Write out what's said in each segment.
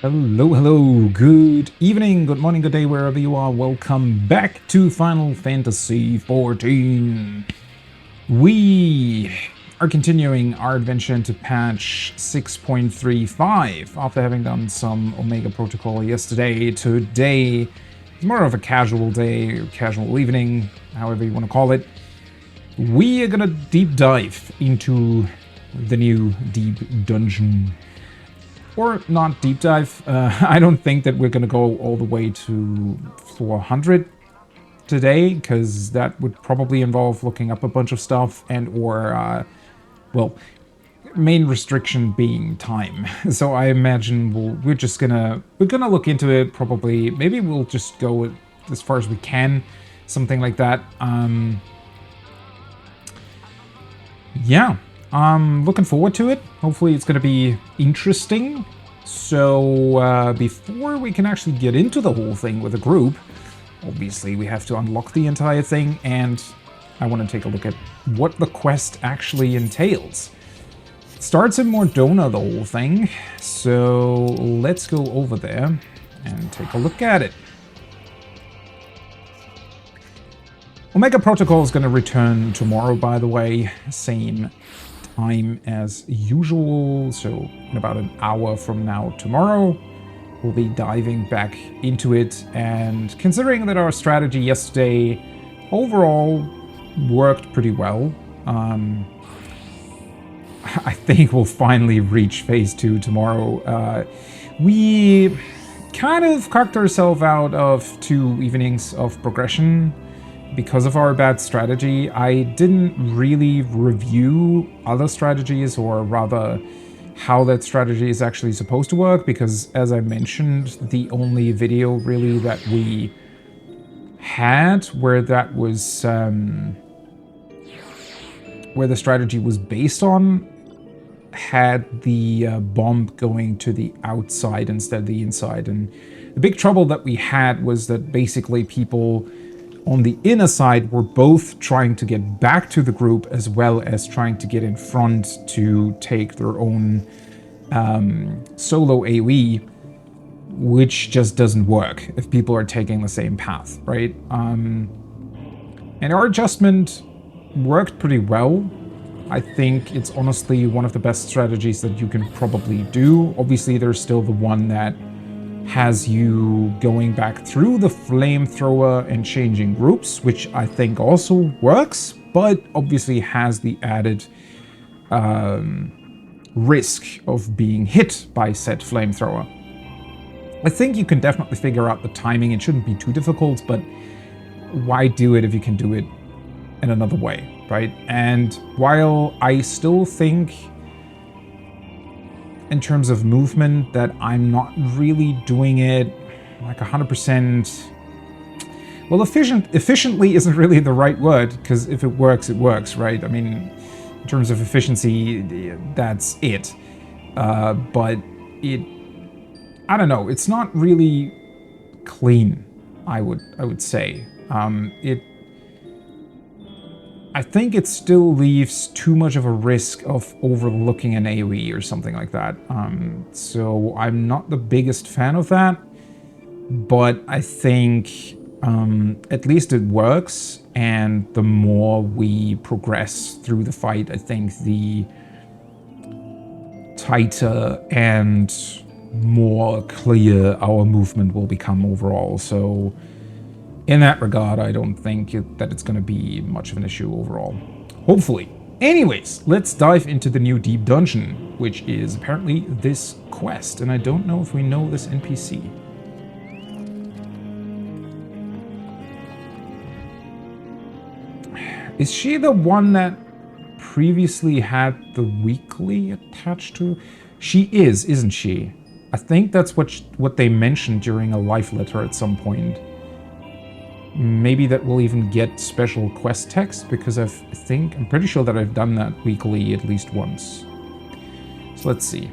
Hello, hello, good evening, good morning, good day, wherever you are. Welcome back to Final Fantasy XIV. We are continuing our adventure into patch 6.35 after having done some Omega Protocol yesterday. Today is more of a casual day, casual evening, however you want to call it. We are gonna deep dive into the new deep dungeon. Or not deep dive. I don't think that we're going to go all the way to floor 100 today, because that would probably involve looking up a bunch of stuff and or, well, main restriction being time. So I imagine we're gonna look into it probably. Maybe we'll just go as far as we can, something like that. Yeah. I'm looking forward to it. Hopefully it's going to be interesting. So before we can actually get into the whole thing with a group, obviously we have to unlock the entire thing, and I want to take a look at what the quest actually entails. It starts in Mordona, the whole thing, so let's go over there and take a look at it. Omega Protocol is going to return tomorrow, by the way, same time as usual, so in about an hour from now tomorrow we'll be diving back into it. And considering that our strategy yesterday overall worked pretty well, I think we'll finally reach phase 2 tomorrow. We kind of cocked ourselves out of 2 evenings of progression because of our bad strategy. I didn't really review other strategies, or rather how that strategy is actually supposed to work, because as I mentioned, the only video really that we had where that was where the strategy was based on had the bomb going to the outside instead of the inside. And the big trouble that we had was that basically people on the inner side were both trying to get back to the group as well as trying to get in front to take their own solo AoE, which just doesn't work if people are taking the same path, right? And our adjustment worked pretty well. I think it's honestly one of the best strategies that you can probably do. Obviously, there's still the one that has you going back through the flamethrower and changing groups, which I think also works, but obviously has the added risk of being hit by said flamethrower. I think you can definitely figure out the timing. It shouldn't be too difficult, but why do it if you can do it in another way, right? And while I still think in terms of movement that I'm not really doing it like 100%. Well, efficiently isn't really the right word, because if it works, right? I mean, in terms of efficiency, that's it. But I don't know, it's not really clean, I would say. I think it still leaves too much of a risk of overlooking an AoE or something like that. So I'm not the biggest fan of that, but I think at least it works, and the more we progress through the fight, I think the tighter and more clear our movement will become overall. So in that regard, I don't think that it's going to be much of an issue overall. Hopefully. Anyways, let's dive into the new deep dungeon, which is apparently this quest, and I don't know if we know this NPC. Is she the one that previously had the weekly attached to? She is, isn't she? I think that's what they mentioned during a life letter at some point. Maybe that will even get special quest text, because I'm pretty sure that I've done that weekly at least once. So let's see.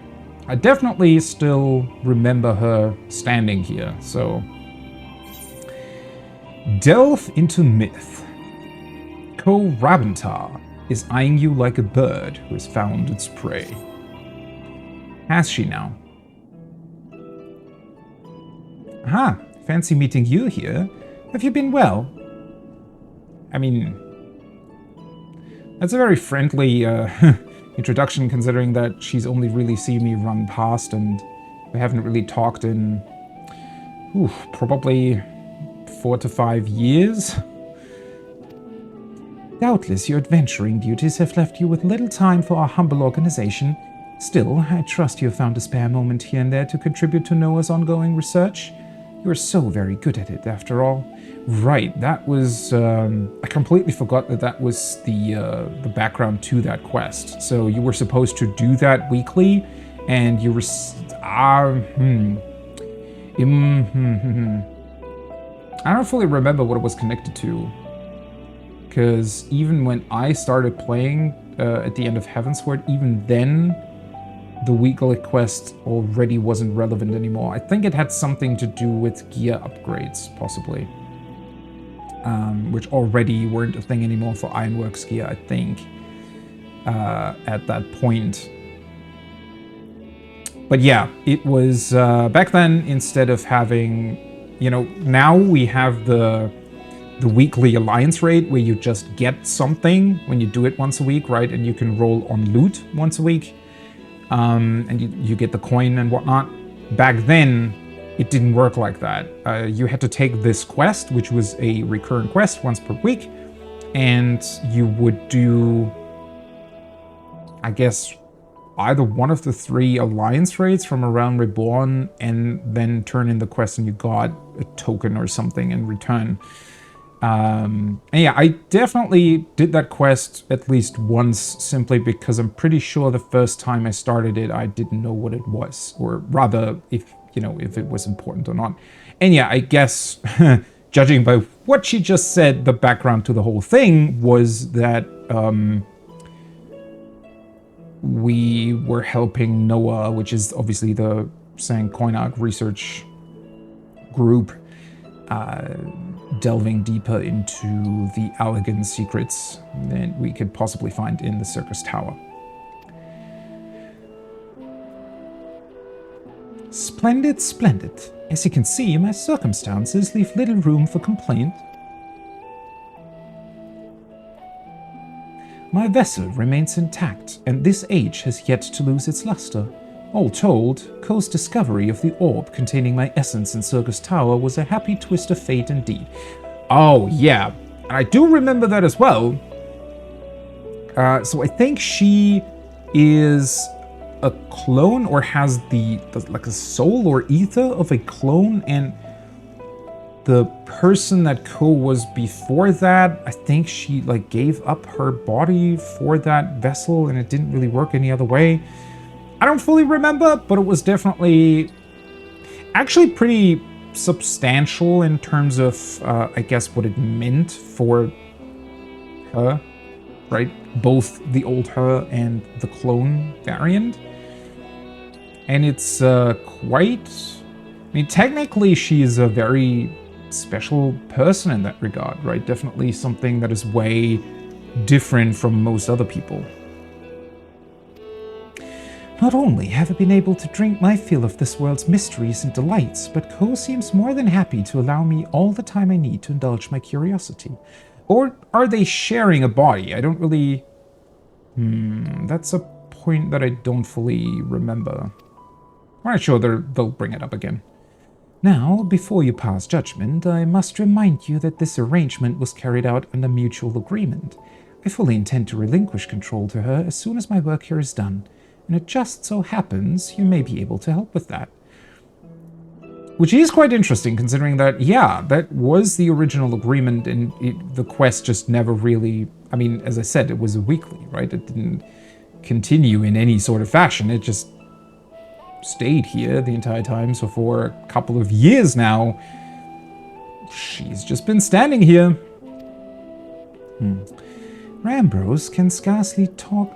I definitely still remember her standing here, so. Delve into myth. Ko Rabentar is eyeing you like a bird who has found its prey. Has she now? Aha, fancy meeting you here. Have you been well? I mean, that's a very friendly introduction, considering that she's only really seen me run past and we haven't really talked in probably 4 to 5 years. Doubtless your adventuring duties have left you with little time for our humble organization. Still, I trust you have found a spare moment here and there to contribute to Noah's ongoing research. You are so very good at it, after all. Right, that was... I completely forgot that that was the background to that quest. So you were supposed to do that weekly, and you were... I don't fully remember what it was connected to. Because even when I started playing at the end of Heavensward, even then, the weekly quest already wasn't relevant anymore. I think it had something to do with gear upgrades, possibly. Which already weren't a thing anymore for Ironworks gear, I think, at that point. But yeah, it was, back then, instead of having, you know, now we have the weekly alliance raid where you just get something when you do it once a week, right? And you can roll on loot once a week. And you get the coin and whatnot. Back then, it didn't work like that. You had to take this quest, which was a recurrent quest once per week, and you would do, I guess, either one of the 3 alliance raids from around Reborn, and then turn in the quest and you got a token or something in return. And yeah, I definitely did that quest at least once, simply because I'm pretty sure the first time I started it, I didn't know what it was, or rather, if it was important or not. And yeah, I guess, judging by what she just said, the background to the whole thing was that we were helping Noah, which is obviously the Sankoinag research group, delving deeper into the Allagan secrets that we could possibly find in the Circus Tower. Splendid, splendid. As you can see, my circumstances leave little room for complaint. My vessel remains intact, and this age has yet to lose its luster. All told, Ko's discovery of the orb containing my essence in Circus Tower was a happy twist of fate indeed. Oh, yeah. I do remember that as well. So I think she is a clone, or has like a soul or ether of a clone, and the person that Ko was before that, I think she like gave up her body for that vessel, and it didn't really work any other way. I don't fully remember, but it was definitely actually pretty substantial in terms of, I guess, what it meant for her, right? Both the old her and the clone variant. And it's quite... I mean, technically she's a very special person in that regard, right? Definitely something that is way different from most other people. Not only have I been able to drink my fill of this world's mysteries and delights, but Ko seems more than happy to allow me all the time I need to indulge my curiosity. Or are they sharing a body? I don't really... that's a point that I don't fully remember. I'm not sure they'll bring it up again. Now, before you pass judgment, I must remind you that this arrangement was carried out under mutual agreement. I fully intend to relinquish control to her as soon as my work here is done. And it just so happens you may be able to help with that. Which is quite interesting, considering that, yeah, that was the original agreement, and the quest just never really... I mean, as I said, it was a weekly, right? It didn't continue in any sort of fashion. It just stayed here the entire time. So for a couple of years now, she's just been standing here. Rambrose can scarcely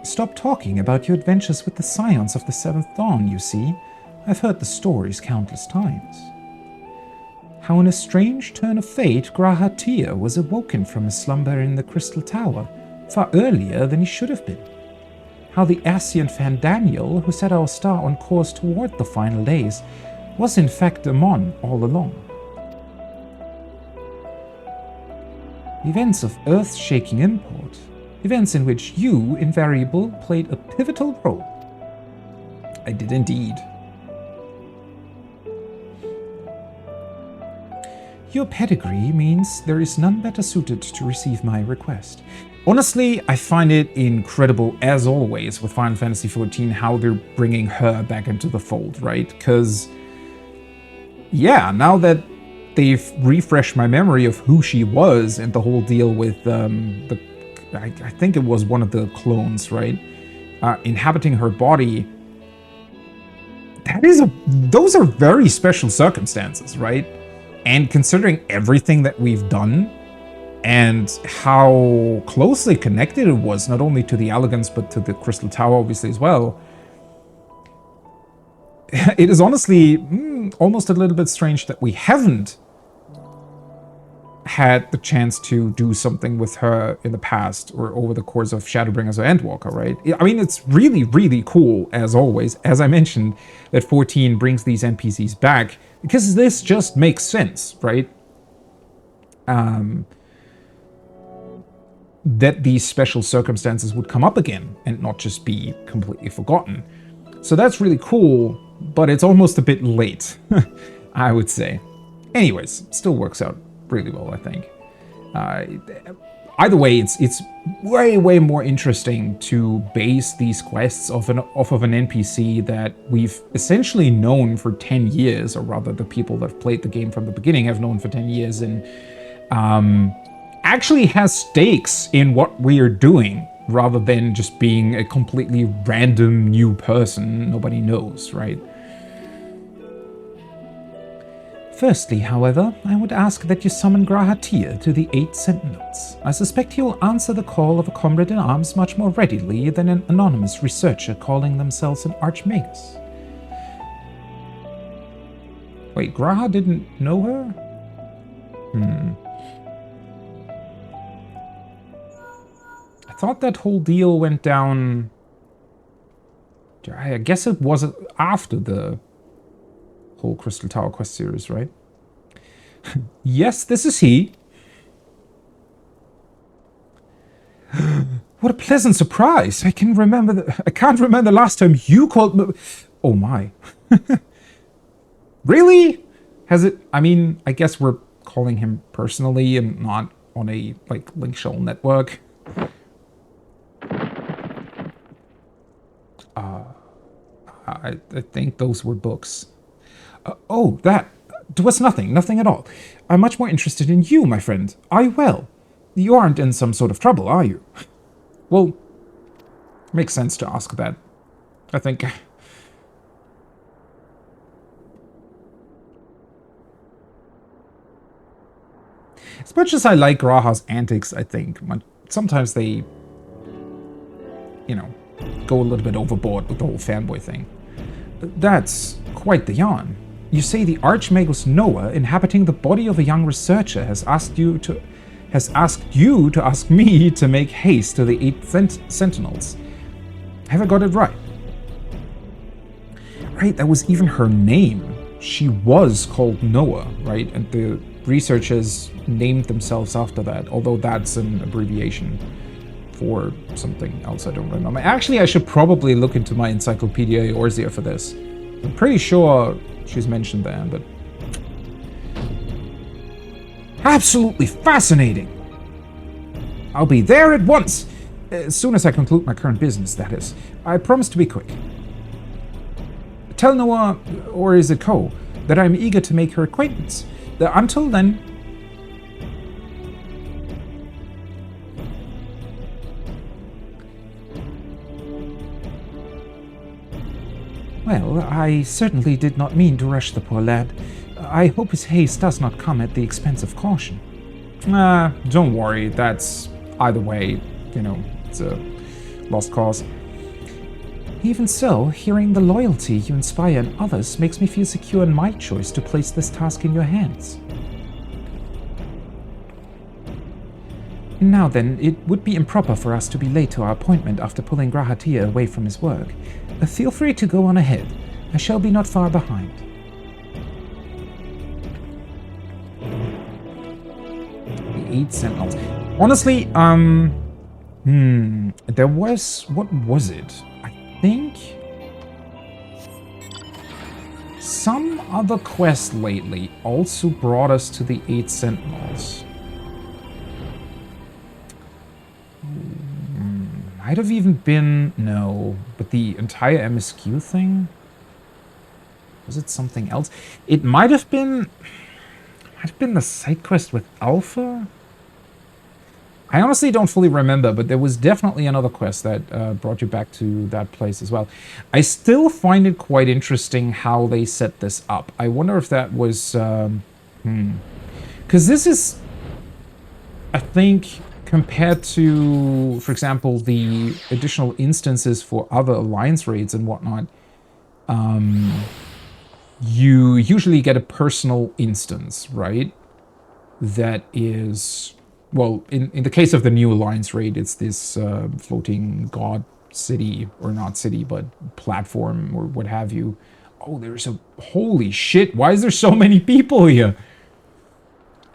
stop talking about your adventures with the Scions of the Seventh Dawn, you see. I've heard the stories countless times. How in a strange turn of fate, Grahatir was awoken from his slumber in the Crystal Tower, far earlier than he should have been. How the Ascian Fandaniel, who set our star on course toward the final days, was in fact a Mon all along. Events of earth-shaking import. Events in which you, Invariable, played a pivotal role. I did indeed. Your pedigree means there is none better suited to receive my request. Honestly, I find it incredible, as always, with Final Fantasy XIV, how they're bringing her back into the fold, right? Because, yeah, now that they've refreshed my memory of who she was and the whole deal with I think it was one of the clones, right? Inhabiting her body. Those are very special circumstances, right? And considering everything that we've done and how closely connected it was, not only to the Allagans, but to the Crystal Tower, obviously, as well, it is honestly almost a little bit strange that we haven't had the chance to do something with her in the past or over the course of Shadowbringers or Endwalker, right? I mean, it's really, really cool, as always, as I mentioned, that 14 brings these NPCs back, because this just makes sense, right? That these special circumstances would come up again and not just be completely forgotten. So that's really cool, but it's almost a bit late, I would say. Anyways, still works out really well, I think. Either way, it's way more interesting to base these quests off of an NPC that we've essentially known for 10 years, or rather the people that have played the game from the beginning have known for 10 years, and actually has stakes in what we are doing, rather than just being a completely random new person nobody knows, right? Firstly, however, I would ask that you summon Grahatia to the 8 Sentinels. I suspect he will answer the call of a comrade in arms much more readily than an anonymous researcher calling themselves an Archmagus. Wait, Graha didn't know her? I thought that whole deal went down... I guess it was after the whole Crystal Tower quest series, right? Yes, this is he. What a pleasant surprise! I can't remember the last time you called me. Oh my! Really? Has it? I mean, I guess we're calling him personally and not on a link shell network. I think those were books. Oh, that. It was nothing at all. I'm much more interested in you, my friend. Are you well? You aren't in some sort of trouble, are you? Well, makes sense to ask that, I think. As much as I like Graha's antics, I think, sometimes they, you know, go a little bit overboard with the whole fanboy thing. That's quite the yarn. You say the Archmagus Noah, inhabiting the body of a young researcher, has asked you to ask me to make haste to the 8 Sentinels. Have I got it right? Right, that was even her name. She was called Noah, right? And the researchers named themselves after that, although that's an abbreviation for something else I don't remember. Actually, I should probably look into my Encyclopedia Eorzea for this. I'm pretty sure she's mentioned there, but... Absolutely fascinating! I'll be there at once! As soon as I conclude my current business, that is. I promise to be quick. Tell Noah, or is it Ko, that I'm eager to make her acquaintance. Until then... Well, I certainly did not mean to rush the poor lad. I hope his haste does not come at the expense of caution. Don't worry, that's either way, you know, it's a lost cause. Even so, hearing the loyalty you inspire in others makes me feel secure in my choice to place this task in your hands. Now then, it would be improper for us to be late to our appointment after pulling Grahatia away from his work. Feel free to go on ahead. I shall be not far behind. 8 sentinels. Honestly, there was, what was it? I think some other quest lately also brought us to the 8 sentinels. Might have even been, no, but the entire MSQ thing? Was it something else? It might have been the side quest with Alpha? I honestly don't fully remember, but there was definitely another quest that brought you back to that place as well. I still find it quite interesting how they set this up. I wonder if that was... Because this is, I think, compared to, for example, the additional instances for other Alliance raids and whatnot, you usually get a personal instance, right? That is... Well, in the case of the new Alliance raid, it's this floating god city, or not city, but platform, or what have you. Oh, there's a... Holy shit, why is there so many people here?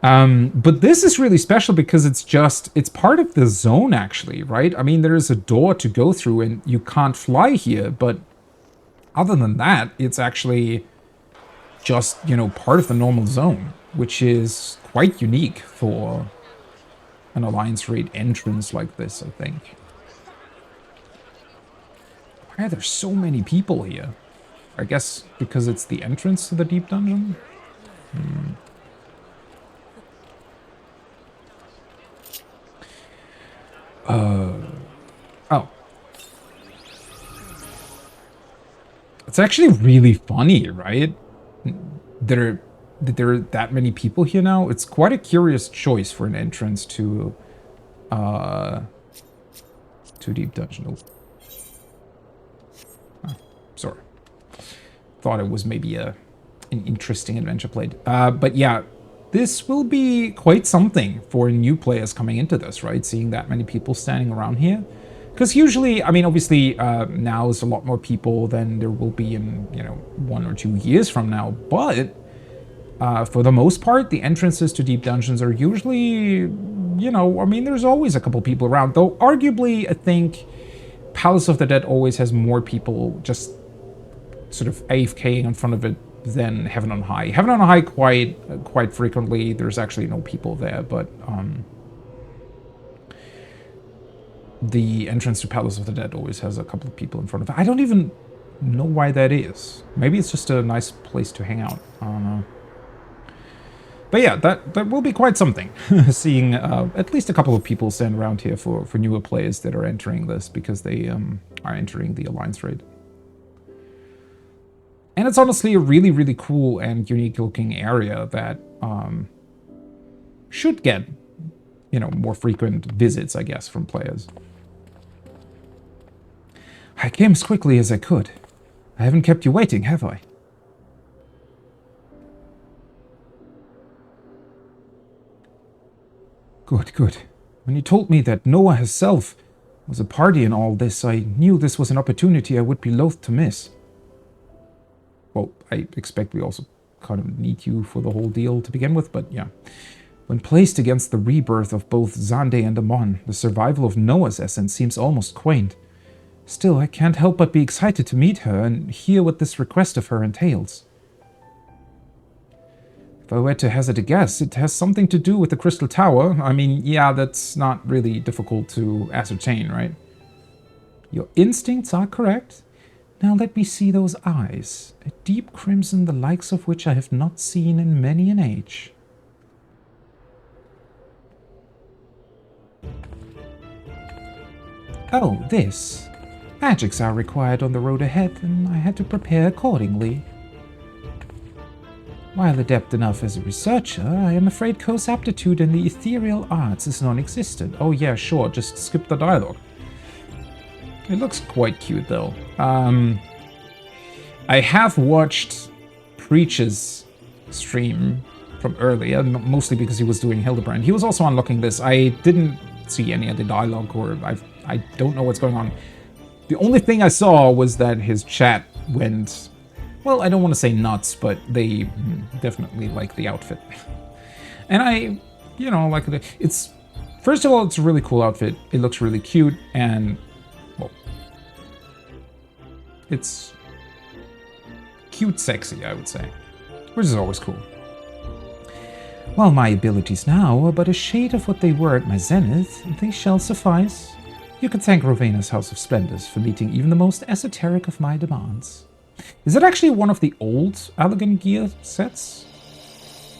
But this is really special because it's part of the zone, actually, right? I mean, there is a door to go through, and you can't fly here, but other than that, it's actually just, you know, part of the normal zone, which is quite unique for an Alliance raid entrance like this, I think. Why are there so many people here? I guess because it's the entrance to the deep dungeon? Oh. It's actually really funny, right? There are that many people here now. It's quite a curious choice for an entrance to deep dungeon. Oh, sorry. Thought it was maybe an interesting adventure played. But yeah, this will be quite something for new players coming into this, right? Seeing that many people standing around here. Because usually, I mean, obviously, now is a lot more people than there will be in, you know, 1 or 2 years from now. But for the most part, the entrances to deep dungeons are usually, you know, I mean, there's always a couple people around. Though, arguably, I think Palace of the Dead always has more people just sort of AFKing in front of it than Heaven on High. Heaven on High quite frequently, there's actually no people there, but the entrance to Palace of the Dead always has a couple of people in front of it. I don't even know why that is. Maybe it's just a nice place to hang out. I don't know. But yeah, that will be quite something, seeing at least a couple of people stand around here for newer players that are entering this, because they are entering the Alliance raid. And it's honestly a really, really cool and unique looking area that should get, you know, more frequent visits, I guess, from players. I came as quickly as I could. I haven't kept you waiting, have I? Good, good. When you told me that Noah herself was a party in all this, I knew this was an opportunity I would be loath to miss. Well, I expect we also kind of need you for the whole deal to begin with, but yeah. When placed against the rebirth of both Xande and Amon, the survival of Noah's essence seems almost quaint. Still, I can't help but be excited to meet her and hear what this request of her entails. If I were to hazard a guess, it has something to do with the Crystal Tower. I mean, yeah, that's not really difficult to ascertain, right? Your instincts are correct. Now let me see those eyes, a deep crimson the likes of which I have not seen in many an age. Oh, this. Magics are required on the road ahead, and I had to prepare accordingly. While adept enough as a researcher, I am afraid Ko's aptitude in the ethereal arts is non-existent. Oh yeah, sure, just skip the dialogue. It looks quite cute, though. I have watched Preach's stream from earlier, mostly because he was doing Hildebrand. He was also unlocking this. I didn't see any of the dialogue, or I don't know what's going on. The only thing I saw was that his chat went, well, I don't want to say nuts, but they definitely like the outfit. And you know, like it's, first of all, it's a really cool outfit. It looks really cute, and well, it's cute, sexy, I would say, which is always cool. While my abilities now are but a shade of what they were at my zenith, they shall suffice. You can thank Rowena's House of Splendors for meeting even the most esoteric of my demands. Is it actually one of the old Allagan gear sets?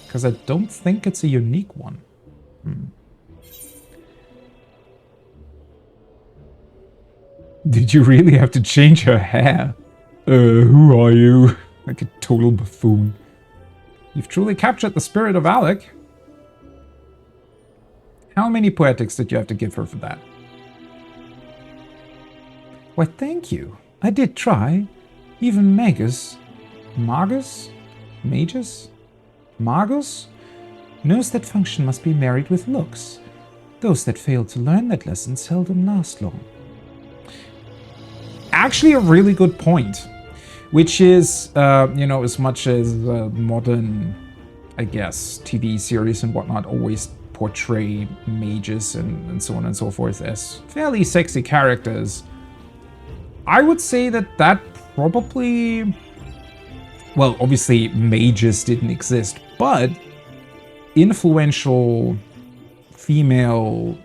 Because I don't think it's a unique one. Did you really have to change her hair? Who are you? Like a total buffoon. You've truly captured the spirit of Alec. How many poetics did you have to give her for that? Why, thank you. I did try. Even Magus knows that function must be married with looks. Those that fail to learn that lesson seldom last long. Actually, a really good point. Which is, you know, as much as modern, I guess, TV series and whatnot always portray mages and so on and so forth as fairly sexy characters, I would say that that probably, well, obviously mages didn't exist, but influential female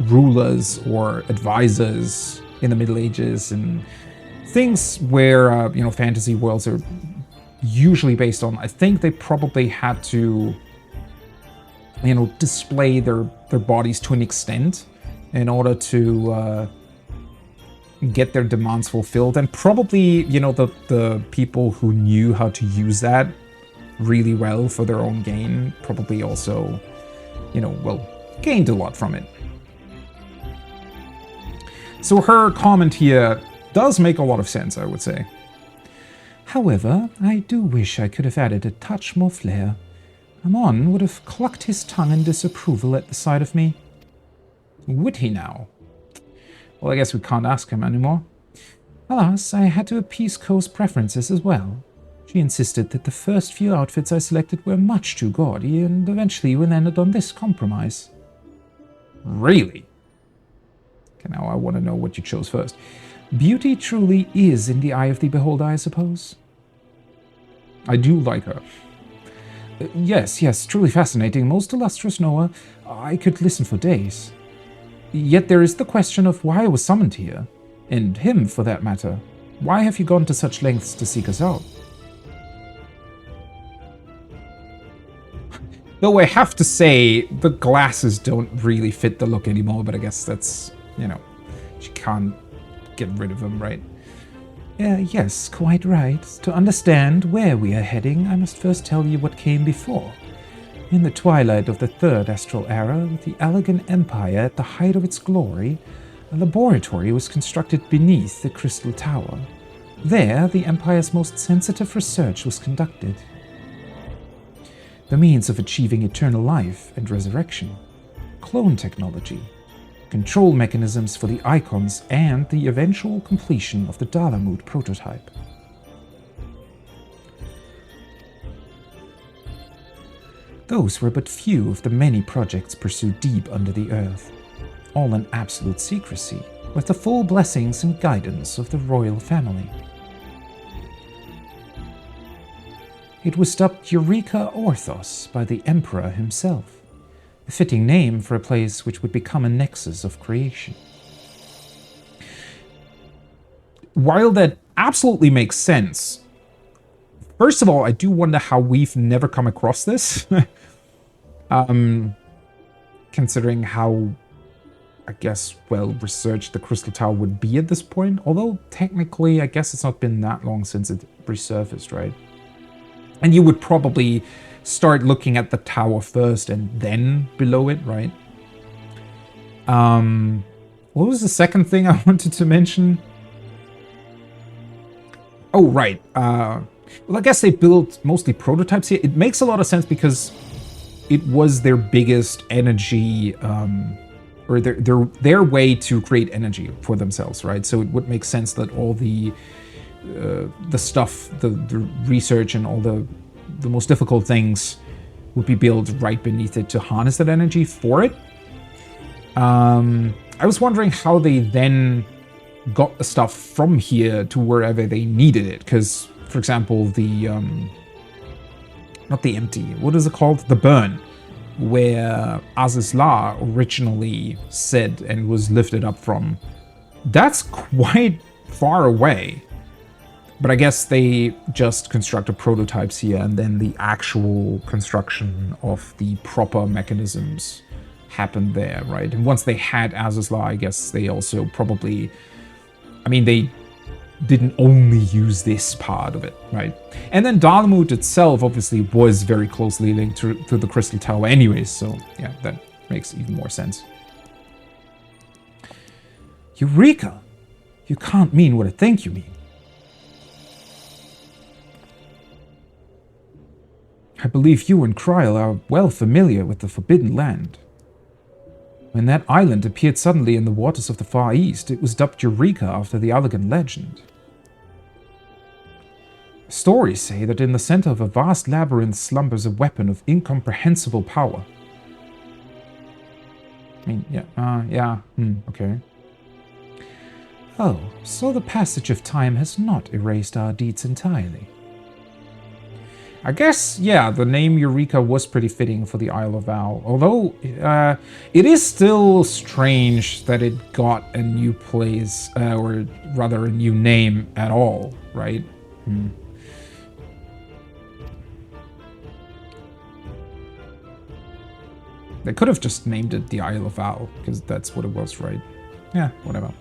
rulers or advisors in the Middle Ages and things where, you know, fantasy worlds are usually based on, I think they probably had to, you know, display their bodies to an extent in order to get their demands fulfilled. And probably, you know, the people who knew how to use that really well for their own gain probably also, you know, well, gained a lot from it. So her comment here does make a lot of sense, I would say. However, I do wish I could have added a touch more flair. Amon would have clucked his tongue in disapproval at the sight of me. Would he now? Well, I guess we can't ask him anymore. Alas, I had to appease Ko's preferences as well. She insisted that the first few outfits I selected were much too gaudy, and eventually we landed on this compromise. Really? Okay, now I want to know what you chose first. Beauty truly is in the eye of the beholder, I suppose. I do like her. Yes, truly fascinating. Most illustrious Noah. I could listen for days. Yet there is the question of why I was summoned here. And him, for that matter. Why have you gone to such lengths to seek us out? Though I have to say, the glasses don't really fit the look anymore, but I guess that's, you know, she can't get rid of them, right? Yes, quite right. To understand where we are heading, I must first tell you what came before. In the twilight of the Third Astral Era, with the Allagan Empire at the height of its glory, a laboratory was constructed beneath the Crystal Tower. There, the Empire's most sensitive research was conducted. The means of achieving eternal life and resurrection, clone technology, control mechanisms for the icons, and the eventual completion of the Dalamud prototype. Those were but few of the many projects pursued deep under the earth, all in absolute secrecy, with the full blessings and guidance of the royal family. It was dubbed Eureka Orthos by the Emperor himself, a fitting name for a place which would become a nexus of creation. While that absolutely makes sense, first of all, I do wonder how we've never come across this. Considering how, I guess, well researched the Crystal Tower would be at this point. Although, technically, I guess it's not been that long since it resurfaced, right? And you would probably start looking at the tower first and then below it, right? What was the second thing I wanted to mention? Oh, right. Well, I guess they built mostly prototypes here. It makes a lot of sense because it was their biggest energy, or their way to create energy for themselves, right? So it would make sense that all the stuff, the research and all the most difficult things would be built right beneath it to harness that energy for it. I was wondering how they then got the stuff from here to wherever they needed it. Because, for example, the... not the empty, what is it called? The burn, where Azizla originally said and was lifted up from. That's quite far away. But I guess they just constructed prototypes here, and then the actual construction of the proper mechanisms happened there, right? And once they had Azizla, I guess they also probably... I mean, they didn't only use this part of it, right? And then Dalamut itself obviously was very closely linked to the Crystal Tower anyways, so yeah, that makes even more sense. Eureka! You can't mean what I think you mean. I believe you and Kryl are well familiar with the Forbidden Land. When that island appeared suddenly in the waters of the Far East, it was dubbed Eureka after the Allagan legend. Stories say that in the center of a vast labyrinth slumbers a weapon of incomprehensible power. I mean, okay. Oh, so the passage of time has not erased our deeds entirely. I guess, yeah, the name Eureka was pretty fitting for the Isle of Val, although it is still strange that it got a new place, or rather a new name at all, right? They could have just named it the Isle of Val, because that's what it was, right? Yeah, whatever.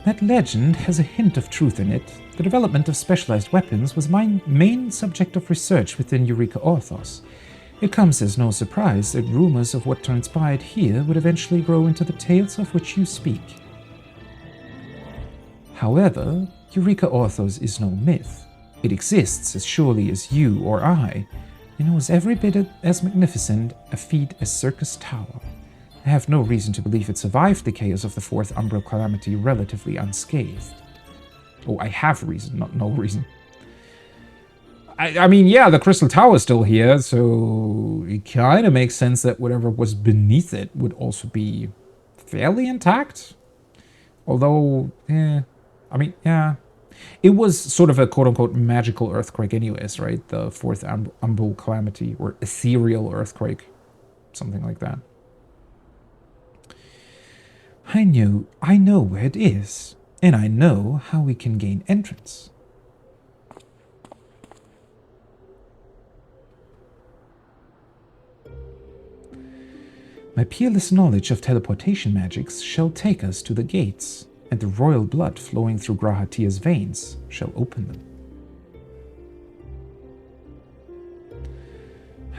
That legend has a hint of truth in it. The development of specialized weapons was my main subject of research within Eureka Orthos. It comes as no surprise that rumors of what transpired here would eventually grow into the tales of which you speak. However, Eureka Orthos is no myth. It exists as surely as you or I, and it was every bit as magnificent a feat as Circus Tower. I have no reason to believe it survived the chaos of the Fourth Umbral Calamity relatively unscathed. Oh, I have reason, not no reason. I mean, yeah, the Crystal Tower is still here, so it kind of makes sense that whatever was beneath it would also be fairly intact. Although, I mean, yeah. It was sort of a quote-unquote magical earthquake anyways, right? The Fourth Umbral Calamity, or ethereal earthquake. Something like that. I know where it is, and I know how we can gain entrance. My peerless knowledge of teleportation magics shall take us to the gates, and the royal blood flowing through Grahatia's veins shall open them.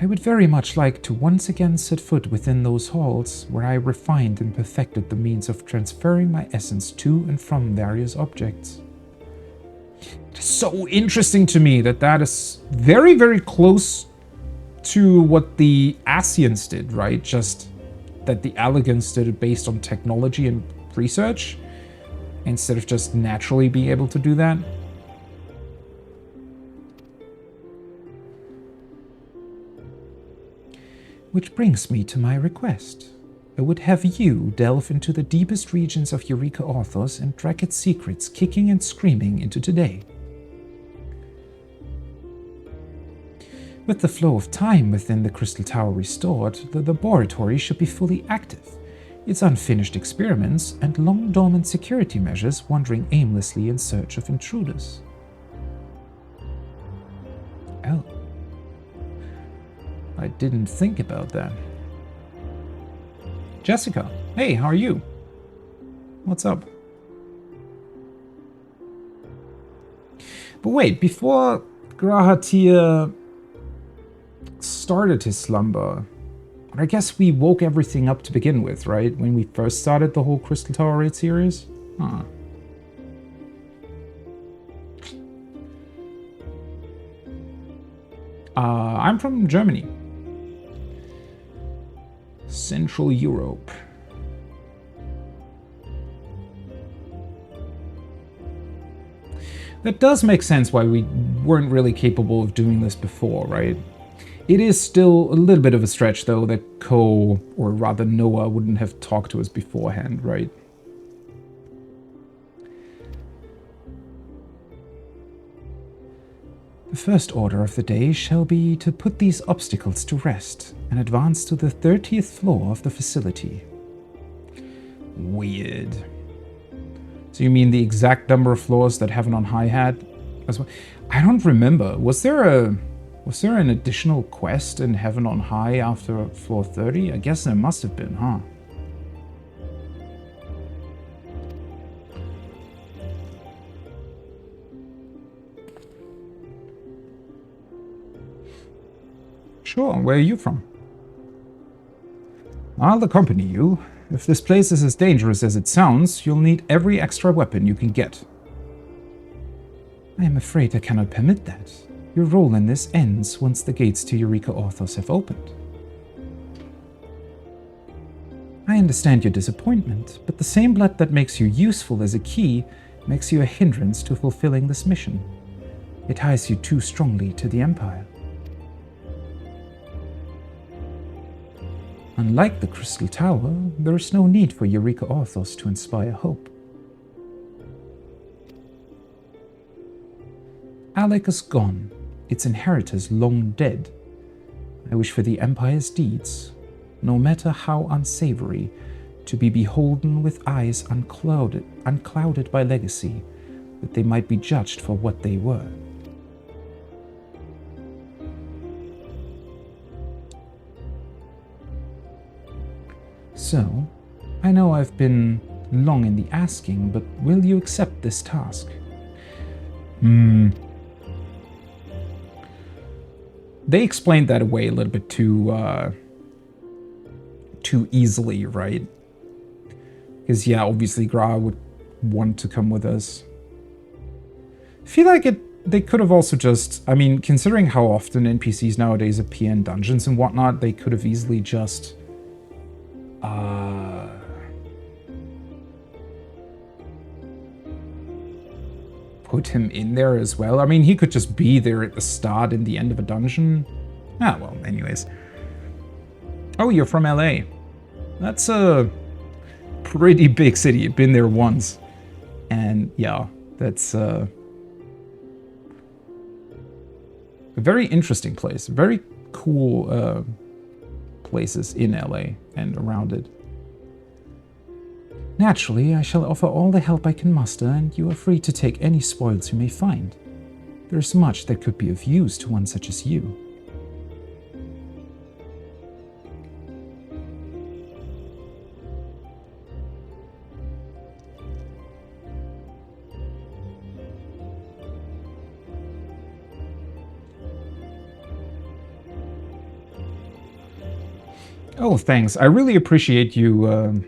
I would very much like to once again set foot within those halls where I refined and perfected the means of transferring my essence to and from various objects. It's so interesting to me that that is very, very close to what the Asians did, right? Just that the Allagans did it based on technology and research, instead of just naturally being able to do that. Which brings me to my request. I would have you delve into the deepest regions of Eureka Orthos and drag its secrets kicking and screaming into today. With the flow of time within the Crystal Tower restored, the laboratory should be fully active, its unfinished experiments and long-dormant security measures wandering aimlessly in search of intruders. Oh. I didn't think about that. Jessica, hey, how are you? What's up? But wait, before Grahatia started his slumber, I guess we woke everything up to begin with, right? When we first started the whole Crystal Tower raid series? Huh. I'm from Germany. Central Europe. That does make sense why we weren't really capable of doing this before, right? It is still a little bit of a stretch, though, that Ko, or rather Noah, wouldn't have talked to us beforehand, right? The first order of the day shall be to put these obstacles to rest and advance to the 30th floor of the facility. Weird. So you mean the exact number of floors that Heaven on High had as well? I don't remember. Was there an additional quest in Heaven on High after floor 30? I guess there must have been, huh? Sure, where are you from? I'll accompany you. If this place is as dangerous as it sounds, you'll need every extra weapon you can get. I am afraid I cannot permit that. Your role in this ends once the gates to Eureka Orthos have opened. I understand your disappointment, but the same blood that makes you useful as a key makes you a hindrance to fulfilling this mission. It ties you too strongly to the Empire. Unlike the Crystal Tower, there is no need for Eureka Orthos to inspire hope. Alec is gone, its inheritors long dead. I wish for the Empire's deeds, no matter how unsavory, to be beholden with eyes unclouded by legacy, that they might be judged for what they were. So, I know I've been long in the asking, but will you accept this task? They explained that away a little bit too easily, right? Because, yeah, obviously Gra would want to come with us. I feel like they could have also just, I mean, considering how often NPCs nowadays appear in dungeons and whatnot, they could have easily just put him in there as well. I mean, he could just be there at the start and the end of a dungeon. Ah, well, anyways. Oh, you're from LA. That's a pretty big city. I've been there once. And yeah, that's a very interesting place. Very cool places in LA and around it. Naturally, I shall offer all the help I can muster, and you are free to take any spoils you may find. There is much that could be of use to one such as you. Oh, thanks. I really appreciate you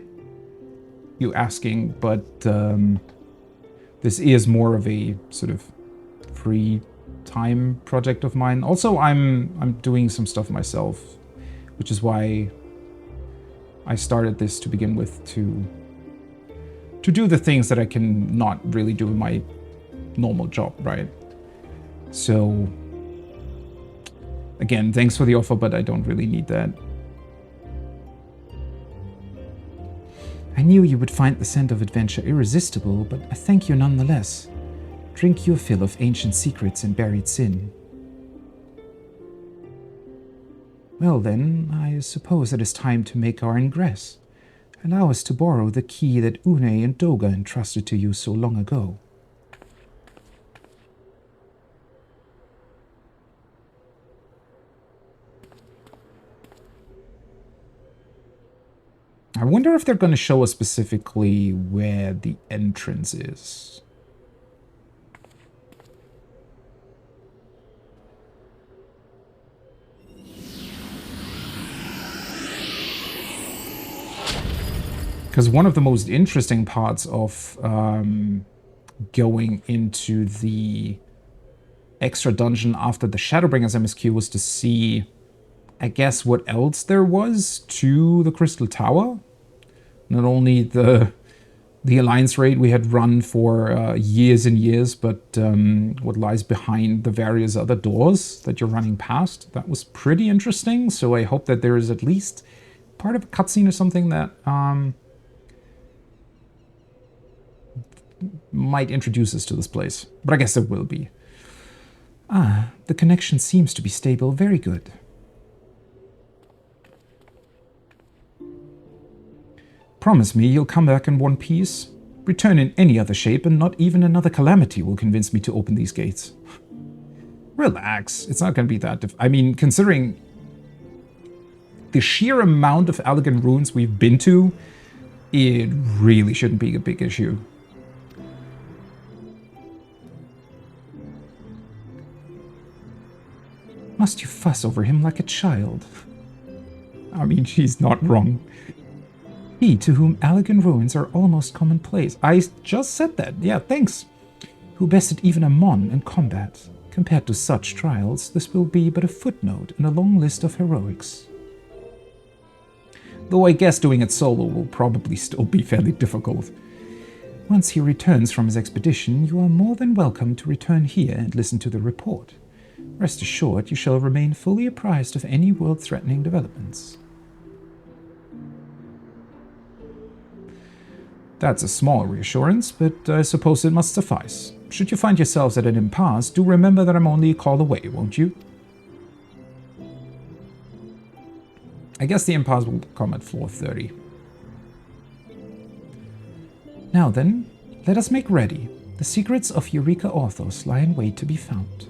asking, but this is more of a sort of free time project of mine. Also, I'm doing some stuff myself, which is why I started this to begin with, to do the things that I can not really do in my normal job, right? So again, thanks for the offer, but I don't really need that. I knew you would find the scent of adventure irresistible, but I thank you nonetheless. Drink your fill of ancient secrets and buried sin. Well then, I suppose it is time to make our ingress. Allow us to borrow the key that Une and Doga entrusted to you so long ago. I wonder if they're going to show us specifically where the entrance is. Because one of the most interesting parts of going into the extra dungeon after the Shadowbringers MSQ was to see, I guess, what else there was to the Crystal Tower. Not only the the alliance raid we had run for years and years, but what lies behind the various other doors that you're running past, that was pretty interesting. So I hope that there is at least part of a cutscene or something that might introduce us to this place. But I guess there will be. Ah, the connection seems to be stable. Very good. Promise me you'll come back in one piece. Return in any other shape, and not even another calamity will convince me to open these gates. Relax. It's not going to be that I mean, considering the sheer amount of Allagan ruins we've been to, it really shouldn't be a big issue. Must you fuss over him like a child? I mean, she's not wrong. He to whom Allagan ruins are almost commonplace. I just said that. Yeah, thanks. Who bested even a Mon in combat. Compared to such trials, this will be but a footnote in a long list of heroics. Though I guess doing it solo will probably still be fairly difficult. Once he returns from his expedition, you are more than welcome to return here and listen to the report. Rest assured, you shall remain fully apprised of any world-threatening developments. That's a small reassurance, but I suppose it must suffice. Should you find yourselves at an impasse, do remember that I'm only a call away, won't you? I guess the impasse will come at 4:30. Now then, let us make ready. The secrets of Eureka Orthos lie in wait to be found.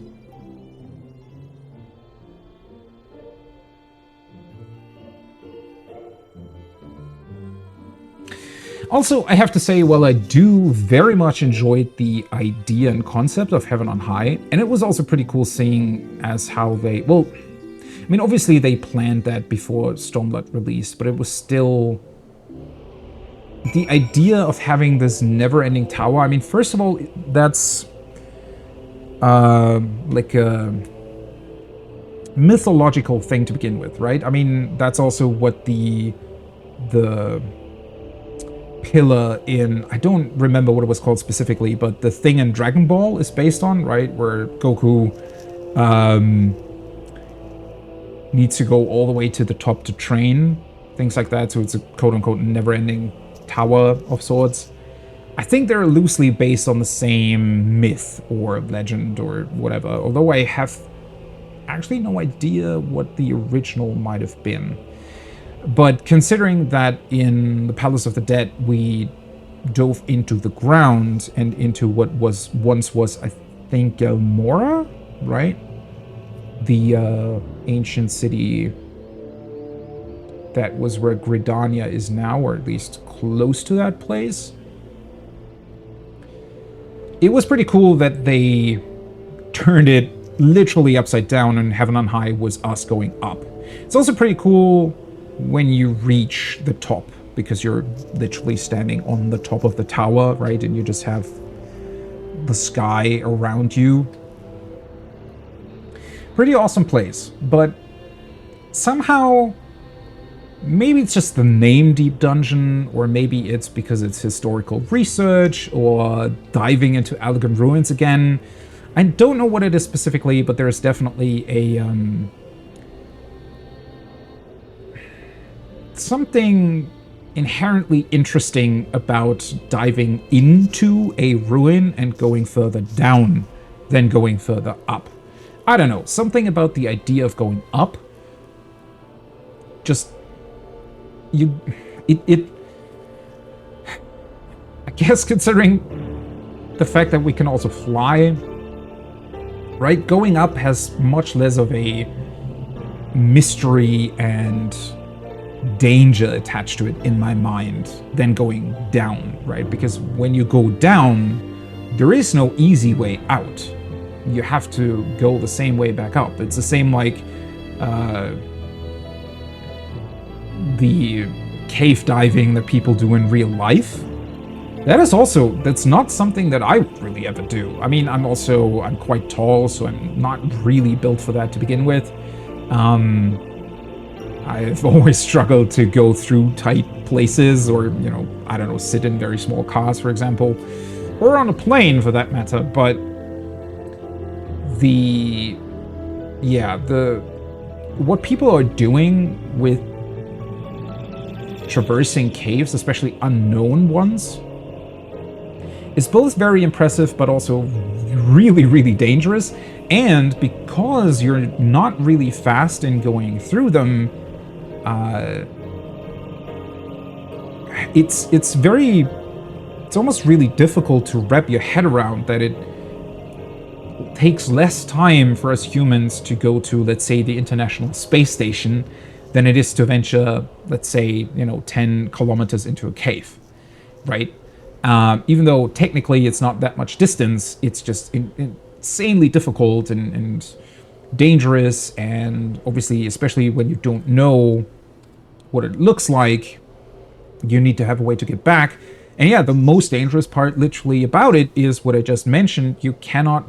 Also, I have to say, while I do very much enjoy the idea and concept of Heaven on High, and it was also pretty cool seeing as how they, well, I mean, obviously they planned that before Stormblood released, but it was still the idea of having this never-ending tower. I mean, first of all, that's like a mythological thing to begin with, right? I mean, that's also what the pillar in, I don't remember what it was called specifically, but the thing in Dragon Ball is based on, right? Where Goku needs to go all the way to the top to train, things like that. So it's a quote-unquote never-ending tower of sorts. I think they're loosely based on the same myth or legend or whatever, although I have actually no idea what the original might have been. But considering that in the Palace of the Dead we dove into the ground and into what once was, I think, Mora, right? The ancient city that was where Gridania is now, or at least close to that place. It was pretty cool that they turned it literally upside down, and Heaven on High was us going up. It's also pretty cool when you reach the top, because you're literally standing on the top of the tower, right? And you just have the sky around you. Pretty awesome place, but somehow, maybe it's just the name Deep Dungeon, or maybe it's because it's historical research, or diving into Allagan ruins again. I don't know what it is specifically, but there is definitely a something inherently interesting about diving into a ruin and going further down than going further up. I don't know, something about the idea of going up, just, I guess considering the fact that we can also fly, right? Going up has much less of a mystery and danger attached to it in my mind than going down, right? Because when you go down, there is no easy way out. You have to go the same way back up. It's the same like the cave diving that people do in real life. That's not something that I really ever do. I mean, I'm quite tall, so I'm not really built for that to begin with. I've always struggled to go through tight places or, you know, I don't know, sit in very small cars, for example, or on a plane for that matter. But what people are doing with traversing caves, especially unknown ones, is both very impressive but also really, really dangerous. And because you're not really fast in going through them, it's almost really difficult to wrap your head around that it takes less time for us humans to go to, let's say, the International Space Station than it is to venture, let's say, 10 kilometers into a cave, right? Even though technically it's not that much distance, it's just insanely difficult and dangerous, and obviously, especially when you don't know what it looks like, you need to have a way to get back. And yeah, the most dangerous part literally about it is what I just mentioned. You can't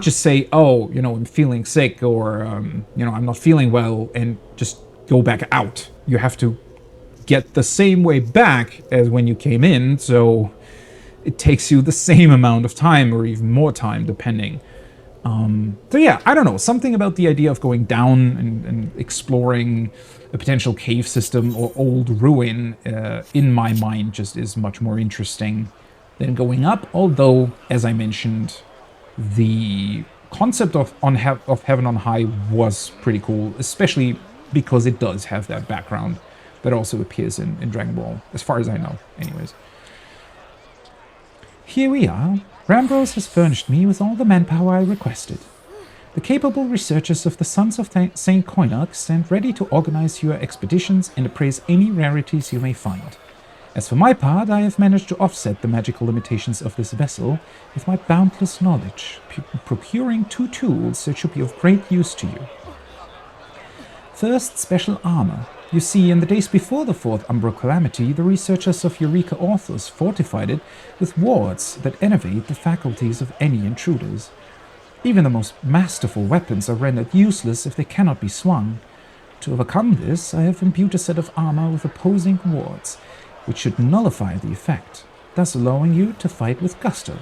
just say, oh, I'm feeling sick, or, I'm not feeling well, and just go back out. You have to get the same way back as when you came in, so it takes you the same amount of time, or even more time, depending. So yeah, I don't know, something about the idea of going down and exploring a potential cave system or old ruin, in my mind, just is much more interesting than going up. Although, as I mentioned, the concept of Heaven on High was pretty cool, especially because it does have that background that also appears in Dragon Ball, as far as I know, anyways. Here we are. Rambrose has furnished me with all the manpower I requested. The capable researchers of the Sons of St. Koinok stand ready to organize your expeditions and appraise any rarities you may find. As for my part, I have managed to offset the magical limitations of this vessel with my boundless knowledge, procuring 2 tools that should be of great use to you. First, special armor. You see, in the days before the Fourth Umbral Calamity, the researchers of Eureka Orthos fortified it with wards that enervate the faculties of any intruders. Even the most masterful weapons are rendered useless if they cannot be swung. To overcome this, I have imbued a set of armor with opposing wards, which should nullify the effect, thus allowing you to fight with gusto.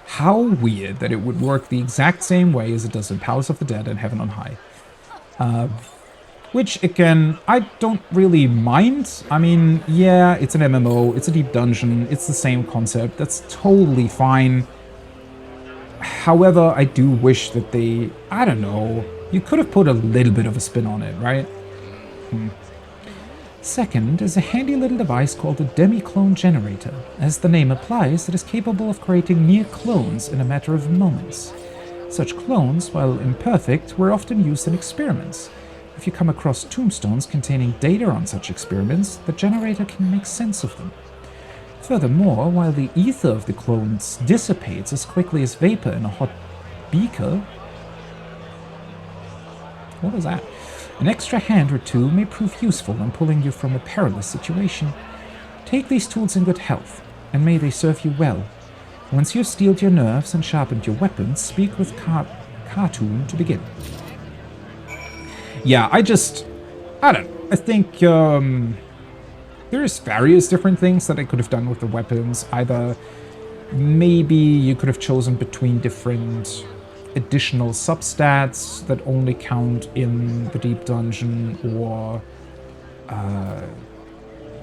How weird that it would work the exact same way as it does in Palace of the Dead and Heaven on High. Which, again, I don't really mind. I mean, yeah, it's an MMO, it's a deep dungeon, it's the same concept, that's totally fine. However, I do wish that they, I don't know, you could have put a little bit of a spin on it, right? Second is a handy little device called a demi-clone generator. As the name implies, it is capable of creating near clones in a matter of moments. Such clones, while imperfect, were often used in experiments. If you come across tombstones containing data on such experiments, the generator can make sense of them. Furthermore, while the ether of the clones dissipates as quickly as vapor in a hot beaker... What was that? An extra hand or two may prove useful in pulling you from a perilous situation. Take these tools in good health, and may they serve you well. Once you have steeled your nerves and sharpened your weapons, speak with Cartoon to begin. Yeah, I don't know. I think there's various different things that I could have done with the weapons. Either maybe you could have chosen between different additional substats that only count in the deep dungeon, or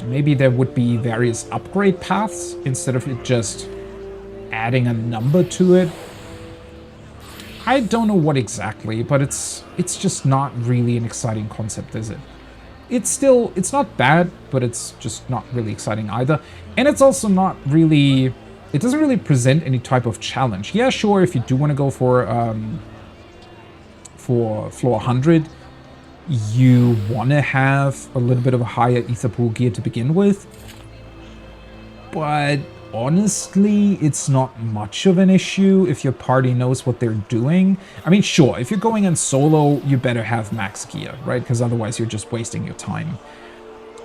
maybe there would be various upgrade paths instead of it just adding a number to it. I don't know what exactly, but it's just not really an exciting concept, is it? It's not bad, but it's just not really exciting either. And it's also not really, it doesn't really present any type of challenge. Yeah, sure, if you do want to go for floor 100, you want to have a little bit of a higher ether pool gear to begin with. But honestly, it's not much of an issue if your party knows what they're doing. I mean, sure, if you're going in solo, you better have max gear, right? Because otherwise you're just wasting your time.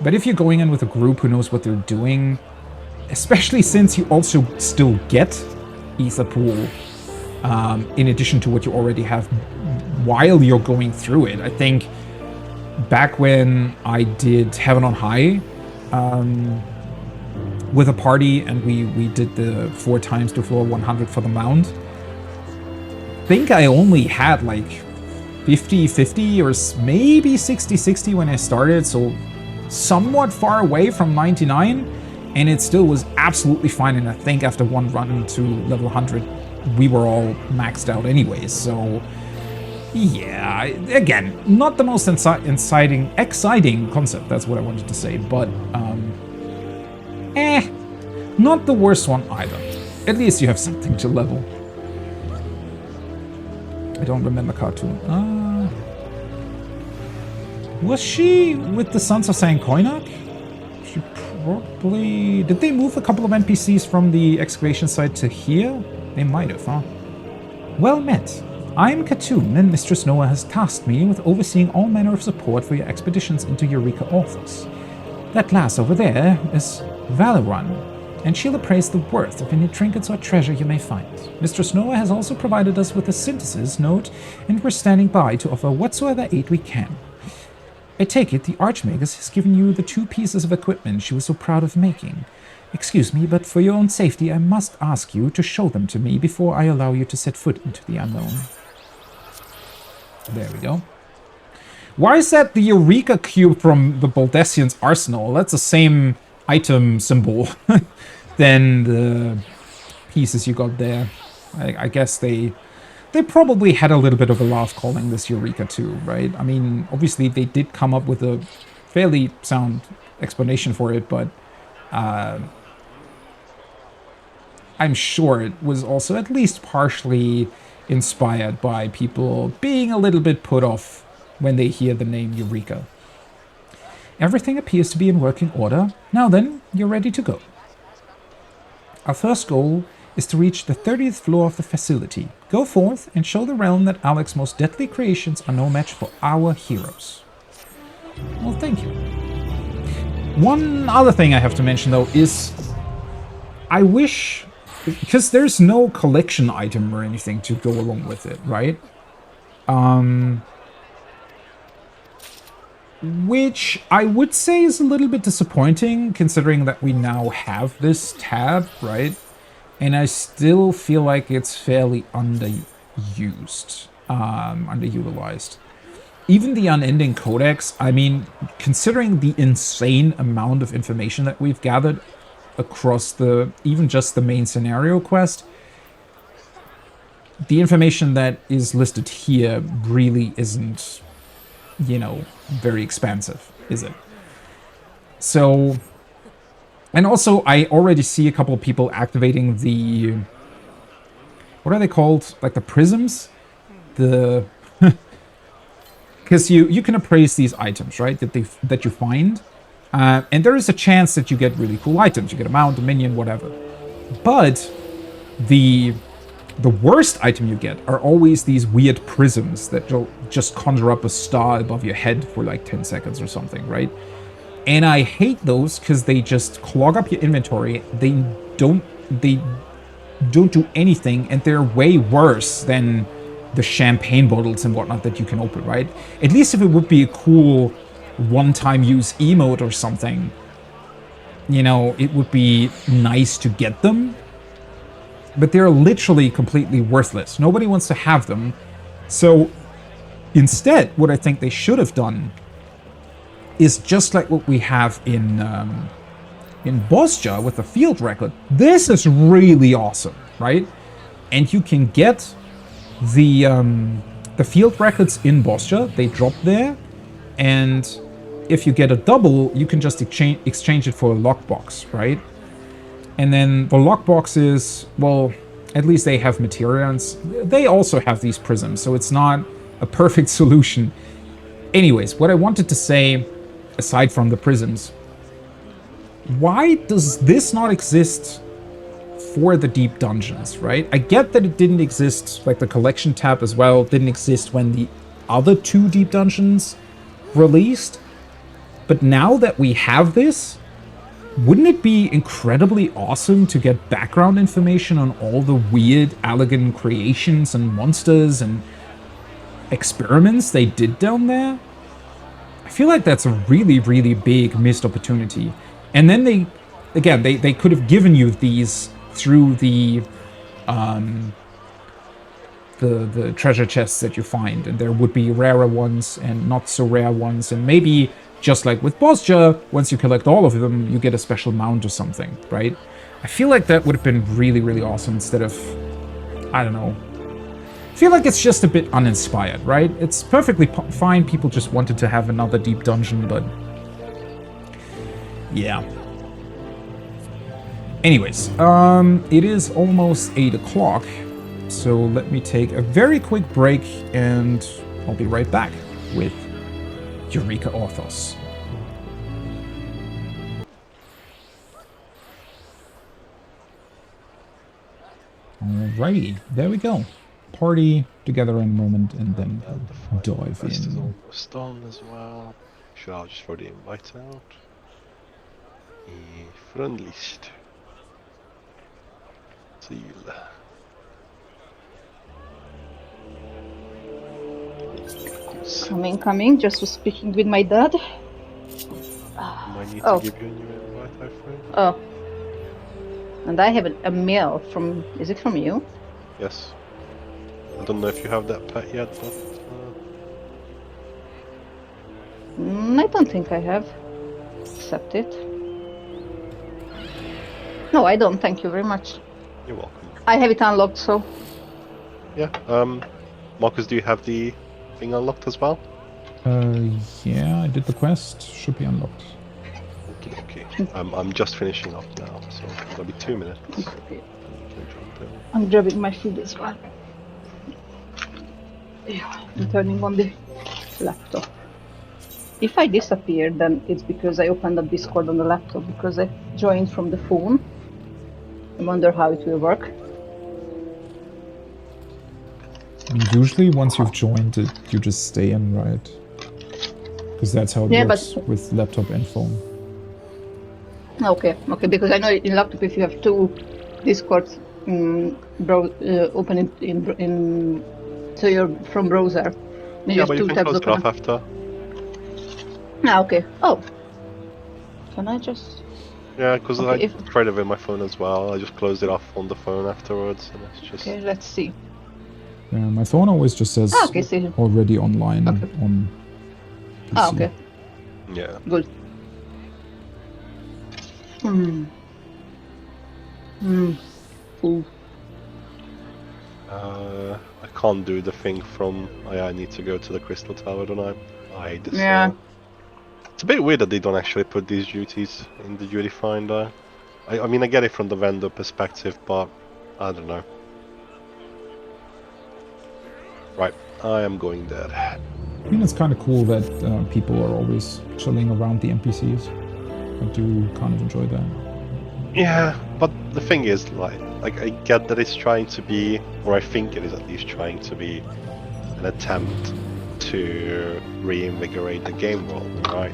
But if you're going in with a group who knows what they're doing, especially since you also still get ether pool, in addition to what you already have while you're going through it. I think back when I did Heaven on High with a party, and we did the 4 times the floor 100 for the mount, I think I only had like 50-50 or maybe 60-60 when I started, so somewhat far away from 99, and it still was absolutely fine. And I think after one run to level 100, we were all maxed out anyways. So yeah, again, not the most exciting concept, that's what I wanted to say, but not the worst one either. At least you have something to level. I don't remember cartoon. Was she with the Sons of Saint Koinak? She probably... Did they move a couple of NPCs from the excavation site to here? They might have, huh? Well met. I'm Katoon, and Mistress Noah has tasked me with overseeing all manner of support for your expeditions into Eureka Orthos. That lass over there is Valoran, and she'll appraise the worth of any trinkets or treasure you may find. Mistress Noah has also provided us with a synthesis note, and we're standing by to offer whatsoever aid we can. I take it the Archmagus has given you the 2 pieces of equipment she was so proud of making. Excuse me, but for your own safety, I must ask you to show them to me before I allow you to set foot into the unknown. There we go. Why is that the Eureka Cube from the Baldessian's arsenal? That's the same item symbol than the pieces you got there. I guess they probably had a little bit of a laugh calling this Eureka too, right? I mean, obviously they did come up with a fairly sound explanation for it, but I'm sure it was also at least partially inspired by people being a little bit put off when they hear the name Eureka. Everything appears to be in working order. Now then, you're ready to go. Our first goal is to reach the 30th floor of the facility. Go forth and show the realm that Alex's most deadly creations are no match for our heroes. Well, thank you. One other thing I have to mention, though, is I wish... Because there's no collection item or anything to go along with it, right? Which I would say is a little bit disappointing, considering that we now have this tab, right? And I still feel like it's fairly underutilized. Even the Unending Codex, I mean, considering the insane amount of information that we've gathered across even just the main scenario quest, the information that is listed here really isn't, you know, very expansive, is it? So, and also I already see a couple of people activating the, what are they called? Like the prisms? The, because you can appraise these items, right? That you find. And there is a chance that you get really cool items. You get a mount, a minion, whatever. But the worst item you get are always these weird prisms that will just conjure up a star above your head for like 10 seconds or something, right? And I hate those because they just clog up your inventory. They don't do anything, and they're way worse than the champagne bottles and whatnot that you can open, right? At least if it would be a cool one-time use emote or something, you know, it would be nice to get them. But they're literally completely worthless. Nobody wants to have them. So instead, what I think they should have done is just like what we have in Bosja with the field record. This is really awesome, right? And you can get the field records in Bosja. They drop there. And if you get a double, you can just exchange it for a lockbox, right? And then the lockbox is, well, at least they have materials. They also have these prisms, so it's not a perfect solution. Anyways, what I wanted to say, aside from the prisms, why does this not exist for the deep dungeons, right? I get that it didn't exist, like the collection tab as well, didn't exist when the other 2 deep dungeons released. But now that we have this, wouldn't it be incredibly awesome to get background information on all the weird Allagan creations and monsters and experiments they did down there, I feel like that's a really, really big missed opportunity. And then they could have given you these through the treasure chests that you find, and there would be rarer ones and not so rare ones, and maybe just like with Bosja, once you collect all of them, you get a special mount or something, right? I feel like that would have been really, really awesome instead of, I don't know. I feel like it's just a bit uninspired, right? It's perfectly fine. People just wanted to have another deep dungeon, but yeah. Anyways, it is almost 8 o'clock, so let me take a very quick break, and I'll be right back with Eureka Orthos. Alrighty, there we go. Party together in a moment, and then dive in. Is almost done as well. Should I just throw the invite out? Freundlichst. Ziel. Coming. Just was speaking with my dad. Might need to give you a new invite, my friend. Oh. And I have a mail from... Is it from you? Yes. I don't know if you have that pet yet, but... I don't think I have. Accept it. No, I don't. Thank you very much. You're welcome. I have it unlocked, so... Yeah, Marcus, do you have the thing unlocked as well? Yeah, I did the quest. Should be unlocked. Okay. I'm just finishing up now, so it'll be 2 minutes. Okay. I'm grabbing my food as well. Yeah, I'm turning on the laptop. If I disappear, then it's because I opened up Discord on the laptop, because I joined from the phone. I wonder how it will work. Usually, once you've joined it, you just stay in, right? Because that's how it works with laptop and phone. Okay, because I know in laptop, if you have two Discords open in so you're from browser. Yeah, but you can close it off after. Okay. Oh. Can I just... Yeah, because I tried it with my phone as well. I just closed it off on the phone afterwards, and it's just... Okay, let's see. Yeah, my phone always just says already online on PC. Ah, okay. Yeah. Good. Cool. I can't do the thing from... I need to go to the Crystal Tower, don't I? Yeah. It's a bit weird that they don't actually put these duties in the duty finder. I mean, I get it from the vendor perspective, but I don't know. Right, I am going there. I mean, it's kind of cool that people are always chilling around the NPCs. I do kind of enjoy that. Yeah, but the thing is, like I get that it's trying to be, or I think it is at least trying to be, an attempt to reinvigorate the game world, right?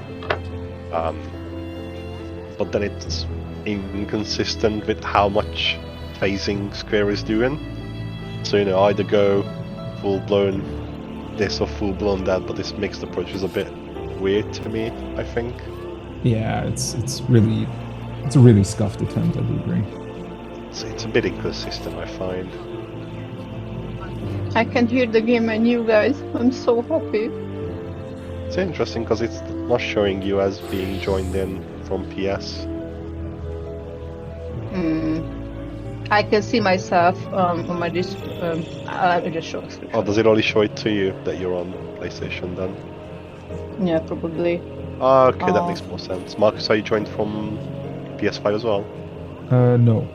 But then it's inconsistent with how much phasing Square is doing. So, you know, either go full-blown this or full-blown that, but this mixed approach is a bit weird to me, I think. Yeah, it's a really scuffed attempt, I do agree. It's a bit inconsistent, I find. I can hear the game and you guys. I'm so happy. It's interesting because it's not showing you as being joined in from PS. I can see myself on my disc. I'll just show it. Oh, does it only show it to you that you're on PlayStation then? Yeah, probably. Okay, that makes more sense. Marcus, are you joined from PS5 as well? No.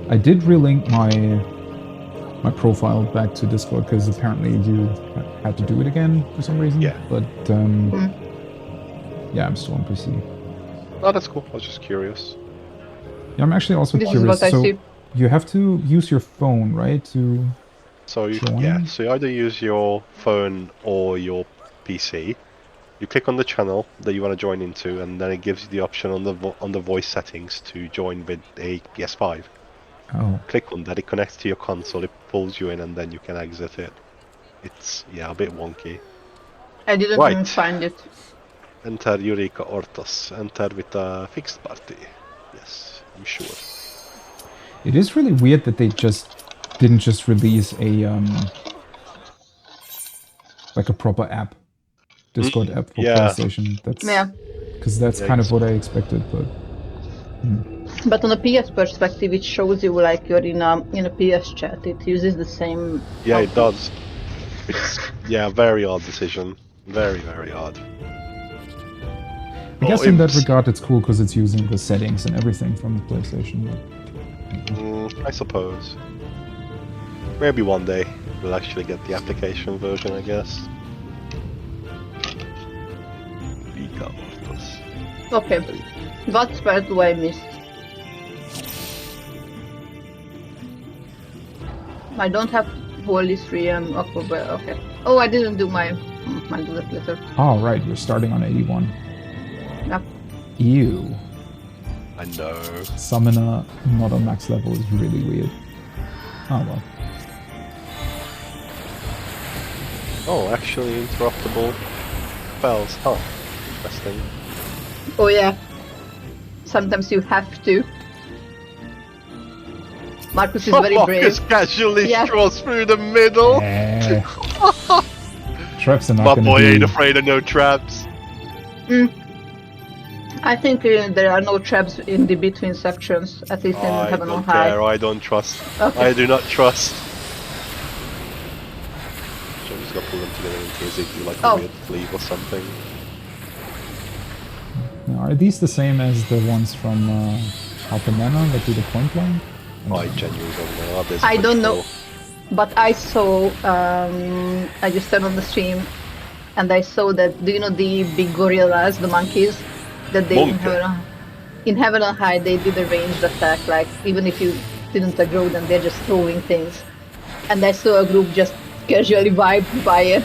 I did relink my profile back to Discord because apparently you had to do it again for some reason. Yeah. But yeah, I'm still on PC. Oh, that's cool. I was just curious. Yeah, I'm actually also curious. Is what I see. You have to use your phone, right, to join? Yeah, so you either use your phone or your PC. You click on the channel that you want to join into, and then it gives you the option on the voice settings to join with a PS5. Oh. Click on that, it connects to your console, it pulls you in, and then you can exit it. it's a bit wonky. I didn't Right. even find it. Enter Eureka Ortos. Enter with a fixed party. Yes, I'm sure. It is really weird that they didn't just release a like a proper app, Discord app for yeah. PlayStation. That's Yeah. because that's Yeah, kind of what I expected, but But on a PS perspective, it shows you like you're in a PS chat. It uses the same. Yeah, it output. does. It's very odd decision. Very, very odd. I guess in that regard it's cool because it's using the settings and everything from the PlayStation. I suppose. Maybe one day we'll actually get the application version, I guess. Eureka Ortos. Okay. What part do I miss? I don't have Holy 3 October. Okay. Oh, I didn't do my. I'll do that later. Oh, right, you're starting on 81. Yep. Ew. I know. Summoner not on max level is really weird. Oh well. Oh, actually interruptible spells. Huh. Interesting. Oh yeah. Sometimes you have to. Marcus is very brave. Marcus casually Yeah. strolls through the middle. Traps are not My gonna boy be... ain't afraid of no traps. I think there are no traps in the between sections, at least in I Heaven on don't High. care. I don't trust. Okay. I do not trust. So I'm just gonna pull them together in case they do like a Oh. weird cleave or something. Now, are these the same as the ones from Alpamana that do the point line? I genuinely don't know. There's I don't know. control. But I saw, I just turned on the stream, and I saw that, do you know the big gorillas, the monkeys? That they in Heaven on High, they did a ranged attack, like, even if you didn't aggro them, they're just throwing things. And I saw a group just casually vibed by it.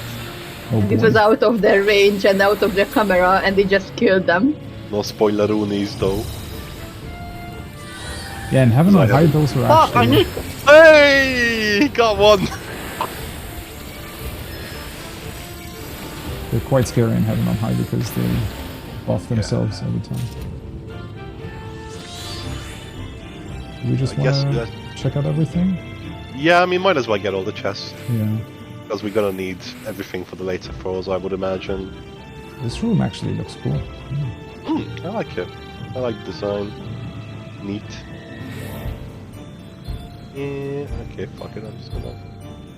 Oh, And it boy. was out of their range and out of their camera, and they just killed them. No spoileroonies though. Yeah, in Heaven on I High, have- those were Fuck, I actually... need... Hey! Got one! They're quite scary in Heaven on High because they buff themselves every time. Do we just I guess want that- to check out everything? Yeah, I mean, might as well get all the chests. Yeah. Because we're gonna need everything for the later throws, I would imagine. This room actually looks cool. I like it. I like the design. Neat. Yeah, okay, fuck it, I'm just gonna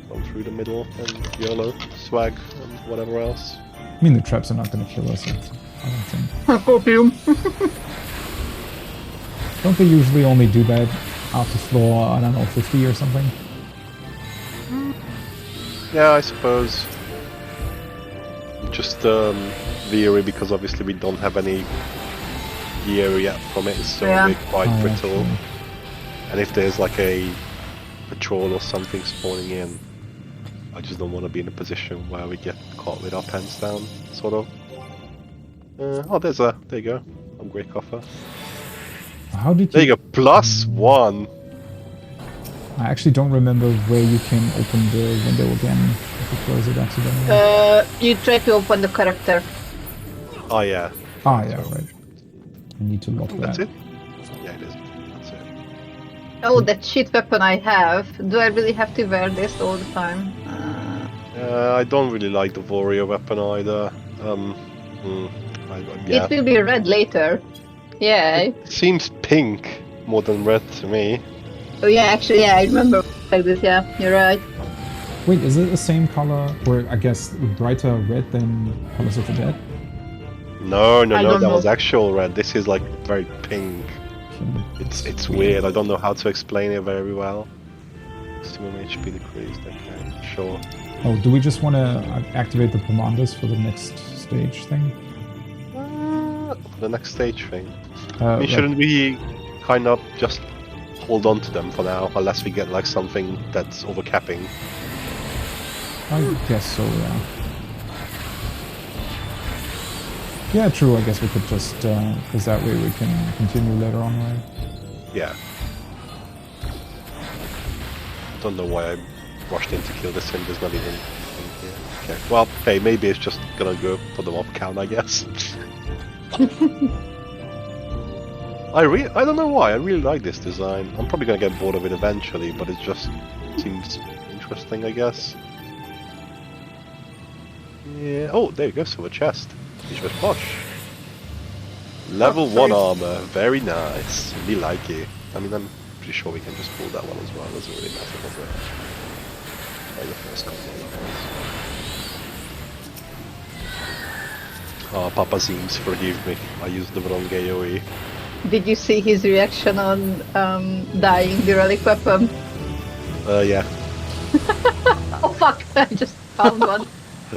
go through the middle and YOLO, swag, and whatever else. I mean, the traps are not going to kill us, I don't think. Copium. Don't they usually only do that after floor, I don't know, 50 or something? Yeah, I suppose. Just veery because obviously we don't have any gear yet from it, so Yeah. we're quite Oh, brittle. okay. And if there's like a patrol or something spawning in, I just don't want to be in a position where we get caught with our pants down, sort of. Oh, there you go. Upgrade coffer. How did There you... you go, +1! I actually don't remember where you can open the window again if you close it accidentally. You try to open the character. Oh yeah. Ah, yeah, right. I need to lock that. That's it? Yeah, it is. That's it. Oh, that shit weapon I have. Do I really have to wear this all the time? I don't really like the warrior weapon either. Yeah. It will be red later. Yeah. It seems pink more than red to me. Oh yeah, actually, yeah, I remember like this. Yeah, you're right. Wait, is it the same color, or I guess brighter red than Colors of the Dead? No, I that don't was know. actual red. This is like very pink. Okay. It's weird. I don't know how to explain it very well. Maximum HP decreased. Okay, sure. Oh, do we just want to activate the commanders for the next stage thing? The next stage thing. I mean, Right. shouldn't we kind of just hold on to them for now, unless we get like something that's overcapping? I guess so, yeah. Yeah, true, I guess we could just, because that way we can continue later on, right? Yeah. Don't know why I rushed in to kill this thing. There's not even Okay. Well, hey, maybe it's just gonna go for the mob count, I guess. I don't know why. I really like this design. I'm probably gonna get bored of it eventually, but it just seems interesting, I guess. Yeah. Oh, there you go. Silver chest. Which was posh. Level 1 armor. Very nice. We like it. I mean, I'm pretty sure we can just pull that one as well. Doesn't really matter, does it? Like the first couple of levels. Oh, Papa seems forgive me. I used the wrong AoE. Did you see his reaction on dying the relic weapon? Yeah. Oh fuck! I just found one.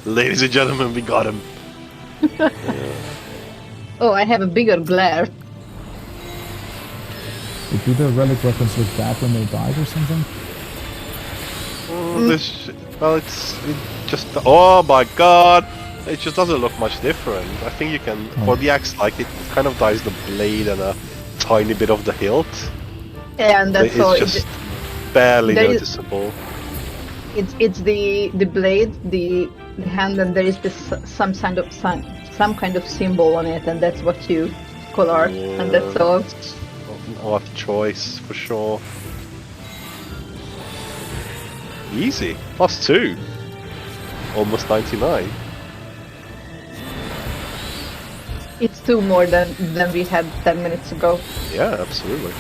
Ladies and gentlemen, we got him. Oh, I have a bigger glare. Do the relic weapons look bad when they died or something? Well, it just. Oh my god! It just doesn't look much different. I think you can. For the axe, like it kind of dies the blade and a tiny bit of the hilt. Yeah, and that's all. It's just barely noticeable. It's the blade, the hand, and there is this some kind of symbol on it, and that's what you color, and that's all. I'll have choice for sure. Easy. +2. Almost 99. It's 2 more than we had 10 minutes ago. Yeah, absolutely.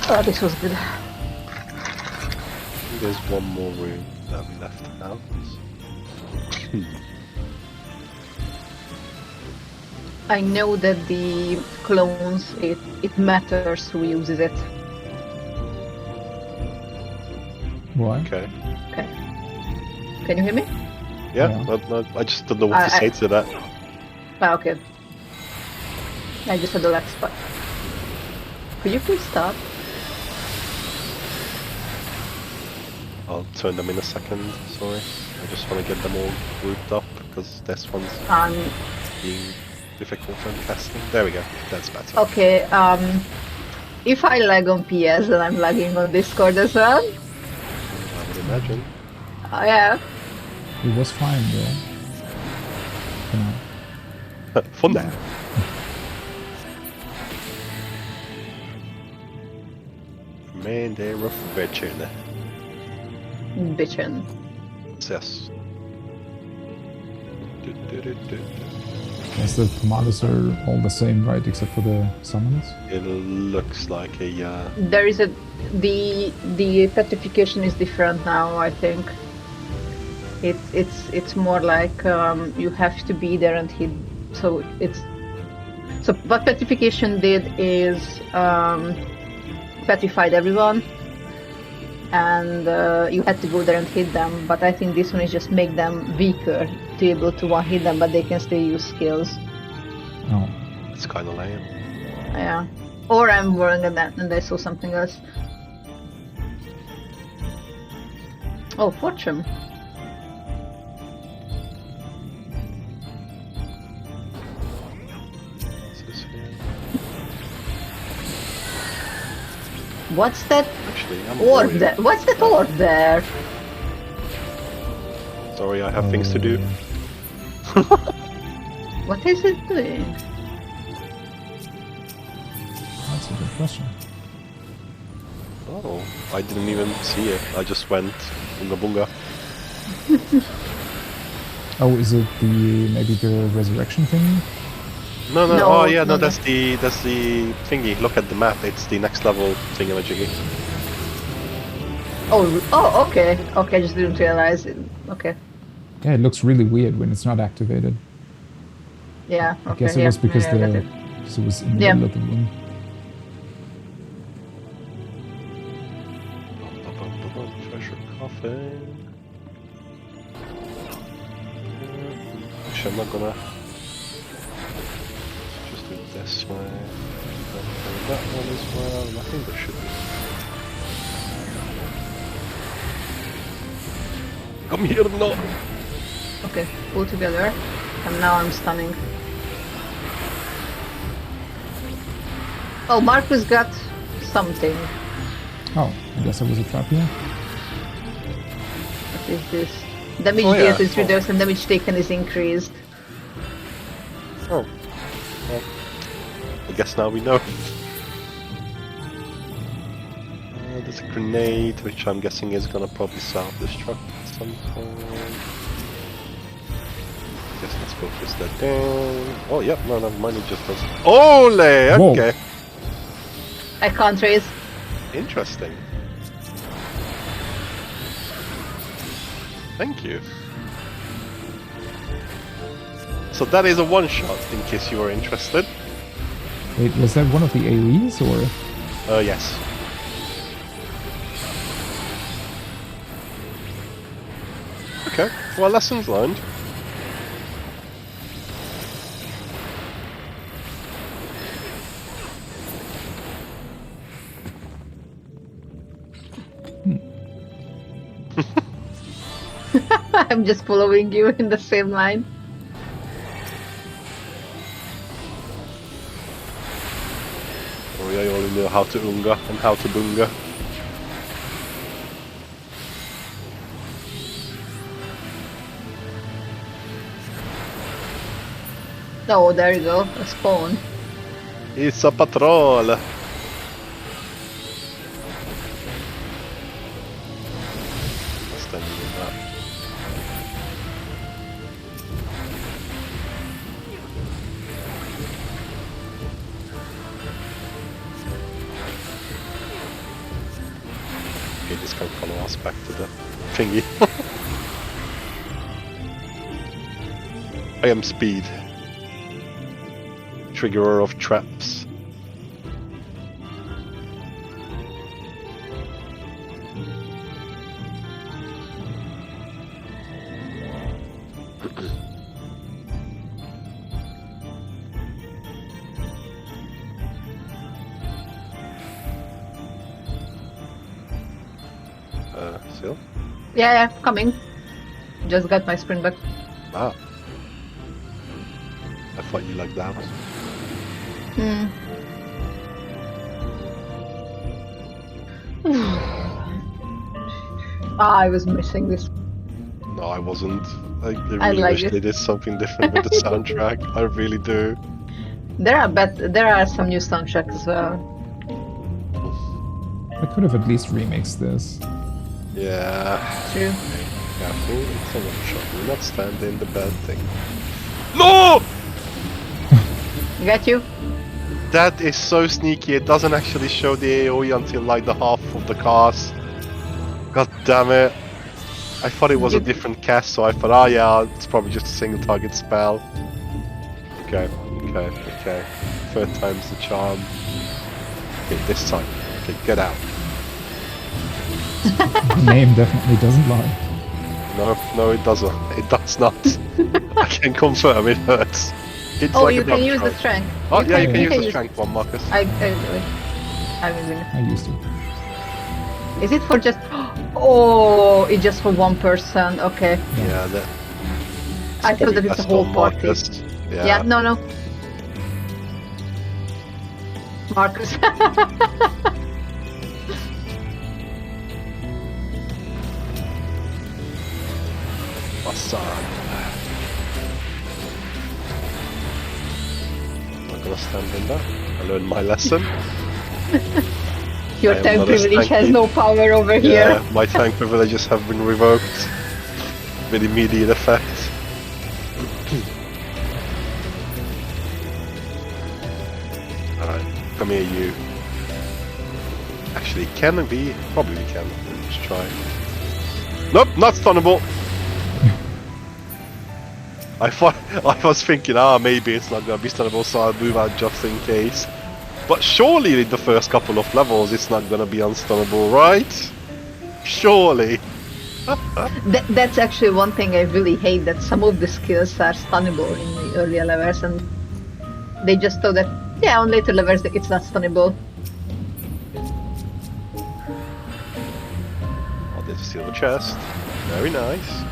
Oh, this was good. I think there's one more room that we left out. I know that the clones, it matters who uses it. Why? Okay. Okay. Can you hear me? Yeah, Yeah. I just don't know what to say to that. Ah, okay. I just had the left spot. Could you please stop? I'll turn them in a second, sorry. I just want to get them all grouped up, because this one's being difficult when casting. There we go, that's better. Okay, if I lag on PS, then I'm lagging on Discord as well. I would imagine. Yeah. It was fine though. For now. Man, they're a bitchin'. Bitchin'. Yes. Yes, the commandos are all the same, right? Except for the summons? It looks like a There is the petrification is different now, I think. It's more like you have to be there and hit. So what petrification did is petrified everyone, and you had to go there and hit them. But I think this one is just make them weaker to be able to one-hit them, but they can still use skills. Oh. It's kind of lame. Yeah. Or I'm wrong at that and I saw something else. Oh, fortune. What's that Actually, I'm orb worried. there? What's that orb there? Sorry, I have things to do. What is it doing? That's a good question. Oh, I didn't even see it. I just went bunga bunga. Oh, is it maybe the resurrection thing? No, No, oh yeah, no, that's the thingy. Look at the map. It's the next level thingamajiggy. Oh, okay. Okay, I just didn't realize it. Okay. Yeah, it looks really weird when it's not activated. Yeah, okay. I guess it was because yeah, I got it. it was in the Yeah. middle of the room. Treasure coffin. Actually, I'm not gonna. Just do it this way. That one as well. I think there should be. Come here, no! Okay, pull together. And now I'm stunning. Oh, Marcus got something. Oh, I guess it was a trap here. What is this? Damage Oh, yeah. dealt is reduced and damage taken is increased. Oh. Well, I guess now we know. There's a grenade, which I'm guessing is gonna probably self-destruct at some point. Guess let's focus that down. Oh, yep, no, never mind, it just does. Ole! Okay. I can't raise. Interesting. Thank you. So that is a one-shot, in case you were interested. Wait, was that one of the AoEs or? Yes. Okay, well, lessons learned. I'm just following you in the same line. Oh, yeah, you only know how to unga and how to bunga. Oh, there you go. A spawn. It's a patrol! Standing in that. Okay, this can follow us back to the thingy. I am speed. Triggerer of traps. Still? Yeah, coming. Just got my sprint back. Ah. I thought you liked that. Hmm. I was missing this. No, I wasn't. I I really like wish it. they did something different with the soundtrack. I really do. There are some new soundtracks as well. I could have at least remixed this. Yeah. True. Careful, it's a one shot. Do not stand in the bad thing. No! Got you? That is so sneaky. It doesn't actually show the AoE until like the half of the cast. God damn it. I thought it was a different cast, so I thought, oh yeah, it's probably just a single target spell. Okay. Third time's the charm. Okay, this time. Okay, get out. The name definitely doesn't lie. No, it doesn't. It does not. I can confirm it hurts. It's Oh, like you a can dog use the choke. strength. Oh, yeah, you can use the use- strength one, Marcus. I do it. I will. I used to. Is it for just? Oh, it's just for one person. Okay. Yeah, that. I thought that it's a Best whole on party. Marcus. Yeah. No. Marcus. Facade. Not gonna stand in that. I learned my lesson. Your I am tank not as privilege has tanky. no power over Yeah, here. my tank privileges have been revoked with immediate effect. Alright, come here, you. Actually, can it be? Probably can. Let's try. Nope, not stunnable. I was thinking, maybe it's not gonna be stunnable, so I'll move out just in case. But surely in the first couple of levels it's not gonna be unstunnable, right? Surely. That's actually one thing I really hate, that some of the skills are stunnable in the earlier levels, and they just thought that, yeah, on later levels it's not stunnable. Oh, there's a silver chest. Very nice.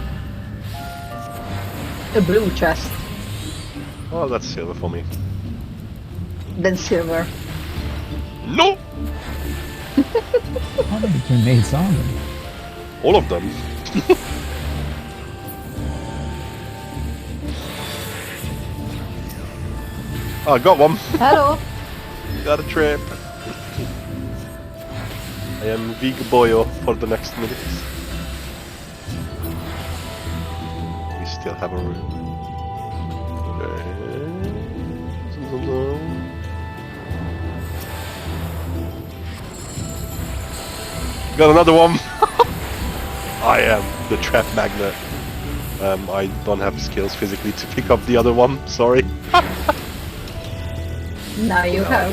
A blue chest, Oh, that's silver for me. then silver. No! How many grenades are there? All of them. Oh, I got one. Hello. Got a trip. I am Vig Boyo for the next minutes. We still have a room. Got another one. I am the trap magnet. I don't have skills physically to pick up the other one. Sorry. Now you have.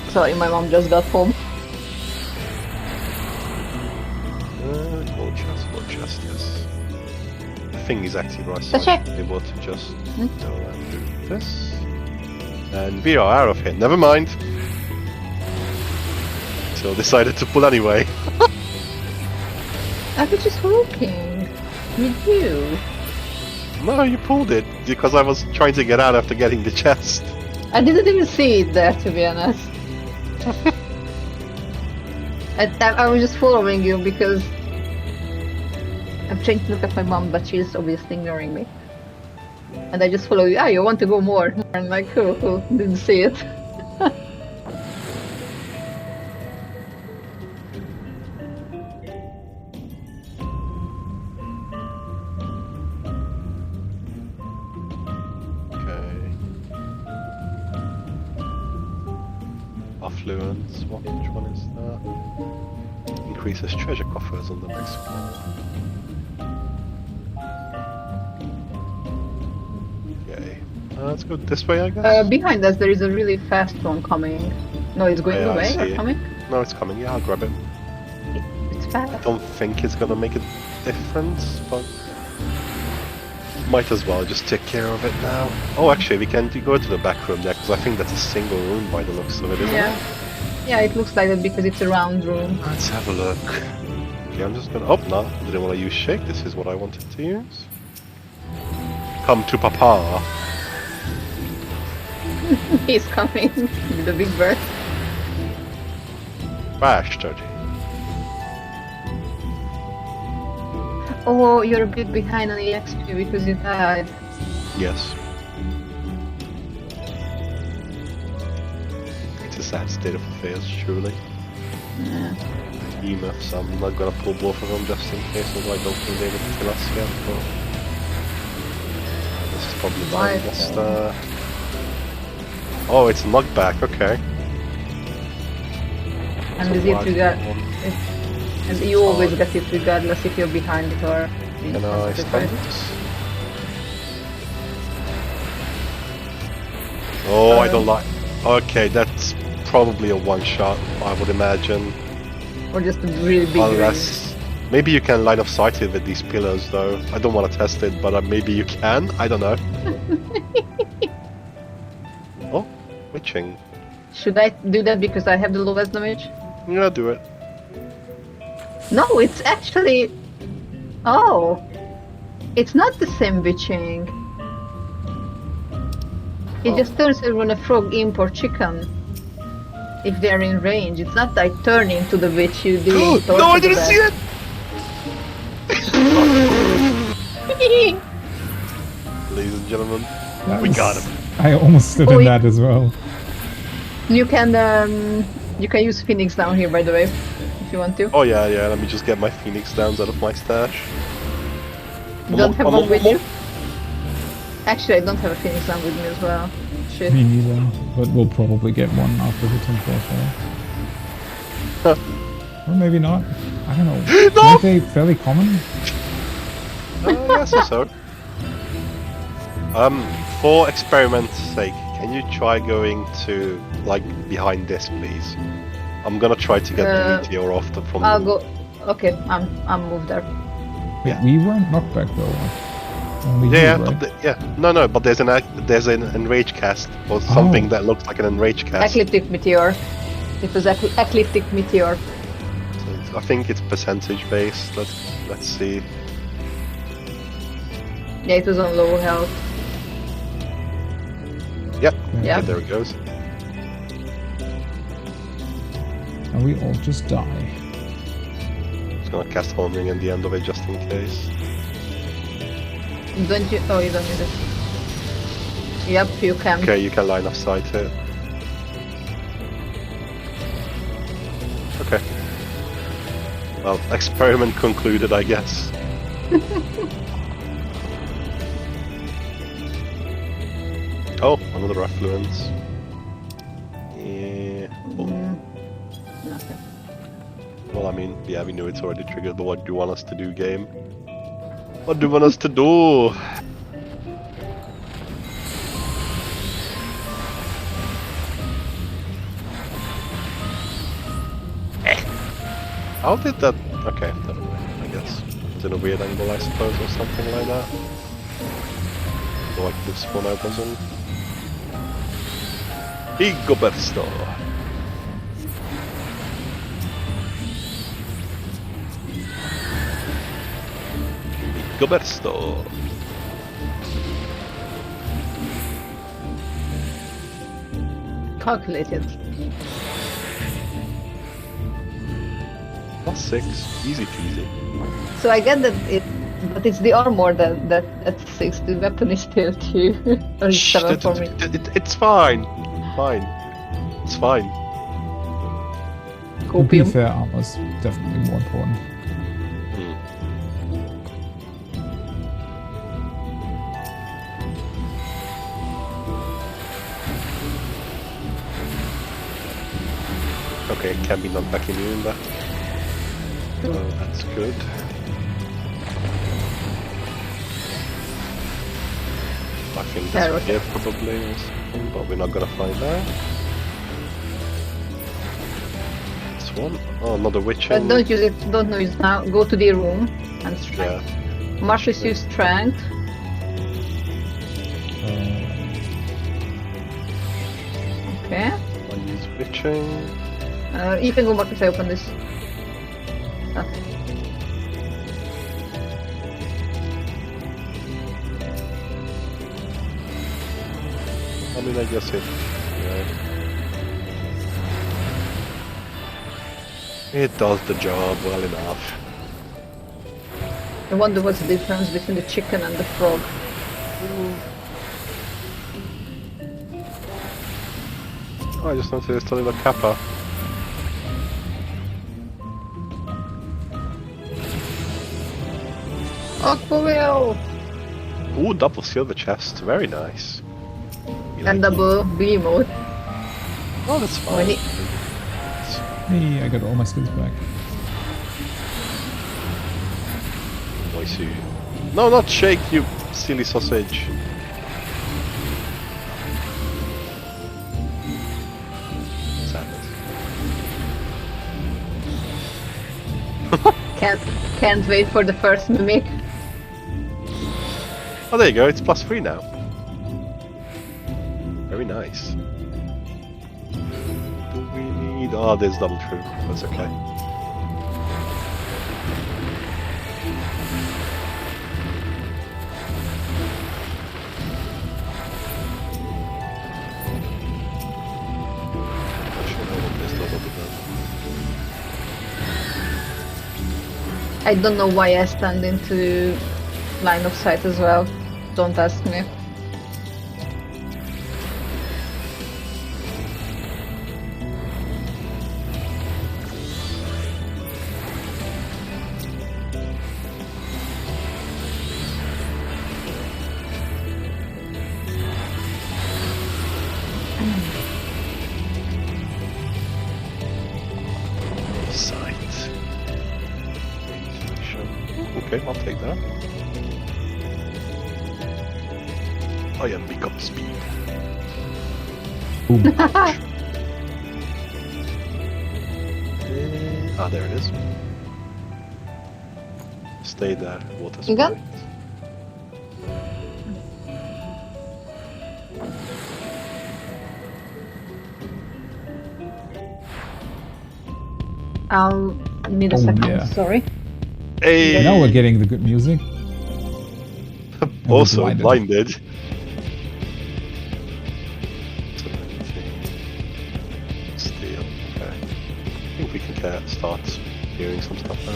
Sorry, my mom just got home. Gold chest, yes. The thing is active, right? So Let's I check. should be able to just go and do this. And we are out of here. Never mind. So decided to pull anyway. I was just walking with you. No, you pulled it because I was trying to get out after getting the chest. I didn't even see it there, to be honest. I was just following you because I'm trying to look at my mom, but she's obviously ignoring me. And I just follow you. Ah, you want to go more? I'm like, cool, didn't see it. Affluence, which one is that? Increases treasure coffers on the next one. Okay. Let's go this way, I guess? Behind us there is a really fast one coming. No, it's going Yeah, I away see or it. coming? No, it's coming. Yeah, I'll grab it. It's I fast. don't think it's gonna make a difference, but might as well just take care of it now. Oh, actually, we can go to the back room there, because I think that's a single room by the looks of it, isn't Yeah. it? Yeah, it looks like that because it's a round room. Let's have a look. Okay, I'm just gonna... Oh, no, didn't want to use shake. This is what I wanted to use. Come to Papa. He's coming with a big bird. Bastard. Oh, you're a bit behind on the XP because you died. Yes. It's a sad state of affairs, surely. Yeah. EMFs, I'm not gonna pull both of them just in case, although I don't think they would kill us yet, but... This is probably the Why? time, just, Oh, it's knockback, okay. And is it regard? And you always get it regardless if you're behind it or in Can front I of it, stun right? this? Oh, I don't like... Okay, that's probably a one-shot, I would imagine. Or just a really big Unless... Maybe you can line of sight it with these pillars, though. I don't want to test it, but maybe you can? I don't know. Oh, witching. Should I do that because I have the lowest damage? Yeah, do it. No, it's actually... Oh! It's not the same witching. It Oh. just turns everyone a frog, imp or chicken. If they're in range. It's not like turning to the witch you do. No, I didn't see it! Ladies and gentlemen, That we was- got him. I almost stood Oh, in yeah. that as well. You can use Phoenix down here, by the way, if you want to. Oh yeah, let me just get my Phoenix Downs out of my stash. You don't have one with you? Actually, I don't have a Phoenix down with me as well. Shit. Me neither, but we'll probably get one after the 10th or Or maybe not. I don't know. No! Aren't they fairly common? Yes, so. For experiment's sake, can you try going to, like, behind this, please? I'm gonna try to get the meteor off from I'll the... go. Okay, I'm moved there. Wait, Yeah. we weren't knocked back though. Only Yeah, you, right? but no, but there's an enrage cast or something that looks like an enrage cast. Ecliptic meteor. It was ecliptic meteor. So I think it's percentage based. Let's see. Yeah, it was on low health. Yep. Yeah. Okay, there it goes. And we all just die. Just gonna cast homing at the end of it just in case. Don't you? Oh, you don't need it. Yep, you can. Okay, you can line of sight here. Okay. Well, experiment concluded, I guess. Oh, another affluence. Yeah. Oh. Nothing. Well, I mean, yeah, we knew it's already triggered, but what do you want us to do, game? What do you want us to do? How did that... Okay, never mind, I guess. It's in a weird angle, I suppose, or something like that. Like this one I wasn't. Igobersto. Igobersto. Calculated. +6, easy peasy. So I get that but it's the armor that at 6, the weapon is still 2 or 7 for me. It's fine. Fine. It's fine. To be Copium. fair, armor's definitely more important. Okay, it can be knockback immune, but that's good. I think Yeah, this okay. here probably or something, but we're not gonna find out. This one? Oh, another witch. But don't use it, don't use it now. Go to the room and strength. Yeah. Marshals use strength. Okay. One use witching. You can go back if I open this. Ah. I mean, I guess it. Yeah. It does the job well enough. I wonder what's the difference between the chicken and the frog. Oh, I just noticed a little kappa. Aquaville! Ooh, double silver chest. Very nice. You And like- double B mode. Oh, that's Oh, fine. Hey, I got all my skills back. I see. No, not shake, you silly sausage. Sadness. Can't wait for the first mimic. Oh, there you go. It's +3 now. Very nice. Do we need... Oh, there's double true. That's okay. Actually, no, there's no double true. I don't know why I stand into line of sight as well. Don't ask me. Sight. Okay, I'll take that. I am become speed. Boom. Ah, there it is. Stay there, water You got- sprite. I'll need a Oh, second, yeah. sorry. Hey! Now we're getting the good music. Also blinded. blinded. Steel. Okay. I think we can start hearing some stuff now.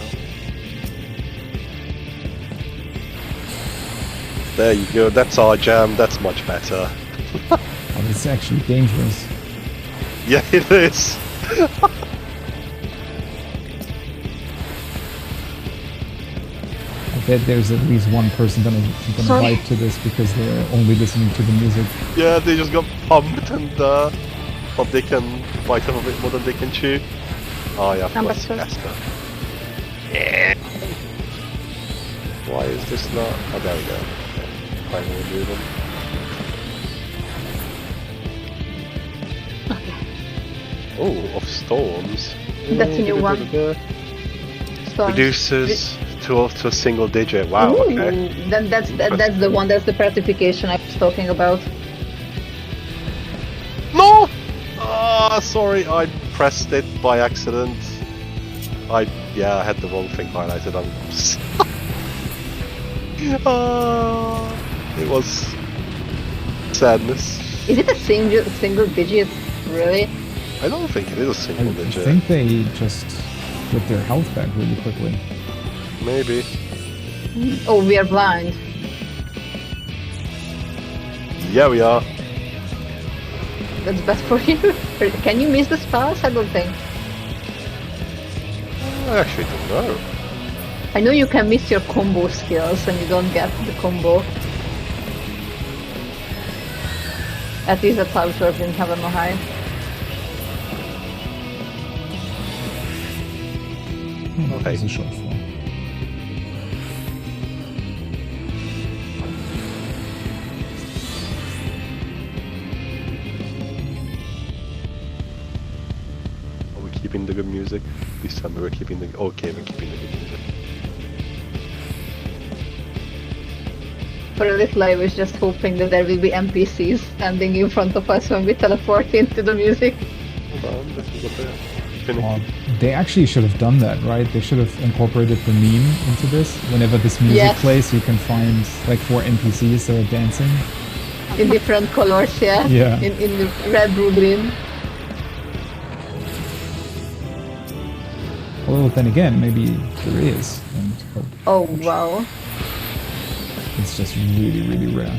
There you go. That's our jam. That's much better. Oh, it's actually dangerous. Yeah, it is. I bet there's at least one person gonna Sorry. vibe to this because they're only listening to the music. Yeah, they just got pumped and thought they can bite off a bit more than they can chew. Oh yeah, of I'm course, back, Esther. Yeah. Why is this not? Oh, there we go. Okay. Finally moving. Oh, of storms. That's a new one. Storms. Reduces to a single digit. Wow. Ooh, Okay. then that's the one. That's the certification I was talking about. No! Ah, sorry, I pressed it by accident. I had the wrong thing highlighted. I'm it was sadness. Is it a single digit? Really? I don't think it is a single I digit. think they just get their health back really quickly. Maybe. Oh, we are blind. Yeah, we are. That's bad for you. Can you miss the spells? I don't think. I actually don't know. I know you can miss your combo skills and you don't get the combo. At least that's how it works in Heaven or High. Oh, Okay. there's a shortfall. Are we keeping the good music? This time we're keeping the... Okay, we're keeping the good music. For a little I was just hoping that there will be NPCs standing in front of us when we teleport into the music. Hold on, this is a bit finicky. Well, they actually should have done that, right? They should have incorporated the meme into this. Whenever this music Yes. plays, you can find like 4 NPCs that are dancing. In different colors, yeah? Yeah. In the red, blue, green. Although then again, maybe there is. And Oh, wow. it's just really, really rare.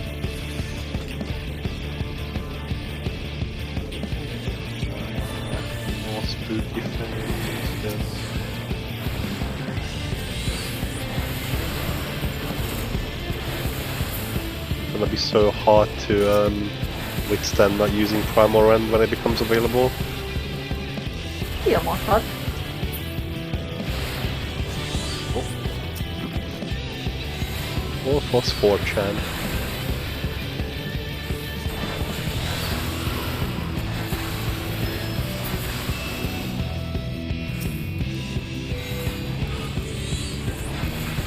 More spooky things, yes. Gonna be so hard to withstand not using Primal Rend when it becomes available. Yeah, my God. Or plus 4chan.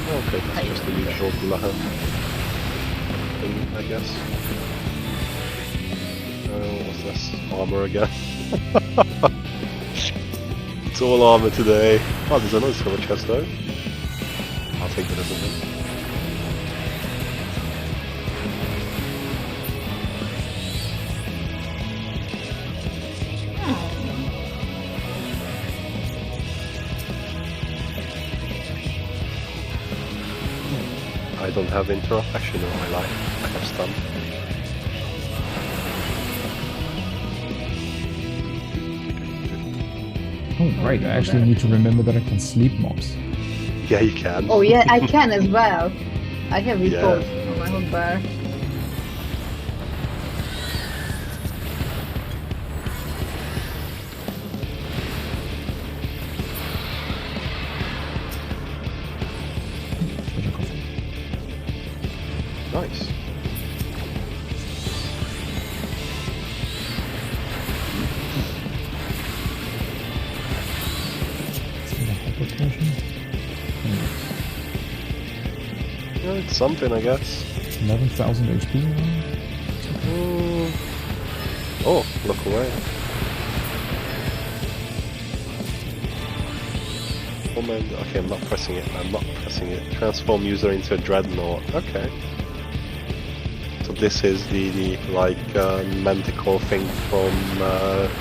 Okay, that's just the usual Blahan thing, I guess. What's this? Armor again. It's all armor today. Oh, there's another silver chest though. I'll take it as a win. I don't have interrupt. Actually, no, I lie. I have stun. Oh, right. I actually need to remember that I can sleep mobs. Yeah, you can. Oh, yeah, I can as well. I have it Yeah. both on my hotbar. Treasure coffee. Nice. Is that a hyper potion? Yeah, it's something, I guess. 11,000 HP now? Oh, look away. Oh man, okay, I'm not pressing it. I'm not pressing it. Transform user into a dreadnought. Okay. So this is the like manticore thing from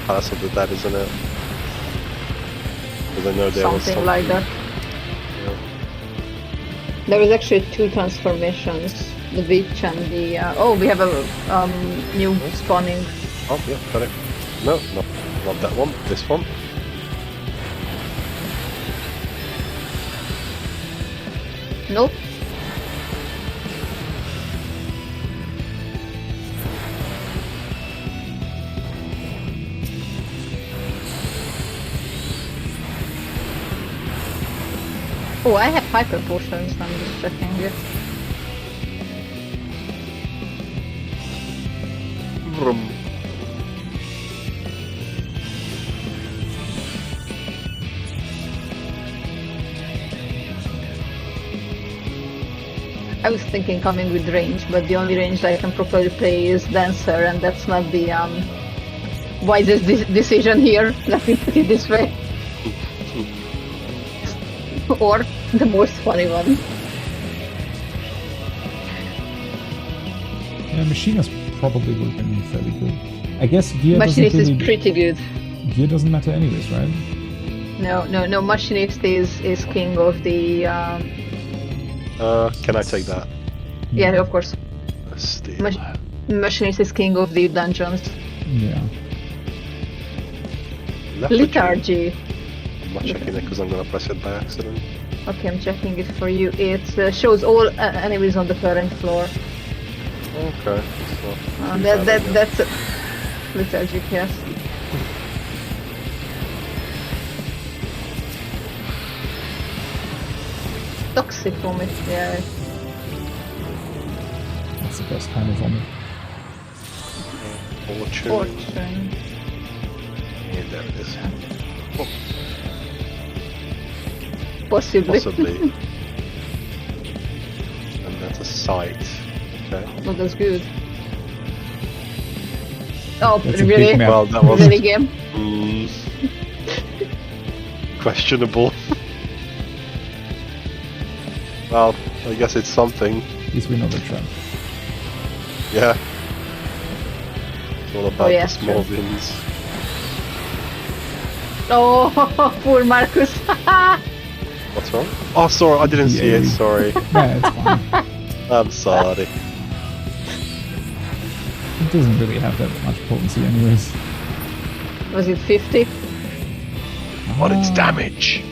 Palace of the Dead, isn't it? Because I know there was Something like that. Yeah. There was actually 2 transformations. the beach and the... oh, we have a new spawning. Oh, yeah, got it. No, not that one. This one. Nope. Oh, I have hyper potions, I'm just checking it. Vroom. I was thinking coming with range, but the only range that I can properly play is Dancer, and that's not the wisest decision here, let me put it this way. Or the most funny one. Yeah, Machinist probably would have been fairly good. I guess gear Machinist doesn't is pretty good. Gear doesn't matter anyways, right? No, Machinist is king of the... Can I take that? yeah, of course. Steal. Machinist is king of the dungeons. Yeah. Lethargy. I'm not checking it because I'm gonna press it by accident. Okay, I'm checking it for you. It shows all enemies on the current floor. Okay. So That's lethargic, yes. Toxic vomit, yeah. That's the best kind of vomit. Fortune. Fortune. Yeah, there it is. Oh, Possibly. possibly. And that's a sight. Okay. Oh, that's good. Oh, That's a really? big map. Well, that was Really game? questionable. Well, I guess it's something. At least we know the trap. Yeah. It's all about yeah, the small true. wins. Oh, poor Marcus. What's wrong? Oh, sorry, I didn't see it. Yeah. Sorry. Yeah, it's fine. I'm sorry. It doesn't really have that much potency anyways. Was it 50? But it's Ah, damage.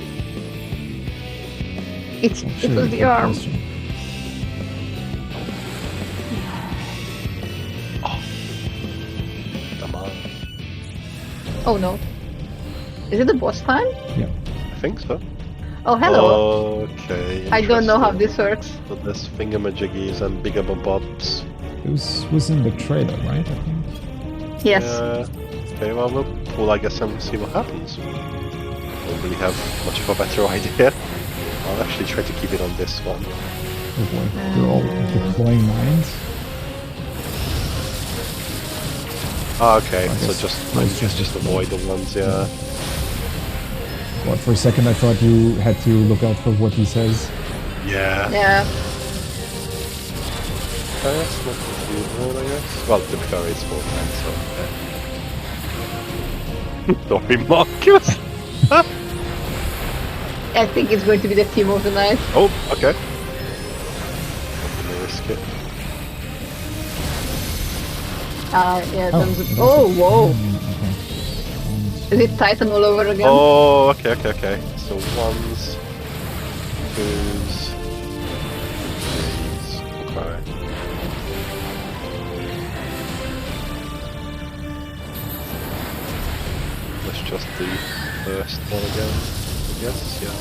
It actually was a the good arm. question. Come on. Oh no. Is it the boss time? Yeah. I think so. Oh, hello. Okay. I don't know how interesting. this works. So there's thingamajiggies and bigabobs. It was in the trailer, right? I think. Yes. Okay, well, we'll pull, I guess, and see what happens. Don't really have much of a better idea. I'll actually try to keep it on this one. Oh boy. They're all deploying mines. Ah, okay, I so guess just avoid the ones, yeah. What, for a second I thought you had to look out for what he says. Yeah. Yeah. Okay, that's not too bad, I guess. Well, the curry is 4 times, so okay. Sorry, Marcus! I think it's going to be the team of the night. Oh, okay. Not gonna risk it. Yeah, Oh, thumbs up. it is Oh, a- whoa. Okay. Is it Titan all over again? Oh, okay. So ones, twos, threes. Okay. Let's just do first one again. I guess, yeah.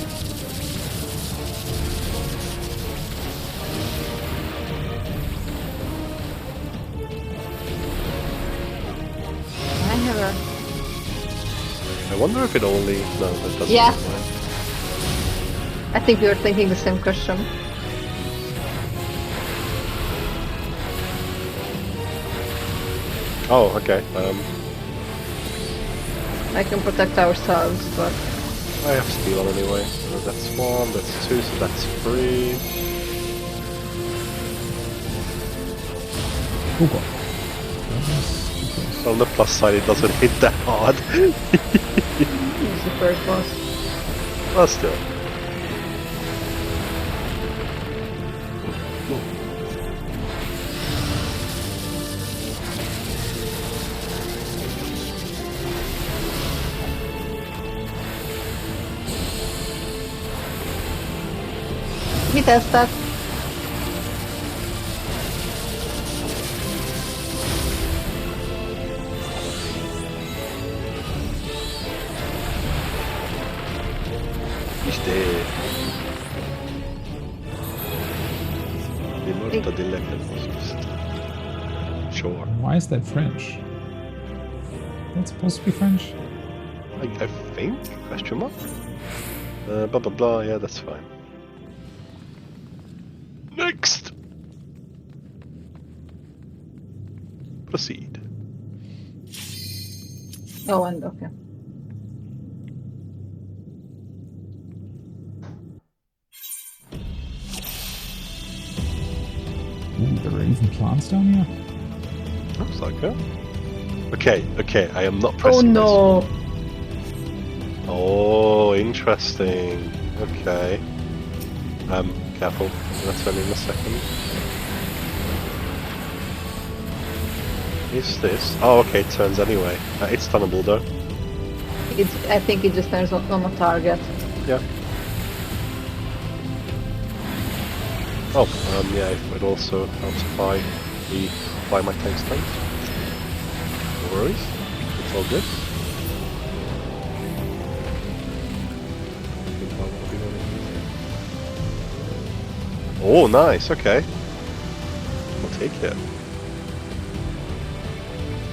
I have a... I wonder if it only... No, that doesn't. Yeah. Mind. I think we were thinking the same question. Oh, okay. I can protect ourselves, but... I have steel on anyway. So that's 1, that's 2, so that's 3. Oh god. That was too close. On the plus side, it doesn't hit that hard. It's the first boss. But still. Vi testar. Just det. Det är mörkt och det är läckert. Sure. Why is that French? That's supposed to be French? I think? Question mark? Blah blah blah, yeah, that's fine. Next! Proceed. Oh, and okay. Ooh, there are even plants down here? Looks like it. Okay, I am not Oh pressing no! this. Oh, interesting. Okay. Careful. I'm gonna turn in a second. Is this? Oh, okay, it turns anyway. It's tunnable though. I think it just turns on a target. Yeah. Oh, yeah, it would also help apply my tank strength. No worries. It's all good. Oh, nice, okay. I'll take it.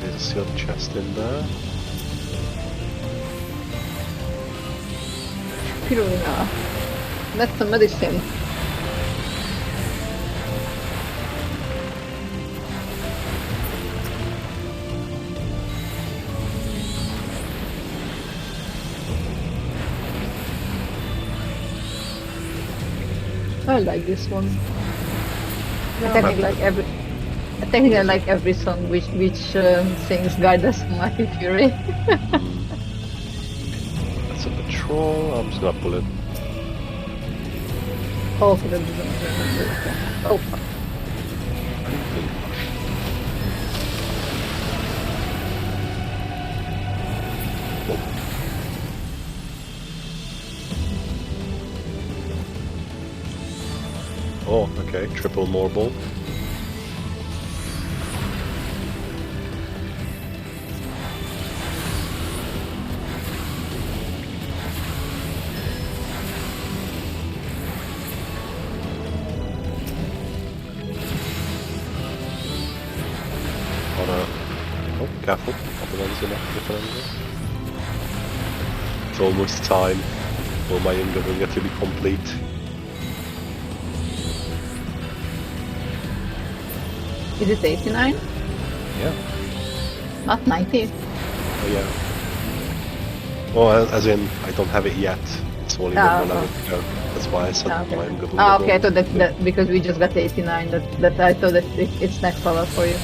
There's a sealed chest in there. Pirulina. That's the medicine. I like this one. I technically like every song which sings "Guide us, mighty fury." That's a patrol. I'm just gonna pull it. Oh, okay, that doesn't. Oh, fuck. Oh, okay. Triple marble. Oh, careful. It's almost time for my Endwalker to be complete. Is it 89? Yeah. Not 90. Oh, yeah. Well, as in, I don't have it yet. It's only one okay. level to go. That's why I said Okay. I'm good. Okay, so that because we just got 89, that I thought that it's next level for you.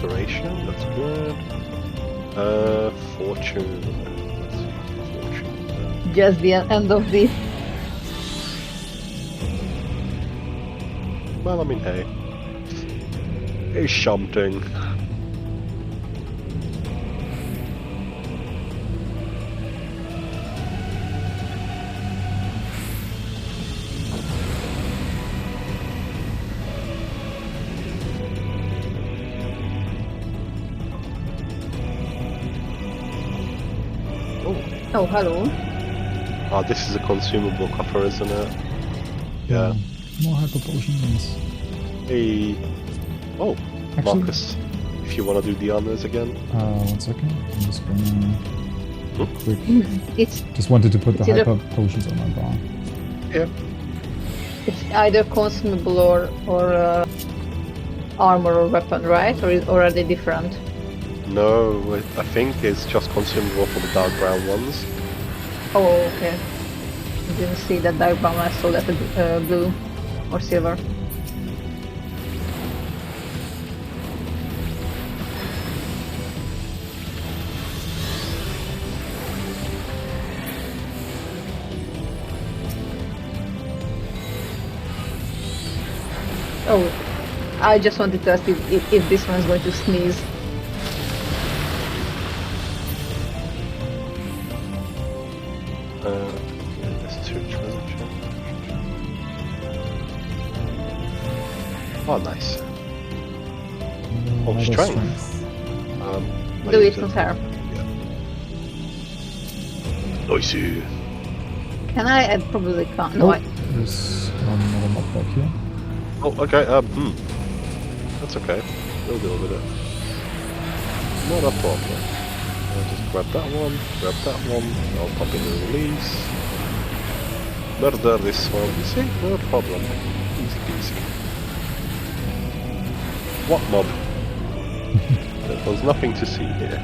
Alteration, that's good. Fortune. Let's see, fortune. Just the end of the. Well, I mean, hey. It's something. Oh, hello. Ah, this is a consumable coffer, isn't it? Yeah. More hyper potions. Hey. Oh, Actually- Marcus, if you want to do the honors again. 1 second. I'm just gonna quick. It's Just wanted to put the It's either- hyper potions on my bar. Yeah. it's either consumable or armor or weapon, right? Or are they different? No, I think it's just consumable for the dark brown ones. Oh, okay. I didn't see that diagram. I saw that blue or silver. Oh, I just wanted to ask if this one's going to sneeze. Oh, nice. Oh, strength. Do it on her. Nice. Can I? I probably can't. No, There's another mob back here. Oh, okay. That's okay. We'll deal with it. Not a problem. I'll just grab that one. I'll pop in the release. Murder this one. You see? No problem. Easy peasy. What mob? There's nothing to see here.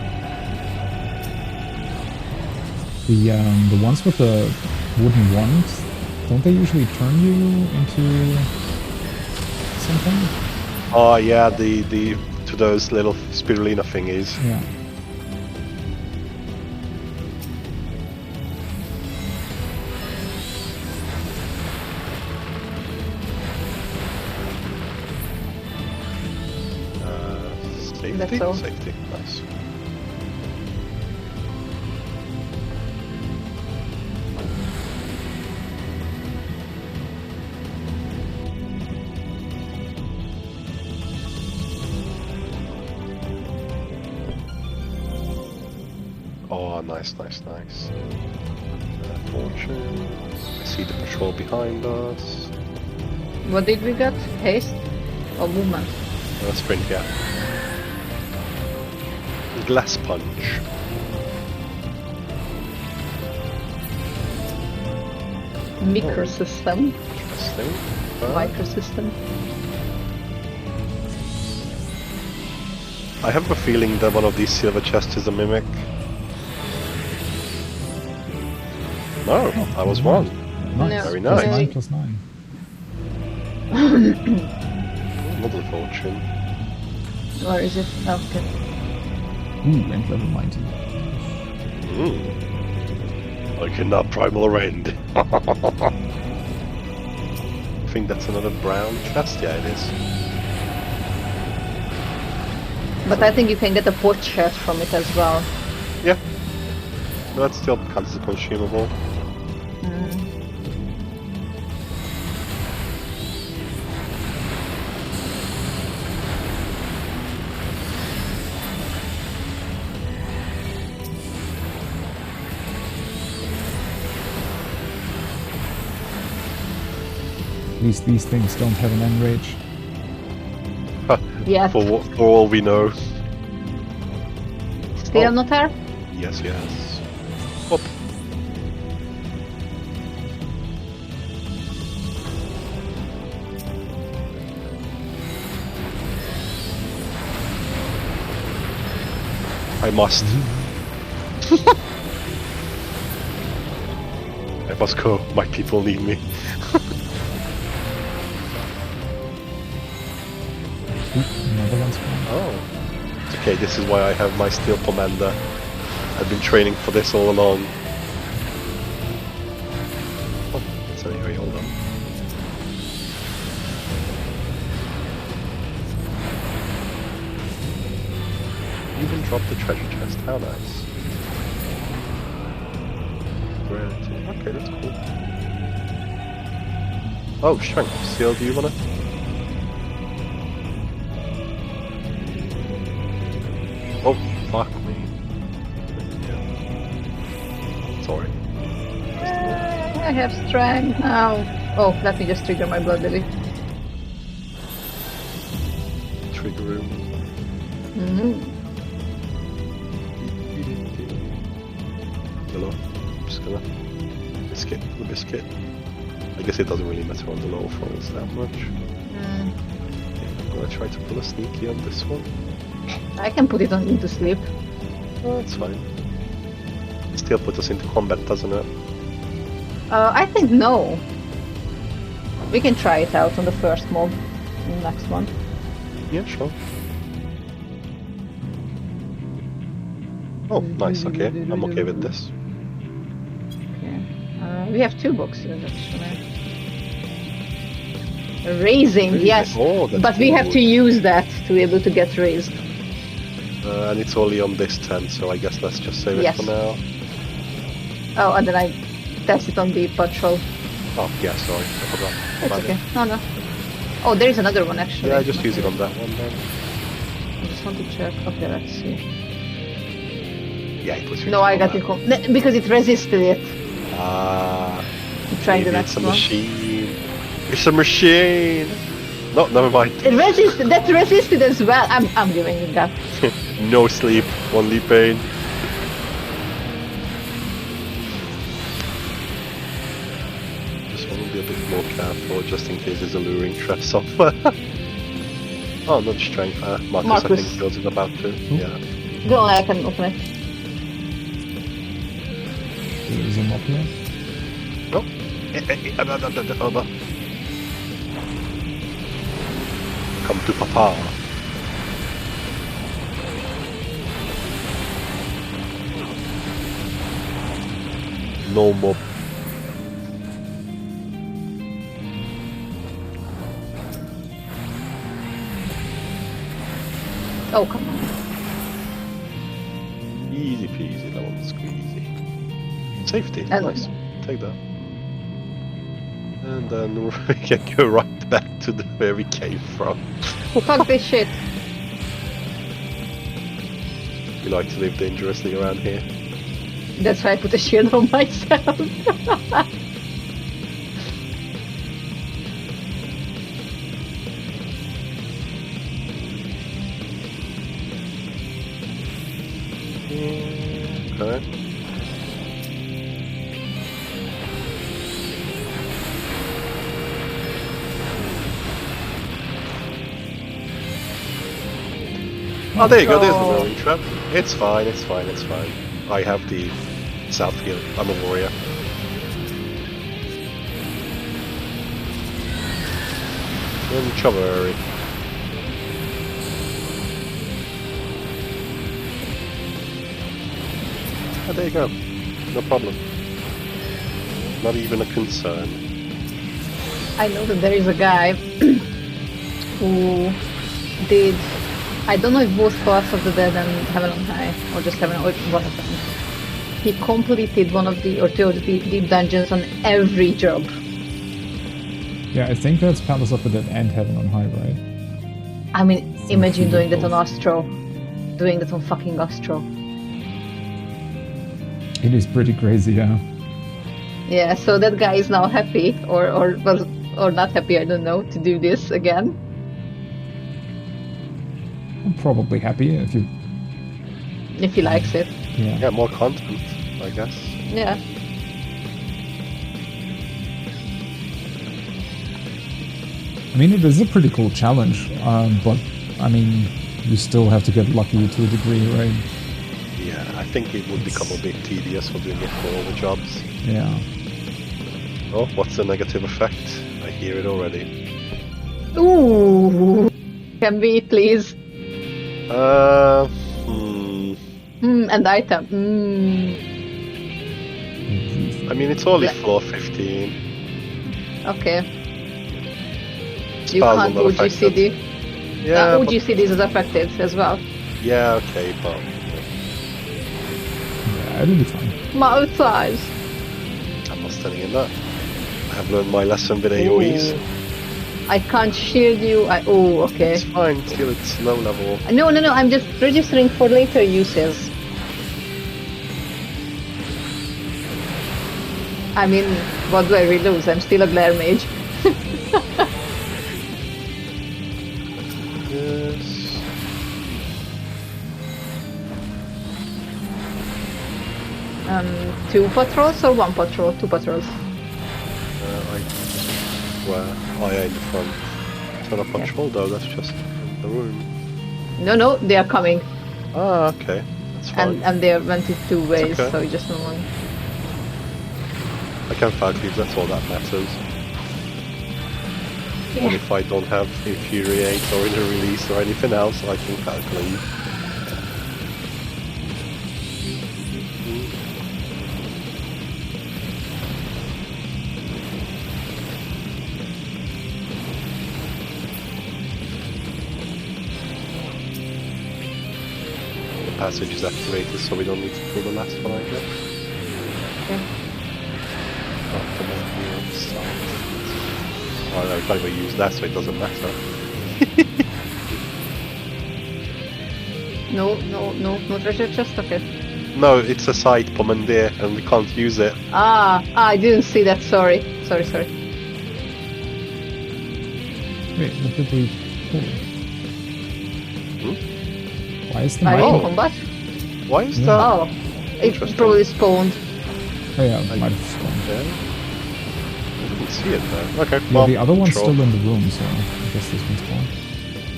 The ones with the wooden wands, don't they usually turn you into something? Oh yeah, the to those little spirulina thingies. Yeah. Safety? That's all. Safety, nice. Oh, nice. Fortune. I see the patrol behind us. what did we get? Haste or movement? Sprint, yeah. Glass punch. Microsystem. Interesting. Microsystem. I have a feeling that one of these silver chests is a mimic. No, I was wrong. Nice. Very No. nice. +9 +9. Another fortune. Where is it? Okay. Ooh, and level 90. I cannot primal rend. I think that's another brown chest. Yeah, it is. But I think you can get a port chest from it as well. Yeah. That still counts as consumable. At least these things don't have an enrage. Yeah. For all we know. Still not her? Yes. Up. I must. I must go. My people need me. Another one's gone. Oh. It's okay, this is why I have my steel commander. I've been training for this all along. Oh, so anyway, hold on. Even dropped the treasure chest, how nice. Rarity. Okay, that's cool. Oh, strength. Seal, do you wanna? Oh, fuck me. Yeah. Sorry. I have strength now. Oh, let me just trigger my blood lily. Trigger room. Hello. I'm just gonna biscuit the biscuit. I guess it doesn't really matter on the low falls that much. I'm gonna try to pull a sneaky on this one. I can put it on into sleep. Oh, that's fine. It still puts us into combat, doesn't it? I think no. We can try it out on the first mob. In the next one. Yeah, sure. Oh, nice, okay. I'm okay with this. Okay. We have 2 boxes actually. Raising, yes. Oh, that's But we have to use that to be able to get raised. and it's only on this tent, so I guess let's just save it Yes. for now. Oh, and then I test it on the patrol. Oh, yeah, sorry, I forgot. It's My okay. bad. No. Oh, there is another one actually. Yeah, just use it on that one then. I just want to check. Okay, let's see. Yeah, it was. No, I got it because it resisted it. Ah. Trying the Maybe next it's a one. machine. It's a machine. No, never mind. It resisted. That resisted as well. I'm giving it that. No sleep, only pain. Just want to be a bit more careful, just in case there's a luring trap somewhere. Oh, not strength. Marcus, I Marcus. think builds it about to. Yeah. Go on, I can open it. There's a mob here. Oh. Come to Papa. No mob. Oh, come on. Easy peasy, lemon squeezy. Safety, And- nice. Take that. And then we can go right back to where we came from. Fuck this shit. We like to live dangerously around here. That's why I put a shield on myself. Okay. Oh, there you go, there's the Oh. rolling trap. It's fine, it's fine, it's fine. I have the South Guild. I'm a warrior. Introvert. Oh, there you go. No problem. Not even a concern. I know that there is a guy who did, I don't know if both Paths of the Dead and Heaven on High, or just Heaven, or one of them. He completed one of the, or two of the deep dungeons on every job. Yeah, I think that's Palace of the Dead and Heaven on High, right? I mean, imagine doing that on both. Astro. Doing that on fucking Astro. It is pretty crazy, yeah. Yeah, so that guy is now happy, or not happy, I don't know, to do this again. I'm probably happy if you... If he likes it. Yeah. Yeah, more content, I guess. Yeah. I mean, it is a pretty cool challenge, but, I mean, you still have to get lucky to a degree, right? Yeah, I think it would become a bit tedious for doing it for all the jobs. Yeah. Oh, what's the negative effect? I hear it already. Ooh! Can we please? And item. I mean, it's only Le- floor 15. Okay. Spells You are can't not affected. OGCD. Yeah, but, OGCD is affected as well. yeah, okay, but Yeah, it'll be fine. Mouth size. I'm not standing in that. I have learned my lesson with AoEs. I can't shield you. Oh, okay. It's fine, still it's low level. No, I'm just registering for later uses. I mean, what do I really lose? I'm still a glare mage. Yes. 2 patrols or 1 patrol? 2 patrols. Oh yeah, in the front. It's not a patrol though, that's just the room. No, they are coming. Ah, okay. That's fine. And they went in 2 ways, okay. so you just know one. I can fight these, that's all that matters. And if I don't have Infuriate or in a release or anything else, I can calculate. The passage is activated, so we don't need to pull the last one, I guess. Okay. Optimal view of sight. Oh no, I can't even use that, so it doesn't matter. No treasure chest. Okay. No, it's a side commandeer, and we can't use it. I didn't see that. Sorry. Wait, what did we pull? Why is the Are you in mic? combat? Why is Yeah. that? Oh, it Interesting. probably spawned. Oh yeah, it might have spawned. Yeah. I didn't see it though. Okay, Yeah, well, the other one's sure. still in the room, so I guess this one's spawned.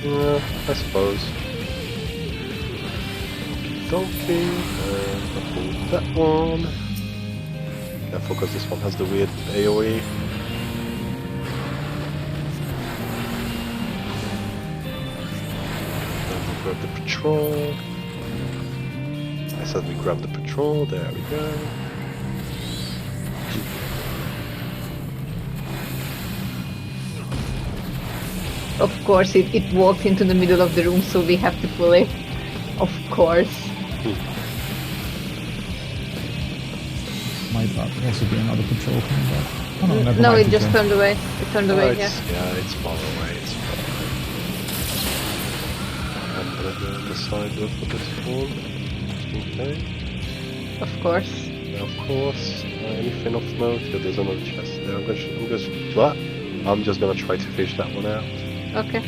Yeah, I suppose. Okay, I'll pull that one. Careful, because this one has the weird AoE. Then we grab the patrol. I said we grab the patrol, there we go. Of course, it walked into the middle of the room, so we have to pull it. Of course. Might also be another patrol coming back. Oh no, never No, mind. it just turned away. It turned away, yeah. It's far away, it's far away. I'm gonna go on the side of this one. Okay. Of course. Of course. Anything of note? Yeah, there's another chest there. I'm just gonna try to fish that one out. Okay.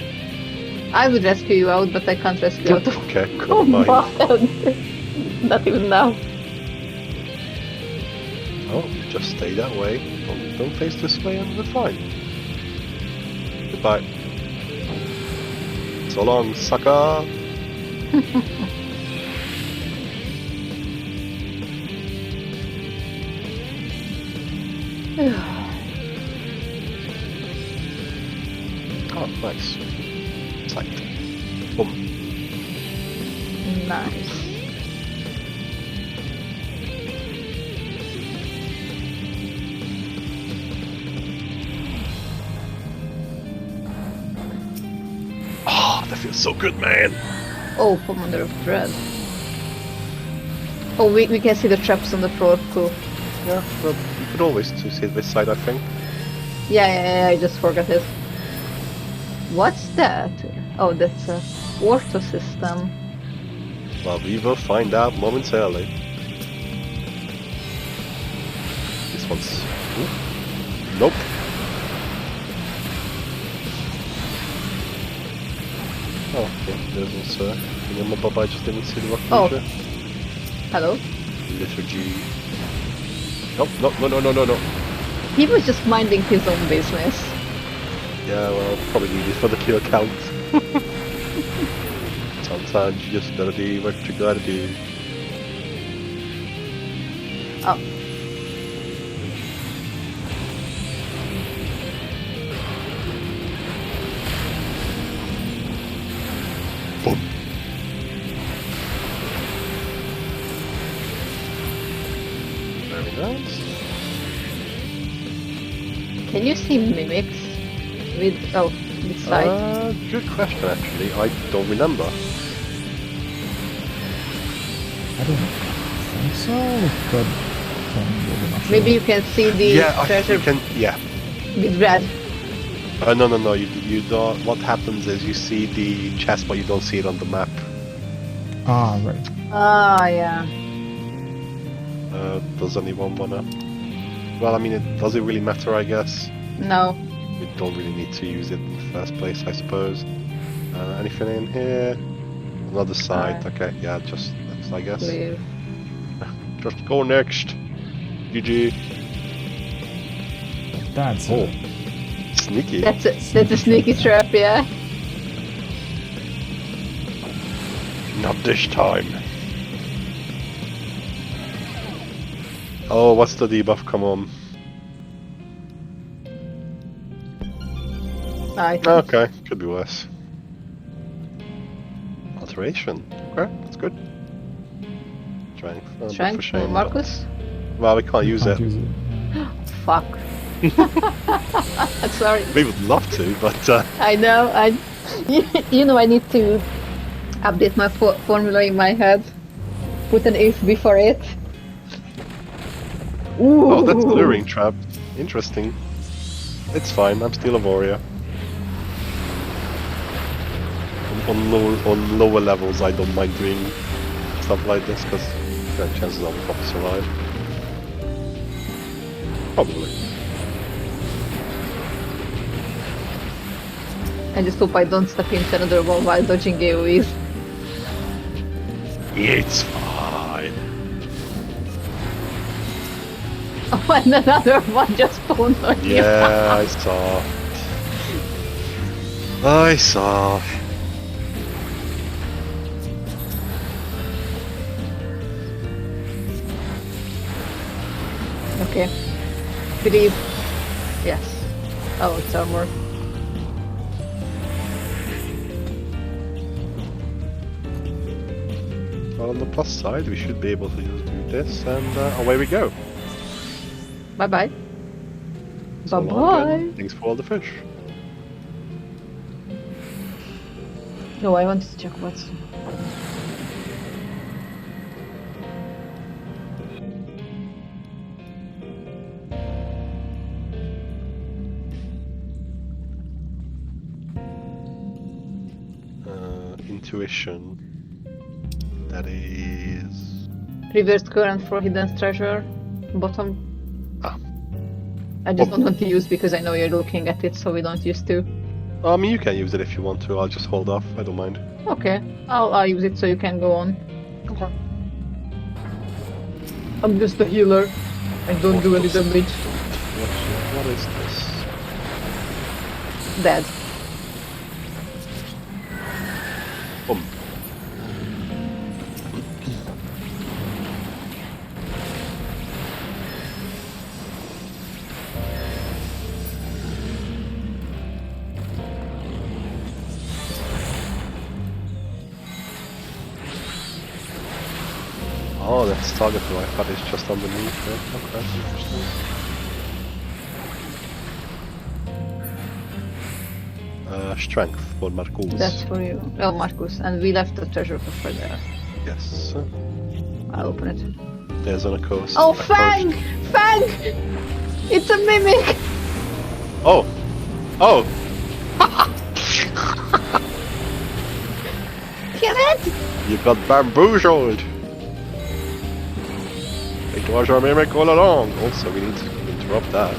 I would rescue you out, but I can't rescue you out of Okay, cool. Mind. Not even now. Oh, just stay that way. Don't face this way and we're fine. Goodbye. So long, sucker! Oh, nice. Sight. Boom. Nice. Ah, that feels so good, man! Oh, Commander of Dread. Oh, we can see the traps on the floor, cool. Yeah, well, you could always see this side, I think. Yeah, I just forgot it. What's that? Oh, that's a auto system. Well, we will find out momentarily. This one's... Ooh. Nope. Oh, yeah, there's also... Remember, I just didn't see the rock Oh. creature. Hello? Liturgy. Nope, no. He was just minding his own business. Yeah, well, probably need it for the kill count. Sometimes you just gotta do what you gotta do. Oh. Boom. Very nice. Can you see mimics? With sight? Good question actually. I don't remember. I don't think so, but I'm not sure. Maybe you can see the Yeah, treasure you can. Yeah. with red. No. You don't. What happens is you see the chest, but you don't see it on the map. Ah, right. Ah, yeah. Does anyone wanna? Well, I mean, does it really matter? I guess No. we don't really need to use it in the first place, I suppose. Anything in here? Another side. Okay, yeah, just next, I guess. Clear. Just go next. GG. That's Oh, sneaky. That's a sneaky trap, yeah. Not this time. Oh, what's the debuff? Come on. Okay, could be worse. Alteration. Okay, that's good. Strength for shame, Marcus? but- Well, we can't use it. Use it. Fuck. Sorry. We would love to, but I know, you know I need to update my formula in my head. Put an if before it. Ooh. oh, that's luring trap. Interesting. It's fine, I'm still a warrior. On lower levels, I don't mind doing stuff like this because chances are we'll probably survive. Probably. I just hope I don't step into another one while dodging AoEs. It's fine. Oh, and another one just spawned on you. Yeah, I saw. I saw. Okay. Believe. Yes. Oh, it's armor. Well, on the plus side, we should be able to just do this, and away we go. Bye bye. So Bye long, bye. and thanks for all the fish. No, I wanted to check what's. Intuition. That is. Reverse current for hidden treasure. Bottom. Ah. I just don't want to use because I know you're looking at it, so we don't use to. I mean, you can use it if you want to. I'll just hold off. I don't mind. Okay, I'll use it so you can go on. Okay. I'm just a healer. I don't do any damage. What is this? Dead. Boom. Oh, that's target to I thought it's just underneath it. Okay, interesting. Strength for Marcus. That's for you. Oh, Marcus. And we left the treasure for there. Yes. I'll open it. There's on a coast. Oh, a Fang! coast. Fang! It's a mimic! Oh! Oh! Kill it! You got bamboozled! It was your mimic all along. Also, we need to interrupt that.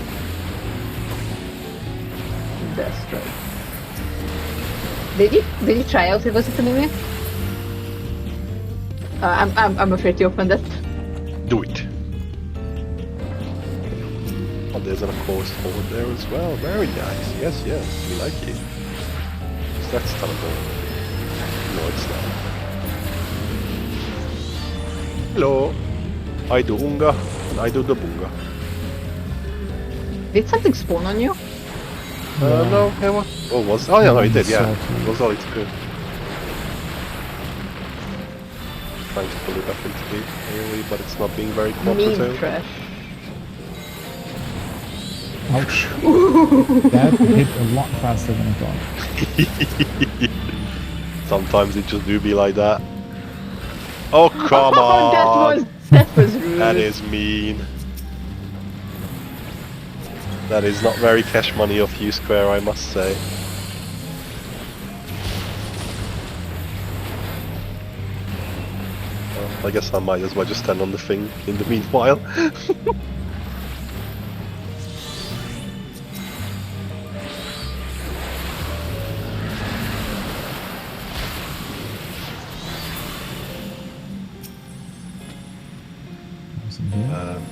That's right. Did you try out if it was a mimic? I'm afraid to open that. Do it. Oh, there's a coast forward there as well. Very nice. Yes, yes. We like it. That's terrible. No, it's not. Hello. I do unga, and I do the bunga. Did something spawn on you? No, hey, what? Oh, was? Oh, yeah, no, it did, yeah. It was all it's good. Trying to pull it up into the AoE, but it's not being very Mean cooperative. trash. Ouch. That hit a lot faster than I thought. Sometimes it just do be like that. Oh, come on! That was rude. That is mean. That is not very cash money of you, Square, I must say. Well, I guess I might as well just stand on the thing in the meanwhile.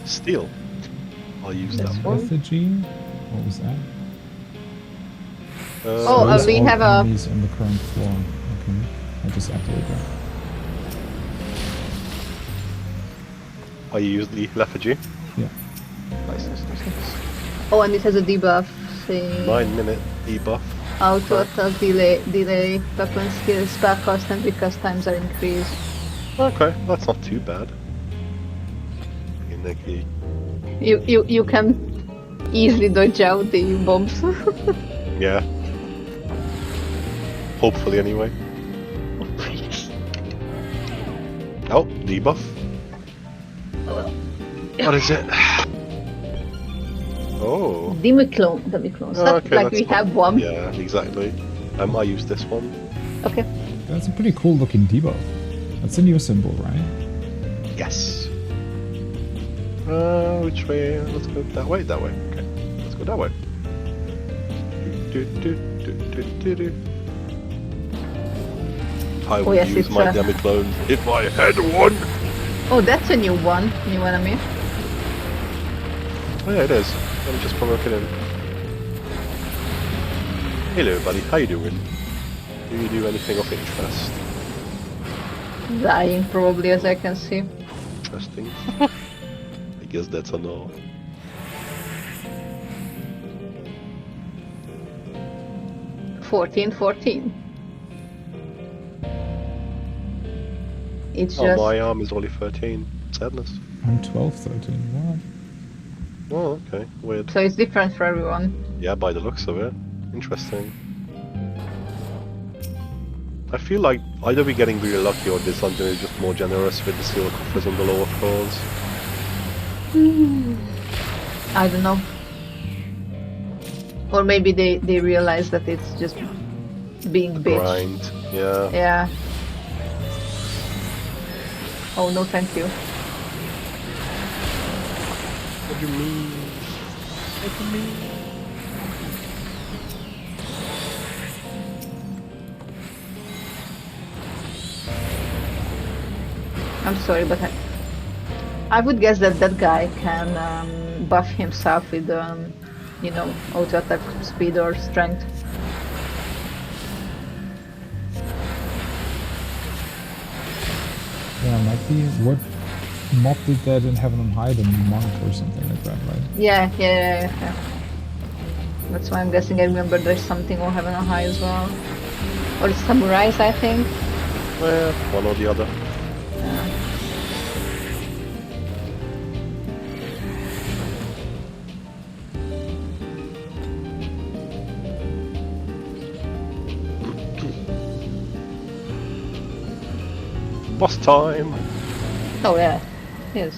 Steel. I'll use that one. Effigy? What was that? Oh, we all have a... enemies on the current floor. Okay, I just activated that. I use the lethargy. Yeah. Nice, nice, nice, nice. Oh, and it has a debuff saying... 9-minute debuff. Auto attack delay, weapon skill, spell cost and recast times are increased. Okay, that's not too bad. You can easily dodge out the bombs. Yeah. Hopefully, anyway. Oh, debuff. What is it? Oh. Demiclones. Okay, Like we that's not- have one. Yeah, exactly. I use this one. Okay. That's a pretty cool looking debuff. That's a new symbol, right? Yes. Which way? Let's go that way. That way. Okay. Let's go that way. I would yes, use it's my Demiclone if I had one. Oh, that's a new one. New enemy. Oh yeah, it is. Let me just provoke it in. Hello, buddy. How you doing? Do you do anything of interest? Dying, probably, as I can see. Interesting. I guess that's a no. $14. It's Oh, just my arm is only 13. Sadness. I'm 12, 13. What? Oh, okay. Weird. so it's different for everyone. Yeah, by the looks of it. Interesting. I feel like either we're getting really lucky or there's something that's just more generous with the steel coffers on the lower floors. I don't know. Or maybe they realize that it's just being bitch. Grind. Yeah. Yeah. Oh no, thank you. What do you mean? What do you mean? I'm sorry, but I would guess that that guy can buff himself with, you know, auto attack speed or strength. Yeah, might be. What mob did that in Heaven on High? The monk or something like that, right? Yeah. That's why I'm guessing. I remember there's something or Heaven on High as well. Or it's Samurais, I think. Well, one or the other. Boss time! Oh yeah, yes.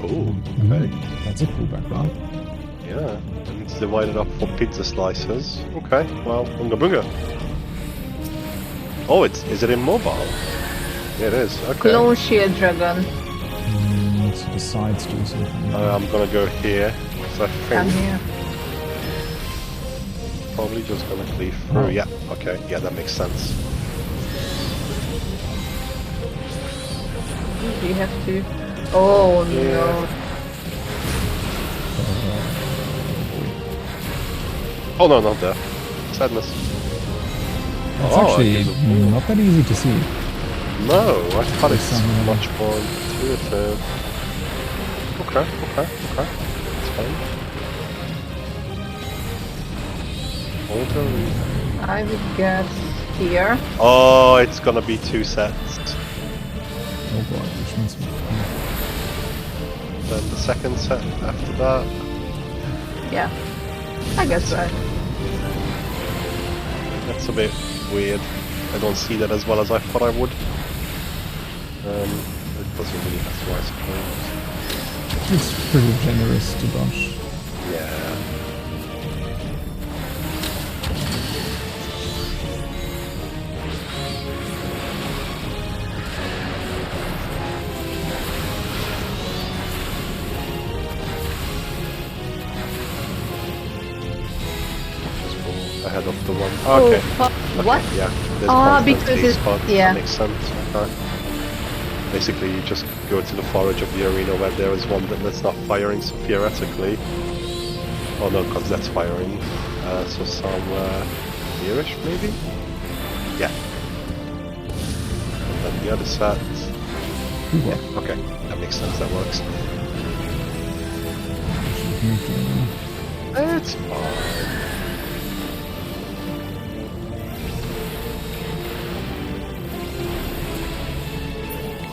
Oh, okay. That's a cool background. Yeah, and it's divided up for pizza slices. Okay, well, unga bunga. Oh, is it immobile? Yeah, it is. Okay. Clone Shield Dragon. So the sides do something. I'm gonna go here. So I Come think here. probably just gonna cleave through. Oh. Yeah, okay, yeah, that makes sense. You have to. Oh Yeah. no. Oh no, not there. Sadness. That's Oh, actually okay, so- not that easy to see. No, I thought it's Something. much more intuitive. Okay. That's fine. Order. I would guess here. Oh, it's gonna be 2 sets. Oh god, which means Then the second set after that. Yeah. I guess right. That's a bit weird. I don't see that as well as I thought I would. It doesn't really matter, I suppose. it's pretty generous to dodge. Yeah. Just go ahead of the one. Okay. What? Yeah. There's Ah, constant because taste it- bud. yeah. That makes sense. Okay. Basically, you just go to the far edge of the arena where there is one that's not firing, so theoretically... Oh no, because that's firing. So somewhere here-ish, maybe? Yeah. And then the other set... Ooh, Yeah, okay. That makes sense, that works. It's fine.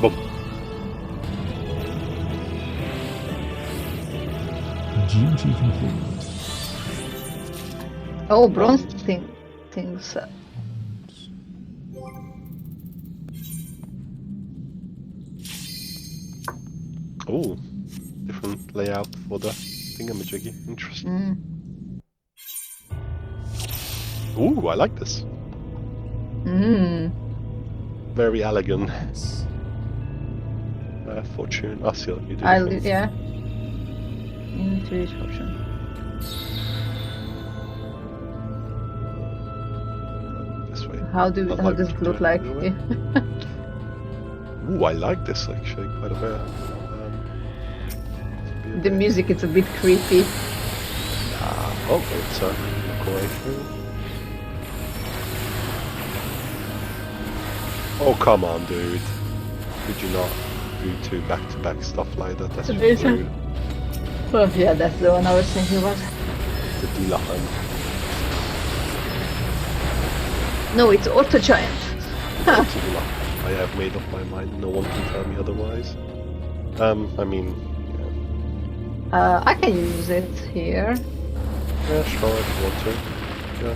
Boom. GG complete. Oh, bronze things. Oh, different layout for the thingamajiggy. Interesting. Ooh, I like this. Very Allagan. Nice. Fortune. I see what you do. Yeah. Into fortune. This way. How does it look like? Ooh, I like this actually quite a bit. The music is a bit creepy. Oh, it's a look away through. Oh, come on, dude. Could you not do 2 back-to-back stuff like that? That's just rude. Oh, yeah, that's the one I was thinking about. The Allagan. No, it's Auto Giant. I have made up my mind. No one can tell me otherwise. I mean, I can use it here. yeah, sure, if you want to. Yeah.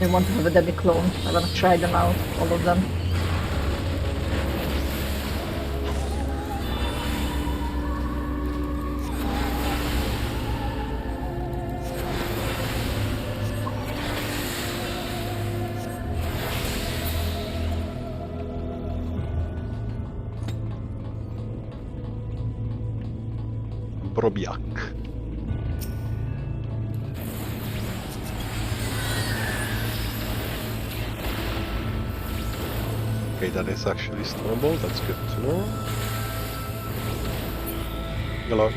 I want to have a Debbie clone. I want to try them out, all of them. Brobiak. Okay, that is actually stormable. That's good to know. Hello.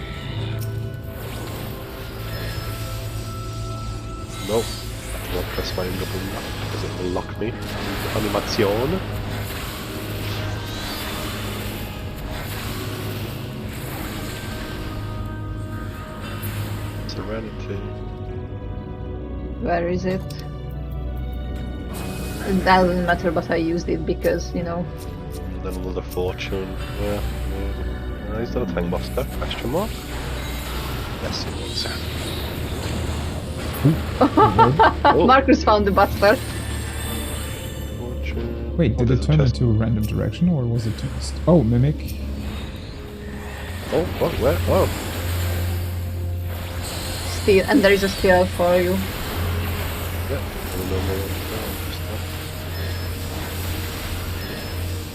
No, I cannot press my ring button because it will lock me into animation. Serenity. Where is it? It doesn't matter, but I used it because, you know. Then another fortune. Yeah. Is that a time buster? Question mark? Yes, it was. Oh. Marcus found the buster. Fortune. Wait, did there's it a turn chest. into a random direction or was it just... Oh, mimic. Oh, what? Where? Oh. Steel, and there is a steel for you. Yeah. I don't know more.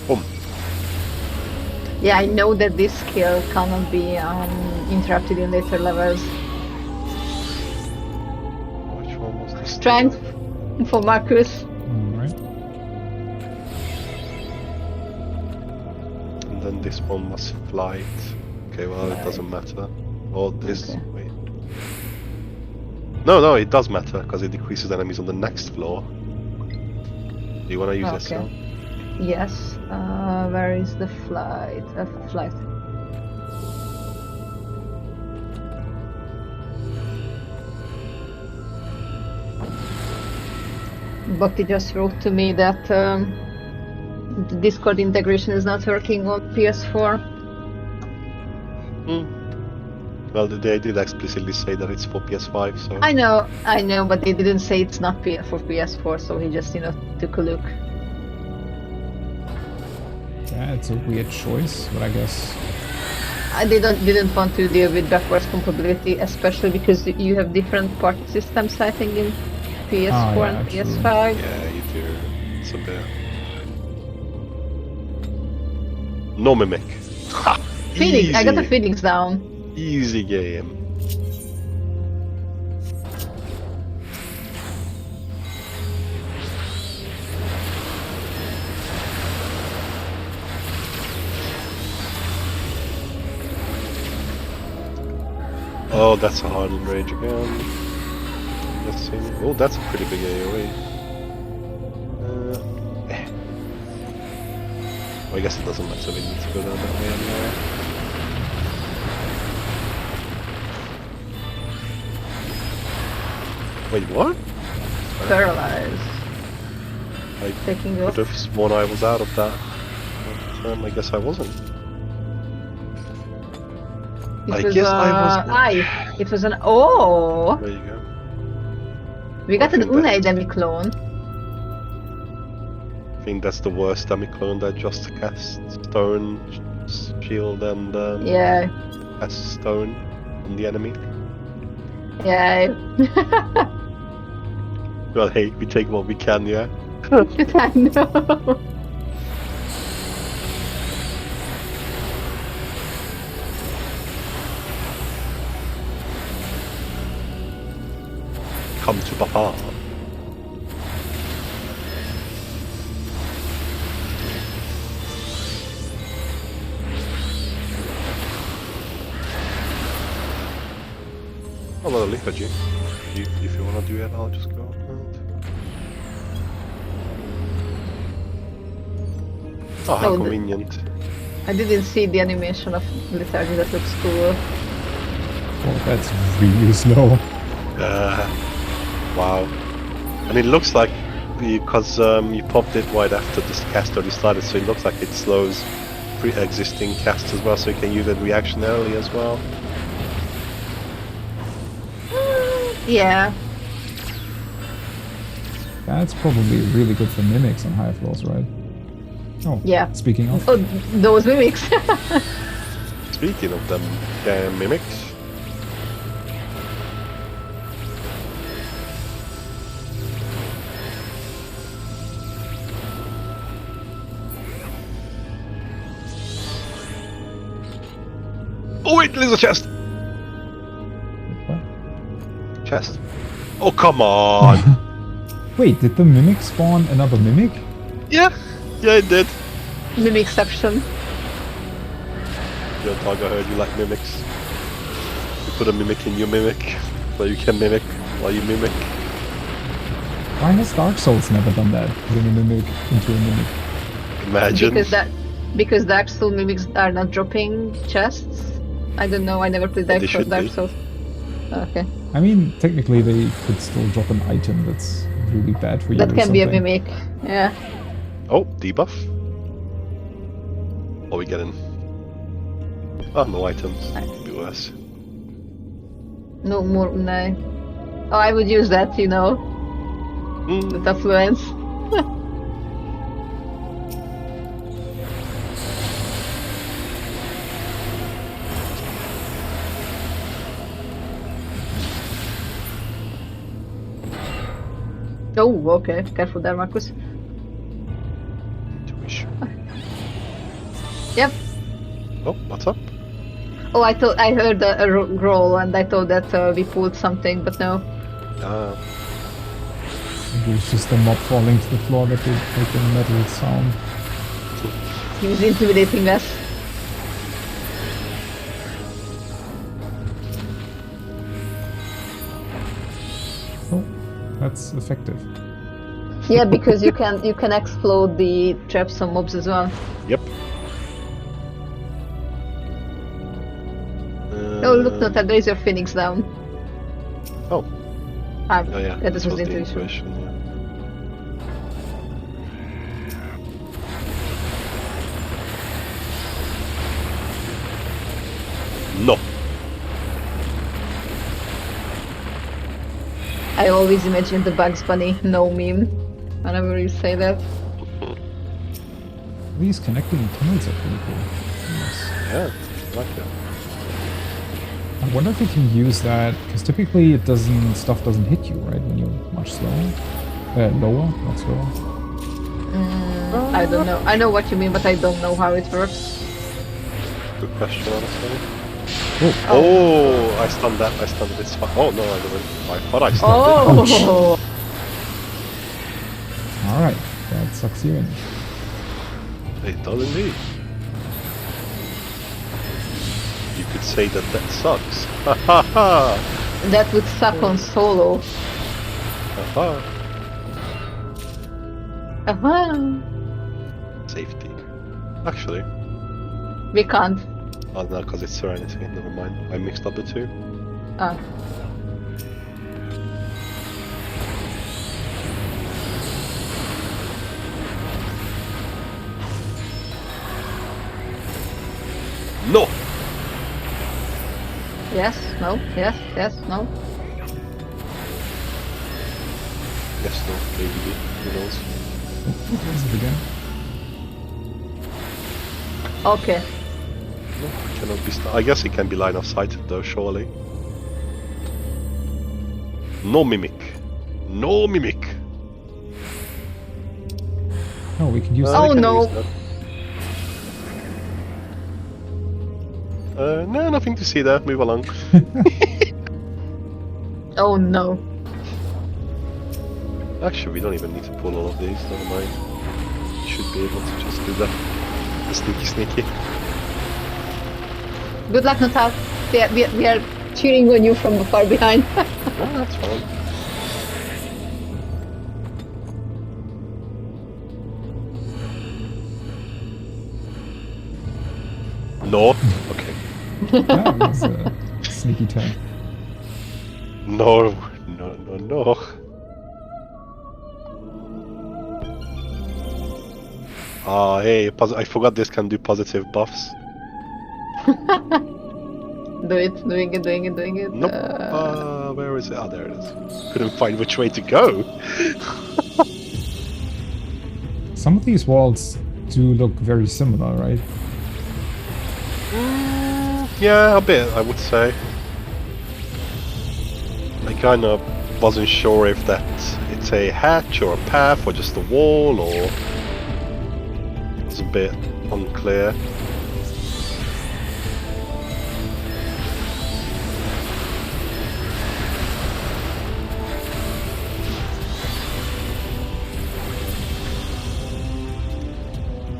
Boom. Yeah, I know that this skill cannot be interrupted in later levels. Which one was this? Strength for Marcus. Alright. And then this one was flight. Okay, well, it doesn't matter. Or this. Okay. Wait. No, it does matter because it decreases enemies on the next floor. Do you want to use this now? Yes. Where is the flight? Flight. Bhakti just wrote to me that the Discord integration is not working on PS4. Well, they did explicitly say that it's for PS5, so... I know, but they didn't say it's not for PS4, so he just, took a look. Yeah, it's a weird choice, but I guess... They didn't want to deal with backwards compatibility, especially because you have different party systems, I think, in PS4 and PS5. Yeah, you do. It's a bit... No mimic. Ha! Phoenix, I got the Phoenix down. Easy game. Oh, that's a hardened rage again. Let's see. Oh, that's a pretty big AoE. Well, I guess it doesn't matter. We need to go down that way anyway. Wait, what? Paralyzed. I Taking could off. have sworn I was out of that. But, I guess I wasn't. It I was, guess I was. It was an... Oh! There you go. We got I an think that- Unai demi-clone. I think that's the worst demi-clone that just cast stone shield and Yeah. cast stone on the enemy. Yeah. Well, hey, we take what we can, yeah? I know. Come to Papa. I'll let a look at you. If you wanna do it, I'll just go. Oh, how Oh, convenient. I didn't see the animation of lethargy. That looks cool. Oh, that's really slow. Wow. And it looks like, because you popped it right after this cast already started, so it looks like it slows pre-existing casts as well, so you can use it reactionarily as well. Yeah. That's probably really good for mimics on high floors, right? Oh, Yeah. speaking of, Oh, those mimics. Speaking of them, mimics. Oh wait, there's a chest! what? Chest. Oh come on! Wait, did the mimic spawn another mimic? Yeah, it did. Mimicception. Your dog, I heard you like mimics. You put a mimic in your mimic, so you can mimic while you mimic. Why has Dark Souls never done that? Putting a mimic into a mimic. Imagine. Because Dark Souls mimics are not dropping chests. I don't know. I never played But Dark they should be. Souls. Okay. I mean, technically they could still drop an item that's really bad for you. That or can be a something. mimic. Yeah. Oh, debuff. What are we getting? Oh, no items. Could be worse. No more. No. Oh, I would use that. You know, Mm. with affluence. Oh, okay. Careful there, Marcus. Intuition. Yep. Oh, what's up? Oh, I thought I heard a growl, and I thought that we pulled something, but no. Ah, Maybe it's just a mob falling to the floor that would make a metal sound. He was intimidating us. Oh, that's effective. Yeah, because you can explode the traps on mobs as well. yep. Oh, look, no, there is your phoenix down. Oh, Ah, oh yeah. this was the intuition. yeah. No. I always imagine the Bugs Bunny no meme whenever you say that. These connecting tunnels are pretty cool. Yes. Yeah, I like that. I wonder if you can use that, because typically stuff doesn't hit you, right, when you're much slower? Lower, not slower. I don't know. I know what you mean, but I don't know how it works. Good question, honestly. Oh, I stunned that. I stunned it. It's fine. Oh no, I didn't. I thought I stunned it. Oh! alright, that sucks you in. It does indeed. You could say that sucks. Ha ha ha! That would suck on solo. Ha ha! Uh-huh. Safety. Actually, We can't. oh no, because it's Serenity. Never mind. I mixed up the two. Ah. No! Yes? no, yes, yes, no. Yes, no, maybe. Who knows? What is it again? Okay. No, cannot be. I guess it can be line of sight though, surely. No mimic. No mimic. Oh, we can use Oh, we can no. use that. No, nothing to see there. Move along. Oh no. Actually, we don't even need to pull all of these. Never mind. Should be able to just do the sneaky. Good luck, Natal. We are cheering on you from far behind. No, that's fine. No. Okay. That was a sneaky turn. No. Ah, hey, I forgot this can do positive buffs. Doing it. Nope. Where is it? Ah, there it is. Couldn't find which way to go. Some of these walls do look very similar, right? Yeah, a bit, I would say. I kind of wasn't sure if it's a hatch or a path or just a wall, or it's a bit unclear.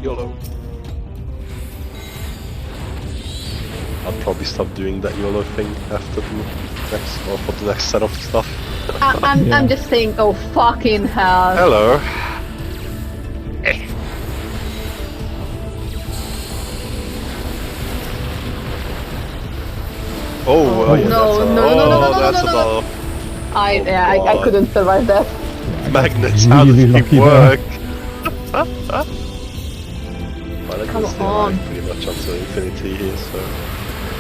YOLO. I'll probably stop doing that YOLO thing after the next, or for the next set of stuff. I'm just saying, oh fucking hell. Hello. Oh, yeah, No, that's no. about I couldn't survive that. magnets. Really How does lucky it work? Well, I Come can stay on. alive pretty much until infinity here, so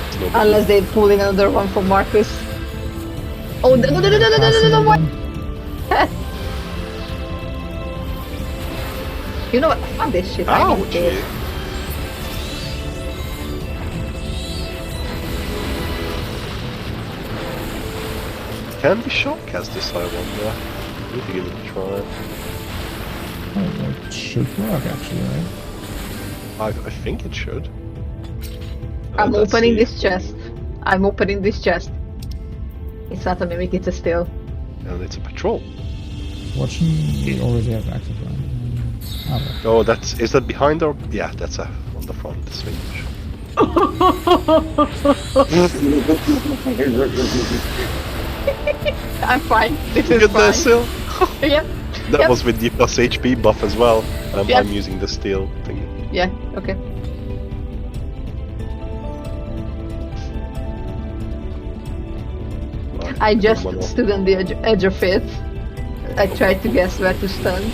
it's no big Unless they pull in another one for Marcus. Oh, no, what? You know what? Fuck this shit. I don't care. Ouchie! Can be shortcast this, I wonder. I need to give it a try. Oh, that should work actually, right? I think it should. I'm Let's opening see. this chest. I'm opening this chest. It's not a mimic, it's a still. And it's a patrol. Watching, we already have active line. Oh, is that behind or? Yeah, that's on the front swing. I'm fine. This is Good there, fine. Sil. Yep. That Yep. was with the plus HP buff as well. Yep. I'm using the steel thing. Yeah, okay. Right, I just one more. stood on the edge of it. I tried to guess where to stand.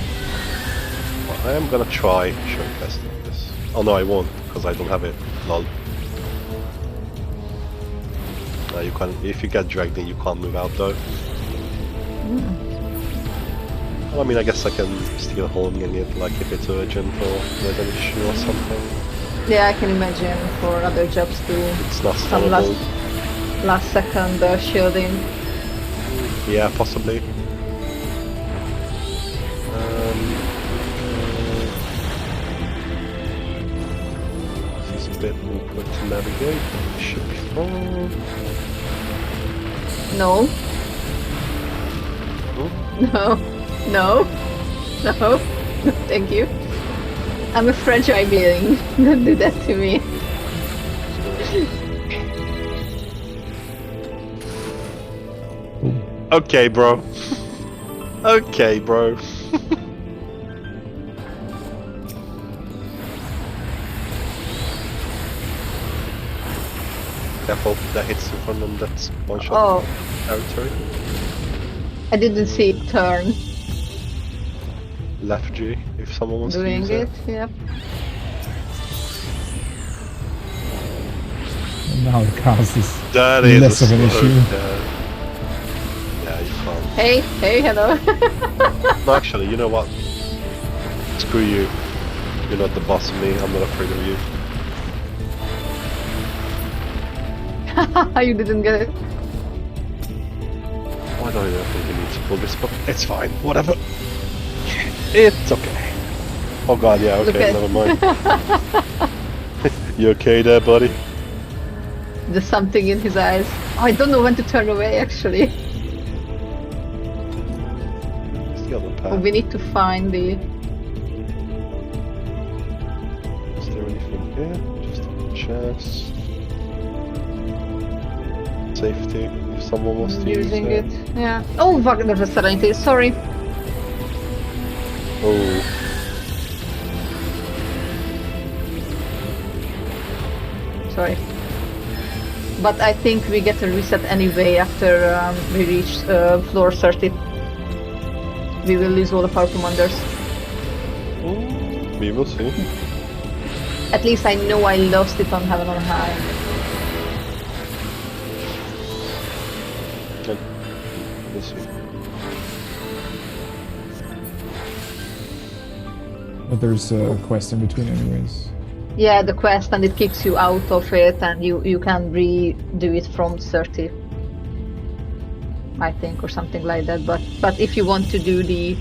I am gonna try showcasting this. Oh no, I won't, because I don't have it. Lol. You can, if you get dragged in, you can't move out though. Well, I mean, I guess I can still hold in it, like if it's urgent or there's an issue or something. Yeah, I can imagine for other jobs too. It's not Some sellable. last second shielding. Yeah, possibly. This is a bit awkward to navigate, but it should be fine. No. Oh, No. No. Thank you. I'm a fragile being. Don't do that to me. okay, bro. Okay, bro. Careful, that hits in front and that's one shot Oh, territory. I didn't see it turn. Left G, if someone wants to Doing use it, yep. Now the cost is That is less of an slow- issue. Yeah, you can't. Hey, hello. No, actually, you know what? Screw you. You're not the boss of me. I'm not afraid of you. You didn't get it. I don't even think you need to pull this, but it's fine. Whatever. It's okay. Oh god, yeah, Look okay, at- never mind. You okay there, buddy? There's something in his eyes. Oh, I don't know when to turn away, actually. It's the other Oh, path. we need to find the... Is there anything here? Just a chest. Safety, if someone wants to using use it. Yeah. Oh, fuck, there's a serenity. Sorry. Oh, Sorry. But I think we get a reset anyway after we reach floor 30. We will lose all of our commanders. we will see. At least I know I lost it on Heaven on High. Okay. We'll see. But there's a quest in between anyways. Yeah, the quest, and it kicks you out of it, and you can redo it from 30. I think, or something like that. But if you want to do the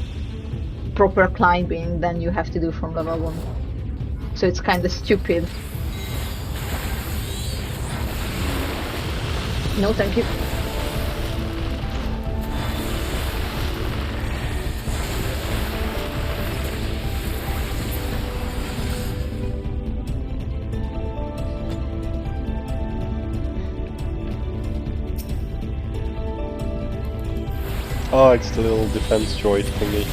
proper climbing, then you have to do from level 1. So it's kind of stupid. No, thank you. Oh, it's the little defense droid thingy.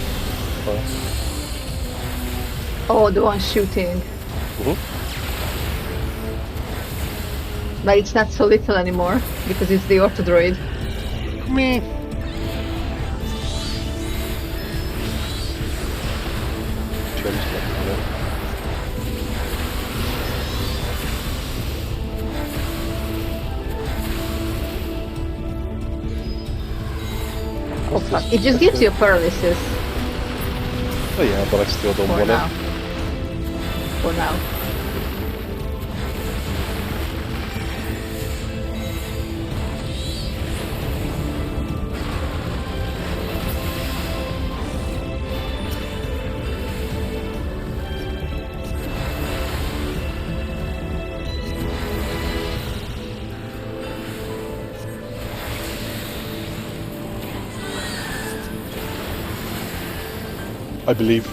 Oh, the one shooting. Mhm. But it's not so little anymore, because it's the Ortho droid. Me. Oh fuck, it just gives you a paralysis Oh yeah, but I still don't for want now. it. For now. I believe.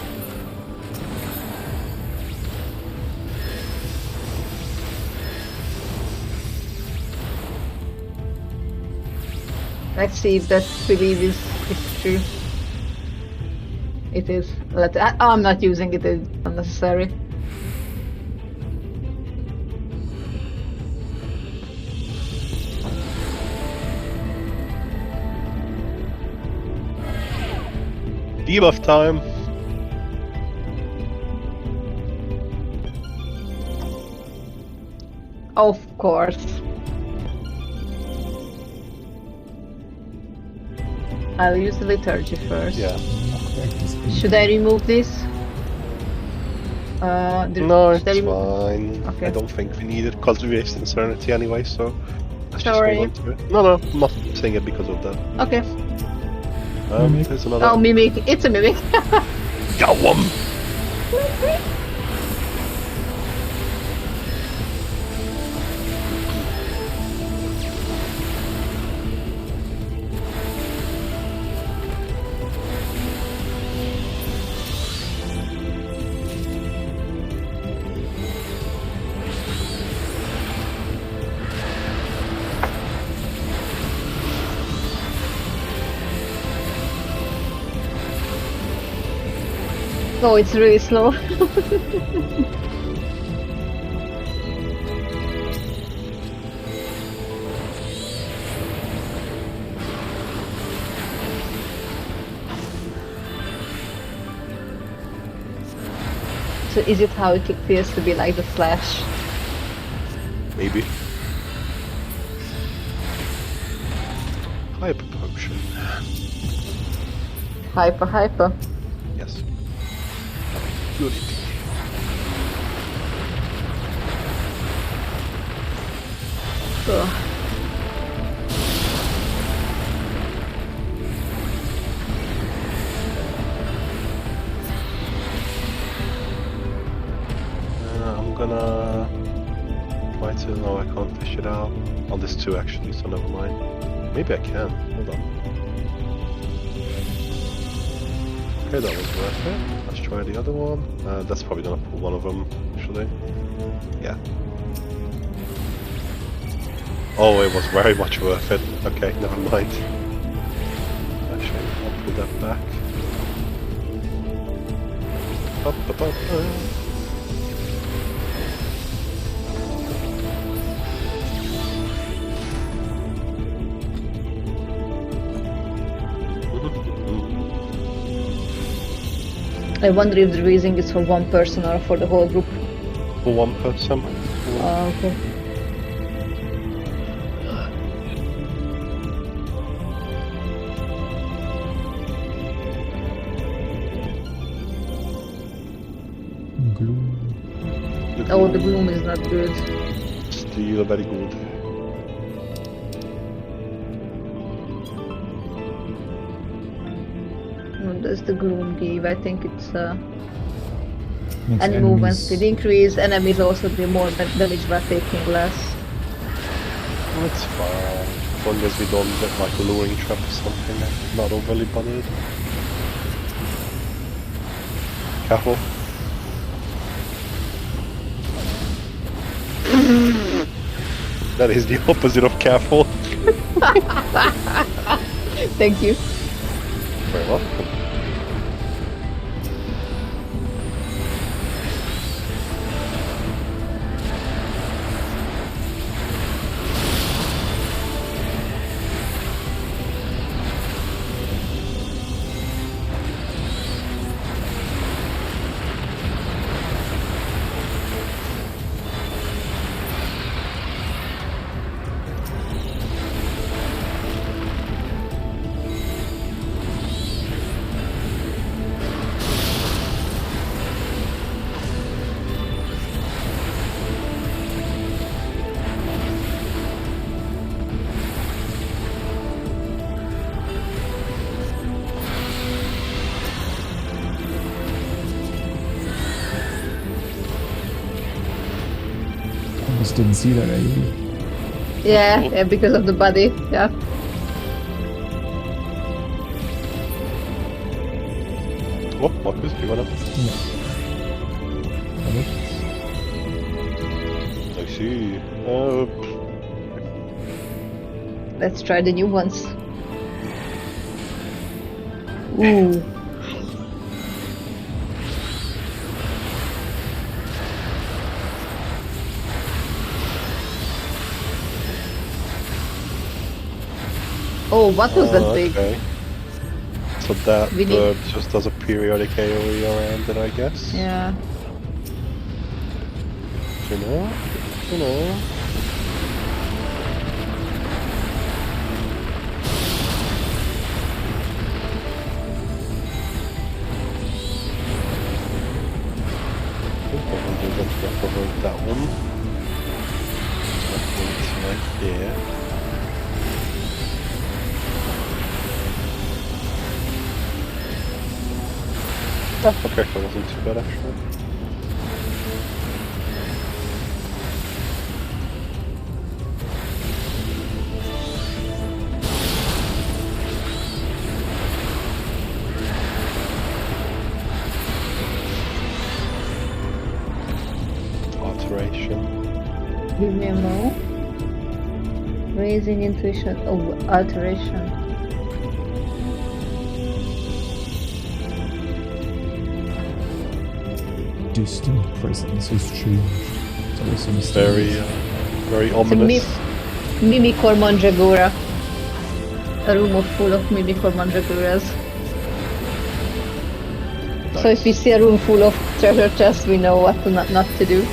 Let's see if that belief is true. It is. I'm not using it, it's unnecessary. Debuff time. Of course. I'll use the liturgy first. Yeah. Should I remove this? No, should I it's remove- fine. Okay. I don't think we need it because we waste insanity anyway, so let's just Sorry. hold on to it. No, I'm not saying it because of that. Okay. Mimic. There's another. Oh, mimic. It's a mimic. Got one! Oh, it's really slow. So is it how it feels to be like the Flash? Maybe. Hyper potion. Hyper. Yes. Good. Ugh. I'm gonna try to. No, I can't fish it out. Oh, there's two actually, so never mind. Maybe I can. Hold on. Okay, that was worth it. Let's try the other one. That's probably gonna pull one of them, actually. Yeah. Oh, it was very much worth it. Okay, never mind. Actually, I'll pull that back. Up. I wonder if the raising is for one person or for the whole group. For one person. Oh, okay. Gloom. Oh, the gloom is not good. Still very good. What does the gloom give? I think it's Makes any movement enemies- speed increase. Enemies also do more damage by taking less. That's fine. As long as we don't get like a luring trap or something, I'm not overly bothered. Careful. That is the opposite of careful. Thank you. Very welcome. Almost didn't see that AoE. Yeah, because of the body. Yeah. Oh, Marcus, do you wanna? Yeah. Got it. I see. Let's try the new ones. Ooh. Oh, what was that big? Okay. So that We need- bird just does a periodic AoE around it, I guess. Yeah. You know. I think what we'll do is let's reprobate that one. That one's right here. Ah, okay, that wasn't too bad actually. Alteration. Give me a mo. Raising intuition. Oh, alteration. Distant presence has changed. It's also Very, very It's a ominous. Mimicor Mandragora. A room full of Mimicor Mandragoras. So if we see a room full of treasure chests, we know what to not to do.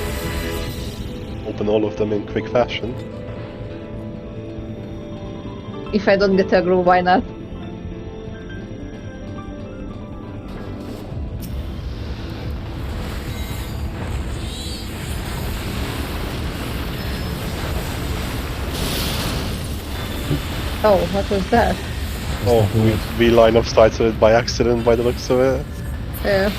Open all of them in quick fashion. If I don't get aggro, why not? Oh, what was that? Oh, we line of sight it by accident by the looks of it. Yeah.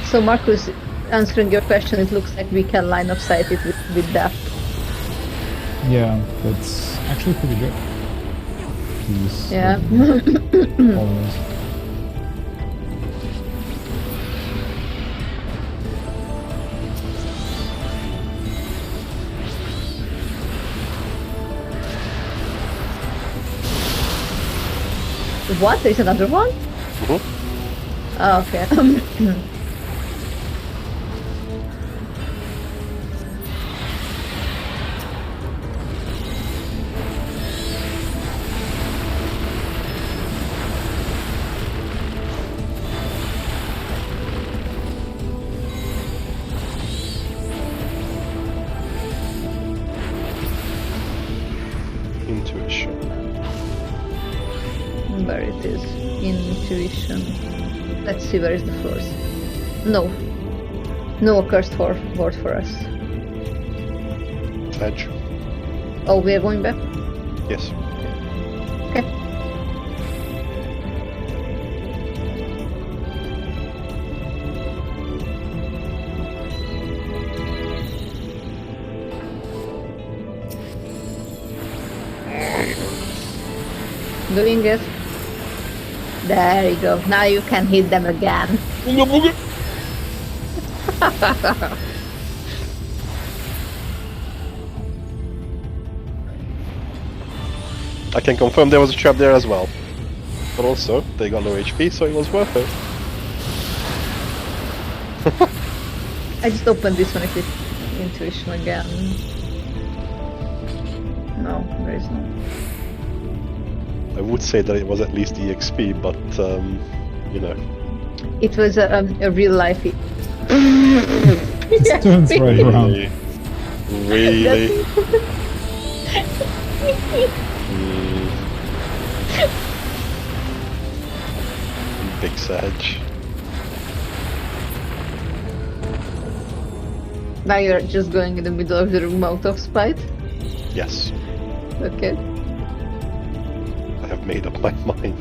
So Marcus, answering your question, it looks like we can line of sight it with that. Yeah, that's actually pretty good. These Yeah. followers. What? There's another one? Mm-hmm. Oh, okay. Intuition. Where it is. Intuition. Let's see where is the floors. No. No accursed word for us. Edge. Oh, we are going back? Yes. Okay. Doing it. There you go. Now you can hit them again. I can confirm there was a trap there as well. But also, they got low HP, so it was worth it. I just opened this one if it's intuition again. No, there is no. I would say that it was at least EXP, but, you know. It was a real life. It turns right around. Really? Big Sag. Now you're just going in the middle of the room out of spite? Yes, Okay. I have made up my mind.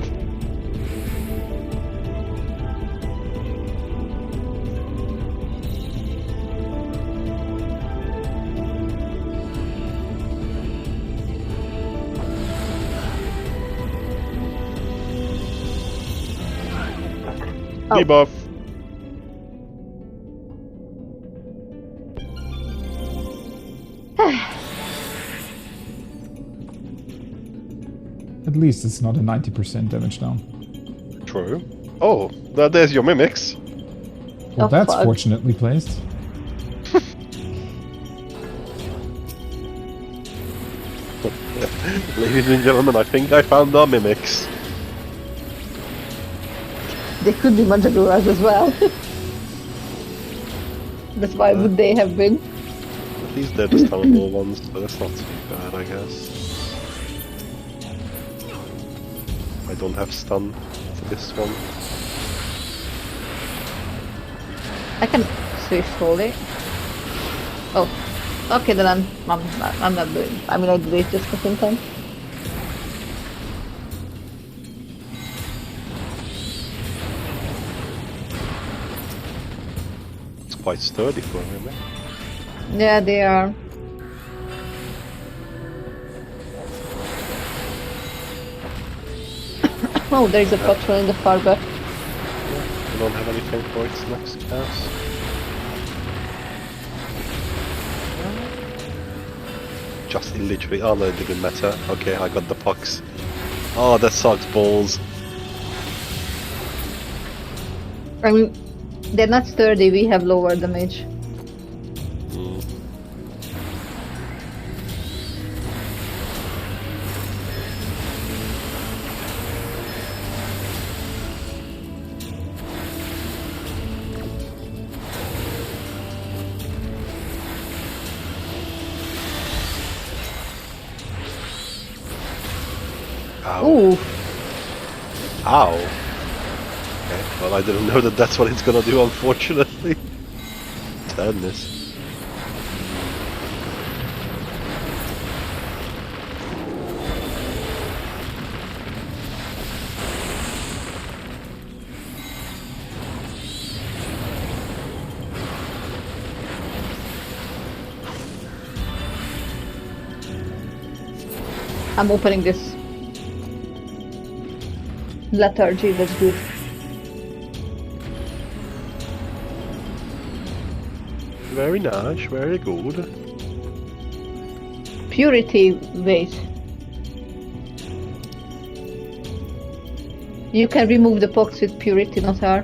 Oh. Debuff. At least it's not a 90% damage down. True. Oh, there's your mimics. Well, Oh, that's fuck. fortunately placed. Ladies and gentlemen, I think I found our mimics. They could be Mandragoras as well. That's why would they have been? At least they're the stunnable ones, but that's not too bad, I guess. I don't have stun for this one. I can switch slowly. Oh, okay. Then I'm not doing. I mean, I did it just in time. It's quite sturdy for a mimic. Yeah, they are. Oh, there is a patrol in the far back. I don't have anything for its next cast. Just literally, oh no, it didn't matter. Okay, I got the pucks. Oh, that sucks balls. I mean, they're not sturdy. We have lower damage. Mm. Ow. Ooh, Ow. Okay, well, I didn't know that that's what it's gonna do, unfortunately. Sadness. I'm opening this lethargy. That's good. Very nice, very good. Purity. Wait. You can remove the box with purity, not R.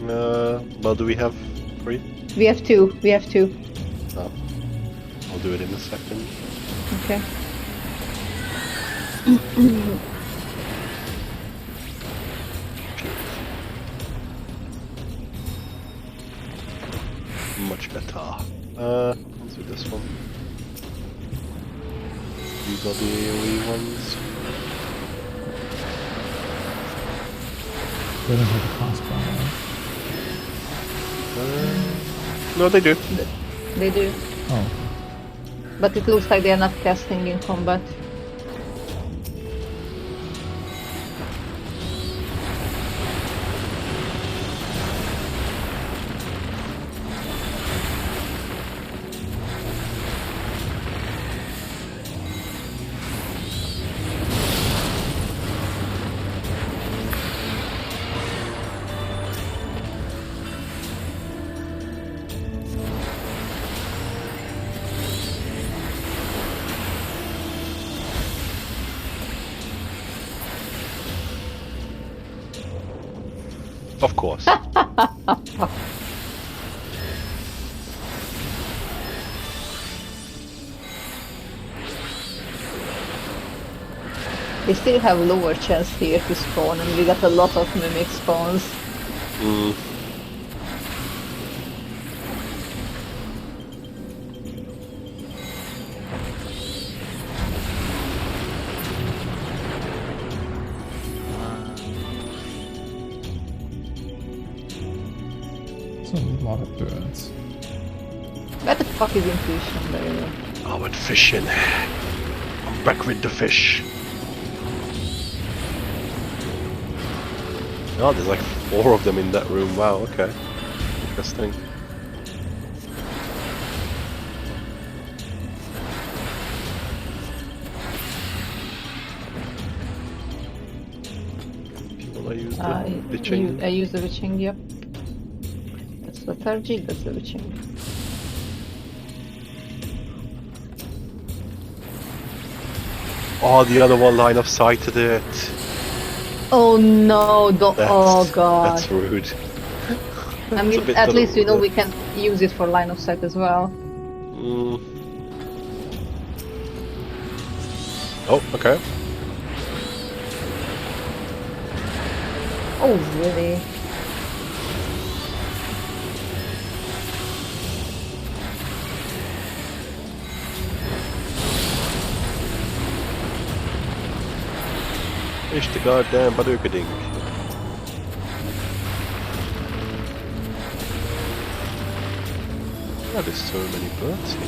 Well, do we have 3? We have two. We have two. Oh. I'll do it in a second. Okay. Much better. Let's do this one. You got the AoE ones. They don't have a crossbow, right? No, they do. They do. Oh, But it looks like they are not casting in combat. Of course. We still have lower chance here to spawn, and we got a lot of mimic spawns. Mm. it's a lot of birds. Where the fuck is intuition? There you go. I went fishing. I'm back with the fish. Oh, there's like 4 of them in that room. Wow, okay. Interesting. Will I use the witching? I use the witching, yep. That's lethargy, that's the witching. Oh, the other one line of sighted it. Oh no, don't. That's, Oh god. That's rude. I mean, at least we know we can use it for line of sight as well. Mm. Oh, okay. Oh, really? Fish the goddamn Badookadink. Oh, there's so many birds here.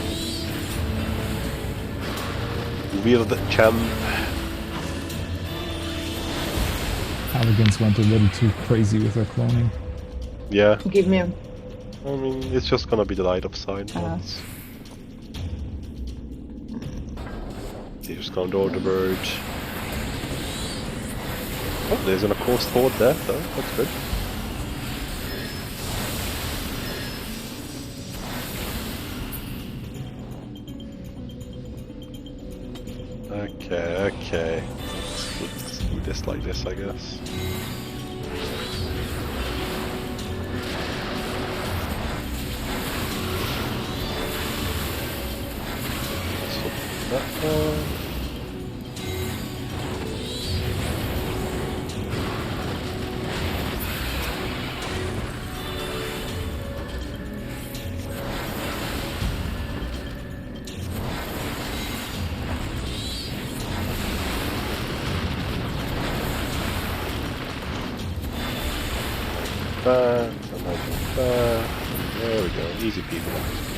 Weird champ. Alligans went a little too crazy with their cloning. Yeah, Give me a... I mean, it's just gonna be the light of sight ones. You just can't order the bird. Oh, there's an accost horde there, though. That's good. Okay. Let's do this like this, I guess. So that one. that, and I do that. There we go, easy peasy.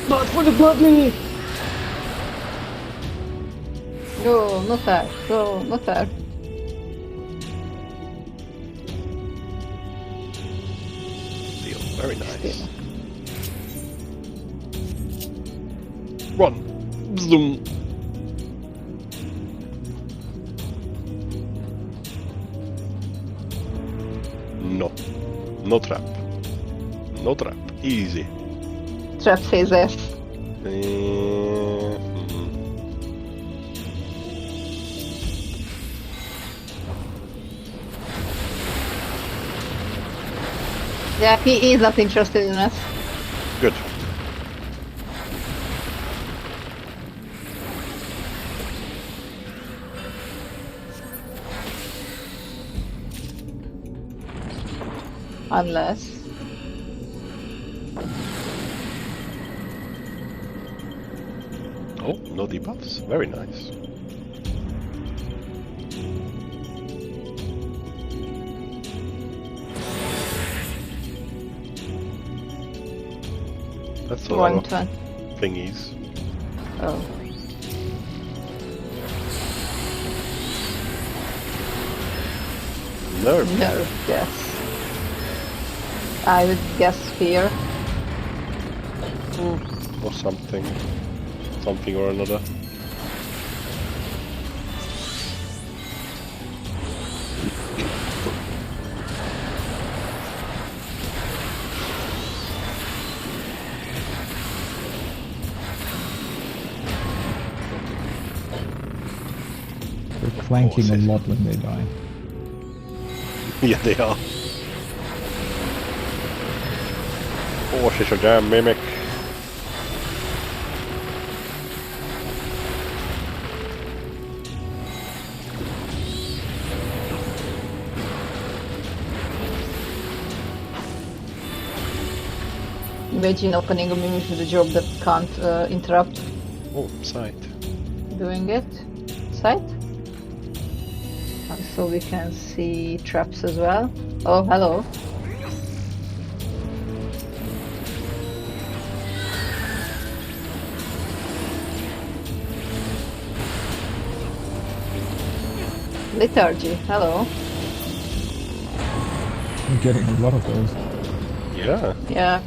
Not for the bloody! No, not that. No, not that. Deal, very nice. Still. Run! Zoom! No. No trap. No trap. Easy. Trap says yes. Yeah, he is not interested in us. Good. Unless... Oh, no debuffs. Very nice. That's a lot of thingies. Oh. Nerve. Nerve, yes. I would guess fear. Or something. Something or another. They're clanking a lot when they die. Yeah, they are. Oh, she's a damn mimic. Imagine opening a mimic with a job that can't interrupt Oh, sight. doing it. Sight? So we can see traps as well. Oh, hello. Lethargy, hello. I'm getting a lot of those. Yeah. Yeah.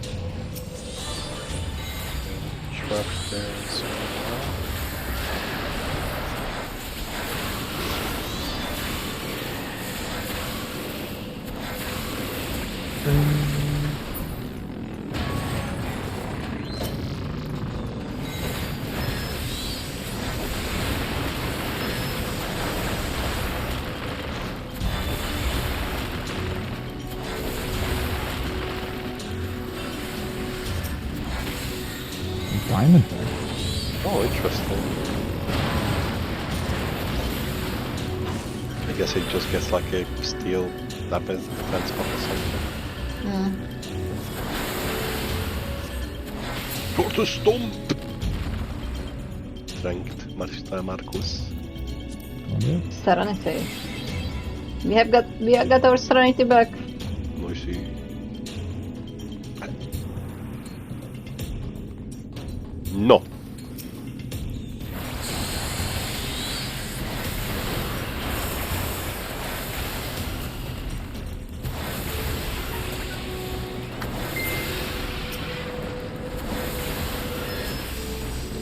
Trap there as well. Diamond there. Oh, interesting. I guess it just gets like a steel defense buff or something. For the stomp! Strength, Marcus. Okay. Serenity. We have got our serenity back. Noisy. No.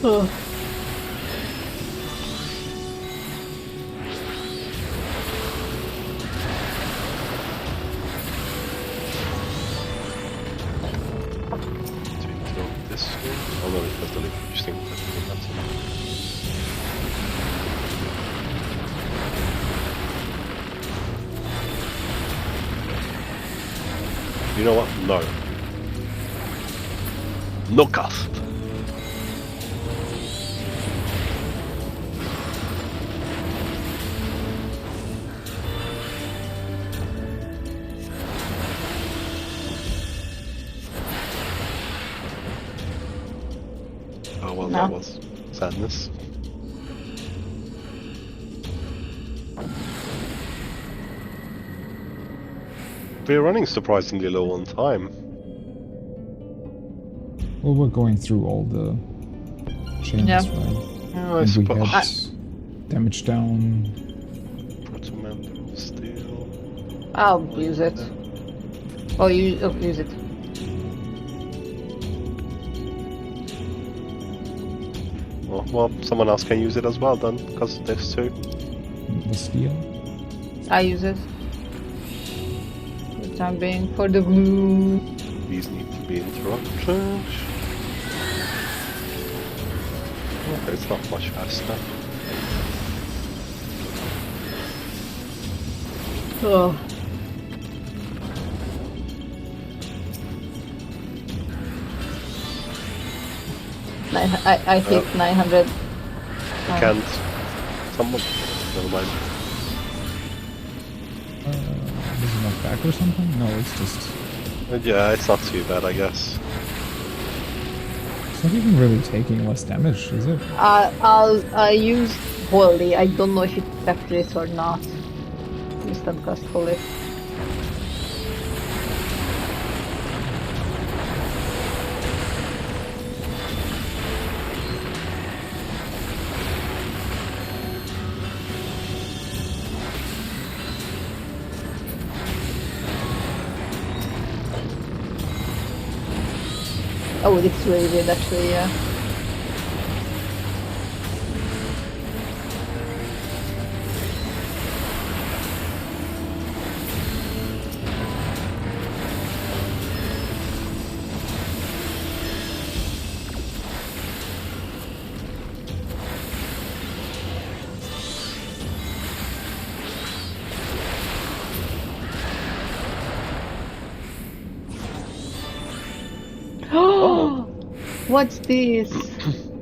Oh. This way. Oh no, it was the leaf thing. That's enough. You know what? No. No cast. that was sadness. We're running surprisingly low on time. Well, we're going through all the chains, Yeah. right? Yeah, I And we suppose. had damage down. Protomandal steel. I'll use it. Oh, use it. Oh, well, someone else can use it as well then, because there's two. The steel. I use it. For the time being, for the glue. These need to be interrupted. Okay, it's not much faster. Oh. I hit 900. I can't. Someone. Never mind. Is it not back or something? No, it's just... Yeah, it's not too bad, I guess. It's not even really taking less damage, is it? I use Holy. I don't know if it affected it or not. Instant cast Holy. Oh, it's really good actually, yeah. Oh. What's this?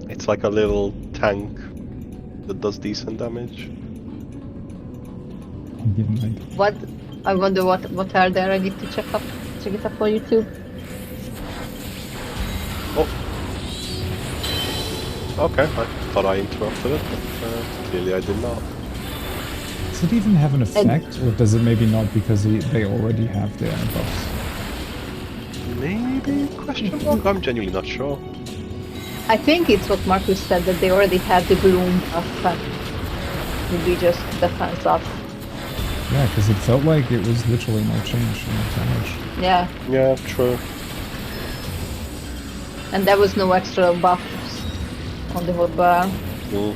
It's like a little tank that does decent damage. I'll give him like... What? I wonder what are there. I need to check it up on YouTube. Oh. Okay, I thought I interrupted it, but clearly I did not. Does it even have an effect, or does it maybe not because they already have their buffs? Maybe? Question mark? I'm genuinely not sure. I think it's what Marcus said, that they already had the bloom of would be just defense off. Yeah, because it felt like it was literally no change in damage. Yeah, Yeah, true. and there was no extra buffs on the whole bar. Mm.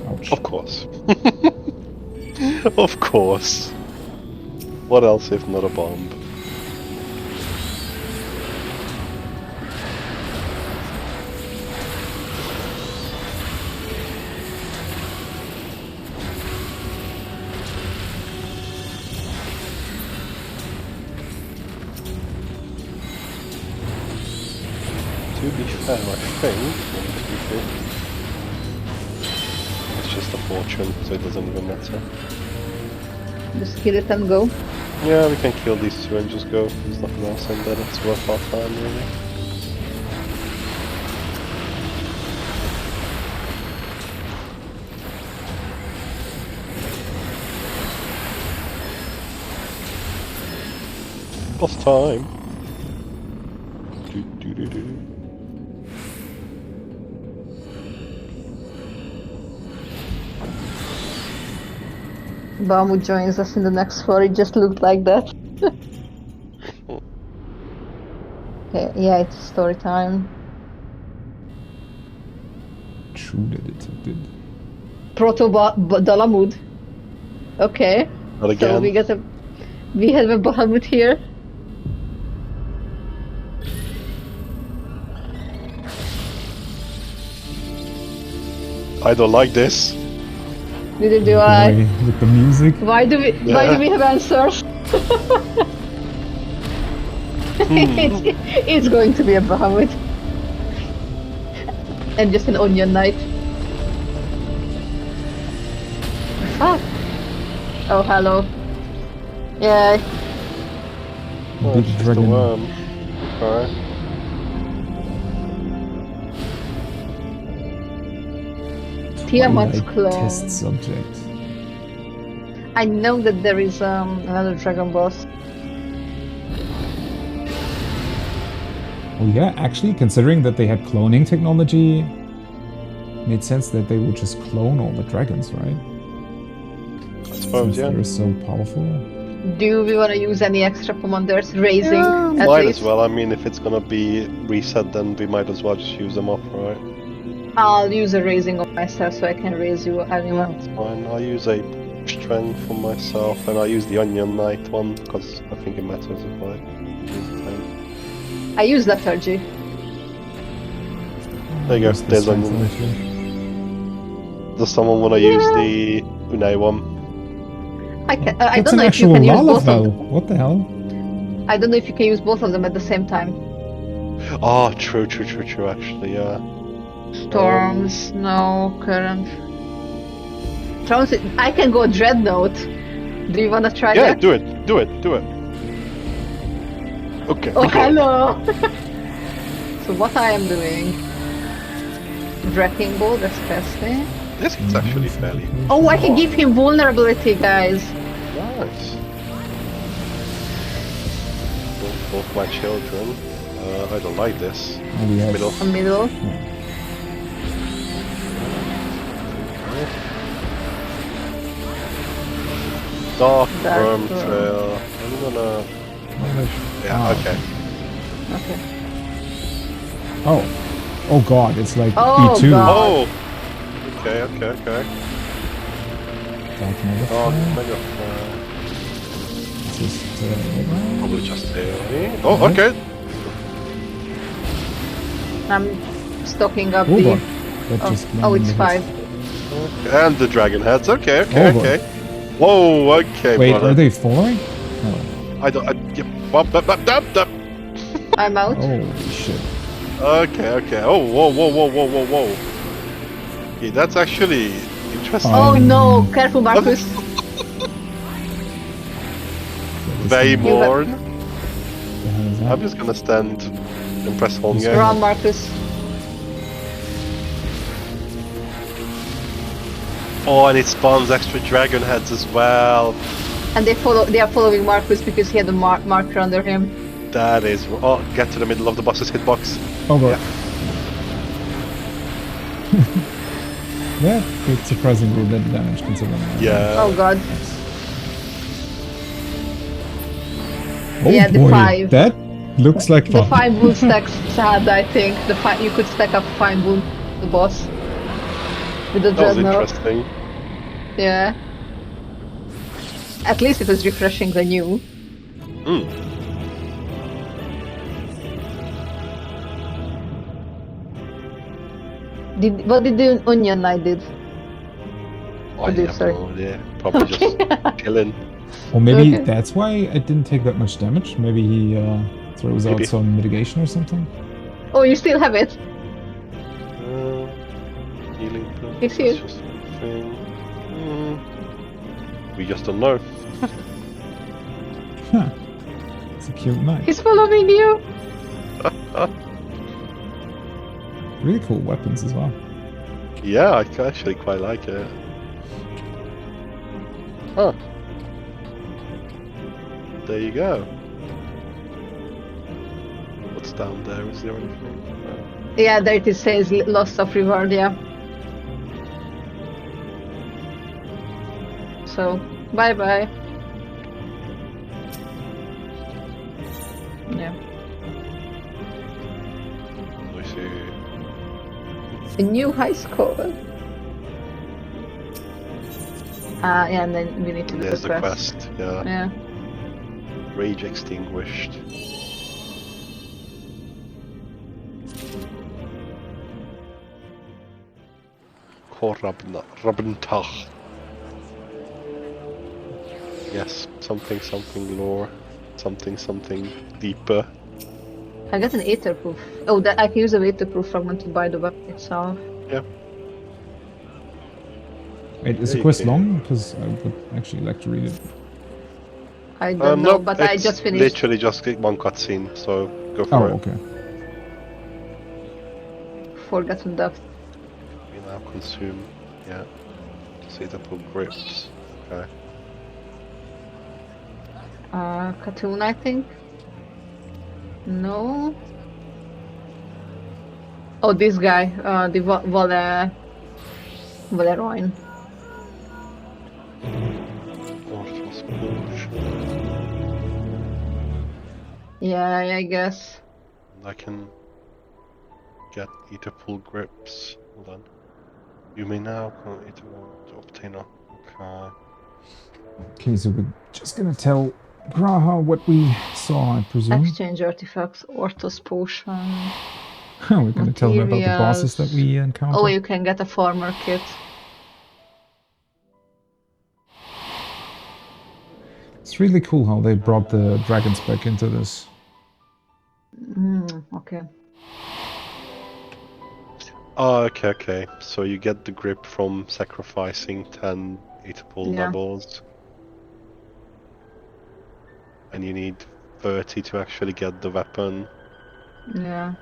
Ouch. Of course. Of course. What else if not a bomb? To be fair, I think it's just a fortune, so it doesn't even matter. Just kill it and go. Yeah, we can kill these two and just go. There's nothing else in there that's worth our time, really. Boss time. Do, do, do, do. Bahamut joins us in the next floor. It just looked like that. Okay, yeah, it's story time. True that it did. Dalamud. Okay. Not So again. we have a Bahamut here. I don't like this. Neither do The I. way with the music. Why do we have answers? it's going to be a Bahamut. and just an onion knight. Fuck. Oh, hello. Yeah. Oh, Big it's just a dragon. worm. Alright. Tiamat's Twilight clone. test subject. I know that there is another dragon boss. Oh yeah, actually, considering that they had cloning technology, made sense that they would just clone all the dragons, right? I suppose, Since yeah. they're so powerful. Do we want to use any extra commanders? Raising, Yeah, at might least. as well. I mean, if it's gonna be reset, then we might as well just use them up, right? I'll use a raising on myself so I can raise you anyone. That's fine. I'll use a strength for myself, and I'll use the onion knight one, because I think it matters if I use the same. I use lethargy. There you go, Where's the there's strength onion. ratio? Does someone want to use the Unai one? I can. I That's don't an know if you actual can use both of Lalafell. them. What the hell? I don't know if you can use both of them at the same time. Oh, true, actually, yeah. Storms, no current. Storms. I can go dreadnought. Do you wanna try Yeah, that? do it. Okay, Oh, we go. hello! So what I am doing... Wrecking ball, that's fasting. This is actually fairly Oh, I can give him vulnerability, guys. nice. Both my children. I don't like this. Oh, we have Middle. A middle. Dark Dark worm worm. trail. I'm gonna. Yeah. Ah, Okay. Okay. Oh. Oh god, it's like Oh, B2. God. Oh. Okay. Dark Dark Megaphone. megaphone. Just, Probably just AoE. Oh, okay. I'm stocking up oh the... god. That just Oh, it's randomly 5. And the dragon heads. Okay. Oh, boy. Whoa. Okay. Wait, brother. are they following? No. I don't. Yep. I'm out. Holy shit. Okay. Oh, whoa. Okay, that's actually interesting. Oh no, careful Marcus. Vaymorn. What the hell is that? I'm just gonna stand and press home game. Run Marcus. Oh, and it spawns extra dragon heads as well. And they are following Marcus because he had a marker under him. That is. Oh, get to the middle of the boss's hitbox. Oh god. Yeah, it's surprisingly little damage considering. Yeah. Oh god. Oh Yeah, the boy, 5. that looks like The fun. 5 would stack sad, I think. You could stack up 5 wound the boss. With the That was dreadnought. interesting. Yeah. At least it was refreshing the new. Mm. What did the onion knight did? I do, have sorry. no idea. Probably just killing. Or maybe Okay. that's why it didn't take that much damage. Maybe he throws Maybe. out some mitigation or something. Oh, you still have it? Healing pill. It's That's here. just a thing. We just don't know. Huh. It's a cute knight. He's following you! Really cool weapons as well. Yeah, I actually quite like it. Huh. There you go. What's down there? Is there anything? Yeah, there it says loss of reward, yeah. So, bye-bye. Yeah. I see. A new high score. Yeah, and then we need to do There's the the quest. quest. Yeah. Yeah. Rage extinguished. Rabentach. Yes, something lore, something deeper. I got an Aetherproof. Oh, that I can use a Aetherproof fragment to buy the weapon itself. Yeah. Wait, is the Yeah, quest okay. long? Because I would actually like to read it. I don't know, Nope, but I it's just finished. literally just one cutscene, so go Oh, for it. okay. Forgotten Depth. We now consume, yeah. See the pull grips. Okay. Cartoon, I think. No. Oh, this guy. The Valeroin. Orthos push. Yeah, I guess. I can get either pull grips. Hold on. You may now either want to obtain a. Okay. Okay, so we're just gonna tell Graha what we saw, I presume. Exchange artifacts, Orthos potion, We're gonna tell him about the bosses that we encountered. Oh, you can get a farmer kit. It's really cool how they brought the dragons back into this. Okay. Oh, okay. So you get the grip from sacrificing 10 eatable levels. And you need 30 to actually get the weapon. Yeah.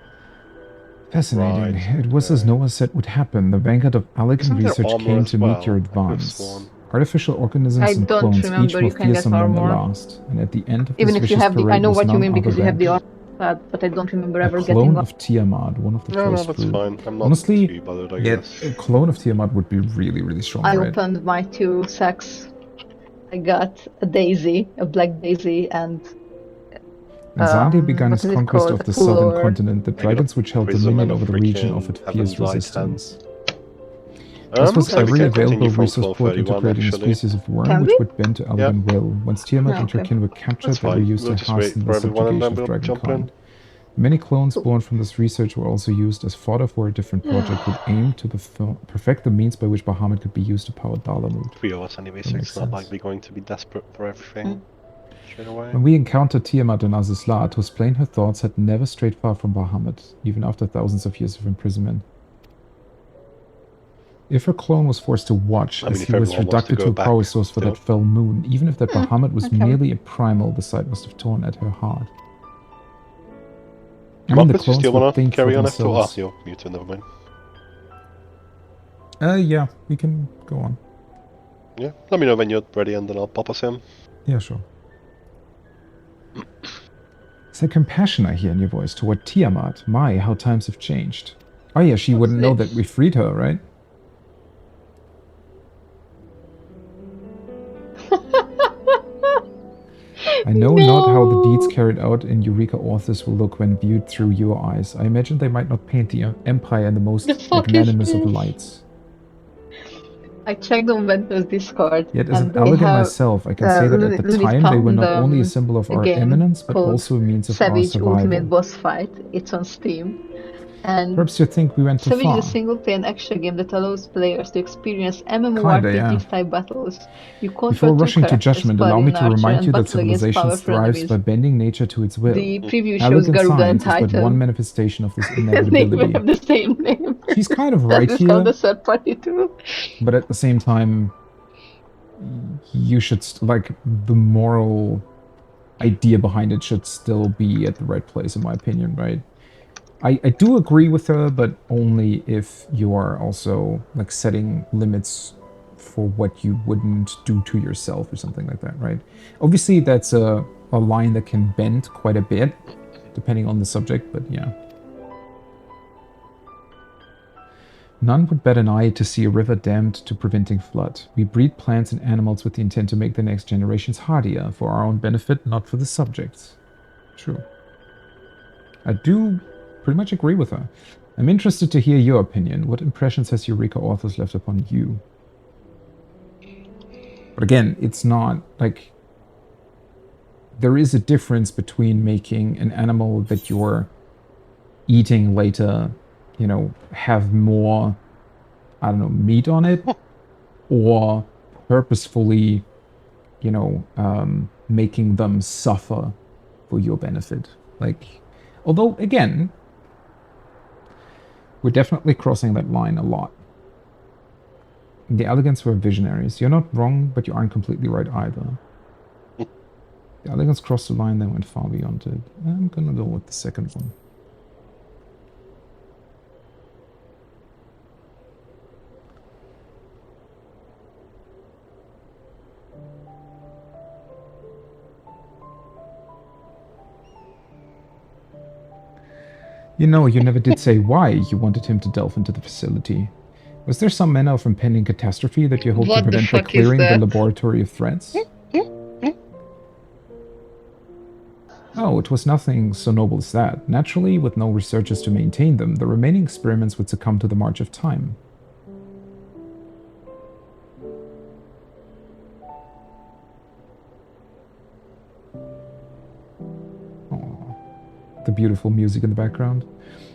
Fascinating. Right, It was as Noah said would happen. The vanguard of Allagan Isn't there research armor came as to well? meet your I could've advance. sworn. Artificial organisms I and don't clones, each remember more you can get fearsome than the armor. last. And at the end of Even this if you vicious have the, I parade know was what you none mean because other you have the than armor, but I don't remember a ever clone getting of Tiamat, one of the No, first that's group. fine. I'm not Honestly, too bothered, I yeah, guess. a clone of Tiamat would be really, really strong, I right? opened my 2 sacks. I got a daisy, a black daisy, and When Zandia began what his is it conquest called? of A the southern pullover. continent, the I got dragons which held Prism dominion and a over the region freaking offered Heaven's fierce Right resistance. Hand. This was So we every can continue available from resource floor poured into 31 creating a actually. species of worm Can which we? would bend to Yeah. Allagan will. Once Tiamat Oh, and her okay. kin were captured, That's they were fine. used We'll to just wait hasten for the everyone and subjugation then of we'll jump dragonkind. in. Many clones Cool. born from this research were also used as fodder for a different project which aimed to perfect the means by which Bahamut could be used to power Dalamut. 3 of us anyway, That so makes it's not like sense. we're going to be desperate for everything straight away. When we encountered Tiamat and Azizla, it was plain her thoughts had never strayed far from Bahamut, even after thousands of years of imprisonment. If her clone was forced to watch I mean, as if he was everyone wants to reducted go to a back, power source for still. that fell moon, even if that Bahamut was okay. merely a primal, the sight must have torn at her heart. I mean, the Marcus, you clones still would wanna think for carry on after? Oh, themselves. you're muted, never mind. Yeah, we can go on. Yeah, let me know when you're ready and then I'll pop us in. Yeah, sure. It's the compassion I hear in your voice toward Tiamat. My, how times have changed. Oh yeah, she wouldn't know that we freed her, right? I know not how the deeds carried out in Eureka Orthos will look when viewed through your eyes. I imagine they might not paint the Empire in the most magnanimous of lights. I checked on Vento's Discord, Yet as an and they Allagan have myself, I can say that at the Lunit time they were found not only a symbol of a our game eminence, but called also a means of our Savage Ultimate survival. Boss Fight. It's on Steam. And Perhaps you think we went too Savage far. is a single-player action game that allows players to experience Kinda, MMORPG-style battles. You Before control 2 rushing to characters, judgment, allow Buddy me and to Archer, remind and you that battle against civilization powerful thrives enemies. by bending nature to its will. The preview shows Allagan Garuda and science is but Titan. one manifestation of this They inevitability. have the same name. She's kind of That right is how here, the third party too. but at the same time, you should, like, the moral idea behind it should still be at the right place, in my opinion, right? I do agree with her, but only if you are also, like, setting limits for what you wouldn't do to yourself or something like that, right? Obviously, that's a line that can bend quite a bit, depending on the subject, but yeah. None would bat an eye to see a river dammed to preventing flood. We breed plants and animals with the intent to make the next generations hardier, for our own benefit, not for the subjects. True. I do pretty much agree with her. I'm interested to hear your opinion. What impressions has Eureka Authors left upon you? But again, it's not like... There is a difference between making an animal that you're eating later, you know, have more, I don't know, meat on it, or purposefully, you know, making them suffer for your benefit. Like, Although, again, we're definitely crossing that line a lot. The Allagans were visionaries. You're not wrong, but you aren't completely right either. The Allagans crossed the line, then went far beyond it. I'm gonna go with the second one. You know, you never did say why you wanted him to delve into the facility. Was there some manner of impending catastrophe that you hoped to prevent by clearing the laboratory of threats? Oh, it was nothing so noble as that. Naturally, with no researchers to maintain them, the remaining experiments would succumb to the march of time. Oh, the beautiful music in the background.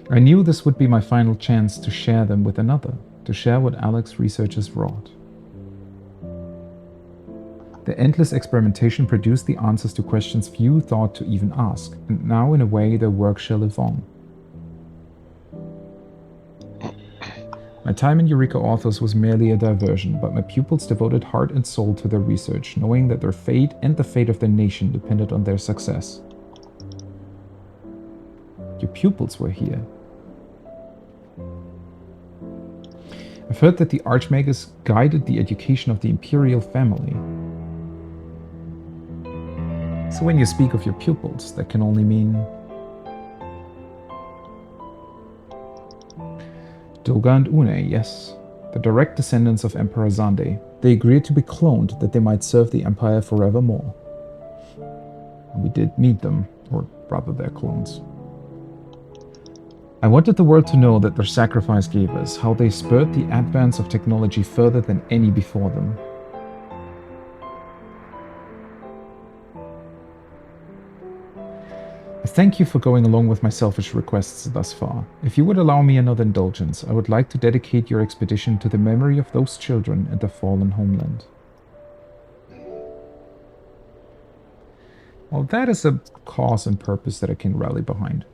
I knew this would be my final chance to share them with another, to share what Alex's researchers wrought. The endless experimentation produced the answers to questions few thought to even ask, and now in a way their work shall live on. My time in Eureka Authors was merely a diversion, but my pupils devoted heart and soul to their research, knowing that their fate and the fate of their nation depended on their success. Your pupils were here. I've heard that the Archmagus guided the education of the imperial family. So when you speak of your pupils, that can only mean... Doga and Une, yes. The direct descendants of Emperor Zande. They agreed to be cloned that they might serve the Empire forevermore. And we did meet them, or rather their clones. I wanted the world to know that their sacrifice gave us, how they spurred the advance of technology further than any before them. Thank you for going along with my selfish requests thus far. If you would allow me another indulgence, I would like to dedicate your expedition to the memory of those children and their fallen homeland. Well, that is a cause and purpose that I can rally behind.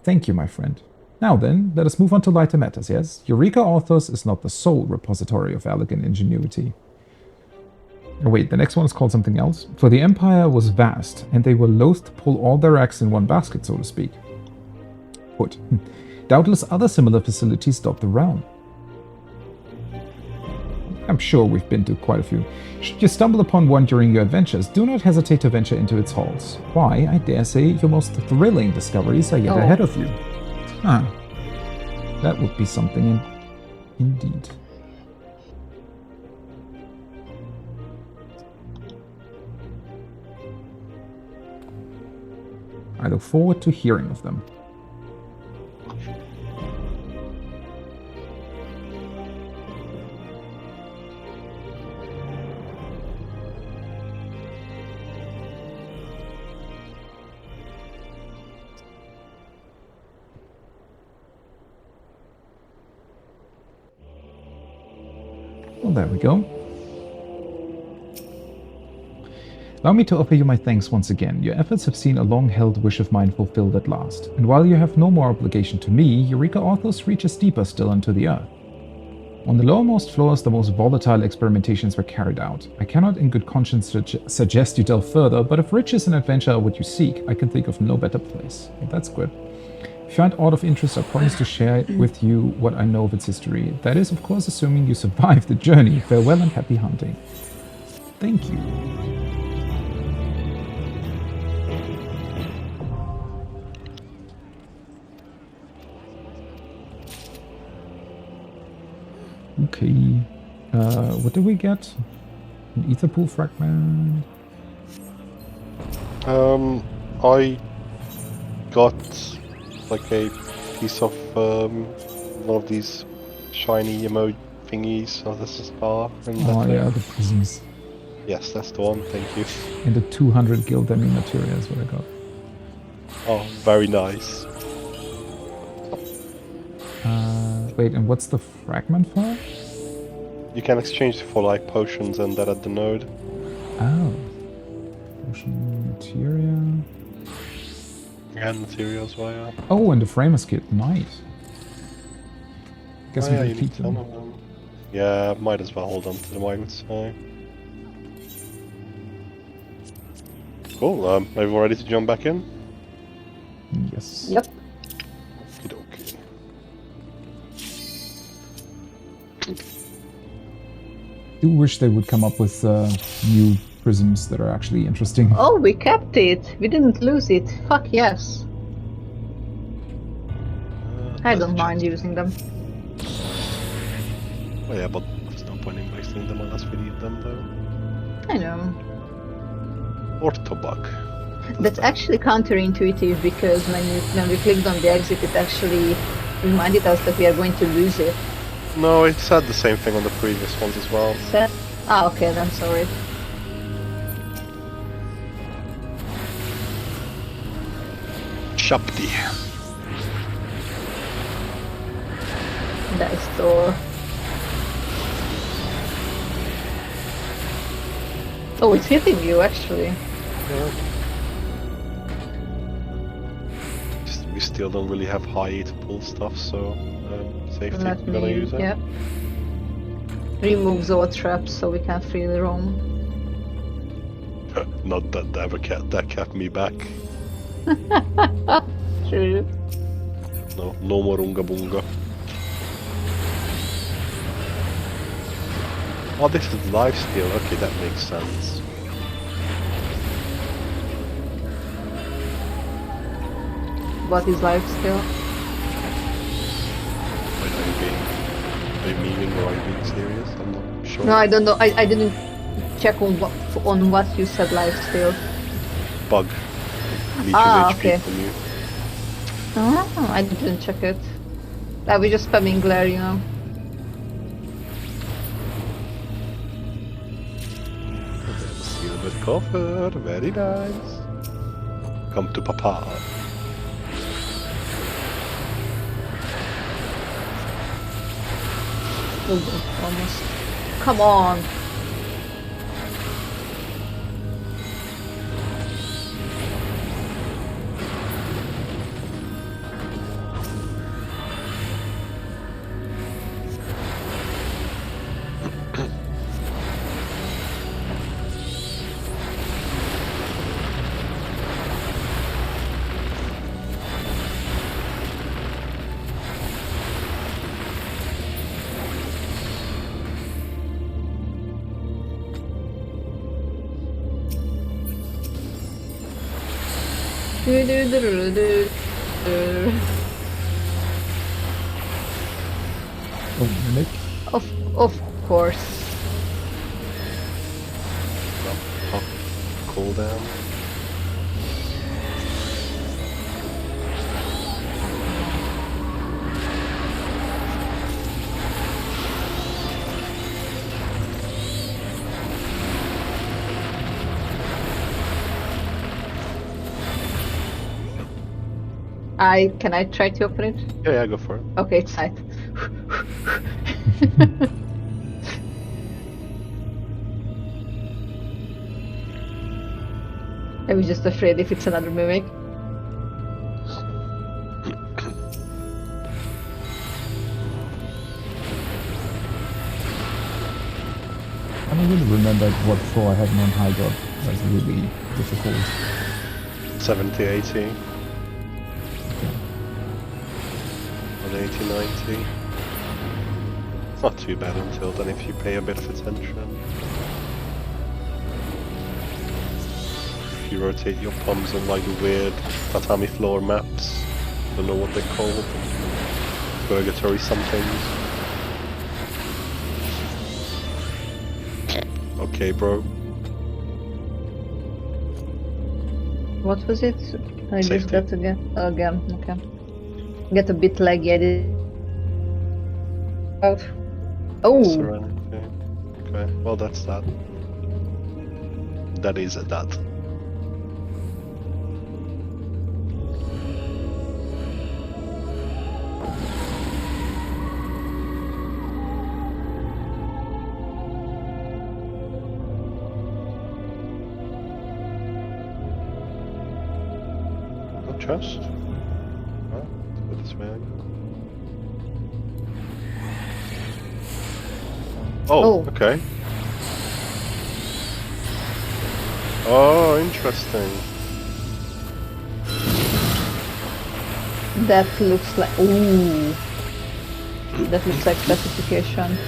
Thank you, my friend. Now then, let us move on to lighter matters, yes? Eureka Authors is not the sole repository of Allagan ingenuity. Oh, wait, the next one is called something else. For the Empire was vast, and they were loath to pull all their eggs in one basket, so to speak. Put. Doubtless other similar facilities dot the realm. I'm sure we've been to quite a few. Should you stumble upon one during your adventures, do not hesitate to venture into its halls. Why, I dare say your most thrilling discoveries are yet ahead of you. Ah, that would be something indeed. I look forward to hearing of them. Well, there we go. Allow me to offer you my thanks once again. Your efforts have seen a long-held wish of mine fulfilled at last. And while you have no more obligation to me, Eureka Authors reaches deeper still into the earth. On the lowermost floors, the most volatile experimentations were carried out. I cannot in good conscience suggest you delve further, but if riches and adventure are what you seek, I can think of no better place. Well, that's good. If you find aught of interest, I promise to share with you what I know of its history. That is, of course, assuming you survive the journey. Farewell and happy hunting. Thank you. Okay, what did we get? An ether pool fragment? I got like a piece of one of these shiny emote thingies of the star. And oh yeah, the prisms. Yes, that's the one, thank you. And the 200 gil demi materia is what I got. Oh, very nice. Wait, and what's the fragment for? You can exchange it for like potions and that at the node. Oh. Potion materia. And materials via. Oh, and the framers kit. Nice. Guess we You can need keep 10 them. of them. Yeah, might as well hold on to them, I would say. Cool, are we ready to jump back in? Yes. Yep. Okey-dokey. Do wish they would come up with new prisms that are actually interesting. Oh, we kept it. We didn't lose it. Fuck yes. I don't mind using them. Oh yeah, but there's no point in wasting them unless we need them, though. I know. Ortobug. That's actually counterintuitive because when we clicked on the exit, it actually reminded us that we are going to lose it. No, it said the same thing on the previous ones as well. Ah, okay, then sorry. Shapti. Nice door. Oh, it's hitting you actually. Yeah. We still don't really have high to pull stuff, so safety Let we're gonna me, use it. yeah. Removes all traps so we can freely roam. Not that that kept me back. True. No more unga bunga. Oh, this is lifesteal. Okay, that makes sense. What is life still? Wait, are you meaning or are you being serious? I'm not sure. No, I don't know. I didn't check on what you said life still. Bug. Leeches Ah, HP okay. from you. Oh, I didn't check it. We just spamming glare, you know. Seal with coffer. Very nice. Come to Papa. Oh, almost. Come on. Oh, mimic. Of course. Pop cooldown. Can I try to open it? Yeah, go for it. Okay, it's tight. I was just afraid if it's another mimic. I don't really remember what floor I had on high god. That's really difficult. 70, 80. Okay. Or 80, 90. It's not too bad until then if you pay a bit of attention. If you rotate your palms on like weird tatami floor maps. Don't know what they're called. Purgatory somethings. Okay, bro. What was it? I just Safety. got again. Okay. Get a bit laggy. I did. Out. Oh, Serenity. Okay, well that's that. That is that. chest. Oh, let's go this way again. Oh, okay. Oh, interesting. That looks like... Ooh. That looks like specification.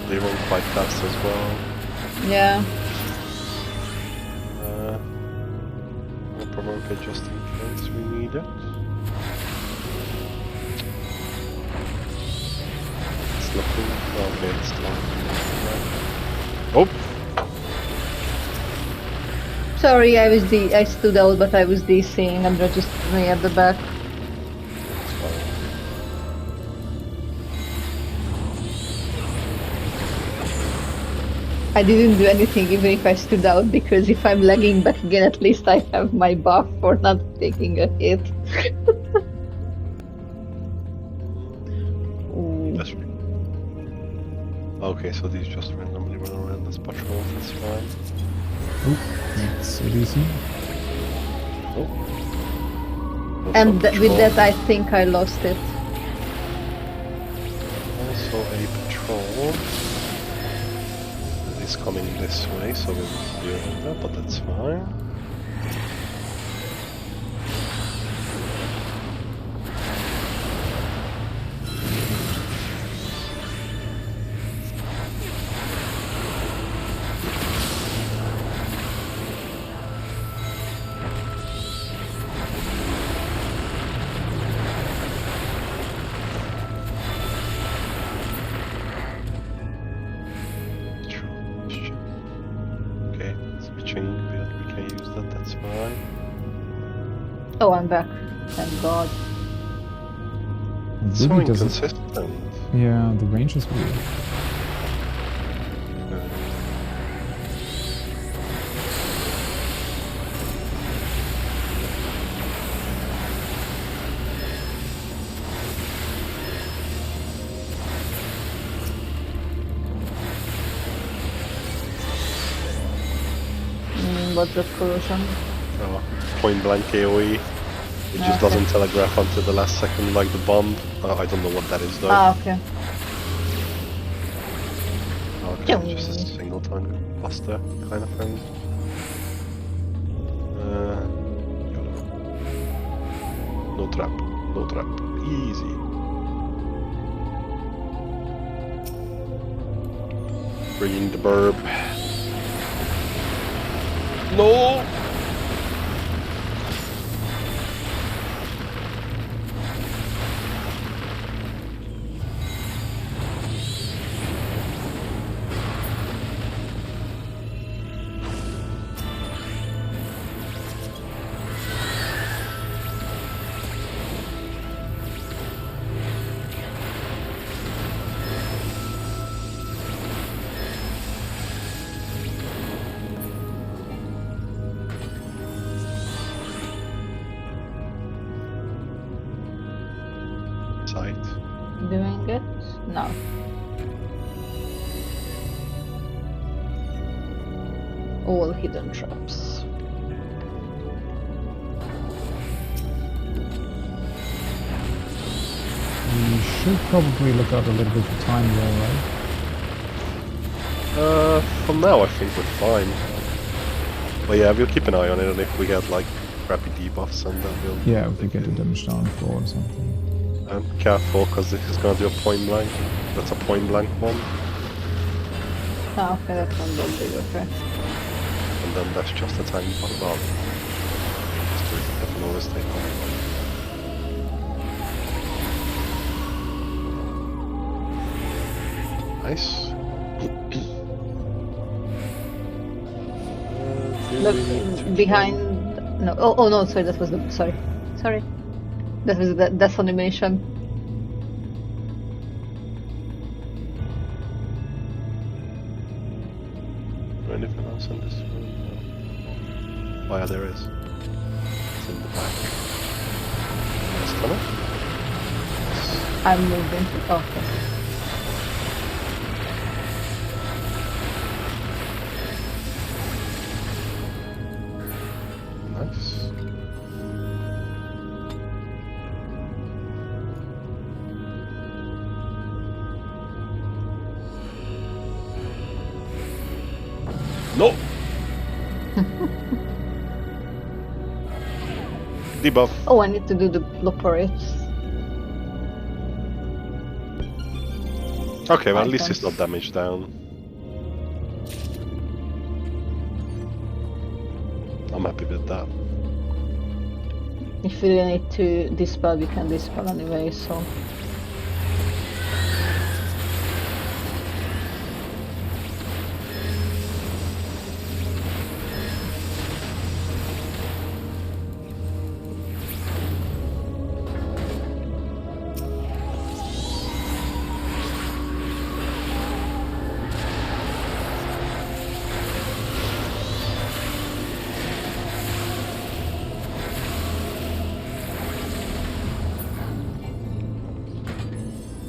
They run quite fast as well. Yeah. I'll provoke it just in case we need it. It's nothing. Okay, it's not. Oh! Sorry, I stood out, but I was DCing and registering me at the back. It's fine. I didn't do anything even if I stood out, because if I'm lagging back again, at least I have my buff for not taking a hit. Ooh. That's right. Okay, so these just randomly run around as patrols, that's fine. Oh, that's ADC. Oh. And with that, I think I lost it. Also a patrol. It's coming this way, so we'll deal with that, but that's fine. Okay, switching build, we can use that, that's fine. Oh, I'm back. Thank God. It's so Really doesn't. inconsistent. Yeah, the range is weird. What's the corrosion? Oh, point blank AoE. It just doesn't telegraph until the last second like the bomb. I don't know what that is though. Ah, okay. Okay, just a single time buster kind of thing. No trap, no trap. Easy. Bringing the burb. No! Sight. Doing it? No. All hidden traps. We should probably look out a little bit for time though, right? For now I think we're fine. But yeah, we'll keep an eye on it, and if we get like crappy debuffs, and then we'll... Yeah, if we get a damage down floor or something. Careful, because this is gonna do a point blank. That's a point blank bomb. Ah, okay, that one will be okay. And then that's just a tiny bomb. Well, can always take on. Nice. Look, behind... No, oh no, sorry, that was the... Sorry. That was the death animation. Anything else in this room? No. Oh yeah, there is. It's in the back. Nice tunnel. I'm moving to... Okay. Debuff. Oh, I need to do the operates. Okay, well at least Items. it's not damage down. I'm happy with that. If we need to dispel, we can dispel anyway, so...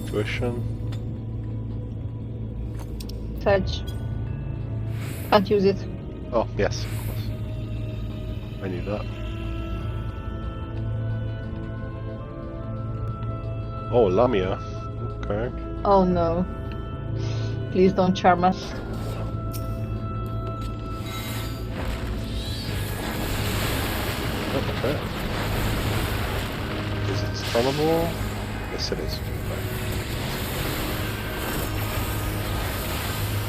Tuition. Fetch. Can't use it. Oh, yes, of course. I knew that. Oh, Lamia. Okay. Oh no. Please don't charm us. Okay. Is it stunnable? Yes, it is.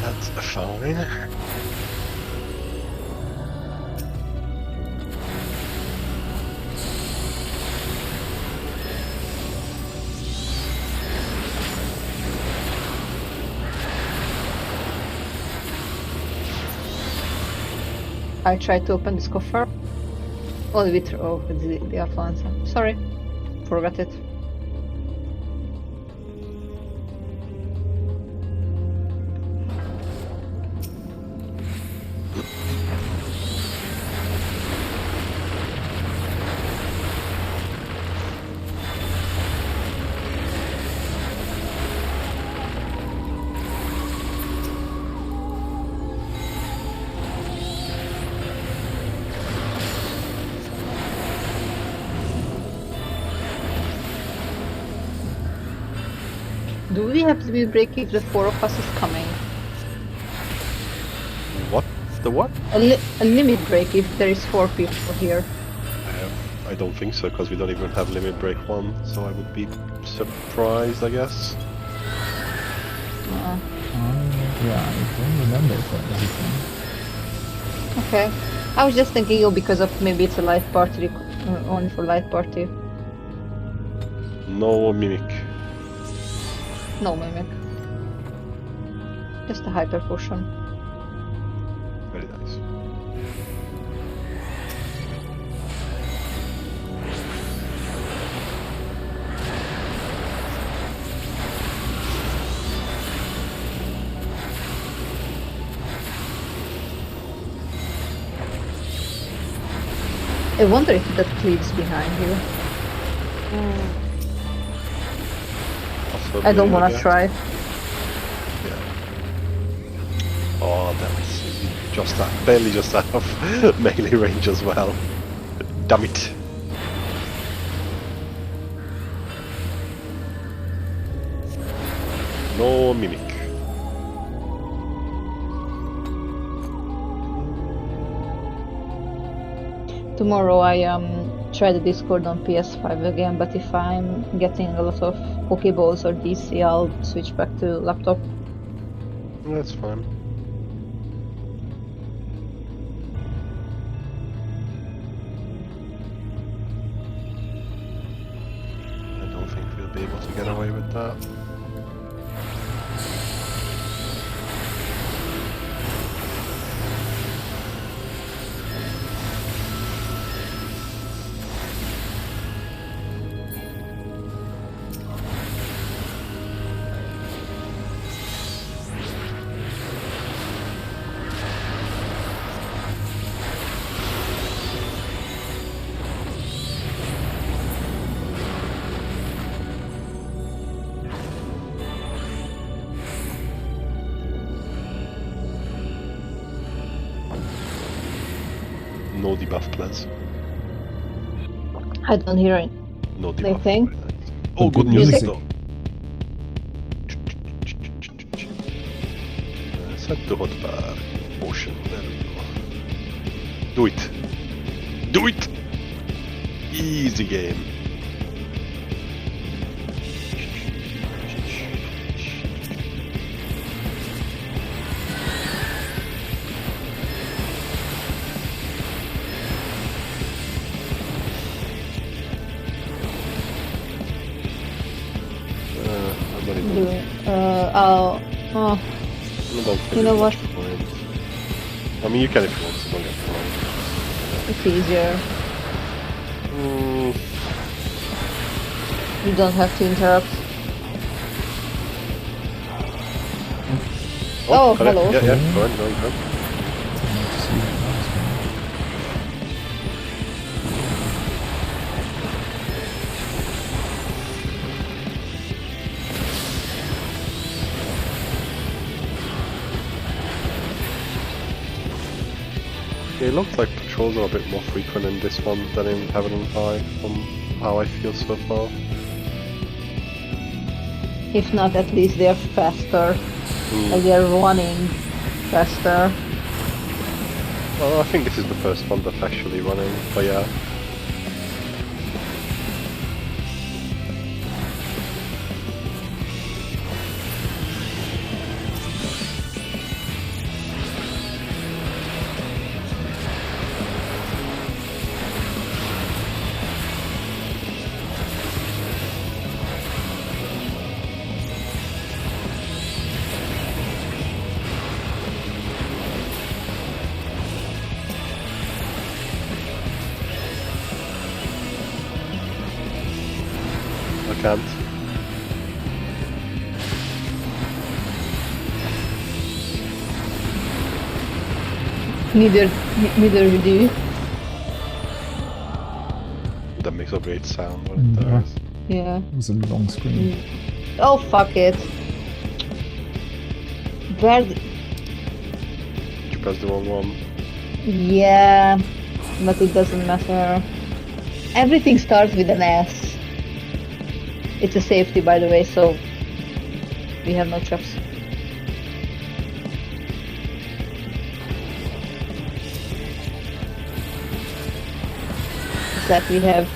That's fine. I tried to open this coffer. Oh, the affluenza. Sorry. Forgot it. Do we have to be break if the 4 of us is coming? What? The what? A limit break if there is 4 people here. I don't think so, because we don't even have limit break 1, so I would be surprised, I guess. Yeah, I don't remember if that was a thing. Okay. I was just thinking, oh, because of maybe it's a light party, only for light party. No mimic. No mimic. Just a hyper potion. Very nice. I wonder if that leaves behind you. I don't want to try. Yeah. Oh, that's just that, barely just out of melee range as well. Damn it. No mimic. Tomorrow I try the Discord on PS5 again, but if I'm getting a lot of Pokeballs or DC, I'll switch back to laptop. That's fine. I don't think we'll be able to get away with that. No debuff, please. I don't hear it. No debuff. Anything? Very nice. Oh, good Music. music though. Set to hotbar. Potion. There we go. Do it! Do it! Easy game. I'm not even... Oh. I don't think You know it's what? much point. I mean, you can if you want, so don't get me wrong. It's easier. Mm, You don't have to interrupt. Oh, got it. hello. Yeah, yeah, go on, go on, go on. Yeah, it looks like patrols are a bit more frequent in this one than in Heaven and High, from how I feel so far. If not, at least they're faster. Like they're running faster. Well, I think this is the first one that's actually running, but yeah. I can't. Neither do you. That makes a great sound when it Yeah. does. Yeah. It was a long screen. Oh, fuck it. Where? Did you press the wrong one? Yeah, but it doesn't matter. Everything starts with an S. It's a safety, by the way, so we have no choice. That we have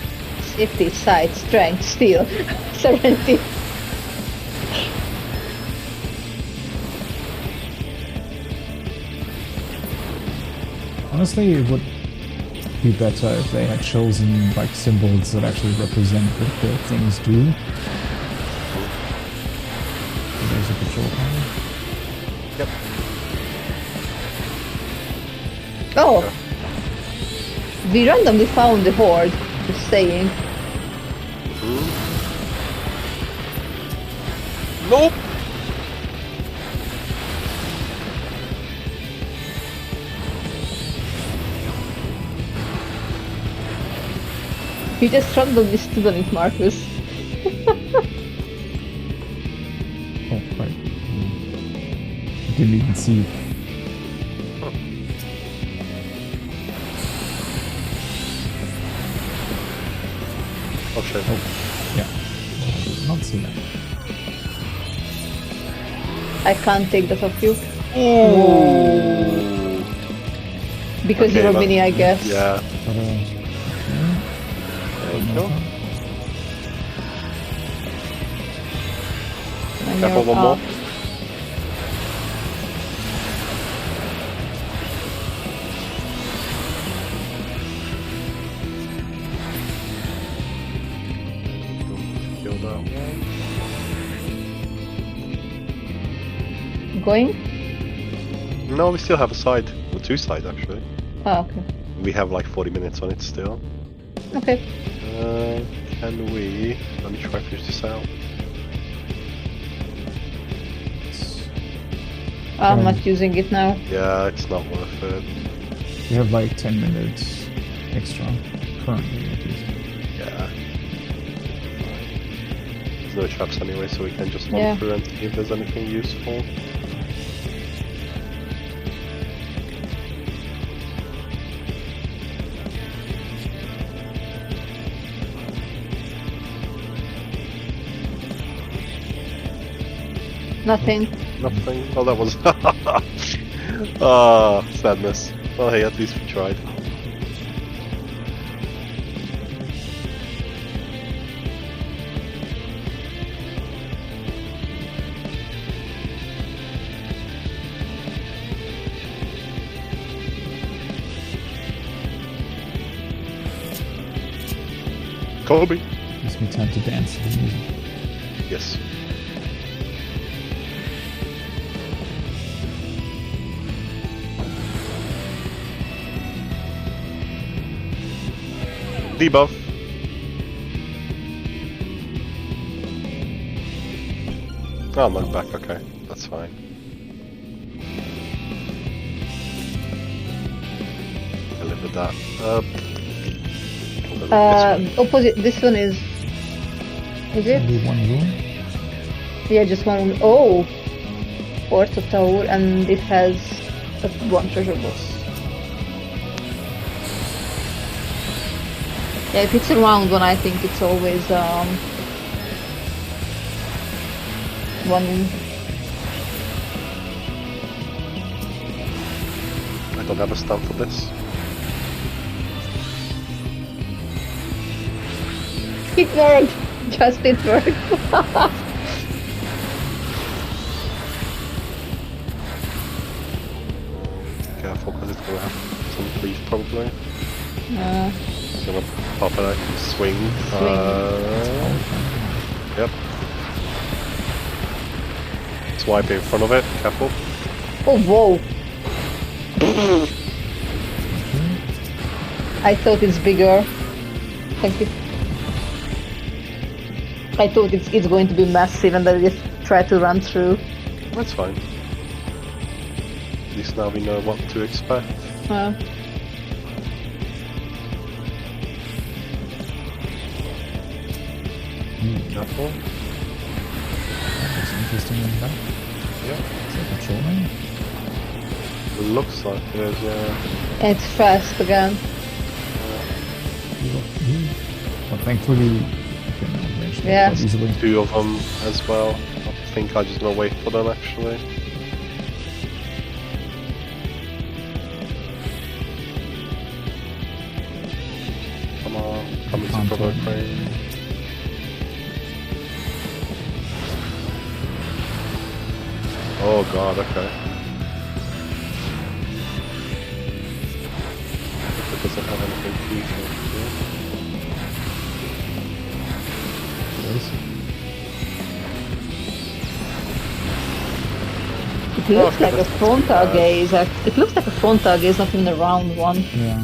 safety, sight, strength, steel, serenity. Honestly, it would be better if they had chosen like symbols that actually represent what the things do. So there's a patrol car. Yep. Oh! We randomly found the horde, just saying. Nope! You just randomly stood on it, Marcus. Oh, right. Didn't even see it. Oh shit. Yeah. I did not see that. I can't take that off you. Ooh. Because Okay, you're a but- mini, I guess. Yeah, But, there you go. And Careful, you're one more. up. Don't kill that one. Going? No, we still have a side. Well, two sides actually. Oh, okay. We have like 40 minutes on it still. Okay. Can we... Let me try to finish this out. I'm not using it now. Yeah, it's not worth it. we have like 10 minutes extra currently at least. Yeah. There's no traps anyway, so we can just run Yeah. through and see if there's anything useful. Nothing. Nothing. Oh, that was... Ah, sadness. Well, hey, at least we tried. Kobe. Gives me time to dance to the music. Yes. Debuff. Oh, I'm not back. Okay, that's fine. I'll live with that. Opposite. This one is. Is it? Only one room. Yeah, just one. Oh, Porto Tower, and it has one treasure box. Yeah, if it's a round one, I think it's always one. I don't have a stamp for this. It worked. Just it worked. Careful, because it's gonna have some grief probably. Uh, It's gonna pop it out, swing. Yep. Swipe in front of it, careful. oh, whoa. I thought it's bigger. Thank you. I thought it's going to be massive, and I just try to run through. That's fine. At least now we know what to expect. Careful. That's interesting in that. Yeah. Is that patrolling? It looks like it is, yeah. And it's fast again. But thankfully, you can manage that Yeah. quite easily. Two of them as well. I think I'm just gonna wait for them actually. Come on, come into Can't provoke turn. range. Oh god, okay. It doesn't have anything feasible. Yes. It looks okay, like a that's not too frontal bad. gaze. It looks like a frontal gaze, not even a round one. Yeah.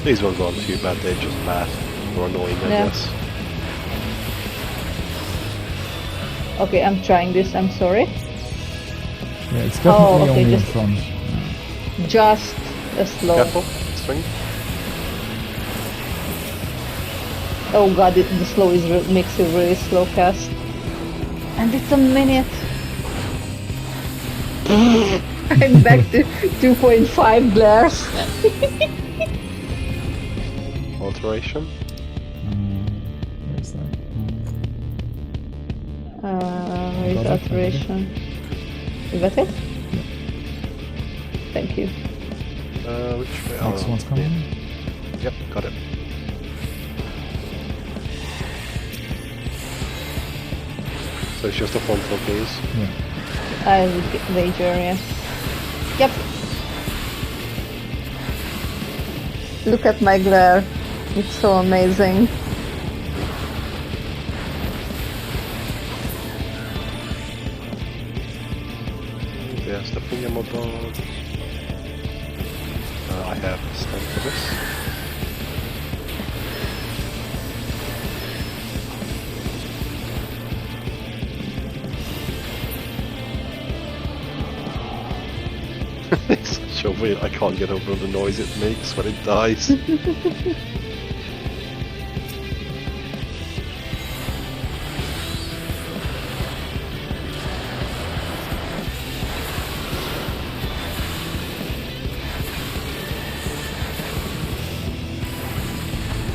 These ones aren't too bad, they're just bad or annoying, I Yeah. guess. Okay, I'm trying this. I'm sorry. Yeah, it's definitely okay, only in just- front. Just a slow. Careful, swing. Oh god, the slow makes a really slow cast. And it's a minute. I'm back to 2.5 glares. Alteration. Where's that? Where is Got it, I got it. alteration? Is that it? Thank you. Which way? Next one's coming. Yep, got it. So it's just a frontal gaze. Yeah. I would get wager, yeah. Yep. Look at my glare. It's so amazing. There's the finger mode. I have a stand for this. It's such a weird. I can't get over the noise it makes when it dies.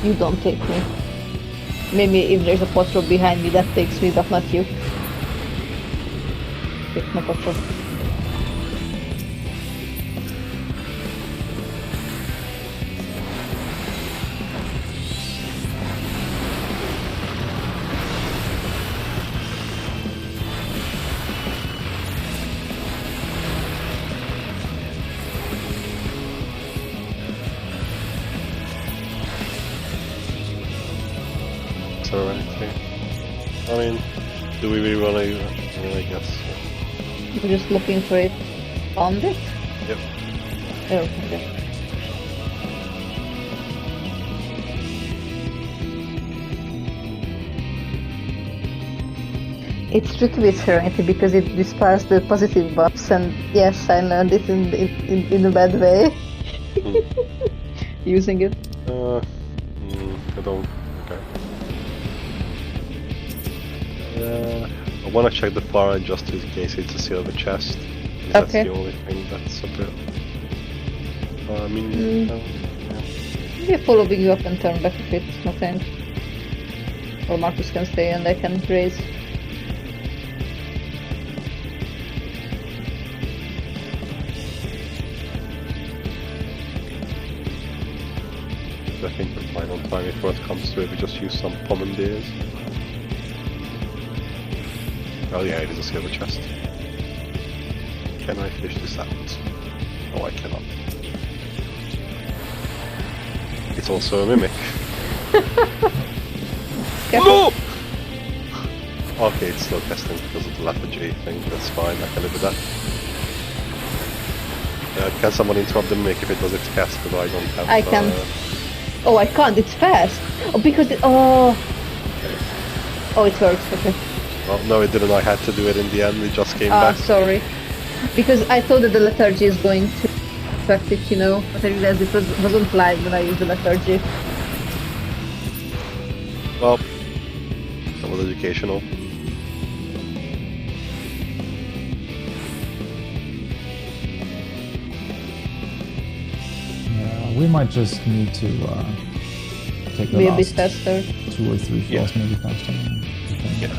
You don't take me. Maybe if there's a patrol behind me that takes me, but not you. Take my patrol. serenity. I mean, do we really want to? I guess. We're just looking for it. Found it? Yep. Oh, okay. It's tricky with Serenity because it dispels the positive buffs, and yes, I learned it in a bad way. Using it. I don't. Okay. I want to check the far end just in case it's a silver chest. That's Okay. the only thing that's a bit. I mean, yeah. Maybe following you up and turn back if it's nothing. Or Marcus can stay and I can raise. I think the final time before it comes to it, we just use some commandeers. Oh yeah, it is a silver chest. Can I fish this out? No, I cannot. It's also a mimic. No! Okay, it's still testing because of the lethargy thing. That's fine, I can live with that. Can someone interrupt the mimic if it does its cast? Because I don't have... I can. Oh, I can't, it's fast! Oh, because it... Oh! Oh, it works, okay. Well, no, it didn't. I had to do it in the end. It just came back. Sorry. Because I thought that the lethargy is going to affect it, you know, but I realized it wasn't live when I used the lethargy. Well, that was educational. Yeah, we might just need to take the Be a bit last faster. 2 or 3 floors maybe faster. Okay. Yeah.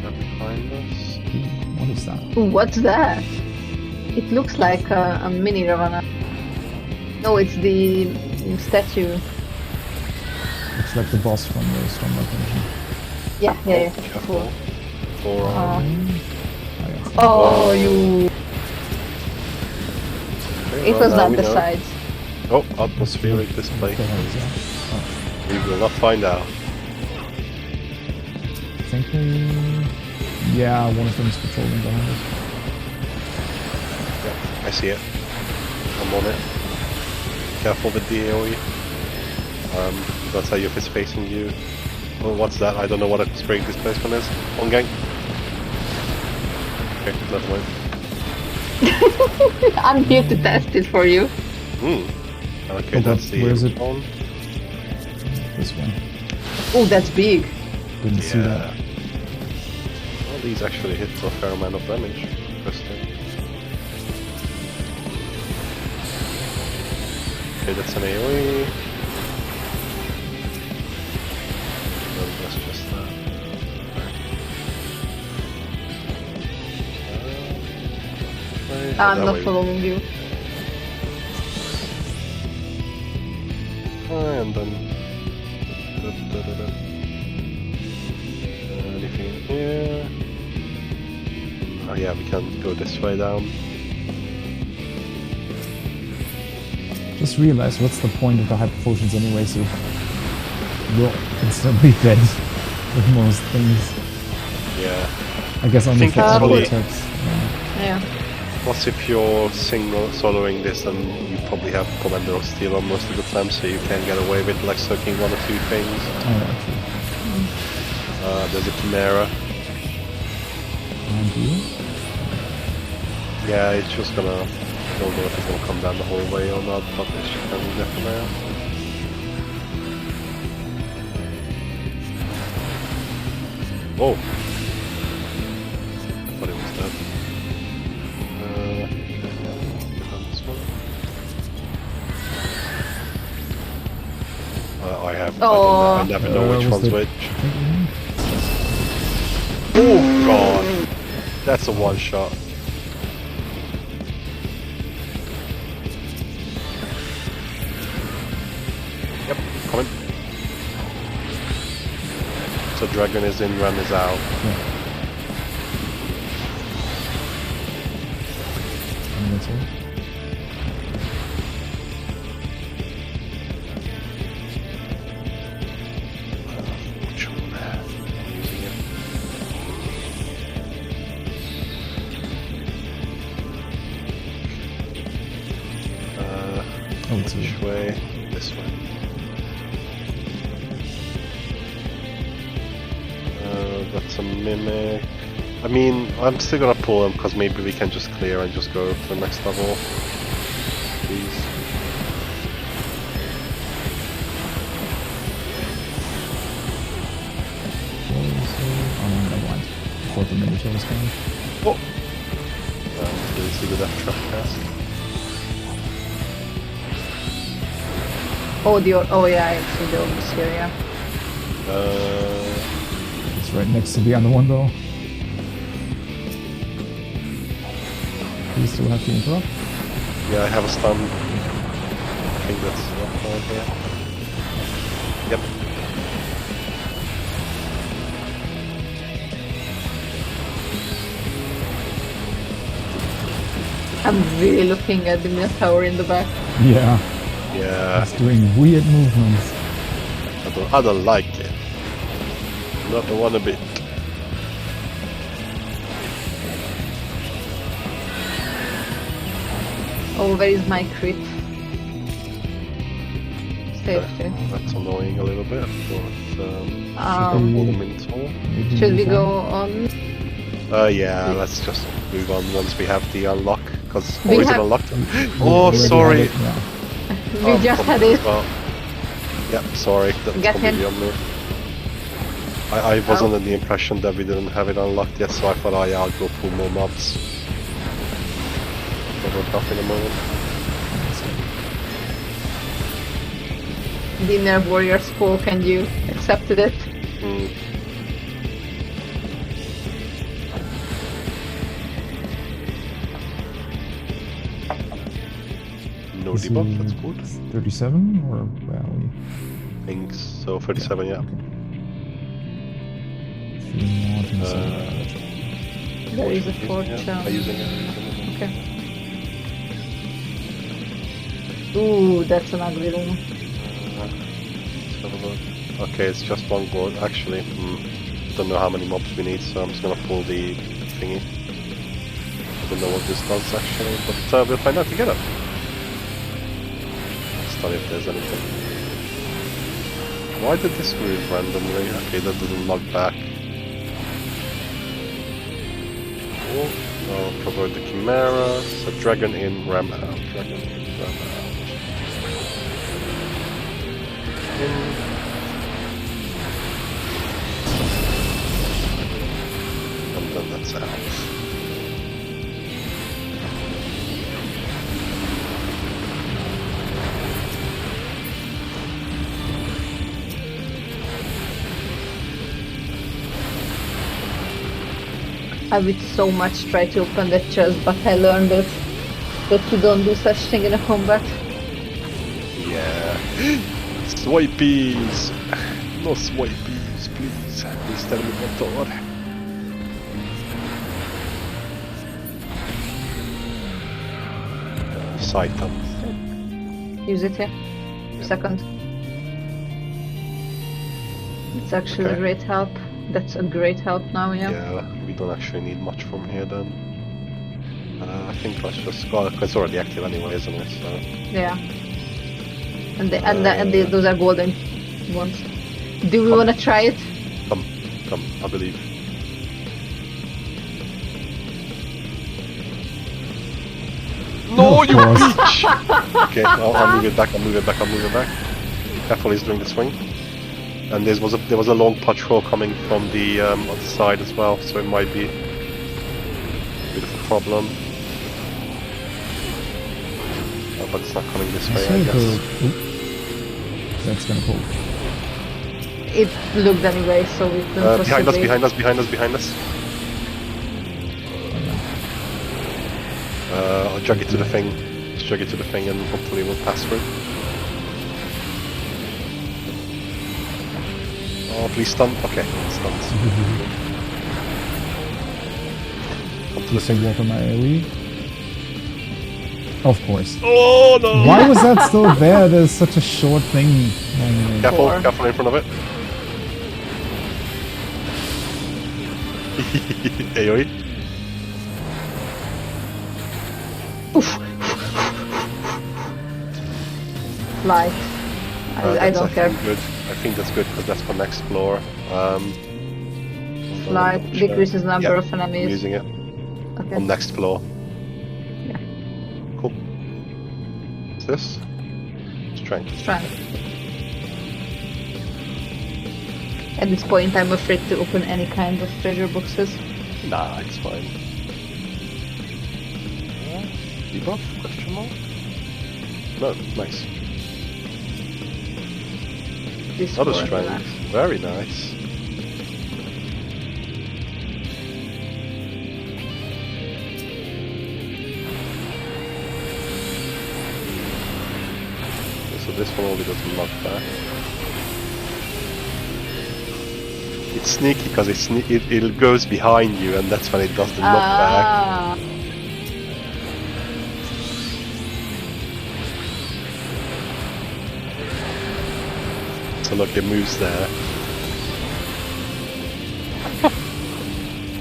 Truck behind us. What is that? Ooh, what's that? It looks like a mini Ravana. No, it's the statue. Looks like the boss from the Stormlight Dungeon. Yeah. Careful. Cool. Forearm. Oh, you... Okay, It well, was now not we the know. sides. Oh, atmospheric display. What the hell is that? Oh, We will not find out. I think we... Yeah, one of them is patrolling behind us. Yeah, I see it. I'm on it. Careful with the AoE. That's how if it's facing you. Oh, what's that? I don't know what a spring displacement is. On gang. Okay, never mind. I'm here to test it for you. Okay, Oh, that's the where is it? one. This one. Oh, that's big. Didn't see that. Well, these actually hit for a fair amount of damage. Interesting. Okay, that's an AoE. No, that's just that. I'm not following you. And then... Anything in here? Oh yeah, we can go this way down. Just realize what's the point of the hyper potions anyway, so you're instantly dead with most things. Yeah. I guess only think for it's auto only- attacks. Yeah. Plus, if you're single soloing this, then you probably have Commander of Steel on most of the time, so you can get away with like soaking 1 or 2 things. Oh, actually. There's a Chimera. And you? Yeah, it's just gonna... I don't know if it's gonna come down the hallway or not, but it's just gonna be there for now. Whoa! I thought it was dead. This one. I have... Oh. I never know which was one's the- which. Oh god! That's a one shot. So dragon is in, ram is out. Yeah. And that's all. Which one? I'm using it. Oh, it's Which here. way? This way. That's a mimic. I mean, I'm still gonna pull him because maybe we can just clear and just go to the next level. Please. Oh, no, never mind. I thought the miniature was coming. Oh! Didn't see the death trap cast. Oh yeah, I see the orbs here, yeah. It's right next to the other one, though. You still have to interrupt? Yeah, I have a stun. I think that's not right here. Yep. I'm really looking at the Minotaur in the back. Yeah. Yeah. It's doing weird movements. I don't like it. Not the one a bit. Oh, where is my crit? Safety. That's annoying a little bit, but Um, pull them into. Maybe Should we can. go on? Yeah, let's just move on once we have the unlock, because We is it have- unlocked? We Oh, already sorry. had it, yeah. We just come had on it. as well. Yep, sorry, that's Get completely him. on me. I was Oh. under the impression that we didn't have it unlocked yet, so I thought, oh yeah, I'll go pull more mobs. But we're back in a moment. The inner warrior spoke and you accepted it. Mm. No Is debuff, he that's good. 37 or valley? Thanks, so 37, yeah. Okay. If you want to There is a torch. I'm using it. Okay. Ooh, that's an ugly room. Let's have a look. Okay, it's just one gold. Actually, don't know how many mobs we need, so I'm just gonna pull the thingy. I don't know what this does actually, but we'll find out together. Study if there's anything. Why did this move randomly? Okay, that doesn't log back. Oh, I'll cover the Chimera. So dragon in, ram out. Dragon in, ram out. In. And then that's out. I would so much try to open that chest, but I learned that you don't do such thing in a combat. Yeah. Swipies! No swipies, please. Please tell me what to order. Saitam. Use it here. Second. It's actually a Okay. great help. That's a great help now, yeah. Yeah, we don't actually need much from here then. I think let's just go. It's already active anyway, isn't it? So. Yeah. And those are golden ones. Do we want to try it? Come, I believe. No, you bitch! Okay, I'll move it back, I'll move it back. Careful, he's doing the swing. And there was a long patrol coming from the other side as well, so it might be a bit of a problem. Oh, but it's not coming this way, I guess. That's gonna pull. It looked anyway, so we couldn't Behind us, possibly... behind us. I'll jug it to the thing. Just jug it to the thing and hopefully we'll pass through. Oh, Please stun. Okay, stuns. You say water my AoE? Of course. Oh no! Why was that still there? There's such a short thing normally. Careful, Four. careful in front of it. AoE. Fly. I don't care. Good. I think that's good because that's for next floor. Fly decreases number Yeah, of I'm enemies. using it Okay. on next floor. Yeah. Cool. What's this? Strength. Strength. At this point, I'm afraid to open any kind of treasure boxes. Nah, it's fine. Debuff? Question mark? No, nice. This Other formula. strength. Very nice. Okay, so this one only does knockback. It's sneaky because it goes behind you and that's when it does the knockback. Ah, So look, it moves there.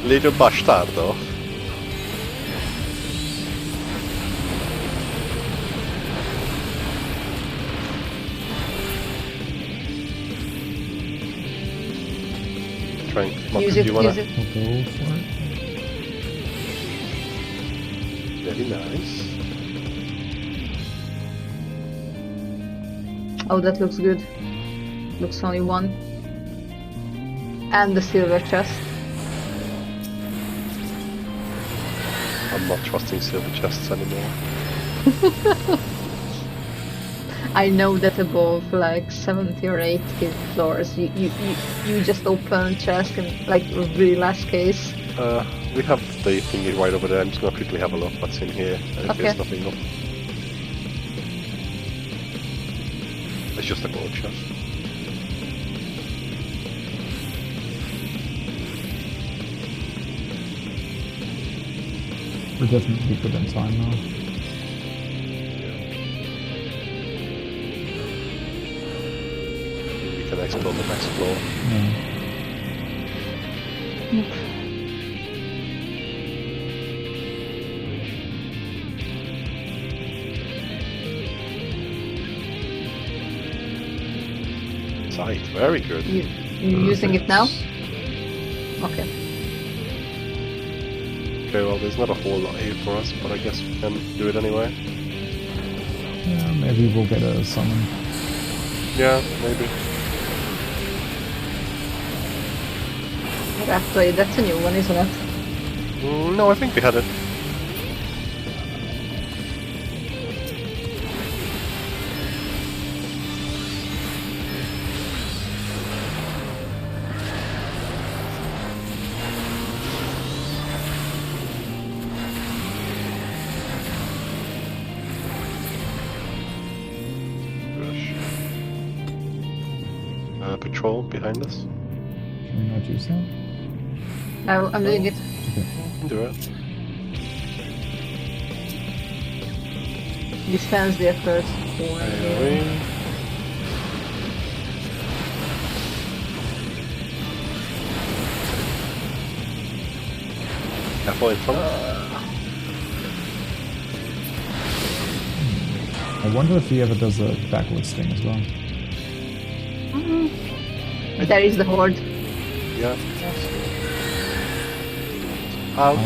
Little bastardo. Frank, use do it, you wanna? use it. I'll go for it. Very nice. Oh, that looks good. Looks only one. And the silver chest. I'm not trusting silver chests anymore. I know that above like 70 or 80 floors, you just open chest in like really last case. We have the thingy right over there. I'm just gonna quickly have a look what's in here. And if Okay. there's nothing up. It's just a gold chest. We're definitely good in time now. We can explore the next floor. Yeah. Sight, very good. You using it now? Okay. Okay, well, there's not a whole lot here for us, but I guess we can do it anyway. Yeah, maybe we'll get a summon. Yeah, maybe. Actually, that's a new one, isn't it? No, I think we had it. Patrol behind us. Can we not use that? I'm doing it. Okay. Do it. Dispense the first one. AoE. Careful in front. I wonder if he ever does a backwards thing as well. There is the horde. Yeah. Out.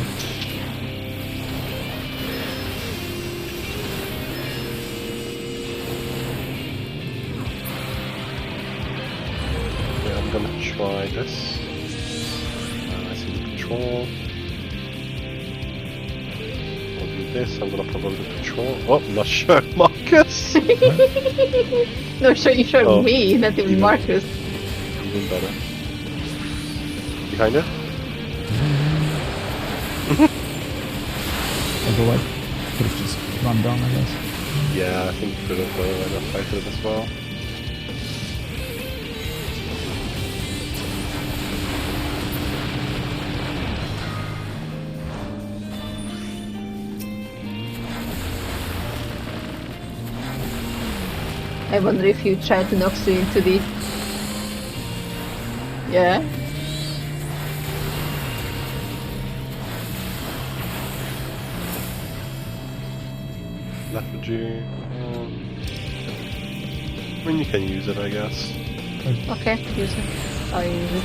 Yeah, I'm gonna try this. I see the patrol. I'll do this. I'm gonna probably patrol. Oh, not sure, Marcus. No, you showed Oh, me, not even even- Marcus. Even better. Behind it. Although I could have just run down, I guess. Yeah, I think we could have fighted it as well. I wonder if you try to knock you into the... Yeah. Lethargy. I mean, you can use it, I guess. Okay, use it. I'll use it.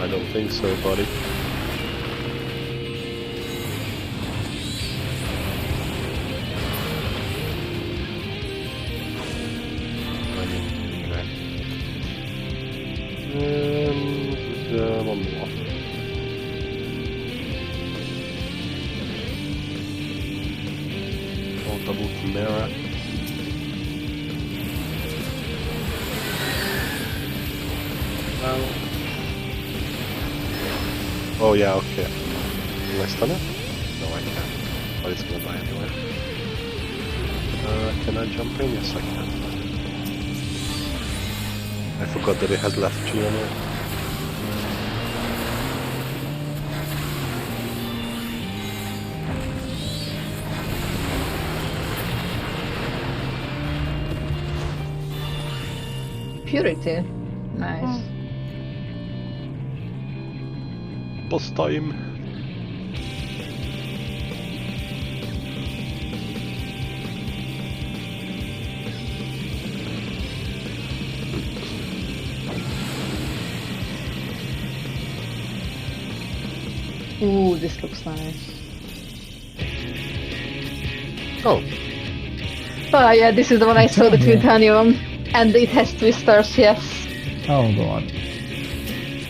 I don't think so, buddy. One more. Oh, double Chimera. Oh yeah, okay. Can I stun it? No, I can't. But it's gonna die anyway. Can I jump in? Yes, I can. I forgot that it has lethargy on it. Purity. Nice. Boss time. Ooh, this looks nice. Oh, Oh yeah, this is the one I saw the Yeah. titanium. And it has twisters, yes. Oh god,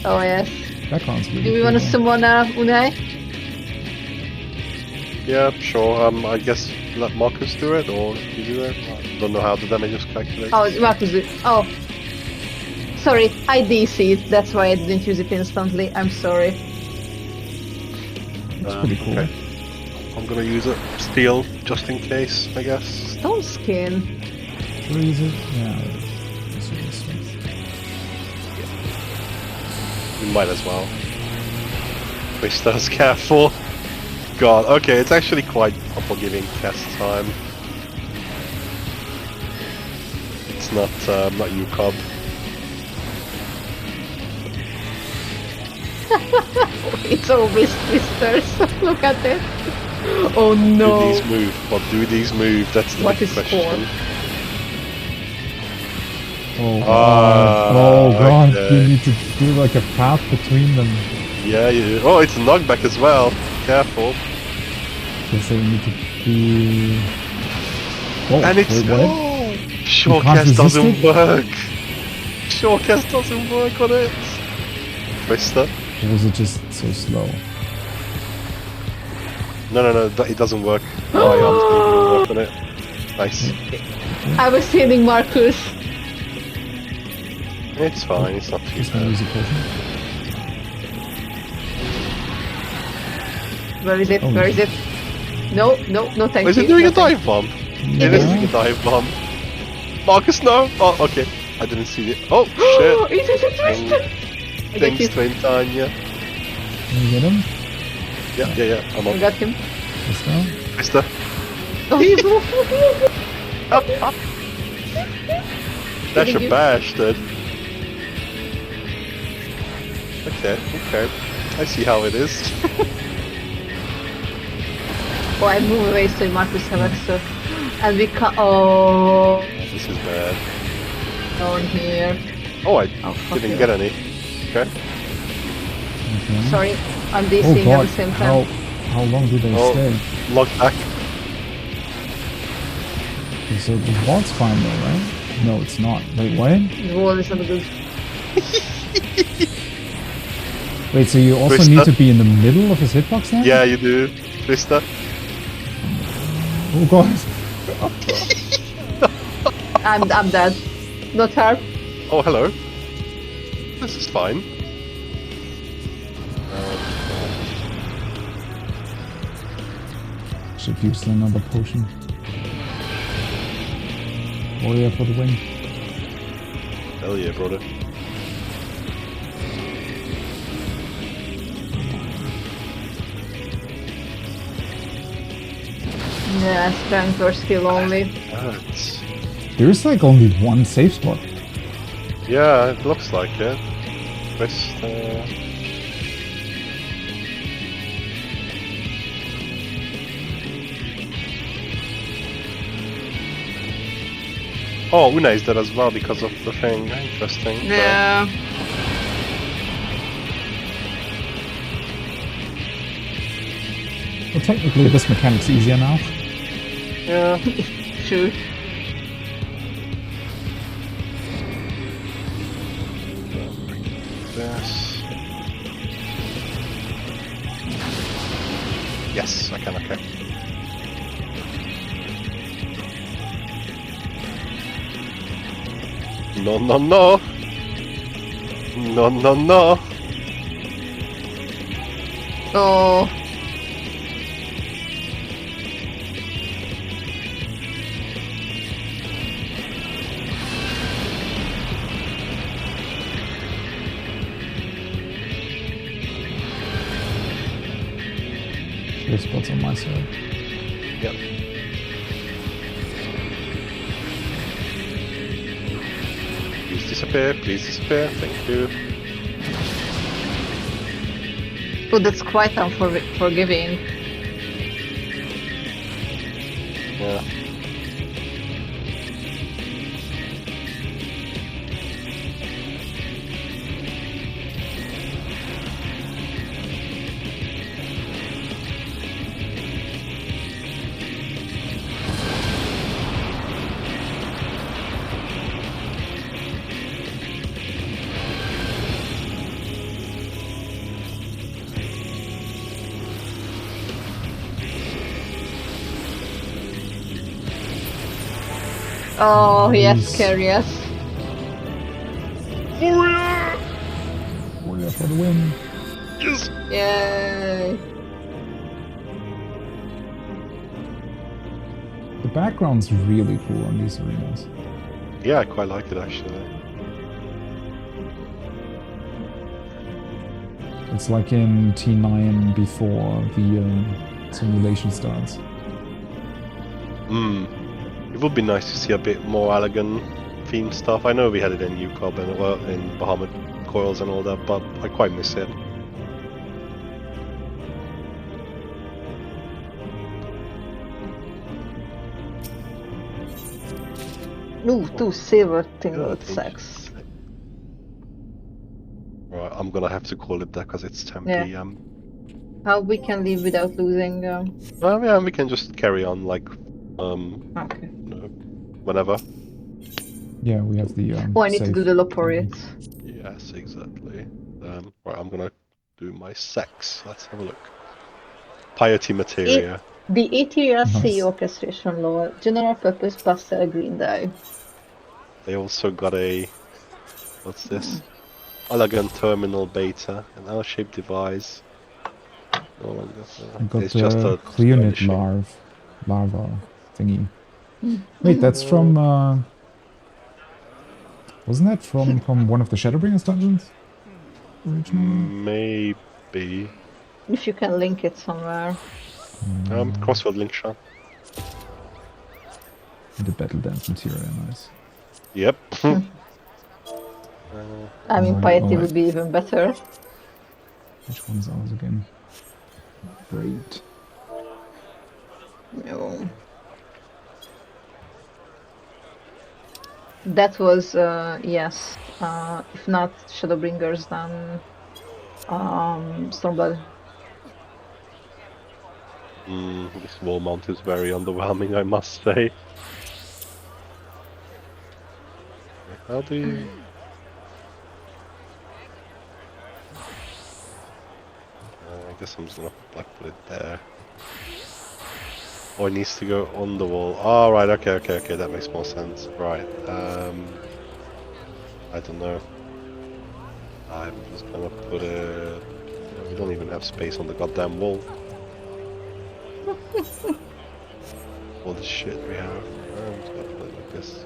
Oh yes. that sounds really Do we cool. want to summon Unai? yeah, sure. I guess let Marcus do it, or you do it. I don't know how the damage is calculated. Oh, Marcus. Oh. Sorry, I DC'd, that's why I didn't use it instantly. I'm sorry. That's pretty cool. Okay. I'm gonna use it steel just in case, I guess. Stone skin. Where is it? Yeah. This is this. We might as well. Twister's careful. God, okay, it's actually quite a forgiving test time. It's not you, Cobb. It's always twisters. Look at it. Oh Do no. these move? What do these move? That's the What big is question. score? Oh god. Oh god. okay. You need to do like a path between them. Yeah, you. Oh, it's a knockback as well. Careful. Okay, so you need to be. Oh, And it's wait, what? Shortcast resist doesn't it? work. Shortcast doesn't work on it. Twister. Or was it just so slow? No, it doesn't work. My arm's gonna work on it. Nice. I was hitting Marcus. It's fine. It's not too Just gonna bad. use a potion. Where is it? Oh. Where is it? No, thank Oh, is you. it doing No, a thank dive bomb? Yeah. It is doing a dive bomb. Marcus, no! Oh, okay. I didn't see it. Oh, you. shit. It is a twister. I got Thanks, him. Twintanya. Can you get him? Yeah, I'm I on. got him. This now? Twister. Oh, Up. That's Hitting your you. bash, dude. Okay. I see how it is. Oh, I move away so Marcus have extra. And we can. Oh, This is bad. down here. Oh, I Oh, fuck didn't you. get any. Okay. Okay. Sorry, I'm Oh DCing at god. the same time. How long do they Oh. stay? Lock back. Okay, so the wall's fine though, right? No, it's not. Wait, what? The wall is not good. Wait, so you also Twister. need to be in the middle of his hitbox now? Yeah, you do. Twister. Oh god. I'm dead. Not her. Oh, hello. This is fine. Should use another potion. Warrior for the win. Hell yeah, brother. Yeah, strength or skill only. Hurts. There's like only one safe spot. Yeah, it looks like it. Best, Oh, Una is dead as well because of the thing. Interesting. Yeah. Well, technically this mechanic's easier now. Yeah. True. This. Yes, I can, okay. No, no, no! No, no, no! Oh. Safe spots on my side. Yep. Please disappear, thank you. Oh, that's quite unforgiving. Yeah. Oh, yes, Nice. curious. Warrior for the win. Yes! Yay. The background's really cool on these arenas. Yeah, I quite like it actually. It's like in T9 before the simulation starts. Hmm. It would be nice to see a bit more Allagan themed stuff. I know we had it in UCOB and in Bahamut Coils and all that, but I quite miss it. Ooh, 2 silver Yeah, tingled thank you. sacks. Right, I'm gonna have to call it that because it's 10 Yeah. PM. How we can leave without losing... Yeah, we can just carry on like, Okay. whenever. Yeah, we have the Oh, I need to safe do the Loporate. Yes, exactly. Right, I'm gonna do my sex. Let's have a look. Piety materia. The ATRC Nice. orchestration law, general purpose pastel green dye. They also got a... What's this? Allagan terminal beta, an L-shaped device. No one I got it's just the a Clearnet skirmishing. larva thingy. Wait, that's from wasn't that from one of the Shadowbringers dungeons? Originally? Maybe. If you can link it somewhere. Crossfield link shot. The battle dance material, nice. Yep. I mean, Alright, piety alright. would be even better. Which one's ours again? Great. No. That was, yes. If not Shadowbringers, then Stormblood. This wall mount is very underwhelming, I must say. How do you... I guess I'm just gonna like put it there. Oh, it needs to go on the wall. Oh, right, okay, that makes more sense. Right, I don't know. I'm just gonna put it... We don't even have space on the goddamn wall. all the shit we have. I'm just gonna put it like this.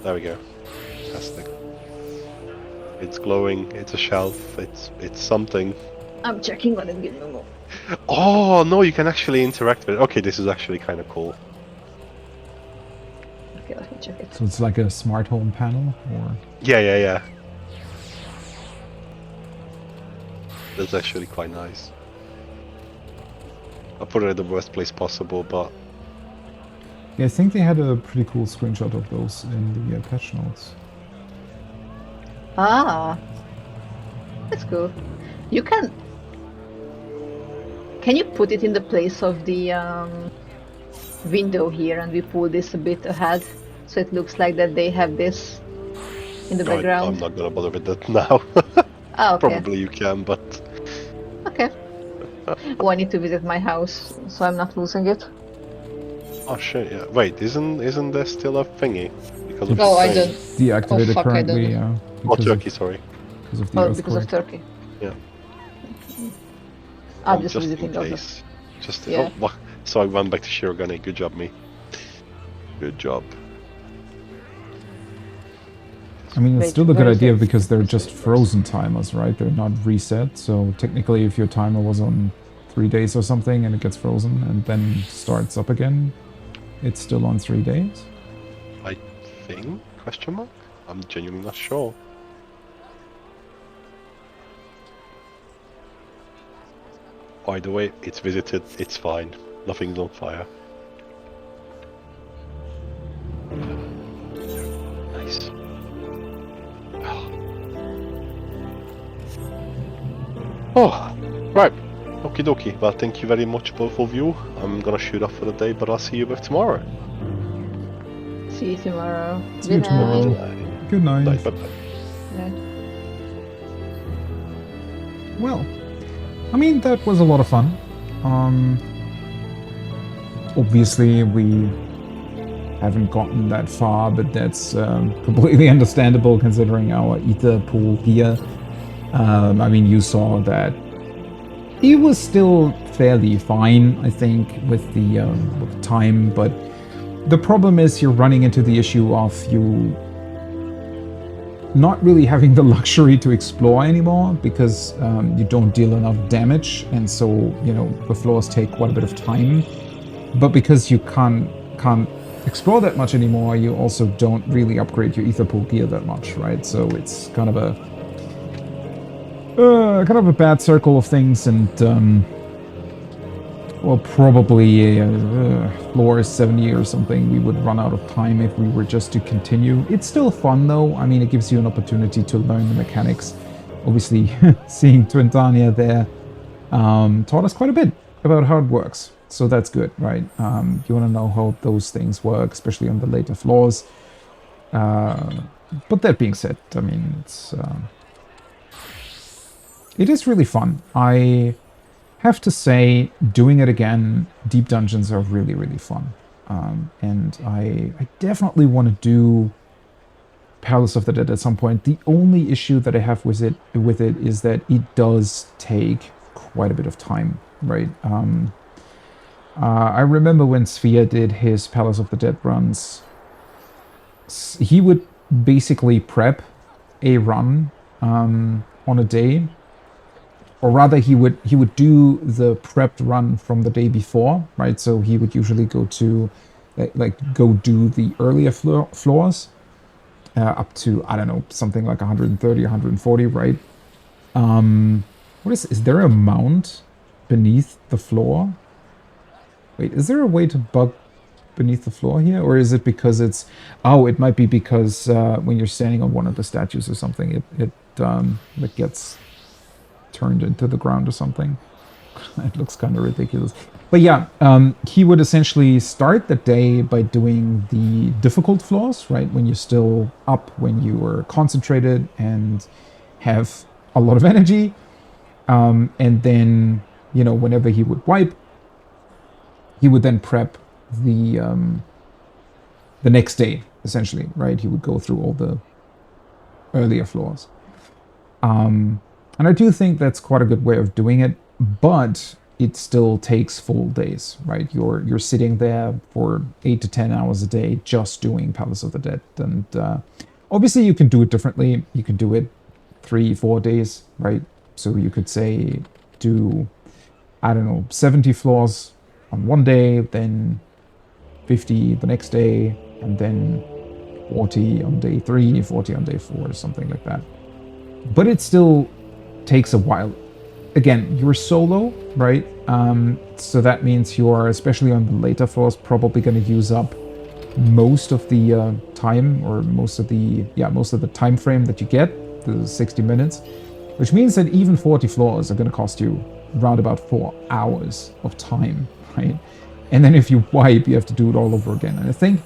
There we go. Fantastic. It's glowing. It's a shelf. It's something. I'm checking what it gives me. Oh no! You can actually interact with it. Okay, this is actually kind of cool. Okay, let me check it. So it's like a smart home panel, or Yeah. That's actually quite nice. I put it in the worst place possible, but yeah, I think they had a pretty cool screenshot of those in the patch notes. Ah, that's cool. You can. Can you put it in the place of the window here, and we pull this a bit ahead, so it looks like that they have this in the background? I'm not gonna bother with that now. Oh, okay. Probably you can, but Okay. Oh, I need to visit my house, so I'm not losing it. oh shit! Yeah. Wait, isn't there still a thingy because of Oh, the I thing? don't. Deactivated Oh, fuck, I currently, don't. Oh, because Turkey, of, sorry. because of the Oh, earthquake. because of Turkey. Yeah. I'm just in visiting also. case. Just Yeah. oh, so I went back to Shirogane. Good job, me. Good job. I mean, it's Wait, still a good where is idea it? because they're just frozen timers, right? They're not reset. So technically, if your timer was on 3 days or something and it gets frozen and then starts up again, it's still on 3 days. I think? Question mark? I'm genuinely not sure. By the way, it's visited. It's fine. Nothing's on fire. Nice. Oh, right. Okie dokie. Well, thank you very much, both of you. I'm gonna shoot off for the day, but I'll see you back tomorrow. See you tomorrow. See you Good tomorrow. night. Good night. Bye, bye. Yeah. Well, I mean, that was a lot of fun. Obviously, we haven't gotten that far, but that's completely understandable considering our ether pool here. I mean, you saw that it was still fairly fine, I think, with the time, but the problem is you're running into the issue of you not really having the luxury to explore anymore because you don't deal enough damage, and so, you know, the floors take quite a bit of time. But because you can't explore that much anymore, you also don't really upgrade your ether pool gear that much, right? So it's kind of a bad circle of things, and well, probably floor 70 or something, we would run out of time if we were just to continue. It's still fun though. I mean, it gives you an opportunity to learn the mechanics. Obviously, seeing Twintania there taught us quite a bit about how it works. So that's good, right? You want to know how those things work, especially on the later floors. But that being said, I mean, it is really fun. I have to say, doing it again, deep dungeons are really, really fun. And I definitely want to do Palace of the Dead at some point. The only issue that I have with it is that it does take quite a bit of time, right? I remember when Sphere did his Palace of the Dead runs, he would basically prep a run on a day, or rather he would do the prepped run from the day before, right? So he would usually go to go do the earlier floors up to, I don't know, something like 130, 140, right? What is there a mount beneath the floor? Wait, is there a way to bug beneath the floor here? Or is it because it's... Oh, it might be because when you're standing on one of the statues or something, it gets turned into the ground or something. It looks kind of ridiculous. But yeah, he would essentially start the day by doing the difficult floors, right? When you're still up, when you were concentrated and have a lot of energy. And then, you know, whenever he would wipe, he would then prep the next day, essentially, right? He would go through all the earlier floors. And I do think that's quite a good way of doing it, but it still takes full days, right? You're sitting there for 8 to 10 hours a day just doing Palace of the Dead. And obviously you can do it differently. You can do it 3-4 days, right? So you could say do, I don't know, 70 floors on one day, then 50 the next day, and then 40 on day 3, 40 on day 4, something like that. But it still takes a while. Again, you're solo, right? So that means you're, especially on the later floors, probably going to use up most of the time, or most of the time frame that you get, the 60 minutes, which means that even 40 floors are going to cost you around about 4 hours of time, right? And then if you wipe, you have to do it all over again. And I think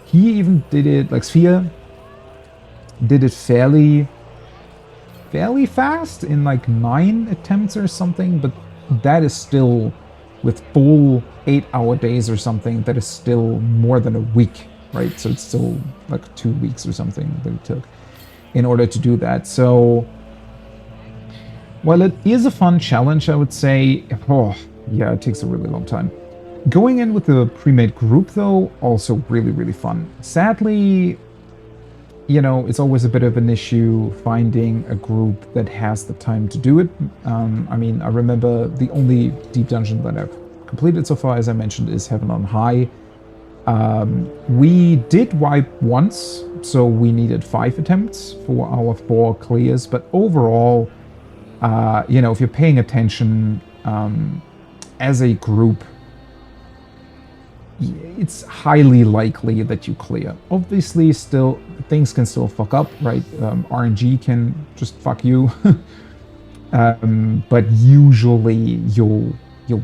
he even did it, like Sphere did it fairly fast in like 9 attempts or something, but that is still, with full 8-hour days or something, that is still more than a week, right? So it's still like 2 weeks or something that it took in order to do that. So while it is a fun challenge, I would say, oh yeah, it takes a really long time. Going in with a pre-made group, though, also really, really fun. Sadly, you know, it's always a bit of an issue finding a group that has the time to do it. I mean, I remember the only deep dungeon that I've completed so far, as I mentioned, is Heaven on High. We did wipe once, so we needed 5 attempts for our 4 clears, but overall, you know, if you're paying attention as a group, it's highly likely that you clear. Obviously, still, things can still fuck up, right? RNG can just fuck you. But usually you'll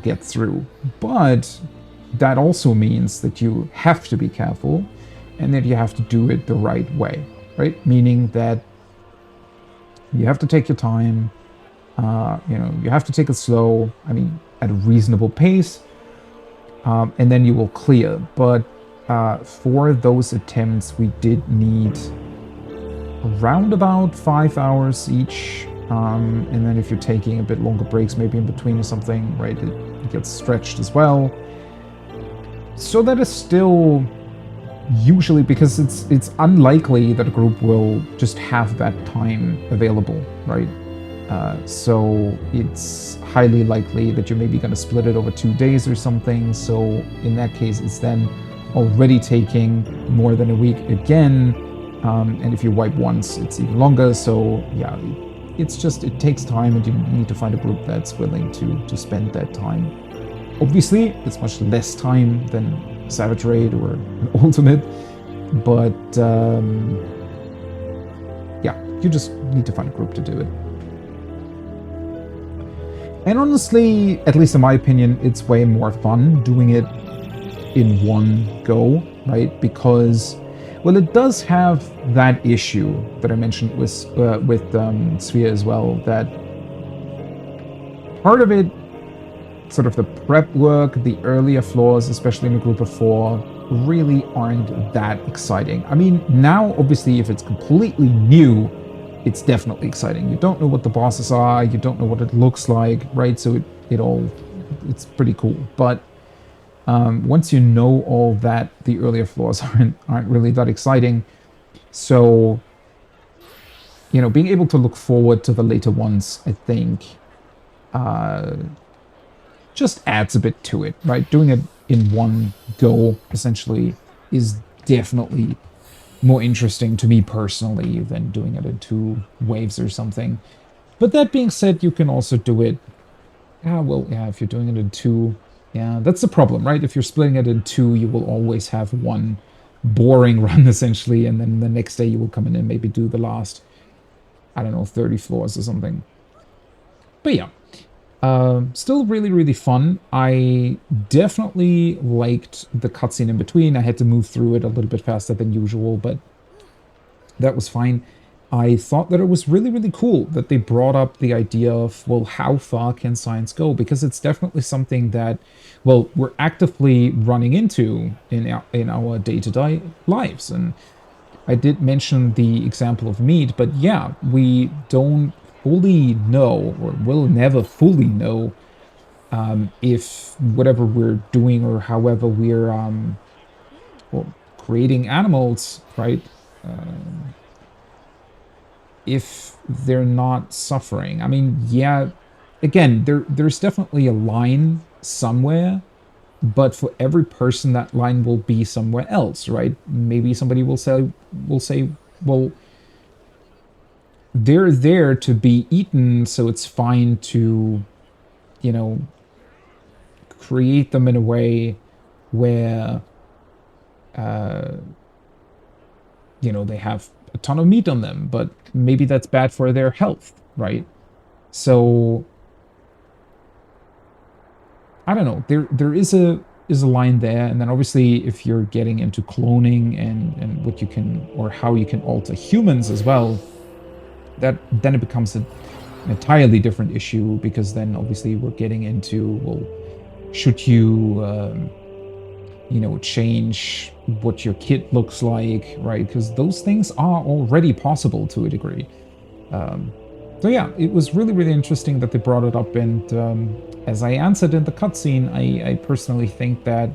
get through. But that also means that you have to be careful and that you have to do it the right way, right? Meaning that you have to take your time, you know, you have to take it slow, I mean, at a reasonable pace, and then you will clear. But for those attempts, we did need around about 5 hours each. And then if you're taking a bit longer breaks, maybe in between or something, right, it gets stretched as well. So that is still usually, because it's unlikely that a group will just have that time available, right? So it's highly likely that you're maybe going to split it over 2 days or something. So in that case, it's then already taking more than a week again. And if you wipe once, it's even longer. So yeah, it's just, it takes time, and you need to find a group that's willing to spend that time. Obviously, it's much less time than Savage Raid or an Ultimate, but yeah, you just need to find a group to do it. And honestly, at least in my opinion, it's way more fun doing it in one go, right? Because, well, it does have that issue that I mentioned with Sphere as well, that part of it, sort of the prep work, the earlier floors, especially in a group of 4, really aren't that exciting. I mean, now, obviously, if it's completely new, it's definitely exciting. You don't know what the bosses are, you don't know what it looks like, right? So it's pretty cool. But once you know all that, the earlier floors aren't really that exciting. So, you know, being able to look forward to the later ones, I think, just adds a bit to it, right? Doing it in one go, essentially, is definitely more interesting to me personally than doing it in 2 waves or something. But that being said, you can also do it, well, yeah, if you're doing it in 2, yeah, that's the problem, right? If you're splitting it in 2, you will always have one boring run, essentially, and then the next day you will come in and maybe do the last, I don't know, 30 floors or something. But yeah, still really, really fun. I definitely liked the cutscene in between. I had to move through it a little bit faster than usual, but that was fine. I thought that it was really, really cool that they brought up the idea of, well, how far can science go? Because it's definitely something that, well, we're actively running into in our day-to-day lives. And I did mention the example of meat, but yeah, we don't fully know, or will never fully know, if whatever we're doing or however we're well, creating animals, right? If they're not suffering. I mean, yeah, again, there's definitely a line somewhere, but for every person that line will be somewhere else, right? Maybe somebody will say, well, they're there to be eaten, so it's fine to, you know, create them in a way where they have a ton of meat on them, but maybe that's bad for their health, right? So I don't know. There is a line there, and then obviously if you're getting into cloning and what you can or how you can alter humans as well, that then it becomes an entirely different issue, because then obviously we're getting into, well, should you change what your kid looks like, right? Because those things are already possible to a degree. So yeah, it was really, really interesting that they brought it up, and as I answered in the cutscene, I personally think that,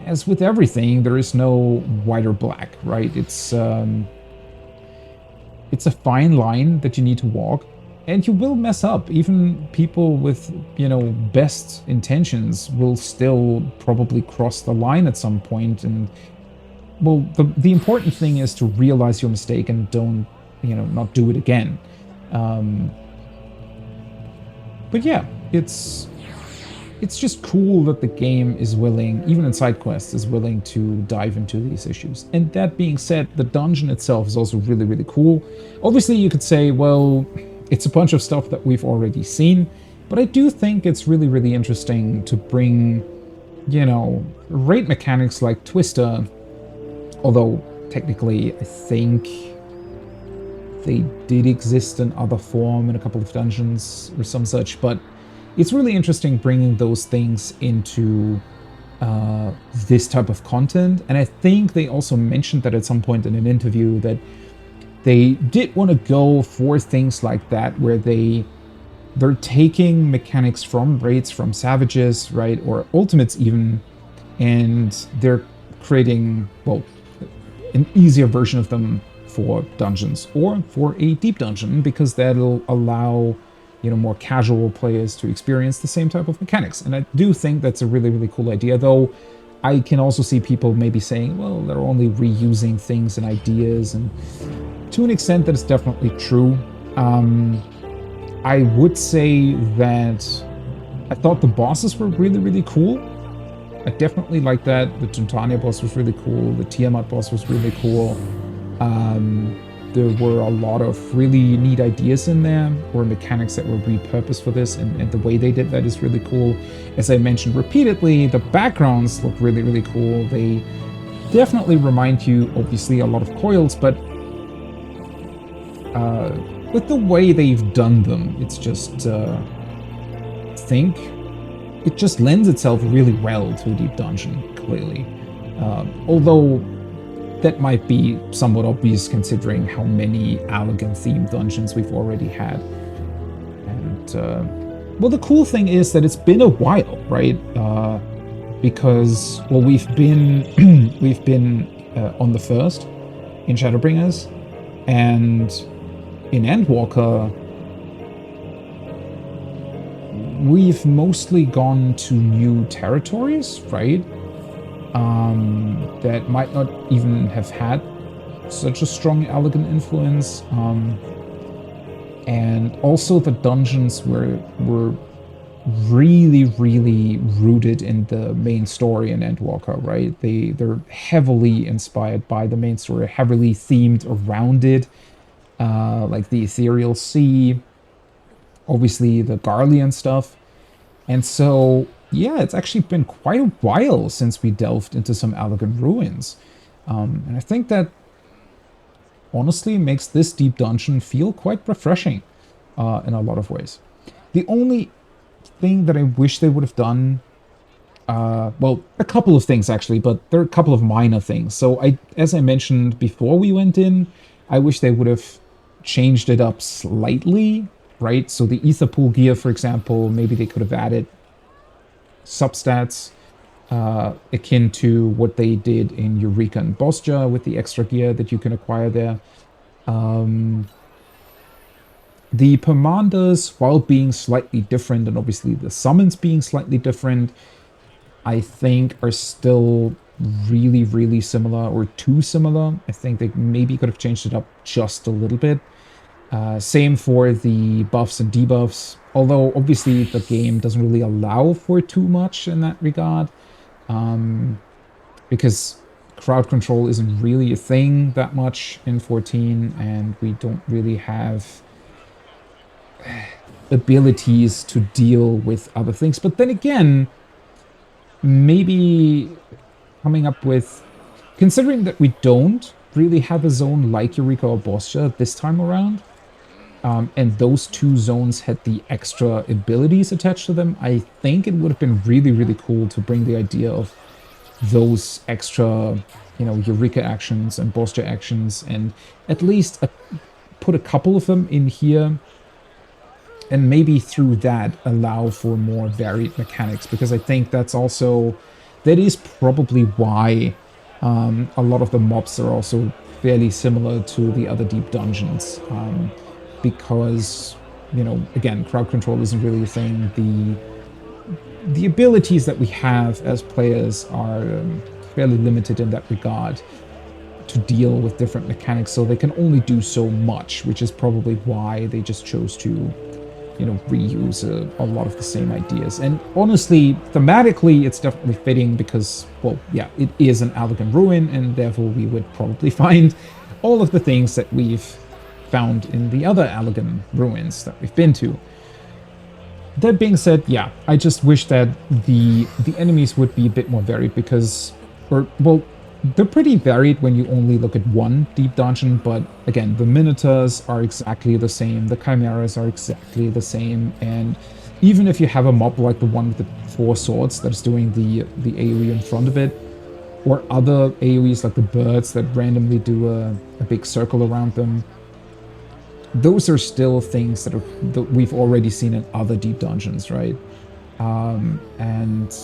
as with everything, there is no white or black, right? It's a fine line that you need to walk, and you will mess up. Even people with, best intentions will still probably cross the line at some point, and, well, the important thing is to realize your mistake and don't, not do it again. But yeah, it's just cool that the game is willing, even in side quests, is willing to dive into these issues. And that being said, the dungeon itself is also really, really cool. Obviously, you could say, well, it's a bunch of stuff that we've already seen, but I do think it's really, really interesting to bring, raid mechanics like Twister, although technically I think they did exist in other form in a couple of dungeons or some such, but it's really interesting bringing those things into this type of content. And I think they also mentioned that at some point in an interview, that they did want to go for things like that, where they're taking mechanics from raids, from savages, right, or ultimates even, and they're creating, well, an easier version of them for dungeons or for a deep dungeon, because that'll allow more casual players to experience the same type of mechanics. And I do think that's a really, really cool idea, though I can also see people maybe saying, well, they're only reusing things and ideas, and to an extent that is definitely true. I would say that I thought the bosses were really, really cool. I definitely like that. The Tuntania boss was really cool. The Tiamat boss was really cool. There were a lot of really neat ideas in there, or mechanics that were repurposed for this, and the way they did that is really cool. As I mentioned repeatedly, the backgrounds look really, really cool. They definitely remind you, obviously, a lot of coils, but with the way they've done them, it's just, it just lends itself really well to a deep dungeon, clearly. Although that might be somewhat obvious considering how many Allagan-themed dungeons we've already had. And, well, the cool thing is that it's been a while, right? Because, well, we've been on the first in Shadowbringers, and in Endwalker, we've mostly gone to new territories, right? That might not even have had such a strong Allagan influence. And also the dungeons were really, really rooted in the main story in Endwalker, right? They're heavily inspired by the main story, heavily themed around it, like the Ethereal Sea, obviously the Garlean stuff. And so, yeah, it's actually been quite a while since we delved into some Allagan ruins. And I think that honestly makes this deep dungeon feel quite refreshing in a lot of ways. The only thing that I wish they would have done, well, a couple of things actually, but there are a couple of minor things. So as I mentioned before we went in, I wish they would have changed it up slightly right? So the ether pool gear, for example, maybe they could have added substats akin to what they did in Eureka and Bosja with the extra gear that you can acquire there. The Pommanders, while being slightly different, and obviously the summons being slightly different, I think are still really, really similar, or too similar. I think they maybe could have changed it up just a little bit. Same for the buffs and debuffs, although obviously the game doesn't really allow for too much in that regard, because crowd control isn't really a thing that much in 14, and we don't really have abilities to deal with other things. But then again, maybe coming up with, considering that we don't really have a zone like Eureka or Bosja this time around, and those two zones had the extra abilities attached to them, I think it would have been really, really cool to bring the idea of those extra, you know, Eureka actions and Bosja actions, and at least put a couple of them in here, and maybe through that allow for more varied mechanics, because I think that is probably why a lot of the mobs are also fairly similar to the other deep dungeons, because, you know, again, crowd control isn't really a thing. The abilities that we have as players are fairly limited in that regard to deal with different mechanics, so they can only do so much, which is probably why they just chose to, you know, reuse a lot of the same ideas. And honestly, thematically, it's definitely fitting because, well, yeah, it is an Allagan ruin, and therefore we would probably find all of the things that we've found in the other Allagan ruins that we've been to. That being said, yeah, I just wish that the enemies would be a bit more varied because, well, they're pretty varied when you only look at one deep dungeon, but again, the Minotaurs are exactly the same, the Chimeras are exactly the same, and even if you have a mob like the one with the 4 swords that's doing the AoE in front of it, or other AoEs like the birds that randomly do a big circle around them, those are still things that we've already seen in other deep dungeons, right? And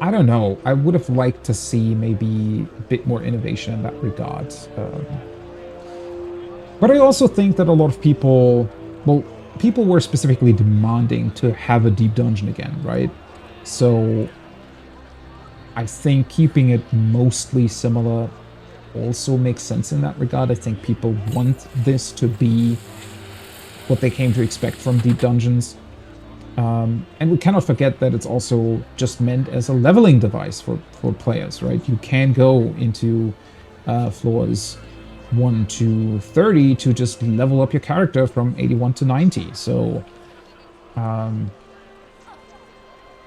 I don't know. I would have liked to see maybe a bit more innovation in that regard. But I also think that a lot of people were specifically demanding to have a deep dungeon again, right? So I think keeping it mostly similar also makes sense in that regard. I think people want this to be what they came to expect from deep dungeons. And we cannot forget that it's also just meant as a leveling device for players, right? You can go into floors 1 to 30 to just level up your character from 81 to 90. So, I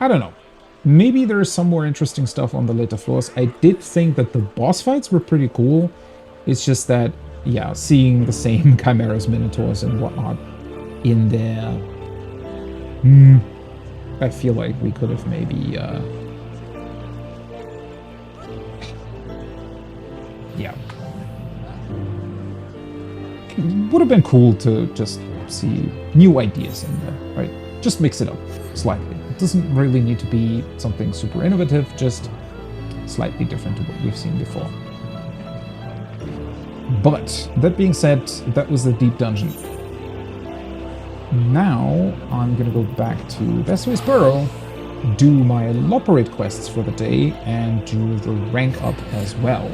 don't know. Maybe there's some more interesting stuff on the later floors. I did think that the boss fights were pretty cool. It's just that, yeah, seeing the same Chimeras, Minotaurs, and whatnot in there, I feel like we could have maybe, yeah. Would have been cool to just see new ideas in there, right? Just mix it up slightly. It doesn't really need to be something super innovative, just slightly different to what we've seen before. But, that being said, that was the deep dungeon. Now, I'm gonna go back to Vesway's Burrow, do my Loperate quests for the day, and do the rank up as well.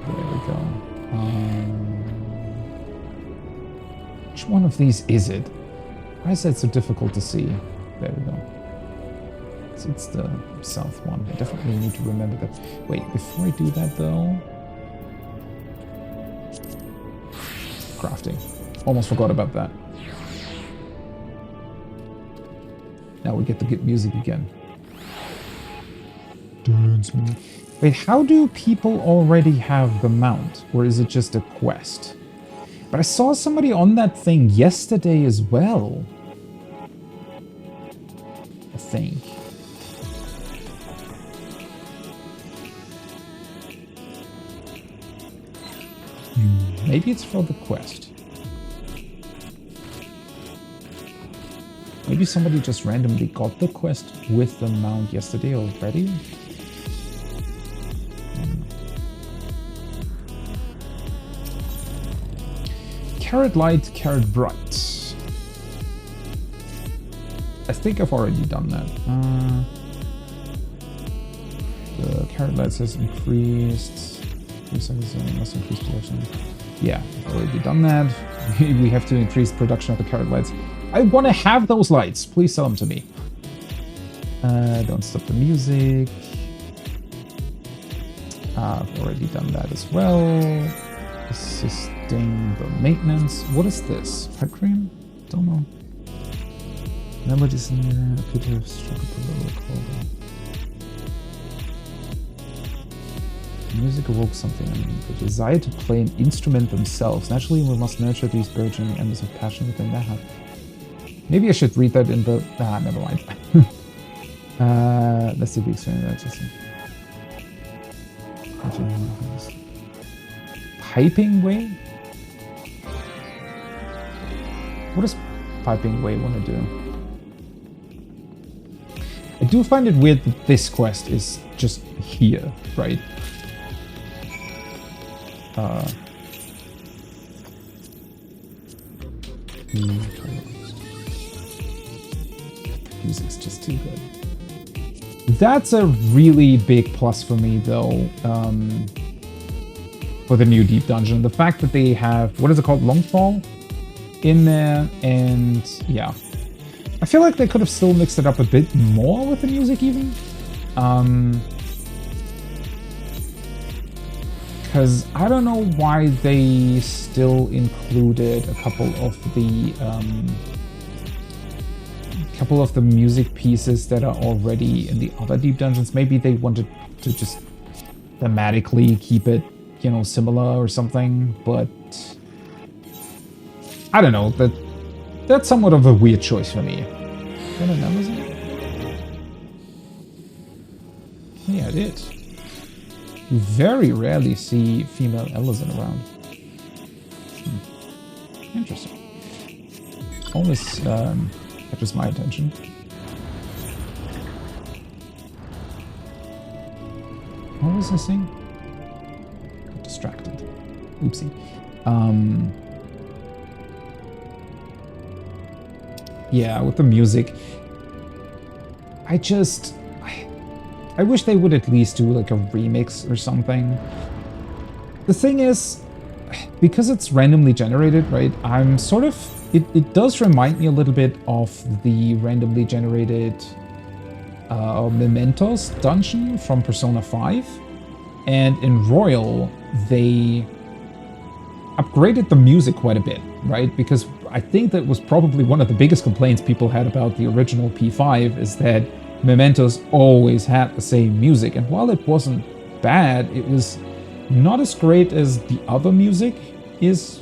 There we go. Which one of these is it? Why is that so difficult to see? There we go. So it's the south one. I definitely need to remember that. Wait, before I do that though... crafting. Almost forgot about that. Now we get the good music again. Dance me. Wait, how do people already have the mount? Or is it just a quest? But I saw somebody on that thing yesterday as well. I think. Maybe it's for the quest. Maybe somebody just randomly got the quest with the mount yesterday already? Carrot light, carrot bright. I think I've already done that. The carrot light has increased. 3 seconds must increase production. Yeah, I've already done that. We have to increase production of the carrot lights. I want to have those lights. Please sell them to me. Don't stop the music. I've already done that as well. Assisting the maintenance. What is this? Pipe cream? Don't know. Melodies in there appear to have struck up a little colder. Music evokes something in me. The desire to play an instrument themselves. Naturally, we must nurture these burgeoning embers of passion within their heart. Maybe I should read that in the... never mind. Let's see the experience. Piping way? What does piping way want to do? I do find it weird that this quest is just here, right? Music's just too good. That's a really big plus for me, though, for the new Deep Dungeon. The fact that they have, what is it called, Longfall in there, and yeah. I feel like they could have still mixed it up a bit more with the music, even. Because I don't know why they still included a couple of the music pieces that are already in the other Deep Dungeons. Maybe they wanted to just thematically keep it, you know, similar or something, but I don't know. That's somewhat of a weird choice for me. Is that an Amazon? Yeah, it is. You very rarely see female Allagan around. Interesting. Always catches my attention. What was this thing? Got distracted. Oopsie. Yeah, with the music, I wish they would at least do like a remix or something. The thing is, because it's randomly generated, right, I'm sort of, it does remind me a little bit of the randomly generated Mementos dungeon from Persona 5. And in Royal, they upgraded the music quite a bit, right? Because I think that was probably one of the biggest complaints people had about the original P5 is that Mementos always had the same music. And while it wasn't bad, it was not as great as the other music is.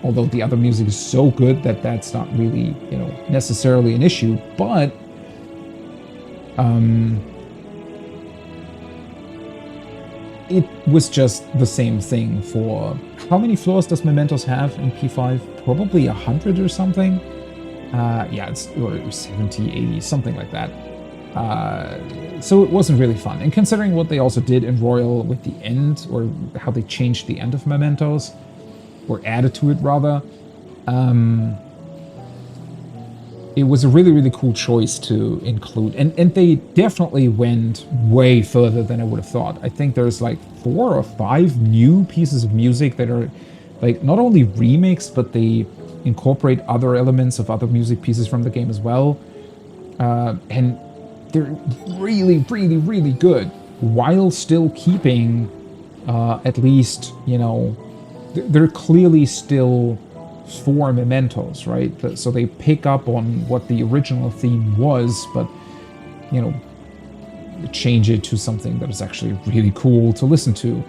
Although the other music is so good that that's not really, you know, necessarily an issue. But it was just the same thing for... How many floors does Mementos have in P5? Probably 100 or something. Yeah, it's or 70, 80, something like that. So it wasn't really fun. And considering what they also did in Royal with the end, or how they changed the end of Mementos, or added to it rather, it was a really, really cool choice to include. And they definitely went way further than I would have thought. I think there's like 4 or 5 new pieces of music that are like not only remixed, but they incorporate other elements of other music pieces from the game as well. And they're really, really, really good, while still keeping at least, you know, they're clearly still for Mementos, right? So they pick up on what the original theme was, but, you know, change it to something that is actually really cool to listen to.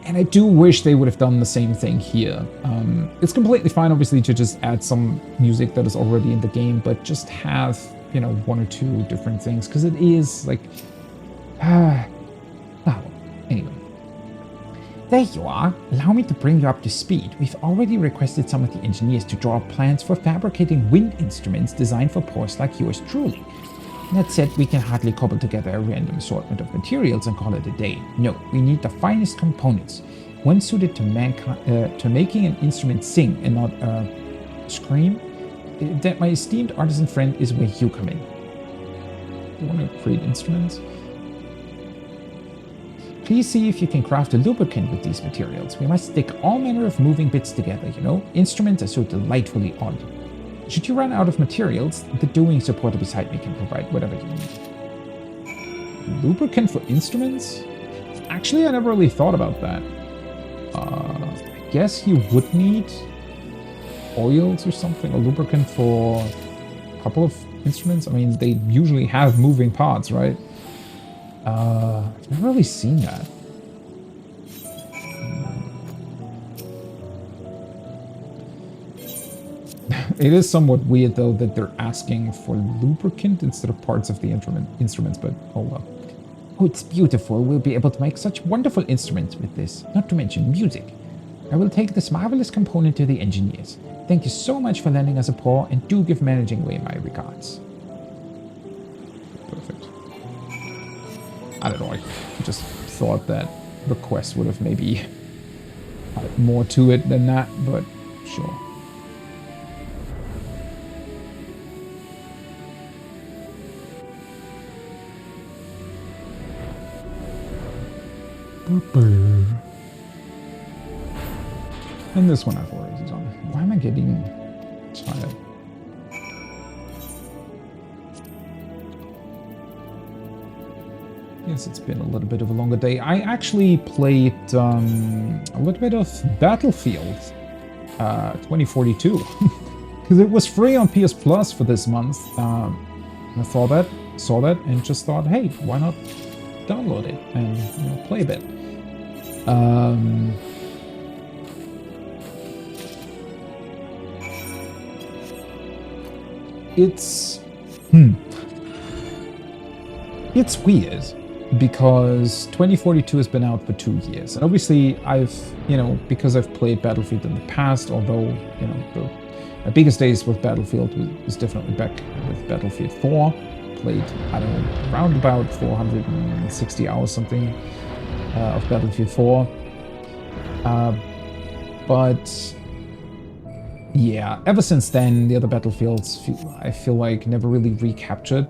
And I do wish they would have done the same thing here. It's completely fine, obviously, to just add some music that is already in the game, but just have, you know, 1 or 2 different things, because it is like... anyway. There you are. Allow me to bring you up to speed. We've already requested some of the engineers to draw up plans for fabricating wind instruments designed for paws like yours truly. That said, we can hardly cobble together a random assortment of materials and call it a day. No, we need the finest components, one suited to making an instrument sing and not scream. That, my esteemed artisan friend, is where you come in. You want to create instruments? Please see if you can craft a lubricant with these materials. We must stick all manner of moving bits together, you know? Instruments are so delightfully odd. Should you run out of materials, the doing supporter beside me can provide whatever you need. Lubricant for instruments? Actually, I never really thought about that. I guess you would need oils or something, a lubricant for a couple of instruments. I mean, they usually have moving parts, right? I've never really seen that. It is somewhat weird, though, that they're asking for lubricant instead of parts of the instruments, but oh well. Oh, it's beautiful. We'll be able to make such wonderful instruments with this, not to mention music. I will take this marvelous component to the engineers. Thank you so much for lending us a paw, and do give Managing Way my regards. Perfect. I don't know, I just thought that request would have maybe had more to it than that, but sure. And this one I've already done. Why am I getting tired? Yes, it's been a little bit of a longer day. I actually played a little bit of Battlefield 2042 because it was free on PS Plus for this month. I saw that, and just thought, hey, why not download it and play a bit. It's weird because 2042 has been out for 2 years, and obviously I've because I've played Battlefield in the past, although my biggest days with Battlefield was definitely back with Battlefield 4. Played, I don't know, around about 460 hours something of Battlefield 4. But yeah, ever since then, the other Battlefields, I feel like, never really recaptured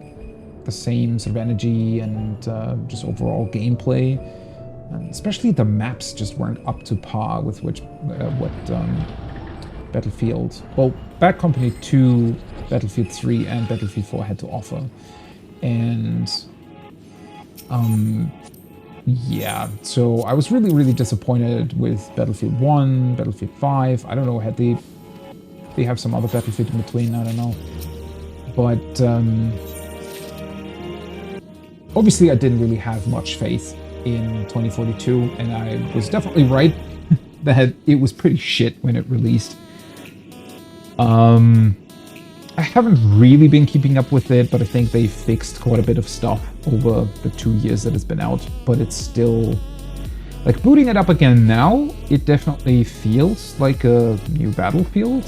the same sort of energy and just overall gameplay. And especially the maps just weren't up to par with what Battlefield, well, Bad Company 2, Battlefield 3, and Battlefield 4 had to offer. And yeah, so I was really disappointed with Battlefield 1, Battlefield 5. I don't know, had they have some other Battlefield in between, I don't know. But obviously I didn't really have much faith in 2042, and I was definitely right that it was pretty shit when it released. I haven't really been keeping up with it, but I think they fixed quite a bit of stuff over the 2 years that it's been out. But it's still, like, booting it up again now, it definitely feels like a new Battlefield.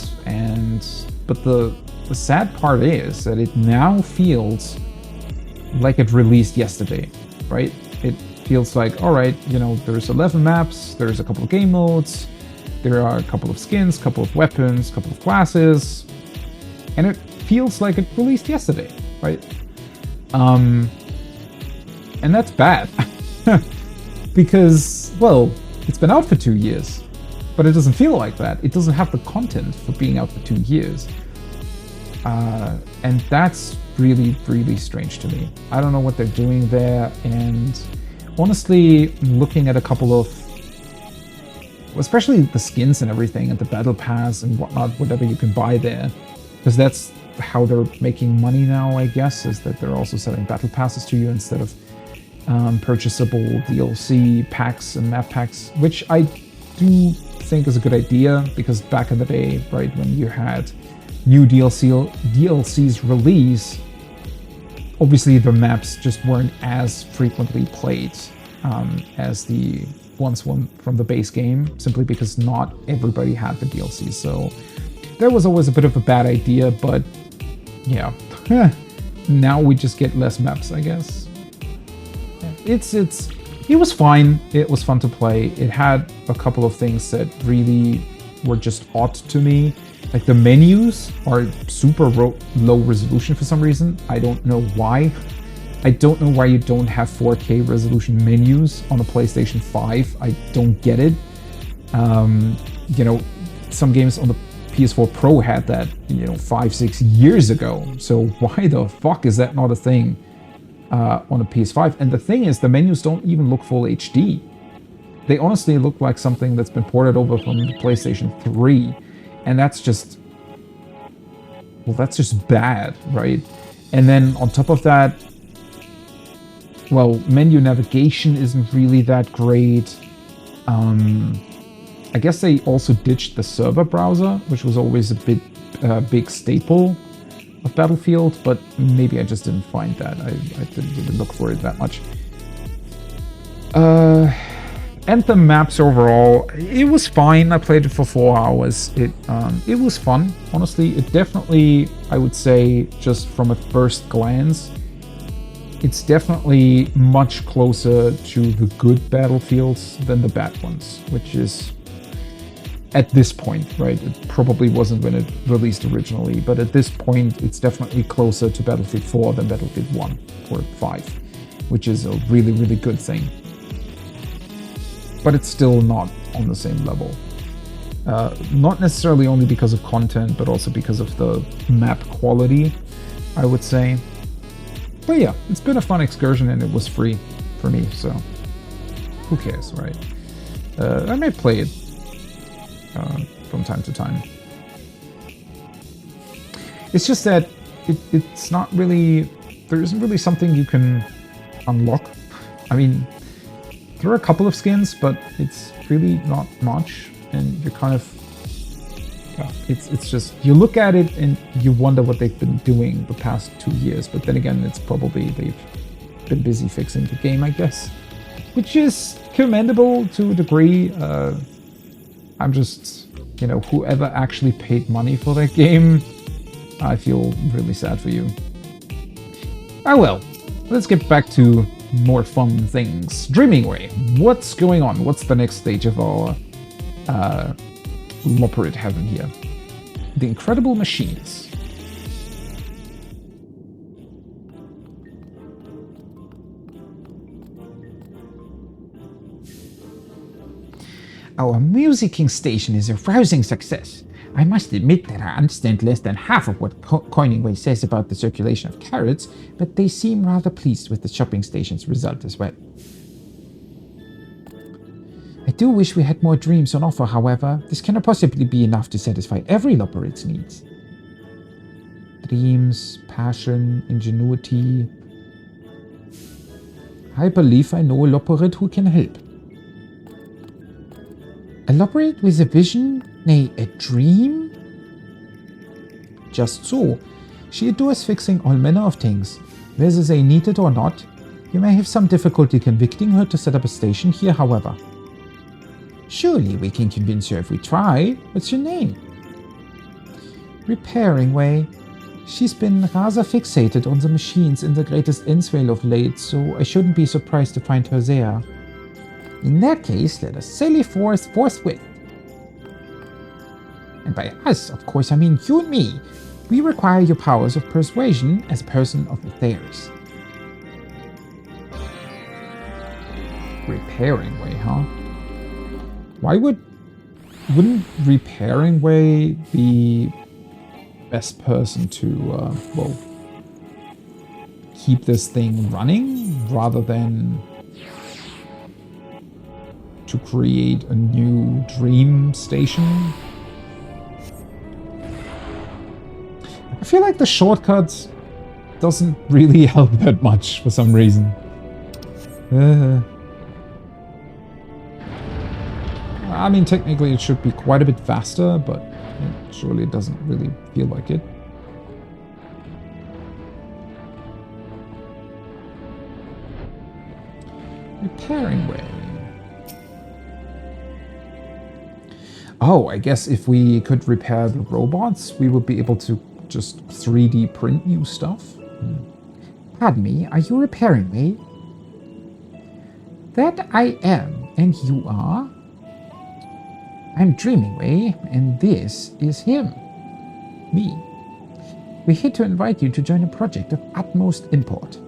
But the sad part is that it now feels like it released yesterday, right? It feels like, all right, there's 11 maps, there's a couple of game modes, there are a couple of skins, couple of weapons, couple of classes, and it feels like it released yesterday, right? And that's bad. Because, well, it's been out for 2 years, but it doesn't feel like that. It doesn't have the content for being out for 2 years. And that's really strange to me. I don't know what they're doing there, and honestly, looking at a couple of, especially the skins and everything, and the battle pass and whatnot, whatever you can buy there, because that's how they're making money now, I guess, is that they're also selling battle passes to you instead of purchasable DLC packs and map packs, which I do think is a good idea, because back in the day, right, when you had new DLCs release, obviously the maps just weren't as frequently played as the ones from the base game, simply because not everybody had the DLC. So that was always a bit of a bad idea, but yeah. Now we just get less maps, I guess. It was fine. It was fun to play. It had a couple of things that really were just odd to me. Like the menus are super low resolution for some reason. I don't know why. I don't know why you don't have 4K resolution menus on a PlayStation 5. I don't get it. You know, some games on the PS4 Pro had that, 5-6 years ago. So why the fuck is that not a thing on a PS5? And the thing is, the menus don't even look full HD. They honestly look like something that's been ported over from the PlayStation 3. And that's just bad, right? And then on top of that, well, menu navigation isn't really that great. I guess they also ditched the server browser, which was always a big staple of Battlefield, but maybe I just didn't find that. I didn't really look for it that much. And the maps overall, it was fine. I played it for 4 hours. It was fun. Honestly, it definitely, I would say, just from a first glance, it's definitely much closer to the good Battlefields than the bad ones, which is, at this point, right? It probably wasn't when it released originally, but at this point, it's definitely closer to Battlefield 4 than Battlefield 1 or 5, which is a really, really good thing. But it's still not on the same level. Not necessarily only because of content, but also because of the map quality, I would say. But yeah, it's been a fun excursion and it was free for me, so who cares, right? I may play it from time to time. It's just that it's not really, there isn't really something you can unlock. I mean, there are a couple of skins, but it's really not much, and you're kind of, yeah, it's just, you look at it and you wonder what they've been doing the past 2 years, but then again, it's probably they've been busy fixing the game, I guess, which is commendable to a degree. I'm just, whoever actually paid money for that game, I feel really sad for you. Oh well, let's get back to more fun things. Dreaming Way, what's going on? What's the next stage of our Loporrit heaven here? The Incredible Machines. Our musicking station is a rousing success. I must admit that I understand less than half of what Coiningway says about the circulation of carrots, but they seem rather pleased with the shopping station's result as well. I do wish we had more dreams on offer, however. This cannot possibly be enough to satisfy every Loporrit's needs. Dreams, passion, ingenuity. I believe I know a Loporrit who can help. A Loporrit with a vision? Nay, a dream? Just so. She adores fixing all manner of things. Whether they need it or not, you may have some difficulty convicting her to set up a station here, however. Surely we can convince her if we try. What's your name? Repairing Way. She's been rather fixated on the machines in the greatest Enswale of late, so I shouldn't be surprised to find her there. In that case, let us sally forth forthwith. And by us, of course, I mean you and me. We require your powers of persuasion as a person of affairs. Repairing Way, huh? Why wouldn't Repairing Way be best person to, keep this thing running rather than to create a new dream station? I feel like the shortcut doesn't really help that much for some reason. I mean, technically it should be quite a bit faster, but surely it doesn't really feel like it. Repairing Way. Oh, I guess if we could repair the robots, we would be able to just 3D print new stuff. Pardon me, are you repairing me? That I am, and you are? I'm Dreamingway, and this is him. Me. We're here to invite you to join a project of utmost import.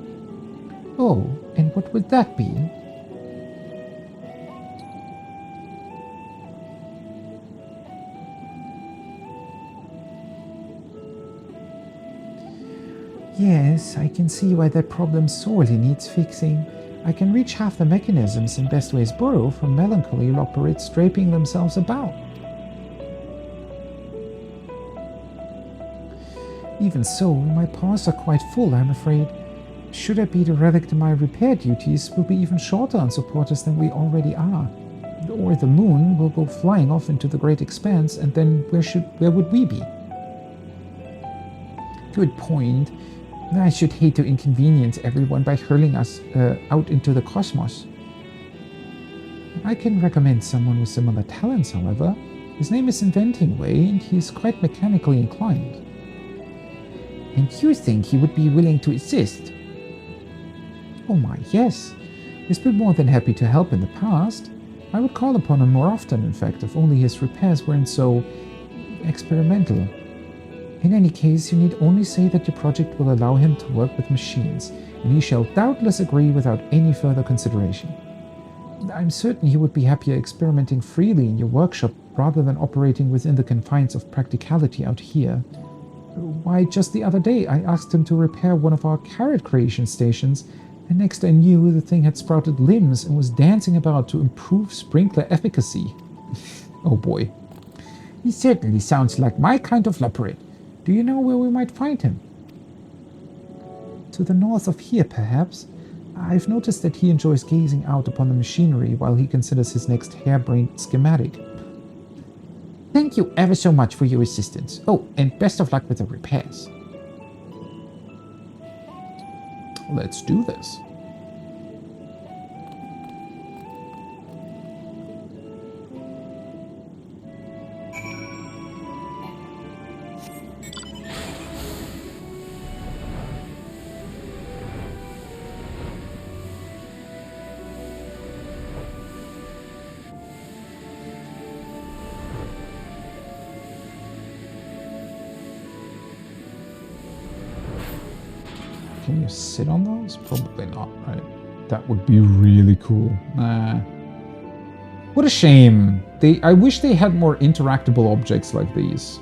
Oh, and what would that be? Yes, I can see why that problem sorely needs fixing. I can reach half the mechanisms in Best Ways Borough from melancholy loporits draping themselves about. Even so, my paws are quite full, I'm afraid. Should I be derelict in my repair duties, we'll be even shorter on supporters than we already are. Or the moon will go flying off into the great expanse, and then where would we be? Good point. I should hate to inconvenience everyone by hurling us out into the cosmos. I can recommend someone with similar talents, however. His name is Inventingway, and he is quite mechanically inclined. And you think he would be willing to assist? Oh my, yes. He's been more than happy to help in the past. I would call upon him more often, in fact, if only his repairs weren't so experimental. In any case, you need only say that your project will allow him to work with machines, and he shall doubtless agree without any further consideration. I'm certain he would be happier experimenting freely in your workshop rather than operating within the confines of practicality out here. Why, just the other day I asked him to repair one of our carrot creation stations, and next I knew the thing had sprouted limbs and was dancing about to improve sprinkler efficacy. Oh boy. He certainly sounds like my kind of loporrit. Do you know where we might find him? To the north of here, perhaps. I've noticed that he enjoys gazing out upon the machinery while he considers his next harebrained schematic. Thank you ever so much for your assistance. Oh, and best of luck with the repairs. Let's do this. Can you sit on those? Probably not, right? That would be really cool. Nah. What a shame. I wish they had more interactable objects like these.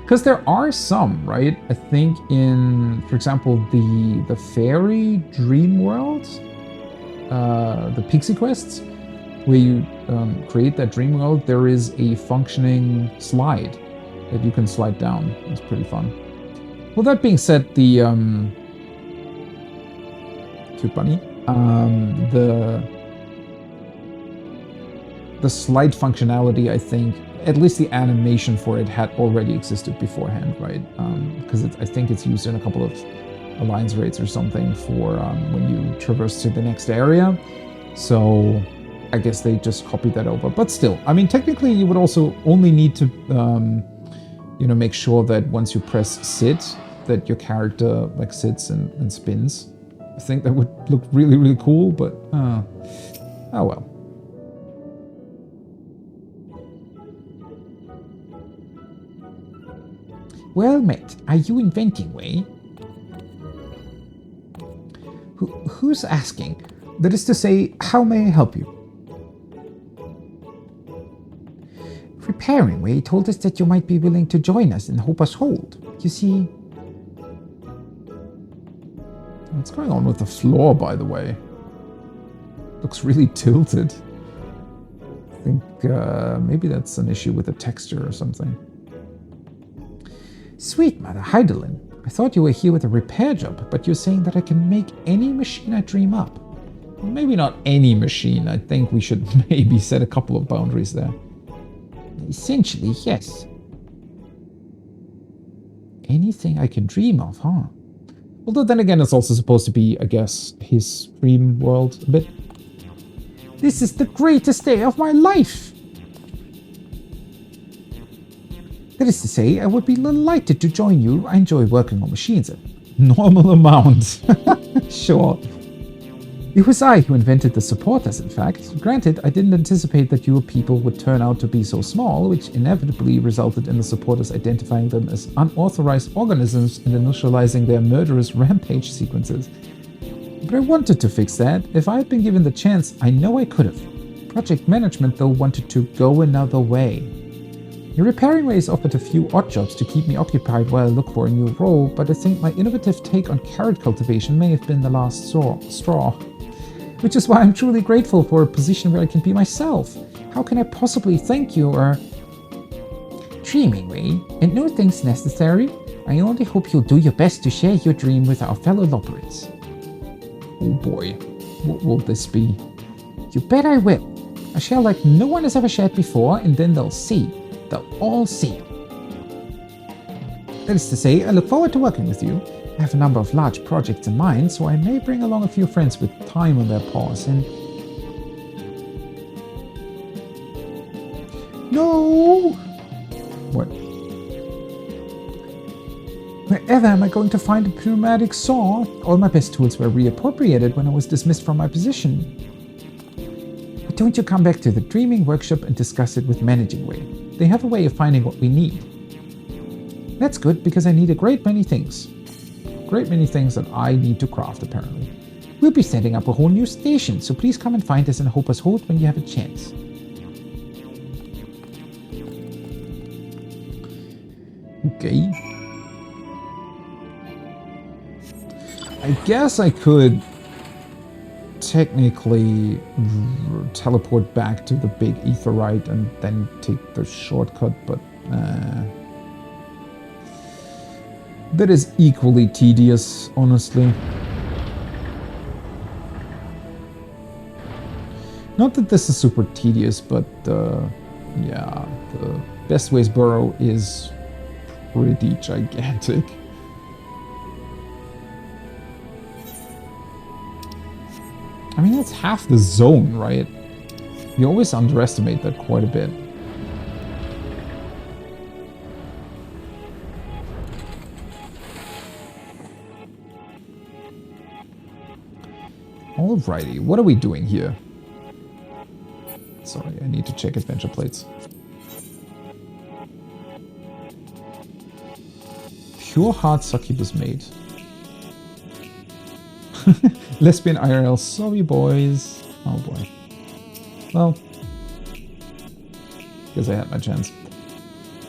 Because there are some, right? I think in, for example, the fairy dream world, the pixie quests, where you create that dream world, there is a functioning slide that you can slide down. It's pretty fun. Well, that being said, the cute bunny, the slide functionality, I think, at least the animation for it had already existed beforehand, right? Because I think it's used in a couple of alliance raids or something for when you traverse to the next area. So I guess they just copied that over. But still, I mean, technically, you would also only need to, make sure that once you press sit, that your character like sits and spins. I think that would look really, really cool, but oh well. Well met. Are you Inventingway? Who's asking? That is to say, how may I help you? Repairingway told us that you might be willing to join us and help us hold. You see... What's going on with the floor, by the way? Looks really tilted. I think maybe that's an issue with the texture or something. Sweet Mother Heidelin, I thought you were here with a repair job, but you're saying that I can make any machine I dream up. Well, maybe not any machine. I think we should maybe set a couple of boundaries there. Essentially, yes. Anything I can dream of, huh? Although then again, it's also supposed to be, I guess, his dream world a bit. This is the greatest day of my life! That is to say, I would be delighted to join you. I enjoy working on machines. A normal amount. Sure. It was I who invented the supporters, in fact. Granted, I didn't anticipate that your people would turn out to be so small, which inevitably resulted in the supporters identifying them as unauthorized organisms and initializing their murderous rampage sequences. But I wanted to fix that. If I had been given the chance, I know I could have. Project management, though, wanted to go another way. Your repairing ways offered a few odd jobs to keep me occupied while I look for a new role, but I think my innovative take on carrot cultivation may have been the last straw. Which is why I'm truly grateful for a position where I can be myself. How can I possibly thank you or... Dreaming way, and no thanks necessary. I only hope you'll do your best to share your dream with our fellow Loporits. Oh boy, what will this be? You bet I will. I share like no one has ever shared before, and then they'll see. They'll all see. That is to say, I look forward to working with you. I have a number of large projects in mind, so I may bring along a few friends with time on their paws and... No! What? Wherever am I going to find a pneumatic saw? All my best tools were reappropriated when I was dismissed from my position. But don't you come back to the Dreaming Workshop and discuss it with Managing Way. They have a way of finding what we need. That's good, because I need a great many things. Great many things that I need to craft, apparently. We'll be setting up a whole new station, so please come and find us and help us hold when you have a chance. Okay. I guess I could technically teleport back to the big aetheryte and then take the shortcut, but that is equally tedious, honestly. Not that this is super tedious, but yeah, the Best Ways Burrow is pretty gigantic. I mean, that's half the zone, right? You always underestimate that quite a bit. Alrighty, what are we doing here? Sorry, I need to check adventure plates. Pure heart succubus maid. Lesbian IRL, sorry boys. Oh boy. Well, guess I had my chance.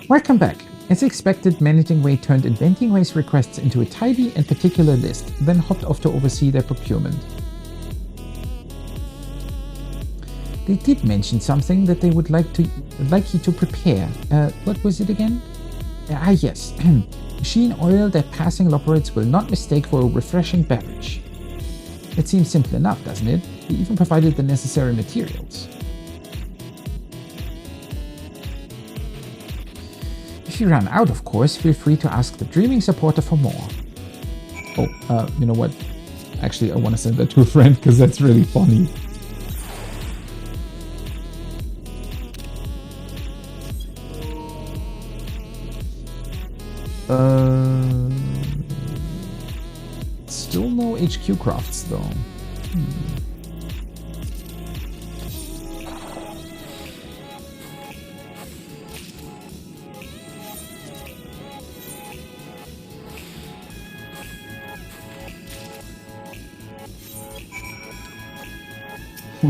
Welcome back. As expected, Managing Way turned Inventing Way's requests into a tidy and particular list, then hopped off to oversee their procurement. They did mention something that they would like you to prepare. What was it again? Yes. Machine oil that passing Loporites will not mistake for a refreshing beverage. It seems simple enough, doesn't it? They even provided the necessary materials. If you run out, of course, feel free to ask the Dreaming supporter for more. Oh, you know what? Actually, I want to send that to a friend because that's really funny. Still no HQ crafts though.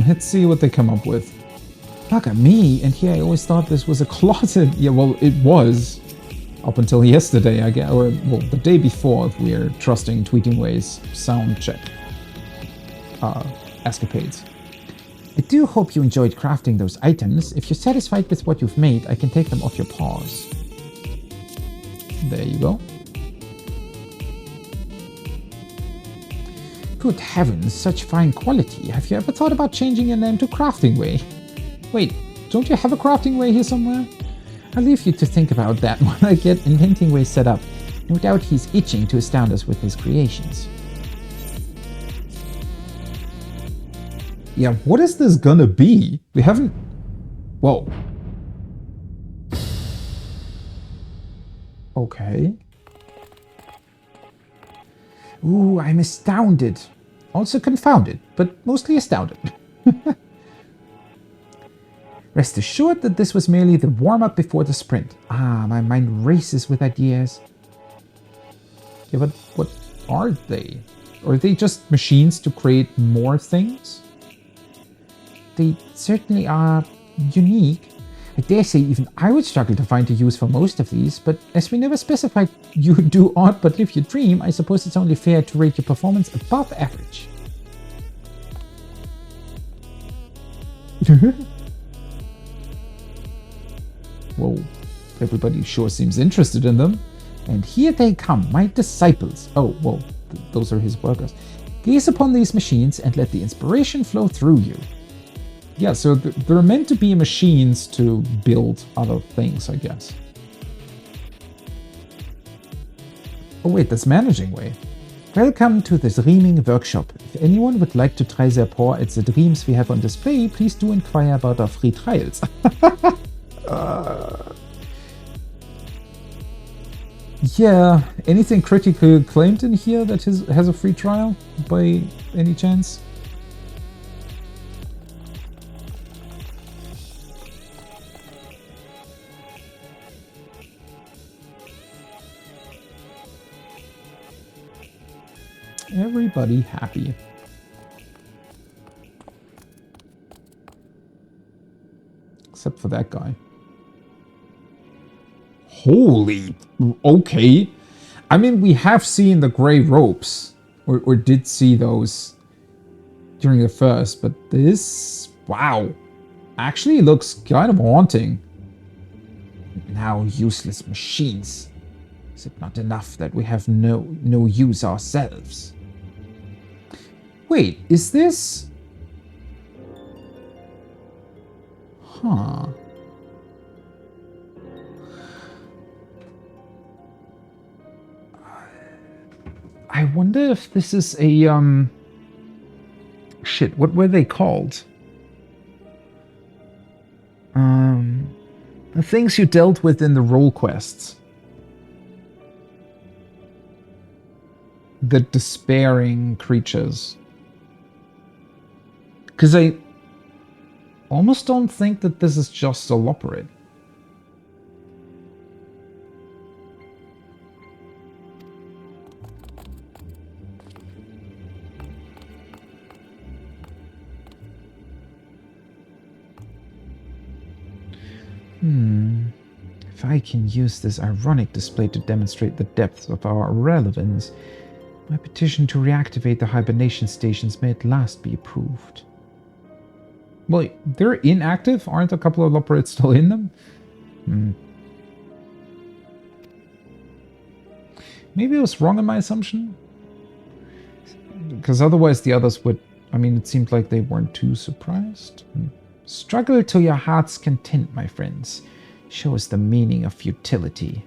Let's see what they come up with. Look at me, and here I always thought this was a closet. Yeah, well, it was. Up until yesterday, I guess, or well, the day before, if we're trusting Tweeting Way's sound check escapades. I do hope you enjoyed crafting those items. If you're satisfied with what you've made, I can take them off your paws. There you go. Good heavens, such fine quality. Have you ever thought about changing your name to Crafting Way? Wait, don't you have a Crafting Way here somewhere? I'll leave you to think about that when I get Inventing Way set up. No doubt he's itching to astound us with his creations. Yeah, what is this gonna be? We haven't... Whoa. Okay. Ooh, I'm astounded. Also confounded, but mostly astounded. Rest assured that this was merely the warm-up before the sprint. Ah, my mind races with ideas. Yeah, but what are they? Are they just machines to create more things? They certainly are unique. I dare say even I would struggle to find a use for most of these, but as we never specified you do aught but live your dream, I suppose it's only fair to rate your performance above average. Whoa, everybody sure seems interested in them. And here they come, my disciples. Oh, well, those are his workers. Gaze upon these machines and let the inspiration flow through you. Yeah, so they're meant to be machines to build other things, I guess. Oh wait, that's managing way. Welcome to the Dreaming Workshop. If anyone would like to try their paw at the dreams we have on display, please do inquire about our free trials. Yeah, anything critically acclaimed in here that has a free trial by any chance? Everybody happy. Except for that guy. Holy, okay. I mean, we have seen the gray ropes, or did see those during the first, but this, wow, actually looks kind of haunting. Now useless machines. Is it not enough that we have no use ourselves? Wait, is this? Huh. I wonder if this is a, shit, what were they called? The things you dealt with in the role quests. The despairing creatures. Because I almost don't think that this is just a Loporrit. If I can use this ironic display to demonstrate the depth of our relevance, my petition to reactivate the hibernation stations may at last be approved. Well, they're inactive? Aren't a couple of Loporrits still in them? Maybe I was wrong in my assumption? Because otherwise the others would... I mean, it seemed like they weren't too surprised. Struggle to your heart's content, my friends. Show us the meaning of futility.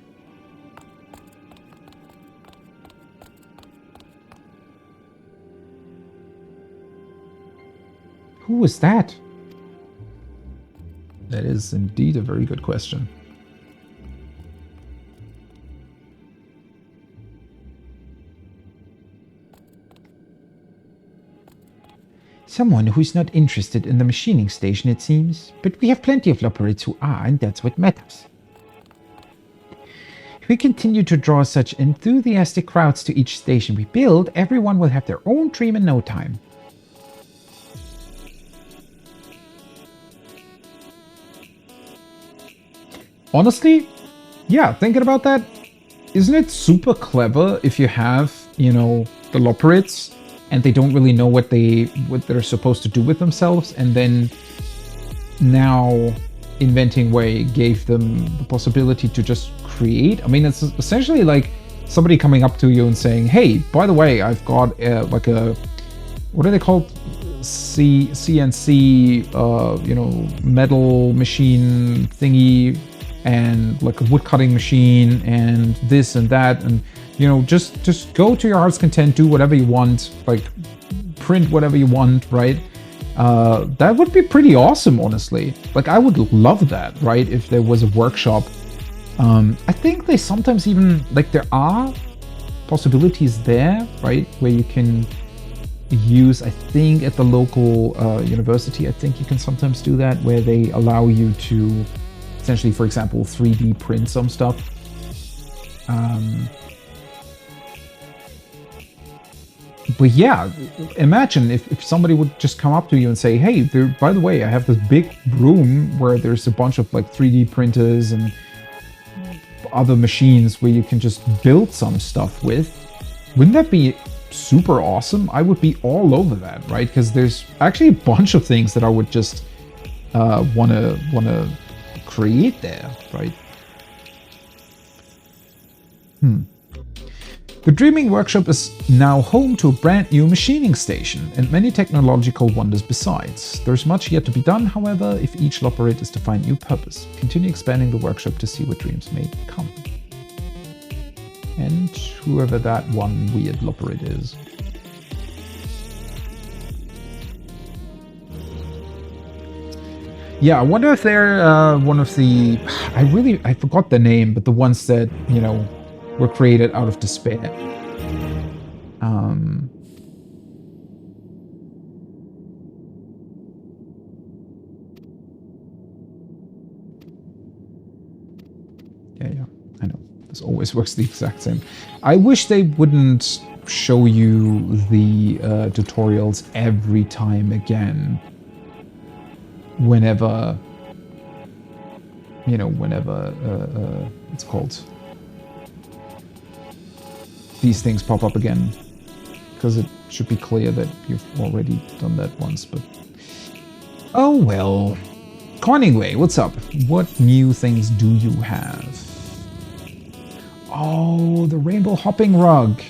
Who was that? That is indeed a very good question. Someone who's not interested in the machining station, it seems. But we have plenty of Loporrits who are, and that's what matters. If we continue to draw such enthusiastic crowds to each station we build, everyone will have their own dream in no time. Honestly, yeah, thinking about that, isn't it super clever if you have, you know, the Loporrits and they don't really know what they're supposed to do with themselves, and then now Inventing Way gave them the possibility to just create? I mean, it's essentially like somebody coming up to you and saying, hey, by the way, I've got like a, what are they called? CNC, you know, metal machine thingy, and like a wood cutting machine and this and that, and you know, just go to your heart's content, do whatever you want, like print whatever you want, right? That would be pretty awesome, honestly. Like, I would love that, right? If there was a workshop I think they sometimes even, like, there are possibilities there, right, where you can use, I think at the local university, I think you can sometimes do that, where they allow you to essentially, for example, 3D print some stuff. But yeah, imagine if somebody would just come up to you and say, hey, by the way, I have this big room where there's a bunch of like 3D printers and other machines where you can just build some stuff with. Wouldn't that be super awesome? I would be all over that, right? Because there's actually a bunch of things that I would just wanna create there, right? The Dreaming Workshop is now home to a brand new machining station and many technological wonders besides. There's much yet to be done, however, if each Loperate is to find new purpose. Continue expanding the workshop to see what dreams may come. And whoever that one weird Loperate is. Yeah, I wonder if they're one of the... I forgot the name, but the ones that, you know, were created out of despair. Yeah, I know. This always works the exact same. I wish they wouldn't show you the tutorials every time again. Whenever, you know, it's called... these things pop up again, because it should be clear that you've already done that once, but oh well. Coningway, what's up? What new things do you have? Oh, the rainbow hopping rug.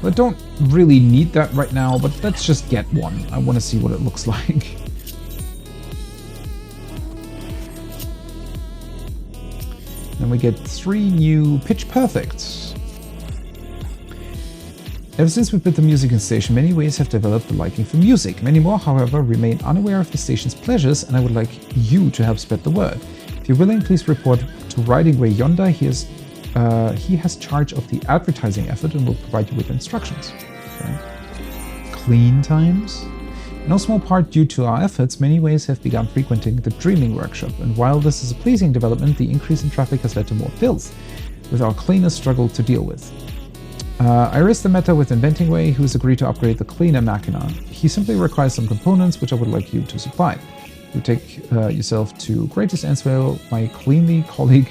I don't really need that right now, but let's just get one. I want to see what it looks like. And we get 3 new Pitch Perfects. Ever since we built the music station, many ways have developed a liking for music. Many more, however, remain unaware of the station's pleasures, and I would like you to help spread the word. If you're willing, please report to Riding Way yonder. He has charge of the advertising effort and will provide you with instructions. Okay. Clean times? In no small part due to our efforts, many ways have begun frequenting the Dreaming Workshop, and while this is a pleasing development, the increase in traffic has led to more filth, with our cleaners struggled to deal with. I raised the matter with Inventing Way, who has agreed to upgrade the cleaner machina. He simply requires some components, which I would like you to supply. You take yourself to Greatest Answell, my cleanly colleague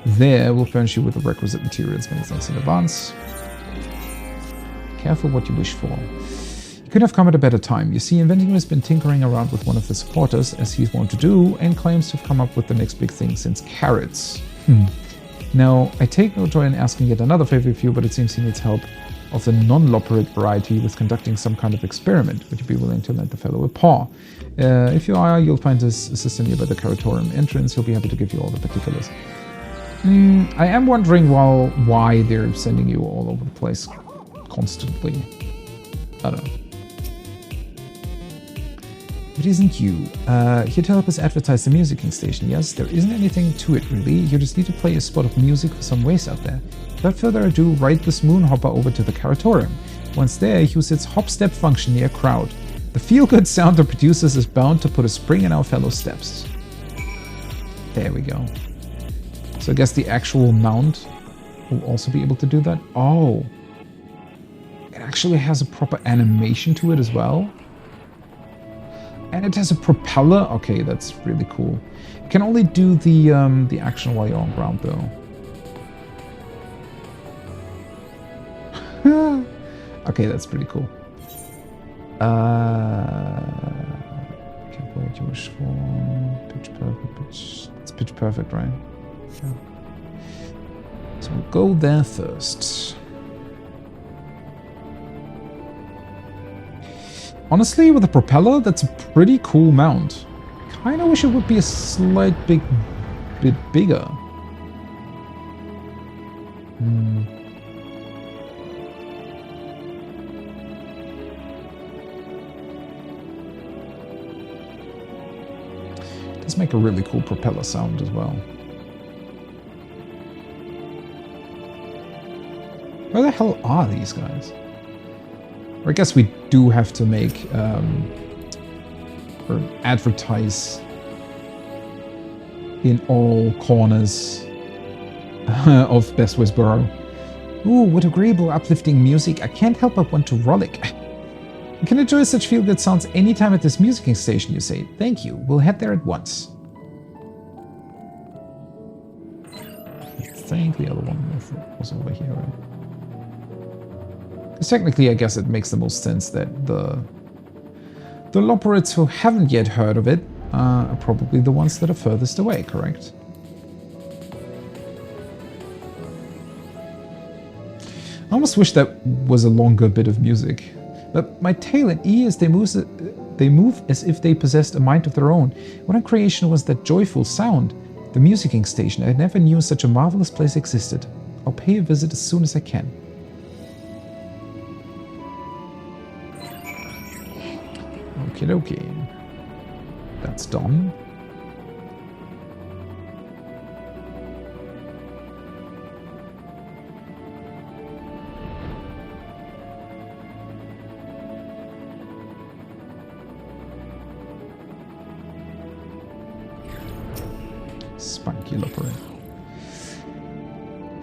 there will furnish you with the requisite materials. Many thanks in advance. Careful what you wish for. Could have come at a better time. You see, Inventing has been tinkering around with one of the supporters, as he's wont to do, and claims to have come up with the next big thing since carrots. Now, I take no joy in asking yet another favor of you, but it seems he needs help of the non-Loperate variety with conducting some kind of experiment. Would you be willing to lend the fellow a paw? If you are, you'll find his assistant here by the Caratorium entrance. He'll be happy to give you all the particulars. I am wondering why they're sending you all over the place constantly. I don't know. It isn't you. Here to help us advertise the musicking station. Yes, there isn't anything to it really. You just need to play a spot of music for some ways out there. Without further ado, ride this Moonhopper over to the Caratorium. Once there, use its hop step function near crowd. The feel-good sound it produces is bound to put a spring in our fellow steps. There we go. So I guess the actual mount will also be able to do that. Oh. It actually has a proper animation to it as well. And it has a propeller. Okay, that's really cool. You can only do the action while you're on ground, though. Okay, that's pretty cool. Careful what you wish for. Pitch perfect. It's pitch perfect, right? Yeah. So we'll go there first. Honestly, with a propeller, that's a pretty cool mount. Kinda wish it would be a slight bit bigger. Let's make a really cool propeller sound as well. Where the hell are these guys? Or I guess we do have to make or advertise in all corners of Best Westboro. Ooh, what agreeable, uplifting music. I can't help but want to rollick. You can enjoy such feel-good sounds anytime at this musicking station, you say. Thank you. We'll head there at once. I think the other one was over here, right? Because technically, I guess it makes the most sense that the Loperates who haven't yet heard of it are probably the ones that are furthest away, correct? I almost wish that was a longer bit of music. But my tail and ears, they move as if they possessed a mind of their own. What in creation was that joyful sound? The musicking station. I never knew such a marvelous place existed. I'll pay a visit as soon as I can. Okie dokie. That's done. Spunky Loperet.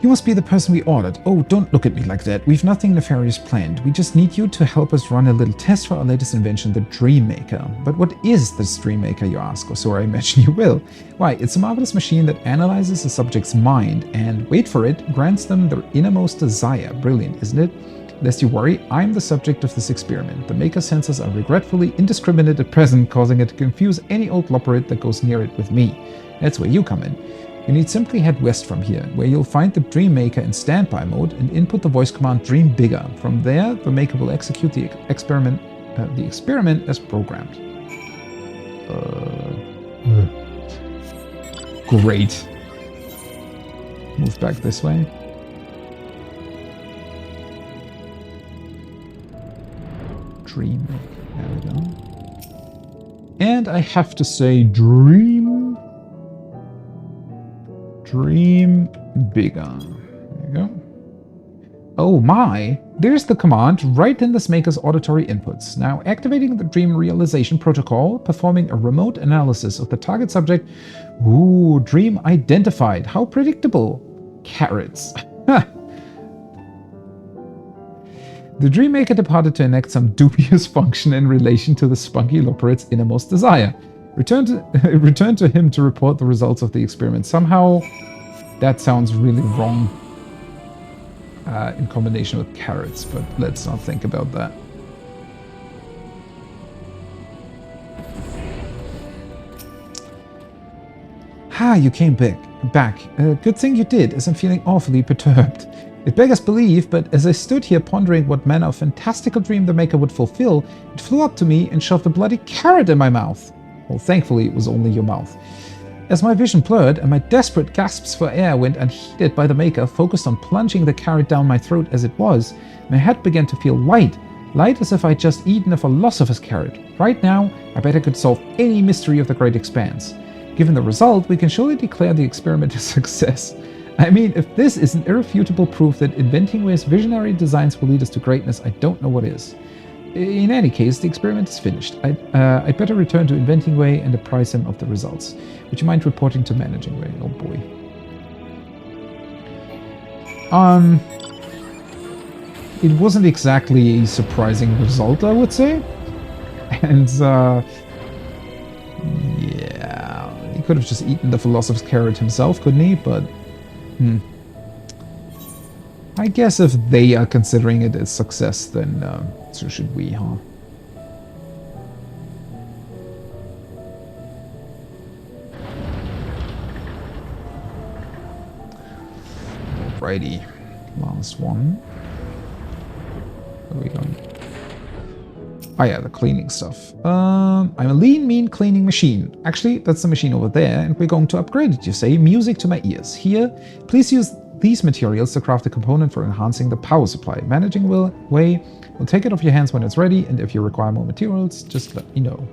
You must be the person we ordered. Oh, don't look at me like that. We've nothing nefarious planned. We just need you to help us run a little test for our latest invention, the Dream Maker. But what is this Dream Maker, you ask? Or so I imagine you will. Why, it's a marvelous machine that analyzes a subject's mind and, wait for it, grants them their innermost desire. Brilliant, isn't it? Lest you worry, I'm the subject of this experiment. The Maker's senses are regretfully indiscriminate at present, causing it to confuse any old Loperet that goes near it with me. That's where you come in. You need simply head west from here, where you'll find the Dream Maker in standby mode and input the voice command Dream Bigger. From there, the Maker will execute the experiment as programmed. Great. Move back this way. Dream Maker. There we go. And I have to say Dream Bigger. There you go. Oh my! There's the command right in this Maker's auditory inputs. Now activating the Dream Realization Protocol, performing a remote analysis of the target subject. Ooh, Dream identified. How predictable. Carrots. The Dream Maker departed to enact some dubious function in relation to the Spunky Loperet's innermost desire. Return to him to report the results of the experiment. Somehow, that sounds really wrong in combination with carrots, but let's not think about that. Ah, you came back. Good thing you did, as I'm feeling awfully perturbed. It beggars belief, but as I stood here pondering what manner of fantastical dream the Maker would fulfill, it flew up to me and shoved a bloody carrot in my mouth. Well, thankfully it was only your mouth. As my vision blurred and my desperate gasps for air went unheeded by the Maker, focused on plunging the carrot down my throat as it was, my head began to feel light as if I'd just eaten a philosopher's carrot. Right now, I bet I could solve any mystery of the Great Expanse. Given the result, we can surely declare the experiment a success. I mean, if this isn't irrefutable proof that inventing ways visionary designs will lead us to greatness, I don't know what is. In any case, the experiment is finished. I'd better return to Inventing Way and apprise him of the results. Would you mind reporting to Managing Way? Oh boy. It wasn't exactly a surprising result, I would say. And, yeah, he could have just eaten the Philosopher's Carrot himself, couldn't he? But, I guess if they are considering it a success, then so should we, huh? Alrighty, last one. Where are we going? Oh yeah, the cleaning stuff. I'm a lean, mean cleaning machine. Actually, that's the machine over there, and we're going to upgrade it, you say. Music to my ears. Here, please use these materials to craft a component for enhancing the power supply. Managing Way will take it off your hands when it's ready, and if you require more materials, just let me know.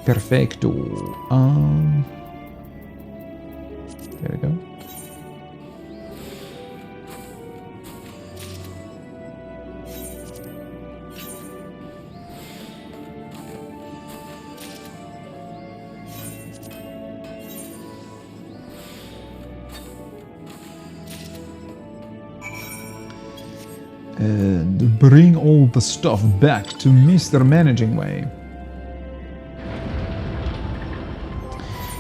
Perfecto. There we go. And bring all the stuff back to Mr. Managing Way.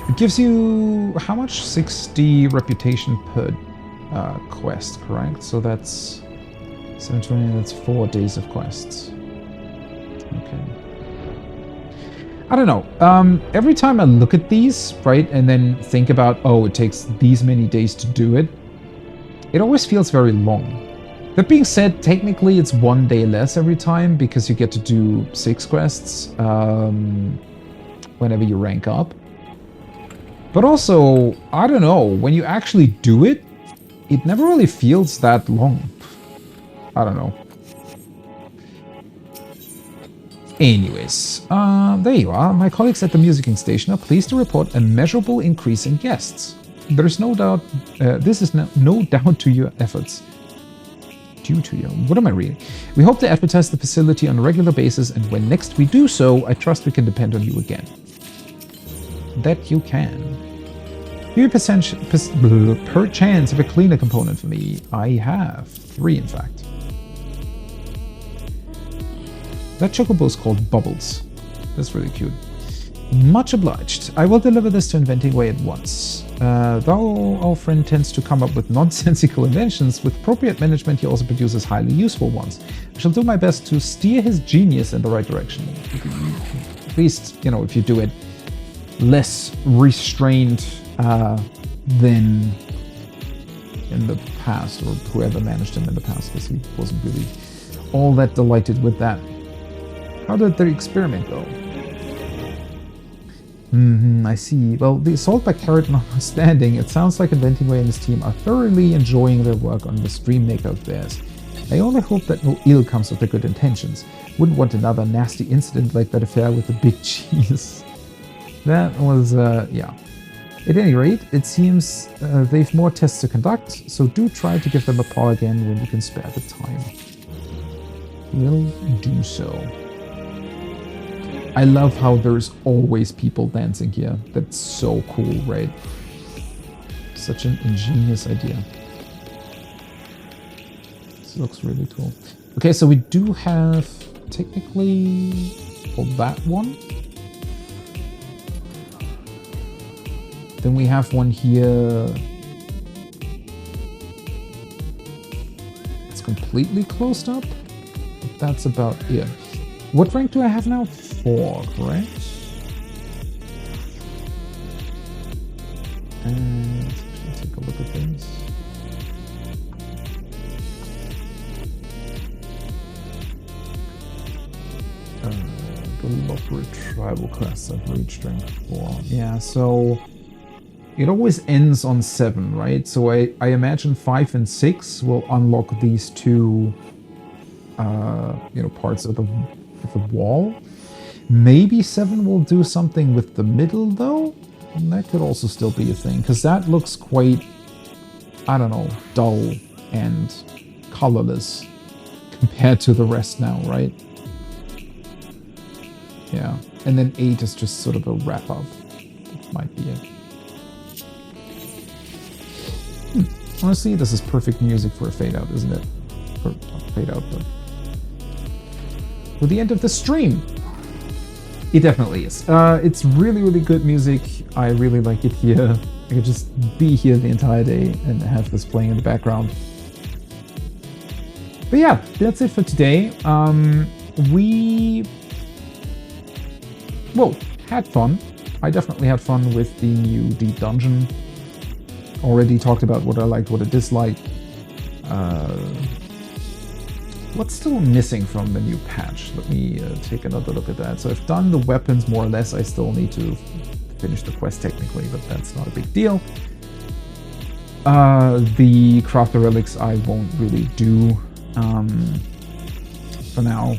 It gives you how much? 60 reputation per quest, correct? So that's 720, that's 4 days of quests. Okay. I don't know. Every time I look at these, right, and then think about, oh, it takes these many days to do it, it always feels very long. That being said, technically it's 1 day less every time because you get to do 6 quests whenever you rank up. But also, I don't know, when you actually do it, it never really feels that long. I don't know. Anyways, there you are. My colleagues at the musicking station are pleased to report a measurable increase in guests. There is no doubt, this is no doubt to your efforts. Due to you. What am I reading? We hope to advertise the facility on a regular basis, and when next we do so, I trust we can depend on you again. That you can. Do you perchance have a cleaner component for me? I have 3, in fact. That chocobo is called Bubbles. That's really cute. Much obliged. I will deliver this to Inventing Way at once. Though our friend tends to come up with nonsensical inventions, with appropriate management he also produces highly useful ones. I shall do my best to steer his genius in the right direction. At least, you know, if you do it less restrained than in the past, or whoever managed him in the past, because he wasn't really all that delighted with that. How did the experiment go? I see. Well, the assault by Carrot notwithstanding, it sounds like Inventing Way and his team are thoroughly enjoying their work on the stream maker of theirs. I only hope that no ill comes of their good intentions. Wouldn't want another nasty incident like that affair with the big cheese. That was, yeah. At any rate, it seems they've more tests to conduct, so do try to give them a call again when you can spare the time. We'll do so. I love how there's always people dancing here. That's so cool, right? Such an ingenious idea. This looks really cool. Okay, so we do have technically for that one. Then we have one here. It's completely closed up. But that's about it. What rank do I have now? 4, correct? And let's take a look at things. Deliberate tribal quests I've reached rank 4. Yeah, so it always ends on 7, right? So I imagine 5 and 6 will unlock these two, you know, parts of the wall. Maybe 7 will do something with the middle, though? And that could also still be a thing, because that looks quite, I don't know, dull and colorless compared to the rest now, right? Yeah, and then 8 is just sort of a wrap-up. That might be it. Honestly, this is perfect music for a fade-out, isn't it? Or not fade-out, but for the end of the stream. It definitely is. It's really, really good music. I really like it here. I could just be here the entire day and have this playing in the background. But yeah, that's it for today. We had fun. I definitely had fun with the new Deep Dungeon. Already talked about what I liked, what I disliked. What's still missing from the new patch? Let me take another look at that. So I've done the weapons more or less. I still need to finish the quest technically, but that's not a big deal. The crafter relics I won't really do for now.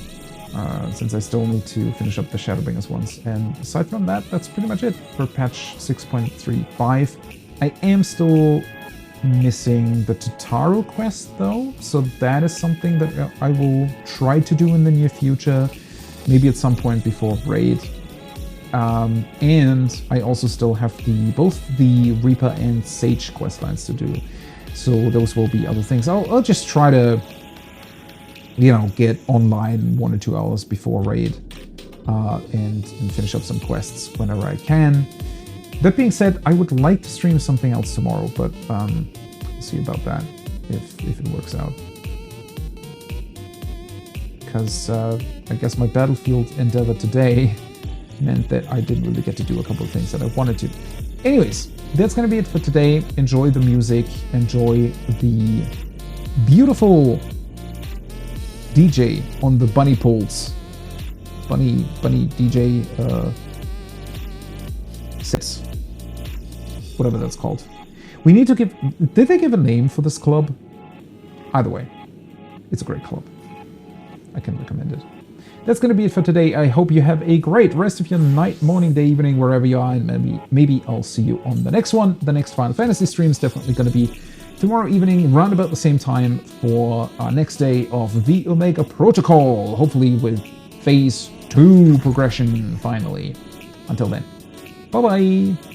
since I still need to finish up the Shadowbringers ones. And aside from that, that's pretty much it for patch 6.35. I am still missing the Totaro quest though, so that is something that I will try to do in the near future, maybe at some point before Raid. And I also still have both the Reaper and Sage questlines to do, so those will be other things. I'll just try to, you know, get online 1 or 2 hours before Raid and finish up some quests whenever I can. That being said, I would like to stream something else tomorrow, but we'll see about that if it works out. Because I guess my Battlefield endeavor today meant that I didn't really get to do a couple of things that I wanted to. Anyways, that's going to be it for today. Enjoy the music, enjoy the beautiful DJ on the bunny poles. Bunny DJ sets. Whatever that's called. We need to give... Did they give a name for this club? Either way, it's a great club. I can recommend it. That's going to be it for today. I hope you have a great rest of your night, morning, day, evening, wherever you are, and maybe I'll see you on the next one. The next Final Fantasy stream is definitely going to be tomorrow evening, around about the same time, for our next day of the Omega Protocol, hopefully with Phase 2 progression, finally. Until then, bye-bye!